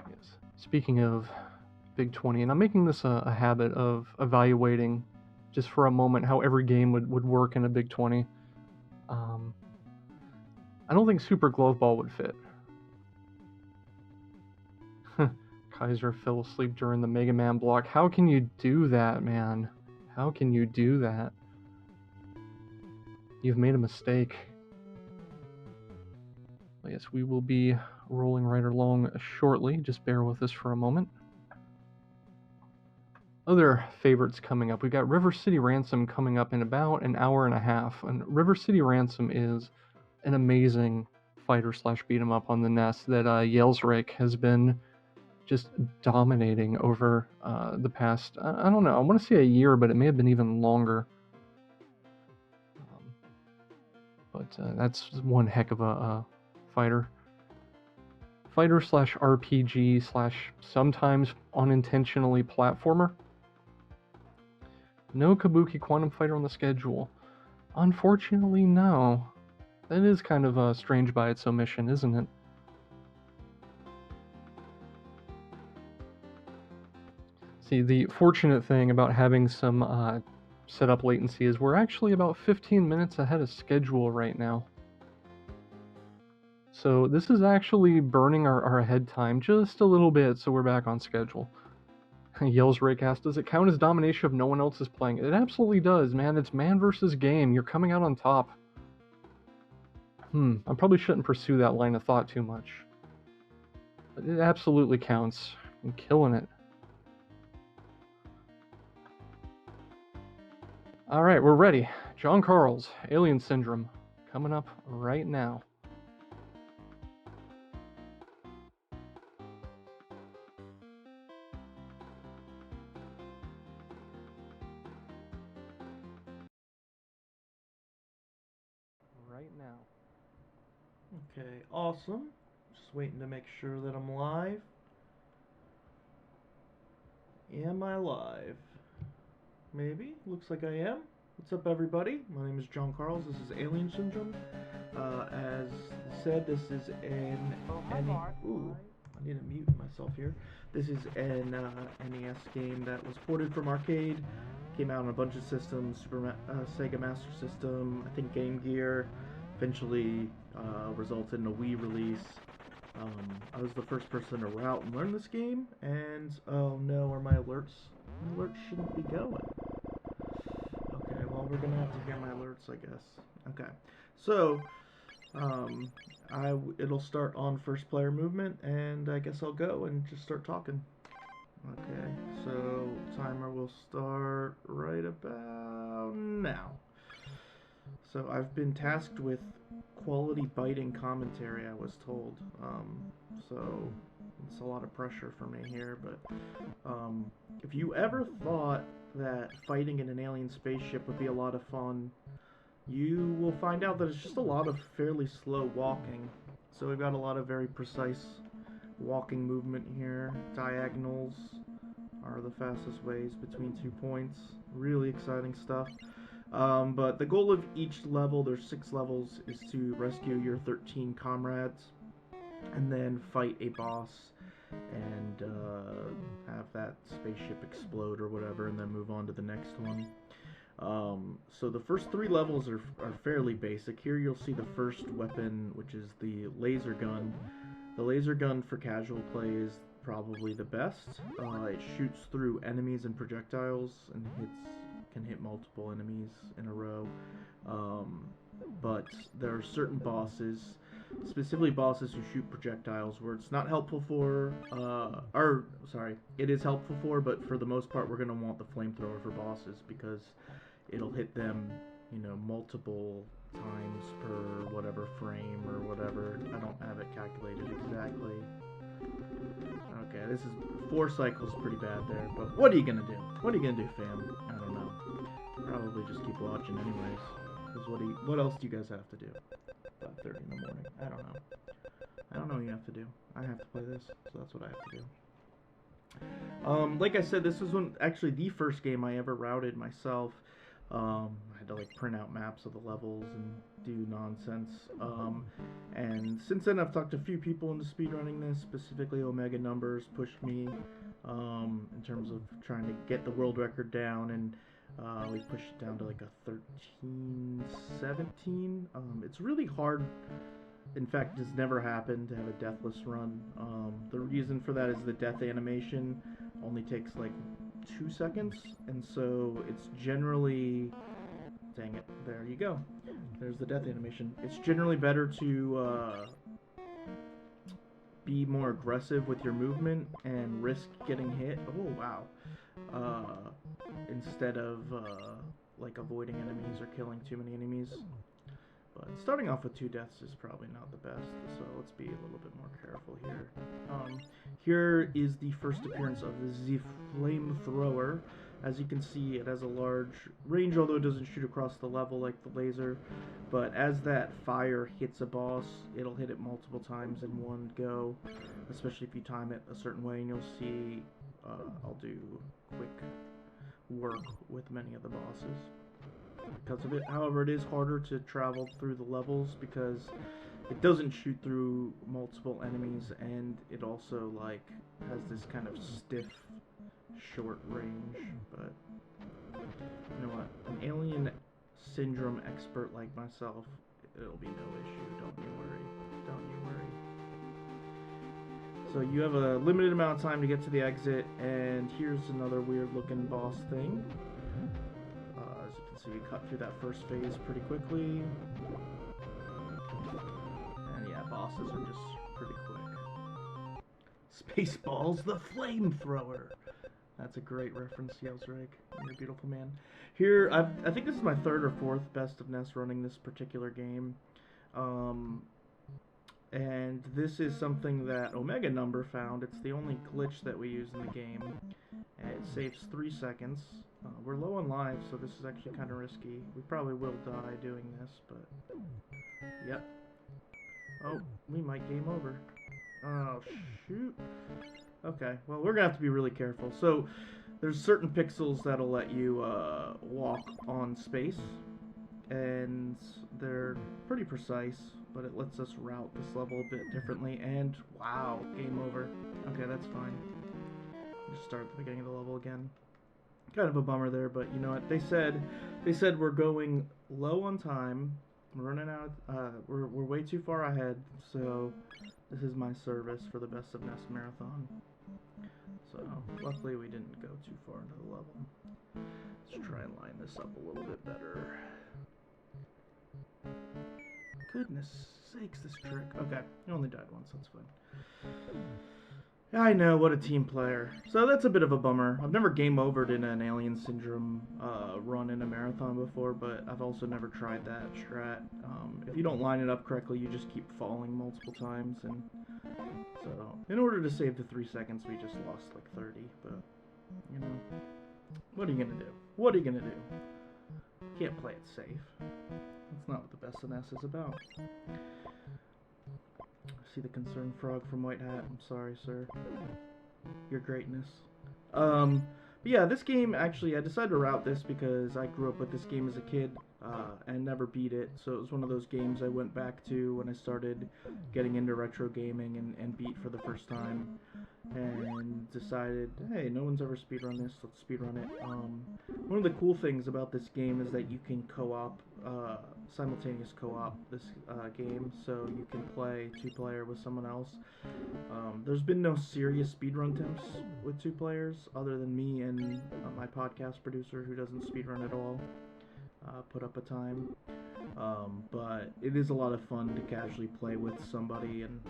Yes. Speaking of Big 20, and I'm making this a habit of evaluating just for a moment how every game would work in a Big 20. I don't think Super Glove Ball would fit. Kaiser fell asleep during the Mega Man block. How can you do that, man? How can you do that? You've made a mistake. I guess we will be rolling right along shortly. Just bear with us for a moment. Other favorites coming up. We've got River City Ransom coming up in about an hour and a half. And River City Ransom is an amazing fighter / beat 'em up on the NES that Yelsrick has been just dominating over the past, I don't know, I want to say a year, but it may have been even longer. But that's one heck of a fighter. Fighter / RPG / sometimes unintentionally platformer. No Kabuki Quantum Fighter on the schedule. Unfortunately, no. That is kind of strange by its omission, isn't it? See, the fortunate thing about having some setup latency is we're actually about 15 minutes ahead of schedule right now. So this is actually burning our head time just a little bit, so we're back on schedule. Yells Raycast, does it count as domination if no one else is playing? It absolutely does, man. It's man versus game. You're coming out on top. I probably shouldn't pursue that line of thought too much. But it absolutely counts. I'm killing it. Alright, we're ready. John Carls, Alien Syndrome, coming up right now. Right now. Okay, awesome. Just waiting to make sure that I'm live. Am I live? Maybe. Looks like I am. What's up, everybody? My name is John Carls. This is Alien Syndrome. As said, this is ooh, I need to mute myself here. This is an NES game that was ported from arcade. Came out on a bunch of systems, Sega Master System, I think Game Gear. Eventually resulted in a Wii release. I was the first person to route and learn this game, and oh no, are my alerts? My alerts shouldn't be going. Okay, well we're gonna have to hear my alerts, I guess. Okay, so it'll start on first player movement, and I guess I'll go and just start talking. Okay, so timer will start right about now. So I've been tasked with quality biting commentary, I was told. So it's a lot of pressure for me here, but if you ever thought that fighting in an alien spaceship would be a lot of fun, you will find out that it's just a lot of fairly slow walking. So we've got a lot of very precise walking movement here. Diagonals are the fastest ways between 2 points. Really exciting stuff. But the goal of each level, there's 6 levels, is to rescue your 13 comrades and then fight a boss and have that spaceship explode or whatever, and then move on to the next one. So the first 3 levels are fairly basic. Here you'll see the first weapon, which is the laser gun. The laser gun for casual play is probably the best. It shoots through enemies and projectiles and can hit multiple enemies in a row. But there are certain bosses, specifically bosses who shoot projectiles, where it's not helpful for, it is helpful for, but for the most part we're going to want the flamethrower for bosses, because it'll hit them, you know, multiple times per whatever frame or whatever. I don't have it calculated exactly. Okay, this is 4 cycles, pretty bad there, but what are you gonna do? What are you gonna do, fam? I don't know. Probably just keep watching anyways, because what else do you guys have to do? 5:30 in the morning. I don't know. I don't know what you have to do. I have to play this, so that's what I have to do. Like I said, this was actually the first game I ever routed myself. I had to like print out maps of the levels and do nonsense. And since then I've talked to a few people into speedrunning this, specifically Omega Numbers pushed me in terms of trying to get the world record down, and we pushed it down to like a 13-17. It's really hard. In fact, it's never happened to have a deathless run. The reason for that is the death animation only takes like 2 seconds, and so it's generally, dang it, there you go, there's the death animation. It's generally better to be more aggressive with your movement and risk getting hit, oh wow, instead of like avoiding enemies or killing too many enemies. But starting off with 2 deaths is probably not the best, so let's be a little bit more careful here. Here is the first appearance of the flamethrower. As you can see, it has a large range, although it doesn't shoot across the level like the laser. But as that fire hits a boss, it'll hit it multiple times in one go, especially if you time it a certain way, and you'll see I'll do quick work with many of the bosses because of it. However, it is harder to travel through the levels because it doesn't shoot through multiple enemies, and it also like has this kind of stiff short range. But you know what, an alien syndrome expert like myself, it'll be no issue, don't you worry, don't you worry. So you have a limited amount of time to get to the exit, and here's another weird looking boss thing. So we cut through that first phase pretty quickly. And yeah, bosses are just pretty quick. Spaceballs, the flamethrower! That's a great reference, Yelsrake. You're a beautiful man. Here, I think this is my 3rd or 4th best of NES running this particular game. And this is something that Omega Number found. It's the only glitch that we use in the game. And it saves 3 seconds. We're low on lives, so this is actually kind of risky. We probably will die doing this, but... Yep. Oh, we might game over. Oh, shoot. Okay, well, we're gonna have to be really careful. So, there's certain pixels that'll let you walk on space. And they're pretty precise, but it lets us route this level a bit differently. And, wow, game over. Okay, that's fine. Just start at the beginning of the level again. Kind of a bummer there, but you know what? They said we're going low on time. We're running out. We're way too far ahead. So This is my service for the Best of NES Marathon. So, luckily we didn't go too far into the level. Let's try and line this up a little bit better. Goodness sakes, this trick. Okay, you only died once, that's fine. I know, what a team player. So that's a bit of a bummer. I've never game overed in an Alien Syndrome run in a marathon before, but I've also never tried that strat. If you don't line it up correctly, you just keep falling multiple times, and so in order to save the 3 seconds, we just lost like 30, but, you know, what are you gonna do? What are you gonna do? Can't play it safe. That's not what the Best of NES is about. See the concerned frog from White Hat. I'm sorry, sir. Your greatness. But yeah, this game, actually, I decided to route this because I grew up with this game as a kid and never beat it. So it was one of those games I went back to when I started getting into retro gaming and beat for the first time. And decided, hey, no one's ever speedrun this, let's speedrun it. One of the cool things about this game is that you can co-op, simultaneous co-op this game, so you can play 2-player with someone else. There's been no serious speedrun attempts with 2 players, other than me and my podcast producer, who doesn't speedrun at all, put up a time. But it is a lot of fun to casually play with somebody, and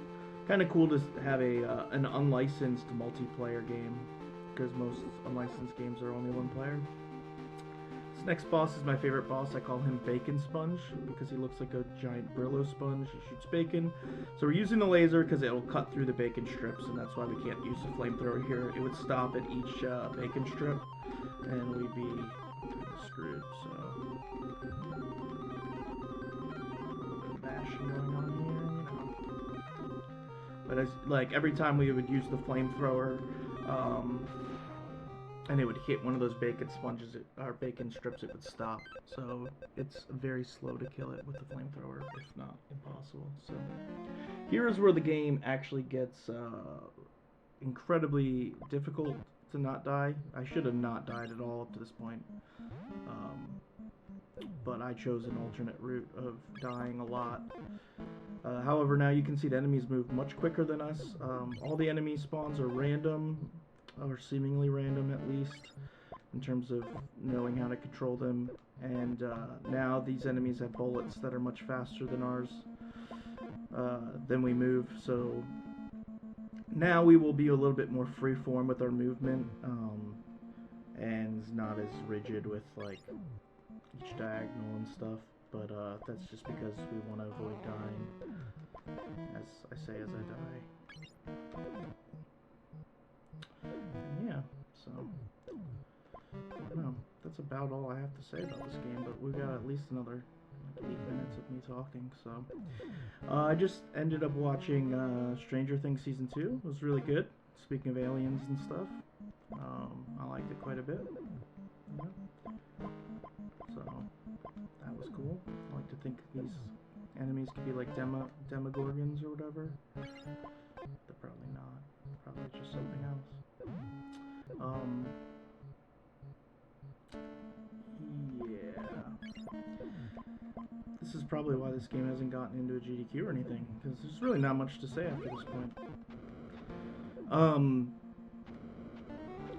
kind of cool to have an unlicensed multiplayer game, because most unlicensed games are only 1 player. This next boss is my favorite boss. I call him Bacon Sponge because he looks like a giant Brillo sponge. He shoots bacon. So we're using the laser because it will cut through the bacon strips, and that's why we can't use the flamethrower here. It would stop at each bacon strip, and we'd be screwed. So bashing going on here, you know. But as, like, every time we would use the flamethrower, and it would hit one of those bacon sponges, or bacon strips, it would stop. So it's very slow to kill it with the flamethrower, if not impossible. So here is where the game actually gets incredibly difficult to not die. I should have not died at all up to this point. But I chose an alternate route of dying a lot. However, now you can see the enemies move much quicker than us. All the enemy spawns are random, or seemingly random at least, in terms of knowing how to control them. And now these enemies have bullets that are much faster than ours, than we move. So now we will be a little bit more freeform with our movement, and not as rigid with like each diagonal and stuff. But that's just because we want to avoid dying, as I say as I die. And yeah, so I don't know. That's about all I have to say about this game, but we've got at least another like 8 minutes of me talking. So I just ended up watching Stranger Things Season 2. It was really good. Speaking of aliens and stuff, I liked it quite a bit. Yeah. So that was cool. I like to think these enemies could be like demogorgons or whatever. They're probably not. Probably just something else. Yeah. This is probably why this game hasn't gotten into a GDQ or anything, because there's really not much to say after this point.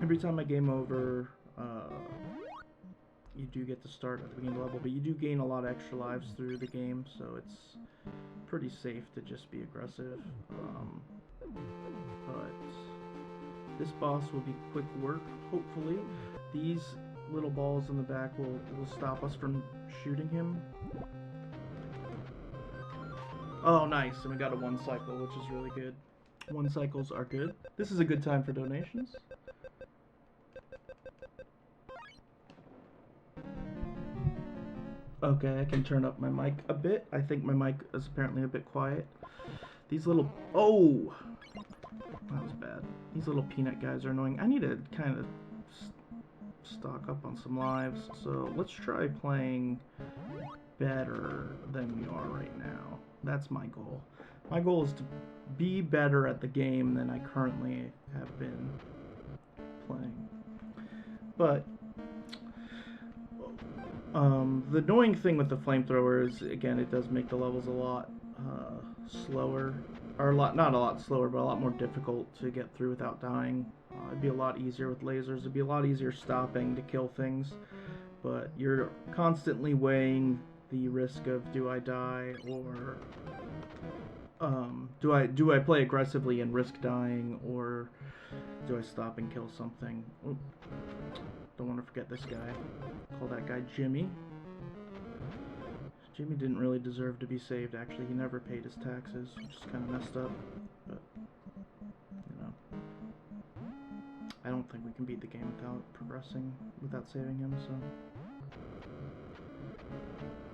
Every time I game over, you do get to start at the beginning of the level, but you do gain a lot of extra lives through the game, so it's pretty safe to just be aggressive. But this boss will be quick work, hopefully. These little balls in the back will stop us from shooting him. Oh, nice, and we got a 1 cycle, which is really good. 1 cycles are good. This is a good time for donations. Okay, I can turn up my mic a bit. I think my mic is apparently a bit quiet. These little... Oh! That was bad. These little peanut guys are annoying. I need to kind of stock up on some lives. So let's try playing better than we are right now. That's my goal. My goal is to be better at the game than I currently have been playing. But the annoying thing with the flamethrower is, again, it does make the levels a lot slower, or not a lot slower, but a lot more difficult to get through without dying. It'd be a lot easier with lasers. It'd be a lot easier stopping to kill things, but you're constantly weighing the risk of do I die or do I play aggressively and risk dying, or do I stop and kill something? Oop. Don't want to forget this guy. Call that guy Jimmy. Jimmy didn't really deserve to be saved, actually. He never paid his taxes, which is kind of messed up. But, you know. I don't think we can beat the game without progressing, without saving him, so...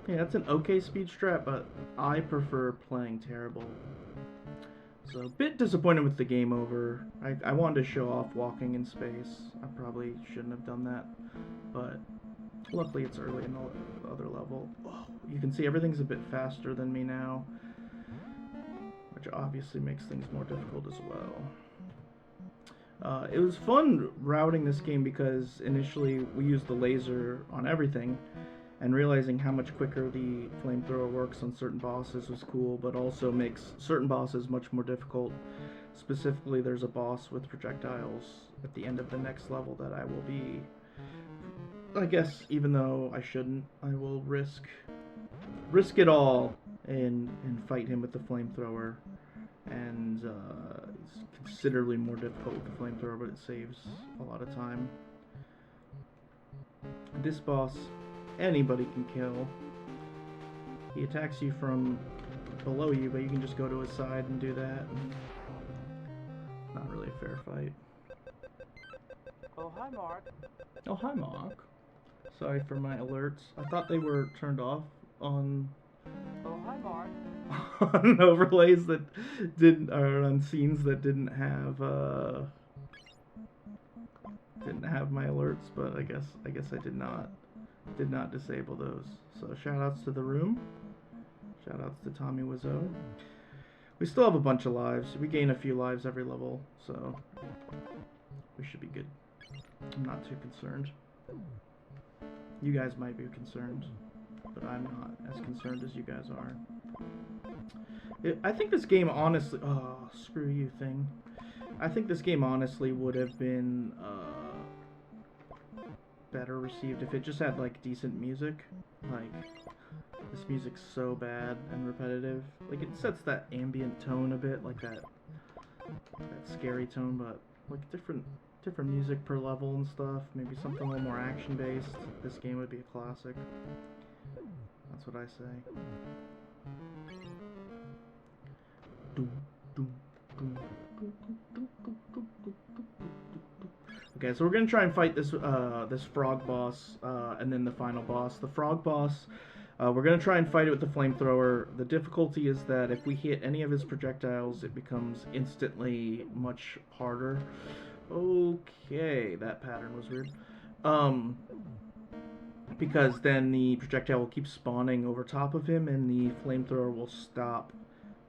Yeah, that's an okay speed strat, but I prefer playing terrible. So, a bit disappointed with the game over. I wanted to show off walking in space. I probably shouldn't have done that, but luckily it's early in the other level. Oh, you can see everything's a bit faster than me now, which obviously makes things more difficult as well. It was fun routing this game because initially we used the laser on everything, and realizing how much quicker the flamethrower works on certain bosses was cool, but also makes certain bosses much more difficult. Specifically, there's a boss with projectiles at the end of the next level that I will be... I guess, even though I shouldn't, I will risk it all and fight him with the flamethrower. And it's considerably more difficult with the flamethrower, but it saves a lot of time. This boss, anybody can kill. He attacks you from below you, but you can just go to his side and do that. Not really a fair fight. Oh, hi, Mark. Oh, hi, Mark. Sorry for my alerts. I thought they were turned off on Oh, hi, Mark. on overlays that didn't, or on scenes that didn't have my alerts, but I guess I did not disable those. So shout outs to the room. Shout outs to Tommy Wiseau. We still have a bunch of lives. We gain a few lives every level, so we should be good. I'm not too concerned. You guys might be concerned, but I'm not as concerned as you guys are. I think this game honestly... Oh, screw you thing. I think this game honestly would have been better received if it just had, like, decent music. Like, this music's so bad and repetitive. Like, it sets that ambient tone a bit, like that scary tone, but, like, different music per level and stuff. Maybe something a little more action-based. This game would be a classic. That's what I say. Okay, so we're gonna try and fight this this frog boss, and then the final boss. The frog boss, we're gonna try and fight it with the flamethrower. The difficulty is that if we hit any of his projectiles, it becomes instantly much harder. Okay, that pattern was weird. Because then the projectile will keep spawning over top of him, and the flamethrower will stop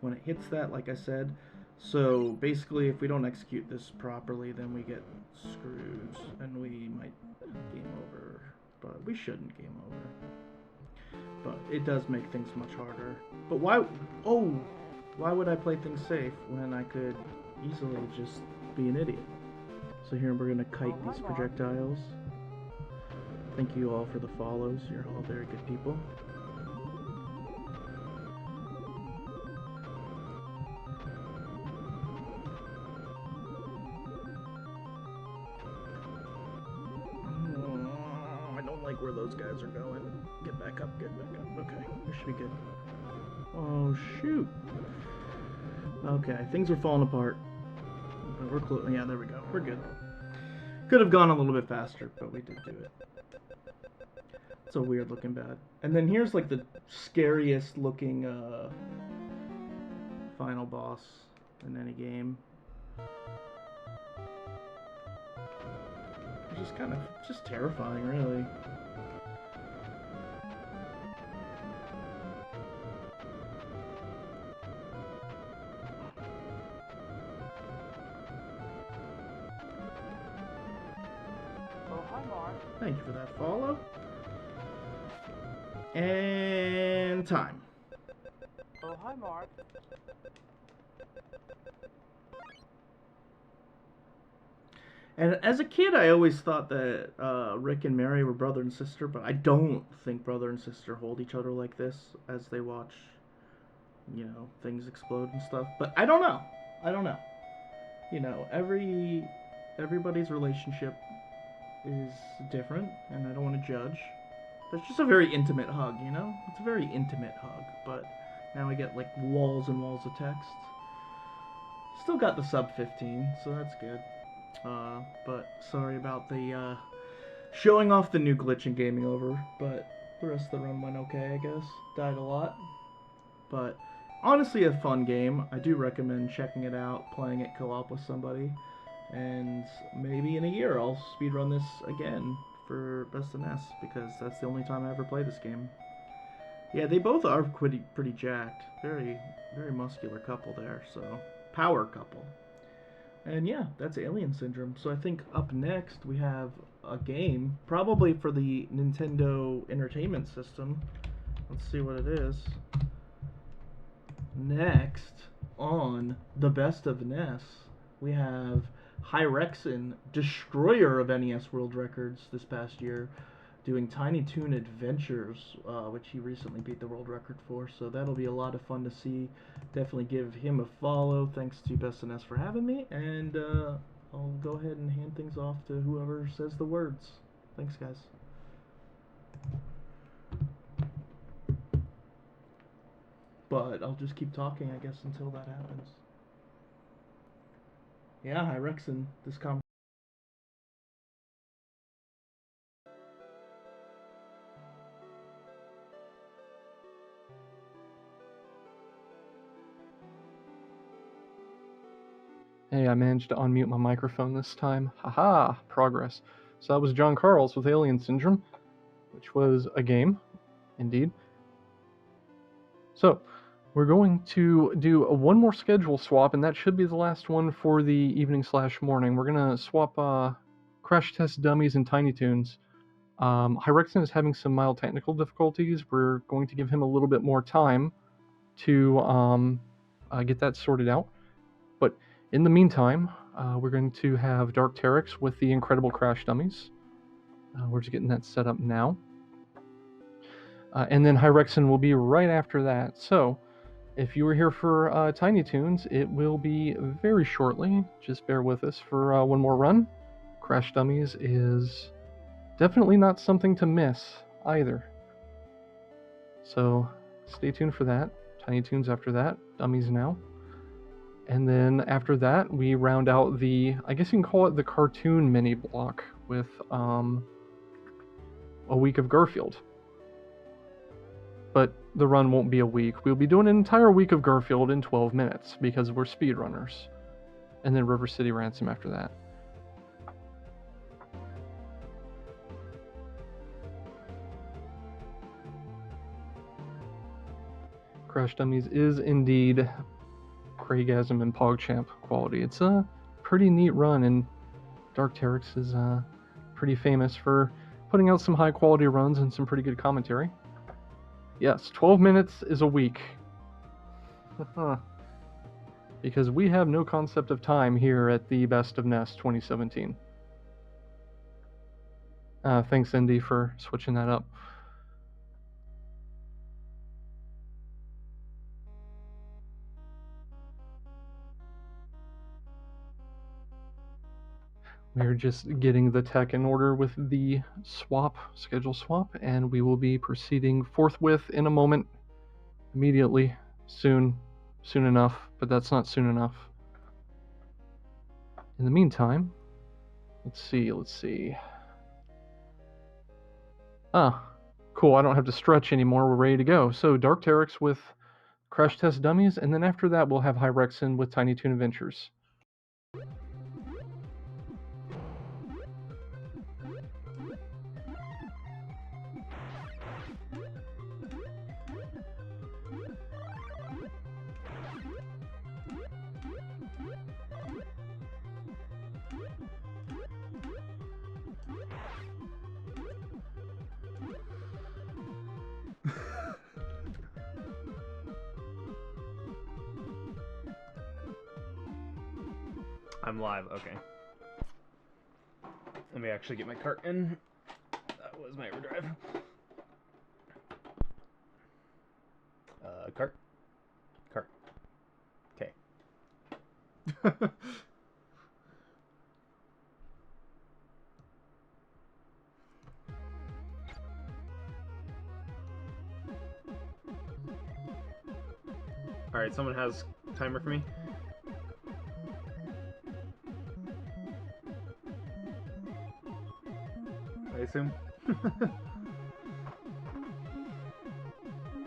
when it hits that, like I said. So basically, if we don't execute this properly, then we get screwed, and we might game over. But we shouldn't game over. But it does make things much harder. But why? Oh, why would I play things safe when I could easily just be an idiot? So here we're gonna kite these projectiles. Thank you all for the follows. You're all very good people. I don't like where those guys are going. Get back up, get back up. Okay, we should be good. Oh, shoot. Okay, things are falling apart. But we're close. Yeah, there we go. We're good. Could have gone a little bit faster, but we did do it. It's a weird looking bat. And then here's like the scariest looking final boss in any game. It's just kind of just terrifying, really. Thank you for that follow. And time. Oh, hi, Mark. Mark. And as a kid, I always thought that Rick and Mary were brother and sister, but I don't think brother and sister hold each other like this as they watch, things explode and stuff. But I don't know. I don't know. Everybody's relationship is different, and I don't want to judge. But it's just a very intimate hug, It's a very intimate hug, but now I get like walls and walls of text. Still got the sub 15, so that's good. But sorry about the showing off the new glitch in Gaming Over, but the rest of the run went okay, I guess. Died a lot. But honestly, a fun game. I do recommend checking it out, playing it co-op with somebody, and maybe in a year I'll speedrun this again for Best of NES, because that's the only time I ever play this game. Yeah, they both are pretty jacked. Very, very muscular couple there, so power couple. And yeah, that's Alien Syndrome. So I think up next we have a game, probably for the Nintendo Entertainment System. Let's see what it is. Next, on the Best of NES, we have Hyrexen, destroyer of NES World Records this past year, doing Tiny Toon Adventures, which he recently beat the world record for, so that'll be a lot of fun to see. Definitely give him a follow. Thanks to Best of NES for having me, and I'll go ahead and hand things off to whoever says the words. Thanks, guys. But I'll just keep talking, I guess, until that happens. Yeah, Hyrexen, this conversation. Hey, I managed to unmute my microphone this time. Haha, progress. So that was John Carls with Alien Syndrome, which was a game, indeed. So, we're going to do one more schedule swap, and that should be the last one for the evening/morning. We're going to swap Crash Test Dummies and Tiny Toons. Hyrexen is having some mild technical difficulties. We're going to give him a little bit more time to get that sorted out. But in the meantime, we're going to have Dark Teryx with the Incredible Crash Dummies. We're just getting that set up now. And then Hyrexen will be right after that. So, if you were here for Tiny Toons, it will be very shortly. Just bear with us for one more run. Crash Dummies is definitely not something to miss either. So, stay tuned for that. Tiny Toons after that, Dummies now. And then after that, we round out the, I guess you can call it the cartoon mini block with a week of Garfield. But the run won't be a week. We'll be doing an entire week of Garfield in 12 minutes because we're speedrunners. And then River City Ransom after that. Crash Dummies is indeed Craigasm and PogChamp quality. It's a pretty neat run, and Dark Teryx is pretty famous for putting out some high quality runs and some pretty good commentary. Yes, 12 minutes is a week. Because we have no concept of time here at the Best of NES 2017. Thanks, Indy, for switching that up. We're just getting the tech in order with the schedule swap, and we will be proceeding forthwith in a moment, immediately, soon enough, but that's not soon enough. In the meantime, let's see. Cool, I don't have to stretch anymore, we're ready to go. So, Dark Teryx with Crash Test Dummies, and then after that we'll have Hyrexen with Tiny Toon Adventures. I'm live, okay. Let me actually get my cart in. That was my overdrive. Cart. Cart. Okay. Alright, someone has timer for me? I assume?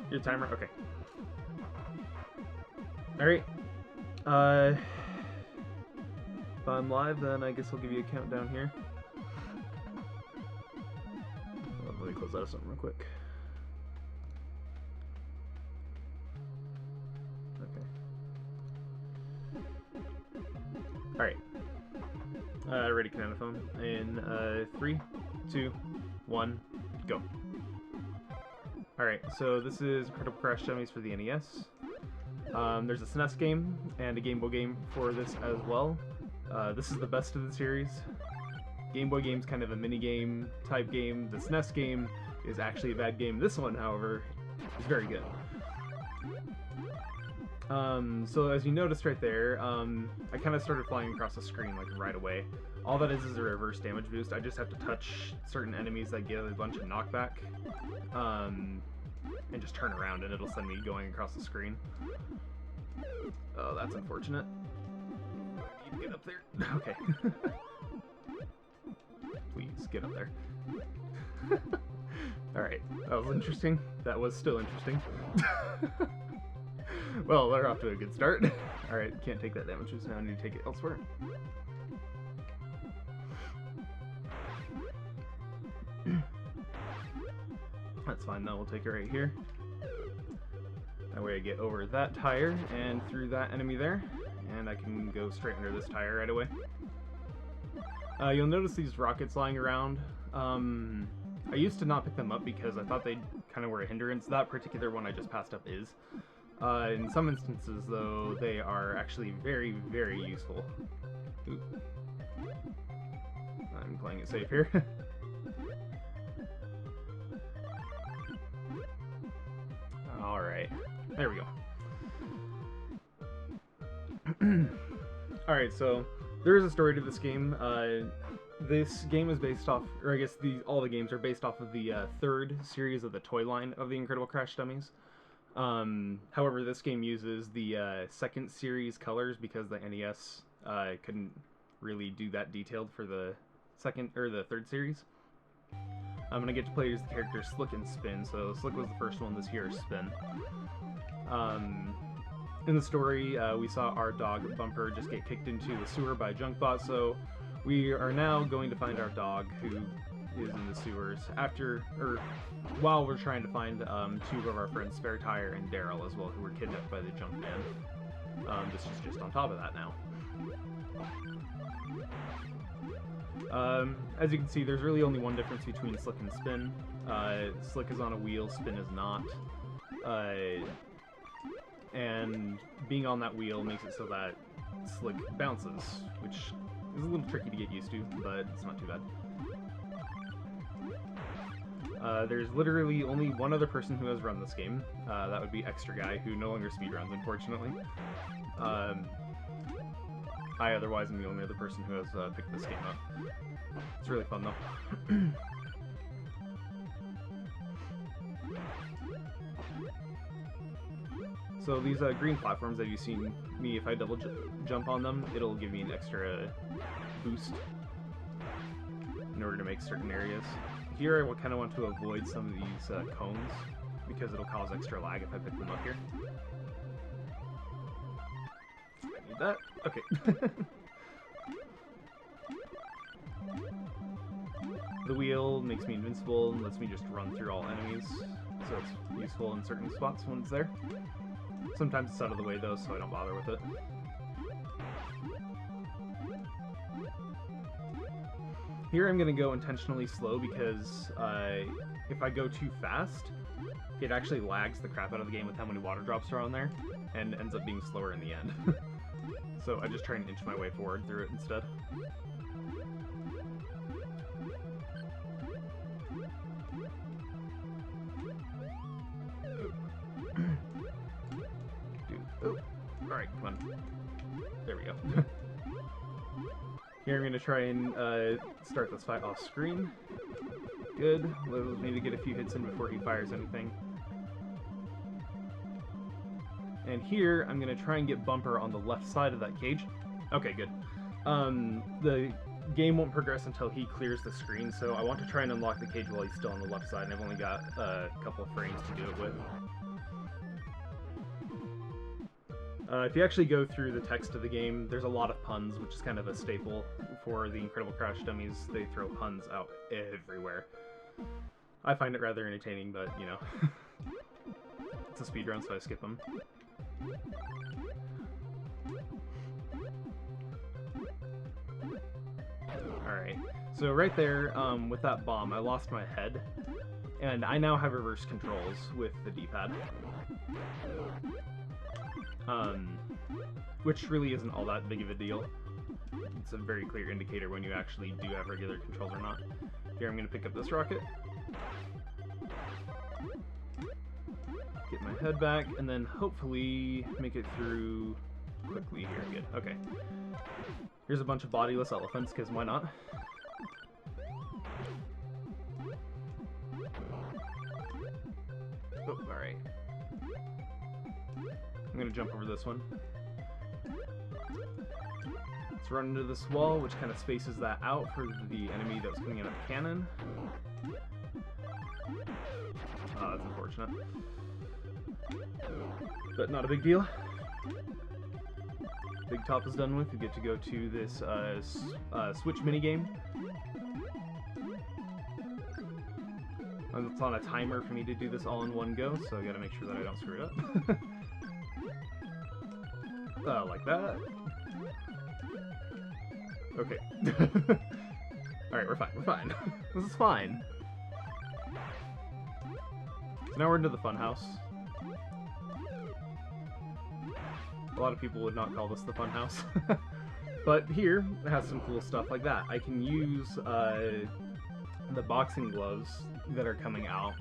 Your timer? Okay. Alright. If I'm live, then I guess I'll give you a countdown here. Let me close out of something real quick. Okay. Alright. Ready, Canada phone. In 3, 2, 1, go. Alright, so this is Incredible Crash Dummies for the NES. There's a SNES game and a Game Boy game for this as well. This is the best of the series. Game Boy game's kind of a mini-game type game. The SNES game is actually a bad game. This one, however, is very good. So as you noticed right there, I kind of started flying across the screen like right away. All that is a reverse damage boost. I just have to touch certain enemies that give a bunch of knockback, and just turn around and it'll send me going across the screen. Oh, that's unfortunate. I need to get up there. Okay. Please, get up there. Alright, that was interesting. That was still interesting. Well, we're off to a good start. Alright, can't take that damage boost now. I need to take it elsewhere. That's fine though, we'll take it right here. That way I get over that tire and through that enemy there, and I can go straight under this tire right away. You'll notice these rockets lying around. I used to not pick them up because I thought they kind of were a hindrance. That particular one I just passed up is. In some instances, though, they are actually very, very useful. Ooh. I'm playing it safe here. Alright, there we go. Alright, so there is a story to this game. This game is based off, or I guess all the games are based off of the third series of the toy line of the Incredible Crash Dummies. However, this game uses the second series colors because the NES couldn't really do that detailed for the second or the third series. I'm gonna get to play as the character Slick and Spin. So Slick was the first one. This here is Spin. In the story, we saw our dog Bumper just get kicked into a sewer by a junk bot. So we are now going to find our dog who is in the sewers while we're trying to find two of our friends, Spare Tire and Daryl, as well, who were kidnapped by the junk man. This is just on top of that now. As you can see, there's really only one difference between Slick and Spin. Slick is on a wheel, Spin is not. And being on that wheel makes it so that Slick bounces, which is a little tricky to get used to, but it's not too bad. There's literally only one other person who has run this game. That would be Extra Guy, who no longer speedruns, unfortunately. I otherwise am the only other person who has picked this game up. It's really fun, though. So these green platforms that you've seen me, if I double jump on them, it'll give me an extra boost in order to make certain areas. Here I kind of want to avoid some of these cones because it'll cause extra lag if I pick them up here. I need that. Okay. The wheel makes me invincible and lets me just run through all enemies, so it's useful in certain spots when it's there. Sometimes it's out of the way though, so I don't bother with it. Here I'm going to go intentionally slow because if I go too fast, it actually lags the crap out of the game with how many water drops are on there. and ends up being slower in the end. So I just try and inch my way forward through it instead. Dude. Oh. Alright, come on. There we go. Here I'm going to try and start this fight off screen. Good. We'll need to get a few hits in before he fires anything. And here I'm going to try and get Bumper on the left side of that cage. Okay, good. The game won't progress until he clears the screen, so I want to try and unlock the cage while he's still on the left side, and I've only got a couple of frames to do it with. If you actually go through the text of the game, there's a lot of puns, which is kind of a staple for the Incredible Crash dummies. They throw puns out everywhere. I find it rather entertaining, but, you know, it's a speedrun, so I skip them. Alright, so right there, with that bomb, I lost my head, and I now have reverse controls with the D-pad. Which really isn't all that big of a deal. It's a very clear indicator when you actually do have regular controls or not. Here I'm going to pick up this rocket. Get my head back, and then hopefully make it through quickly here. Good, okay. Here's a bunch of bodiless elephants, because why not? Oh, alright. I'm going to jump over this one. Let's run into this wall, which kind of spaces that out for the enemy that's coming in at the cannon. Oh, that's unfortunate. But not a big deal. Big Top is done with. We get to go to this Switch minigame. It's on a timer for me to do this all in one go, so I gotta make sure that I don't screw it up. Like that. Okay. Alright, we're fine, we're fine. This is fine. So now we're into the funhouse. A lot of people would not call this the funhouse. But here, it has some cool stuff like that. I can use the boxing gloves that are coming out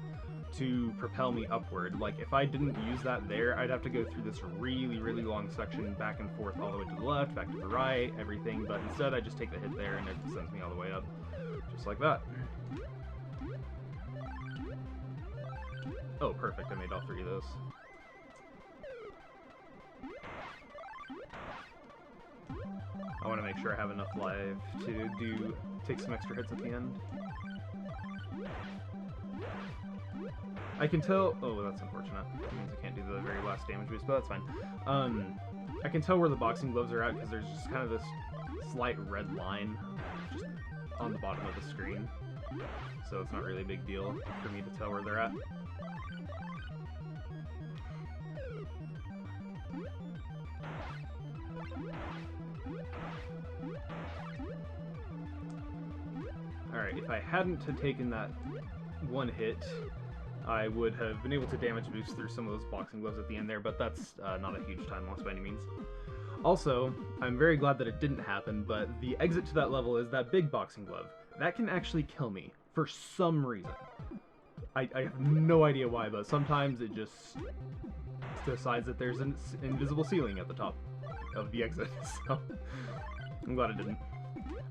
to propel me upward. Like, if I didn't use that there, I'd have to go through this really, really long section back and forth all the way to the left, back to the right, everything, but instead I just take the hit there and it sends me all the way up. Just like that. Oh, perfect, I made all three of those. I want to make sure I have enough life to take some extra hits at the end. I can tell... Oh, that's unfortunate. That means I can't do the very last damage boost, but that's fine. I can tell where the boxing gloves are at because there's just kind of this slight red line just on the bottom of the screen. So it's not really a big deal for me to tell where they're at. Alright, if I hadn't taken that one hit, I would have been able to damage boost through some of those boxing gloves at the end there, but that's not a huge time loss by any means. Also, I'm very glad that it didn't happen, but the exit to that level is that big boxing glove. That can actually kill me, for some reason. I have no idea why, but sometimes it just decides that there's an invisible ceiling at the top of the exit, so I'm glad it didn't.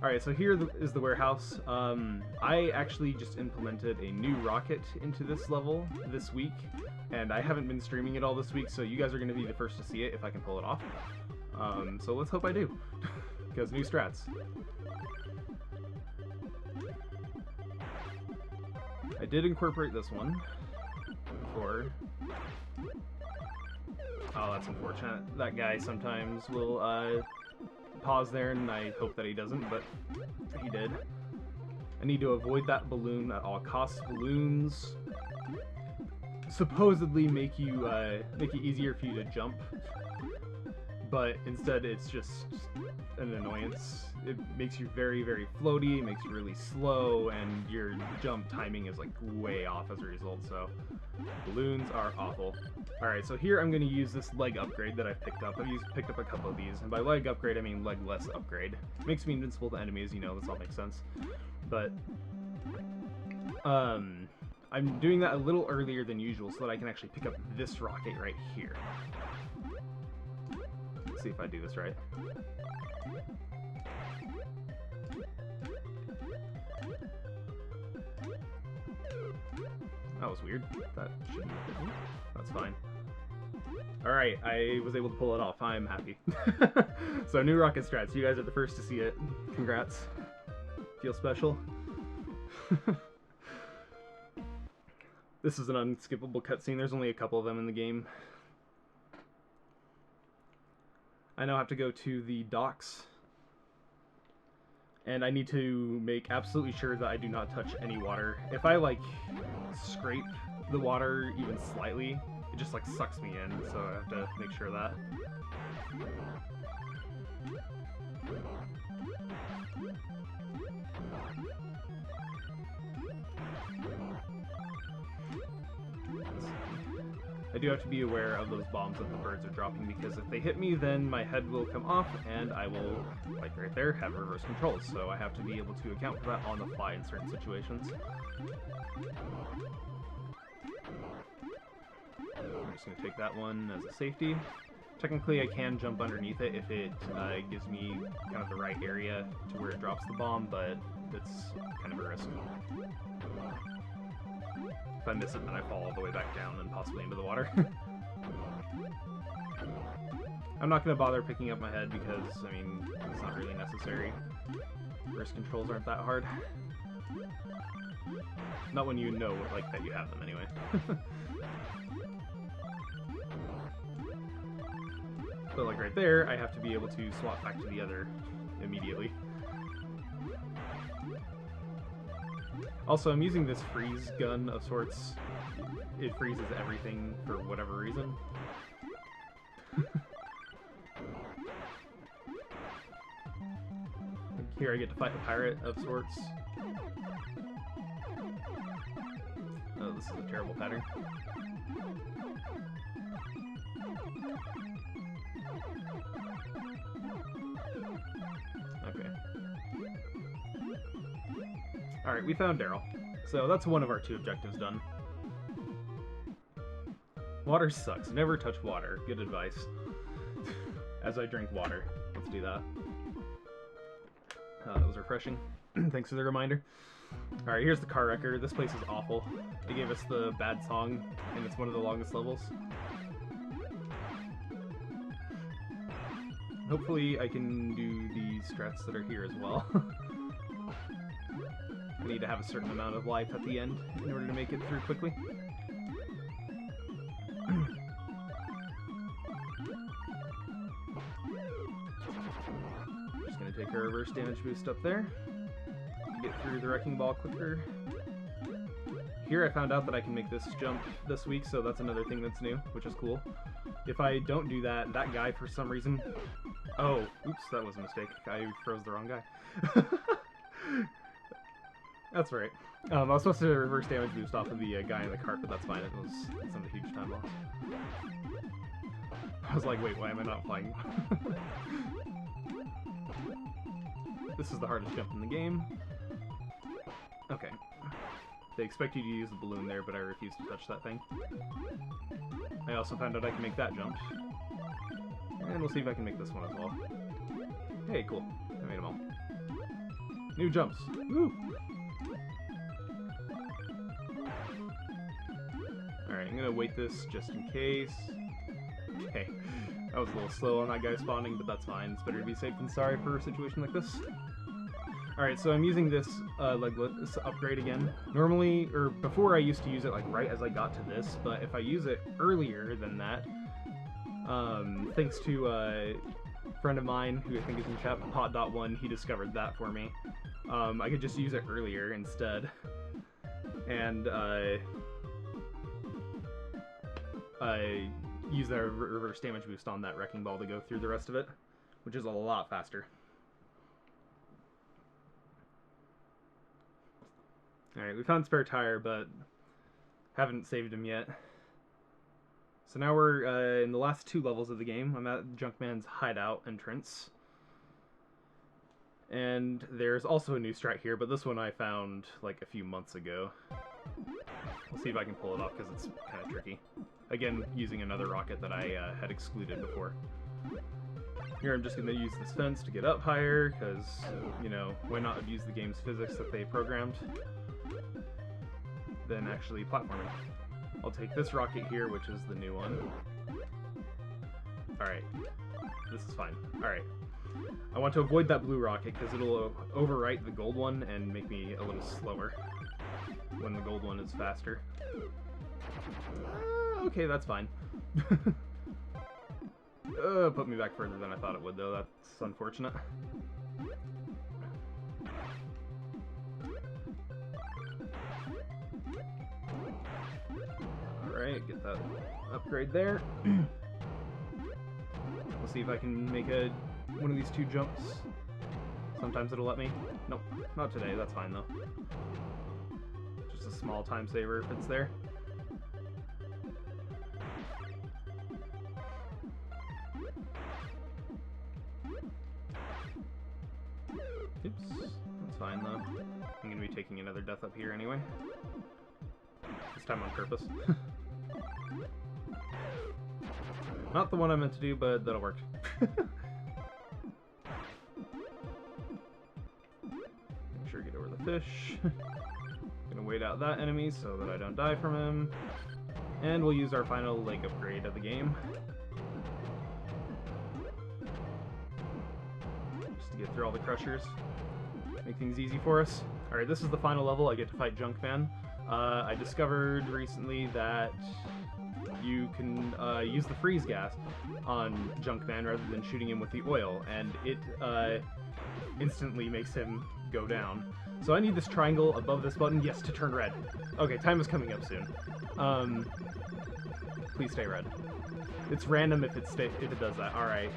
Alright, so here is the warehouse. I actually just implemented a new rocket into this level this week, and I haven't been streaming it all this week, so you guys are going to be the first to see it if I can pull it off. So let's hope I do, because new strats. I did incorporate this one before. Oh, that's unfortunate. That guy sometimes will pause there, and I hope that he doesn't, but he did. I need to avoid that balloon at all costs. Balloons supposedly make it easier for you to jump, but instead it's just an annoyance. It makes you very, very floaty, it makes you really slow, and your jump timing is like way off as a result, so balloons are awful. Alright, so here I'm going to use this leg upgrade that I've picked up. I've picked up a couple of these, and by leg upgrade I mean leg-less upgrade. Makes me invincible to enemies, you know, this all makes sense. But, I'm doing that a little earlier than usual so that I can actually pick up this rocket right here. Let's see if I do this right. That was weird. That shouldn't have hit me. That's fine. Alright, I was able to pull it off. I'm happy. So, new rocket strats. You guys are the first to see it. Congrats. Feel special? This is an unskippable cutscene. There's only a couple of them in the game. I now have to go to the docks. And I need to make absolutely sure that I do not touch any water. If I, like, scrape the water even slightly, it just, like, sucks me in. So I have to make sure of that. I do have to be aware of those bombs that the birds are dropping, because if they hit me, then my head will come off, and I will, like right there, have reverse controls. So I have to be able to account for that on the fly in certain situations. I'm just going to take that one as a safety. Technically, I can jump underneath it if it gives me kind of the right area to where it drops the bomb, but it's kind of a risk. If I miss it, then I fall all the way back down and possibly into the water. I'm not going to bother picking up my head because, I mean, it's not really necessary. Wrist controls aren't that hard. Not when you know, like, that you have them anyway. But, like, right there, I have to be able to swap back to the other immediately. Also, I'm using this freeze gun of sorts. It freezes everything for whatever reason. Here I get to fight a pirate of sorts. Oh, this is a terrible pattern. Okay. Alright, we found Daryl. So that's one of our 2 objectives done. Water sucks. Never touch water. Good advice. As I drink water. Let's do that. That was refreshing. Thanks for the reminder. Alright, here's the car wrecker. This place is awful. They gave us the bad song, and it's one of the longest levels. Hopefully I can do the strats that are here as well. I need to have a certain amount of life at the end in order to make it through quickly. Just gonna take a reverse damage boost up there. Get through the wrecking ball quicker. Here I found out that I can make this jump this week, so that's another thing that's new, which is cool. If I don't do that, that guy for some reason... Oh, oops, that was a mistake. I froze the wrong guy. That's right. I was supposed to reverse damage boost off of the guy in the cart, but that's fine. It's not a huge time loss. I was like, wait, why am I not flying? This is the hardest jump in the game. Okay. They expect you to use the balloon there, but I refuse to touch that thing. I also found out I can make that jump. And we'll see if I can make this one as well. Hey, cool. I made them all. New jumps. Woo! Alright, I'm gonna wait this just in case. Okay. I was a little slow on that guy spawning, but that's fine. It's better to be safe than sorry for a situation like this. Alright, so I'm using this this upgrade again. Normally, or before I used to use it like right as I got to this, but if I use it earlier than that, thanks to a friend of mine who I think is in chat, Pot.1, he discovered that for me. I could just use it earlier instead. And use the reverse damage boost on that wrecking ball to go through the rest of it, which is a lot faster. Alright, we found spare tire, but haven't saved him yet. So now we're in the last 2 levels of the game. I'm at Junkman's hideout entrance. And there's also a new strat here, but this one I found like a few months ago. We'll see if I can pull it off because it's kind of tricky. Again, using another rocket that I had excluded before. Here I'm just going to use this fence to get up higher because, you know, why not abuse the game's physics that they programmed than actually platforming. I'll take this rocket here, which is the new one. Alright, this is fine. Alright. I want to avoid that blue rocket because it'll overwrite the gold one and make me a little slower when the gold one is faster. Okay, that's fine. Put me back further than I thought it would, though. That's unfortunate. Alright, get that upgrade there. We'll see if I can make one of these 2 jumps. Sometimes it'll let me. Nope, not today. That's fine, though. Just a small time saver if it's there. Oops, that's fine, though. I'm going to be taking another death up here anyway. This time on purpose. Not the one I meant to do, but that'll work. Make sure to get over the fish. Gonna wait out that enemy so that I don't die from him. And we'll use our final leg upgrade of the game. Just to get through all the crushers. Make things easy for us. Alright, this is the final level. I get to fight Junkman. I discovered recently that you can use the freeze gas on Junkman rather than shooting him with the oil, and it instantly makes him go down. So I need this triangle above this button, yes, to turn red. Okay, time is coming up soon. Please stay red. It's random if it does that. Alright.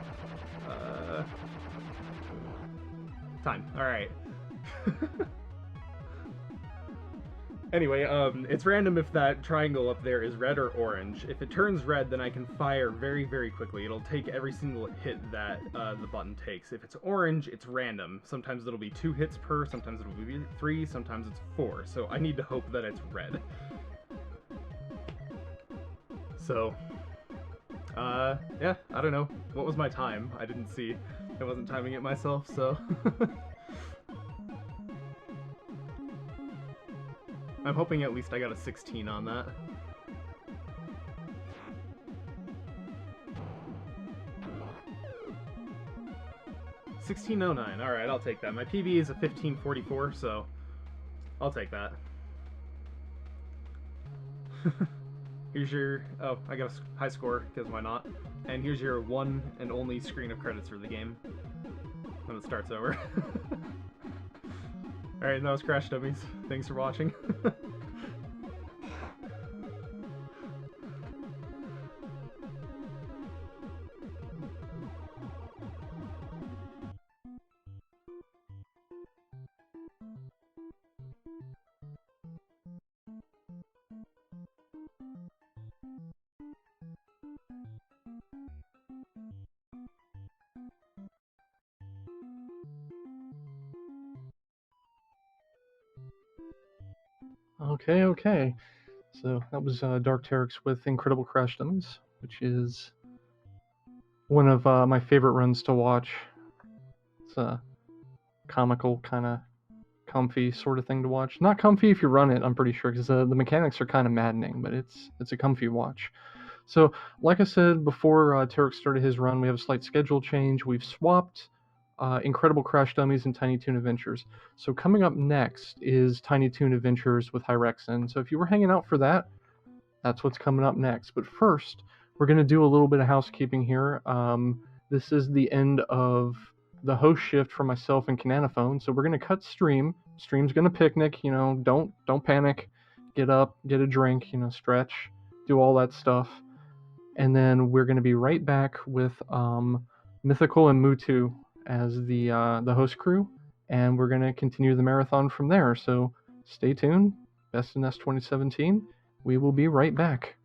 Time. Alright. Anyway, it's random if that triangle up there is red or orange. If it turns red, then I can fire very, very quickly. It'll take every single hit that the button takes. If it's orange, it's random. Sometimes it'll be 2 hits per, sometimes it'll be 3, sometimes it's 4. So I need to hope that it's red. So, yeah, I don't know. What was my time? I didn't see. I wasn't timing it myself, so... I'm hoping at least I got a 16 on that. $16.09. Alright, I'll take that. My PB is a 1544, so I'll take that. Here's your... Oh, I got a high score, because why not? And here's your one and only screen of credits for the game. When it starts over. Alright, that was Crash Dummies. Thanks for watching. Okay. So that was Dark Teryx with Incredible Crash Dummies, which is one of my favorite runs to watch. It's a comical, kind of comfy sort of thing to watch. Not comfy if you run it, I'm pretty sure, because the mechanics are kind of maddening, but it's a comfy watch. So, like I said before Teryx started his run, we have a slight schedule change. We've swapped Incredible Crash Dummies and Tiny Toon Adventures. So coming up next is Tiny Toon Adventures with Hyrexen. So if you were hanging out for that, that's what's coming up next. But first, we're going to do a little bit of housekeeping here. This is the end of the host shift for myself and Cananophone. So we're going to cut stream. Stream's going to picnic. You know, don't panic. Get up, get a drink. You know, stretch, do all that stuff. and then we're going to be right back with Mythical and Mutu as the host crew, and we're going to continue the marathon from there. So stay tuned. Best in NES 2017. We will be right back.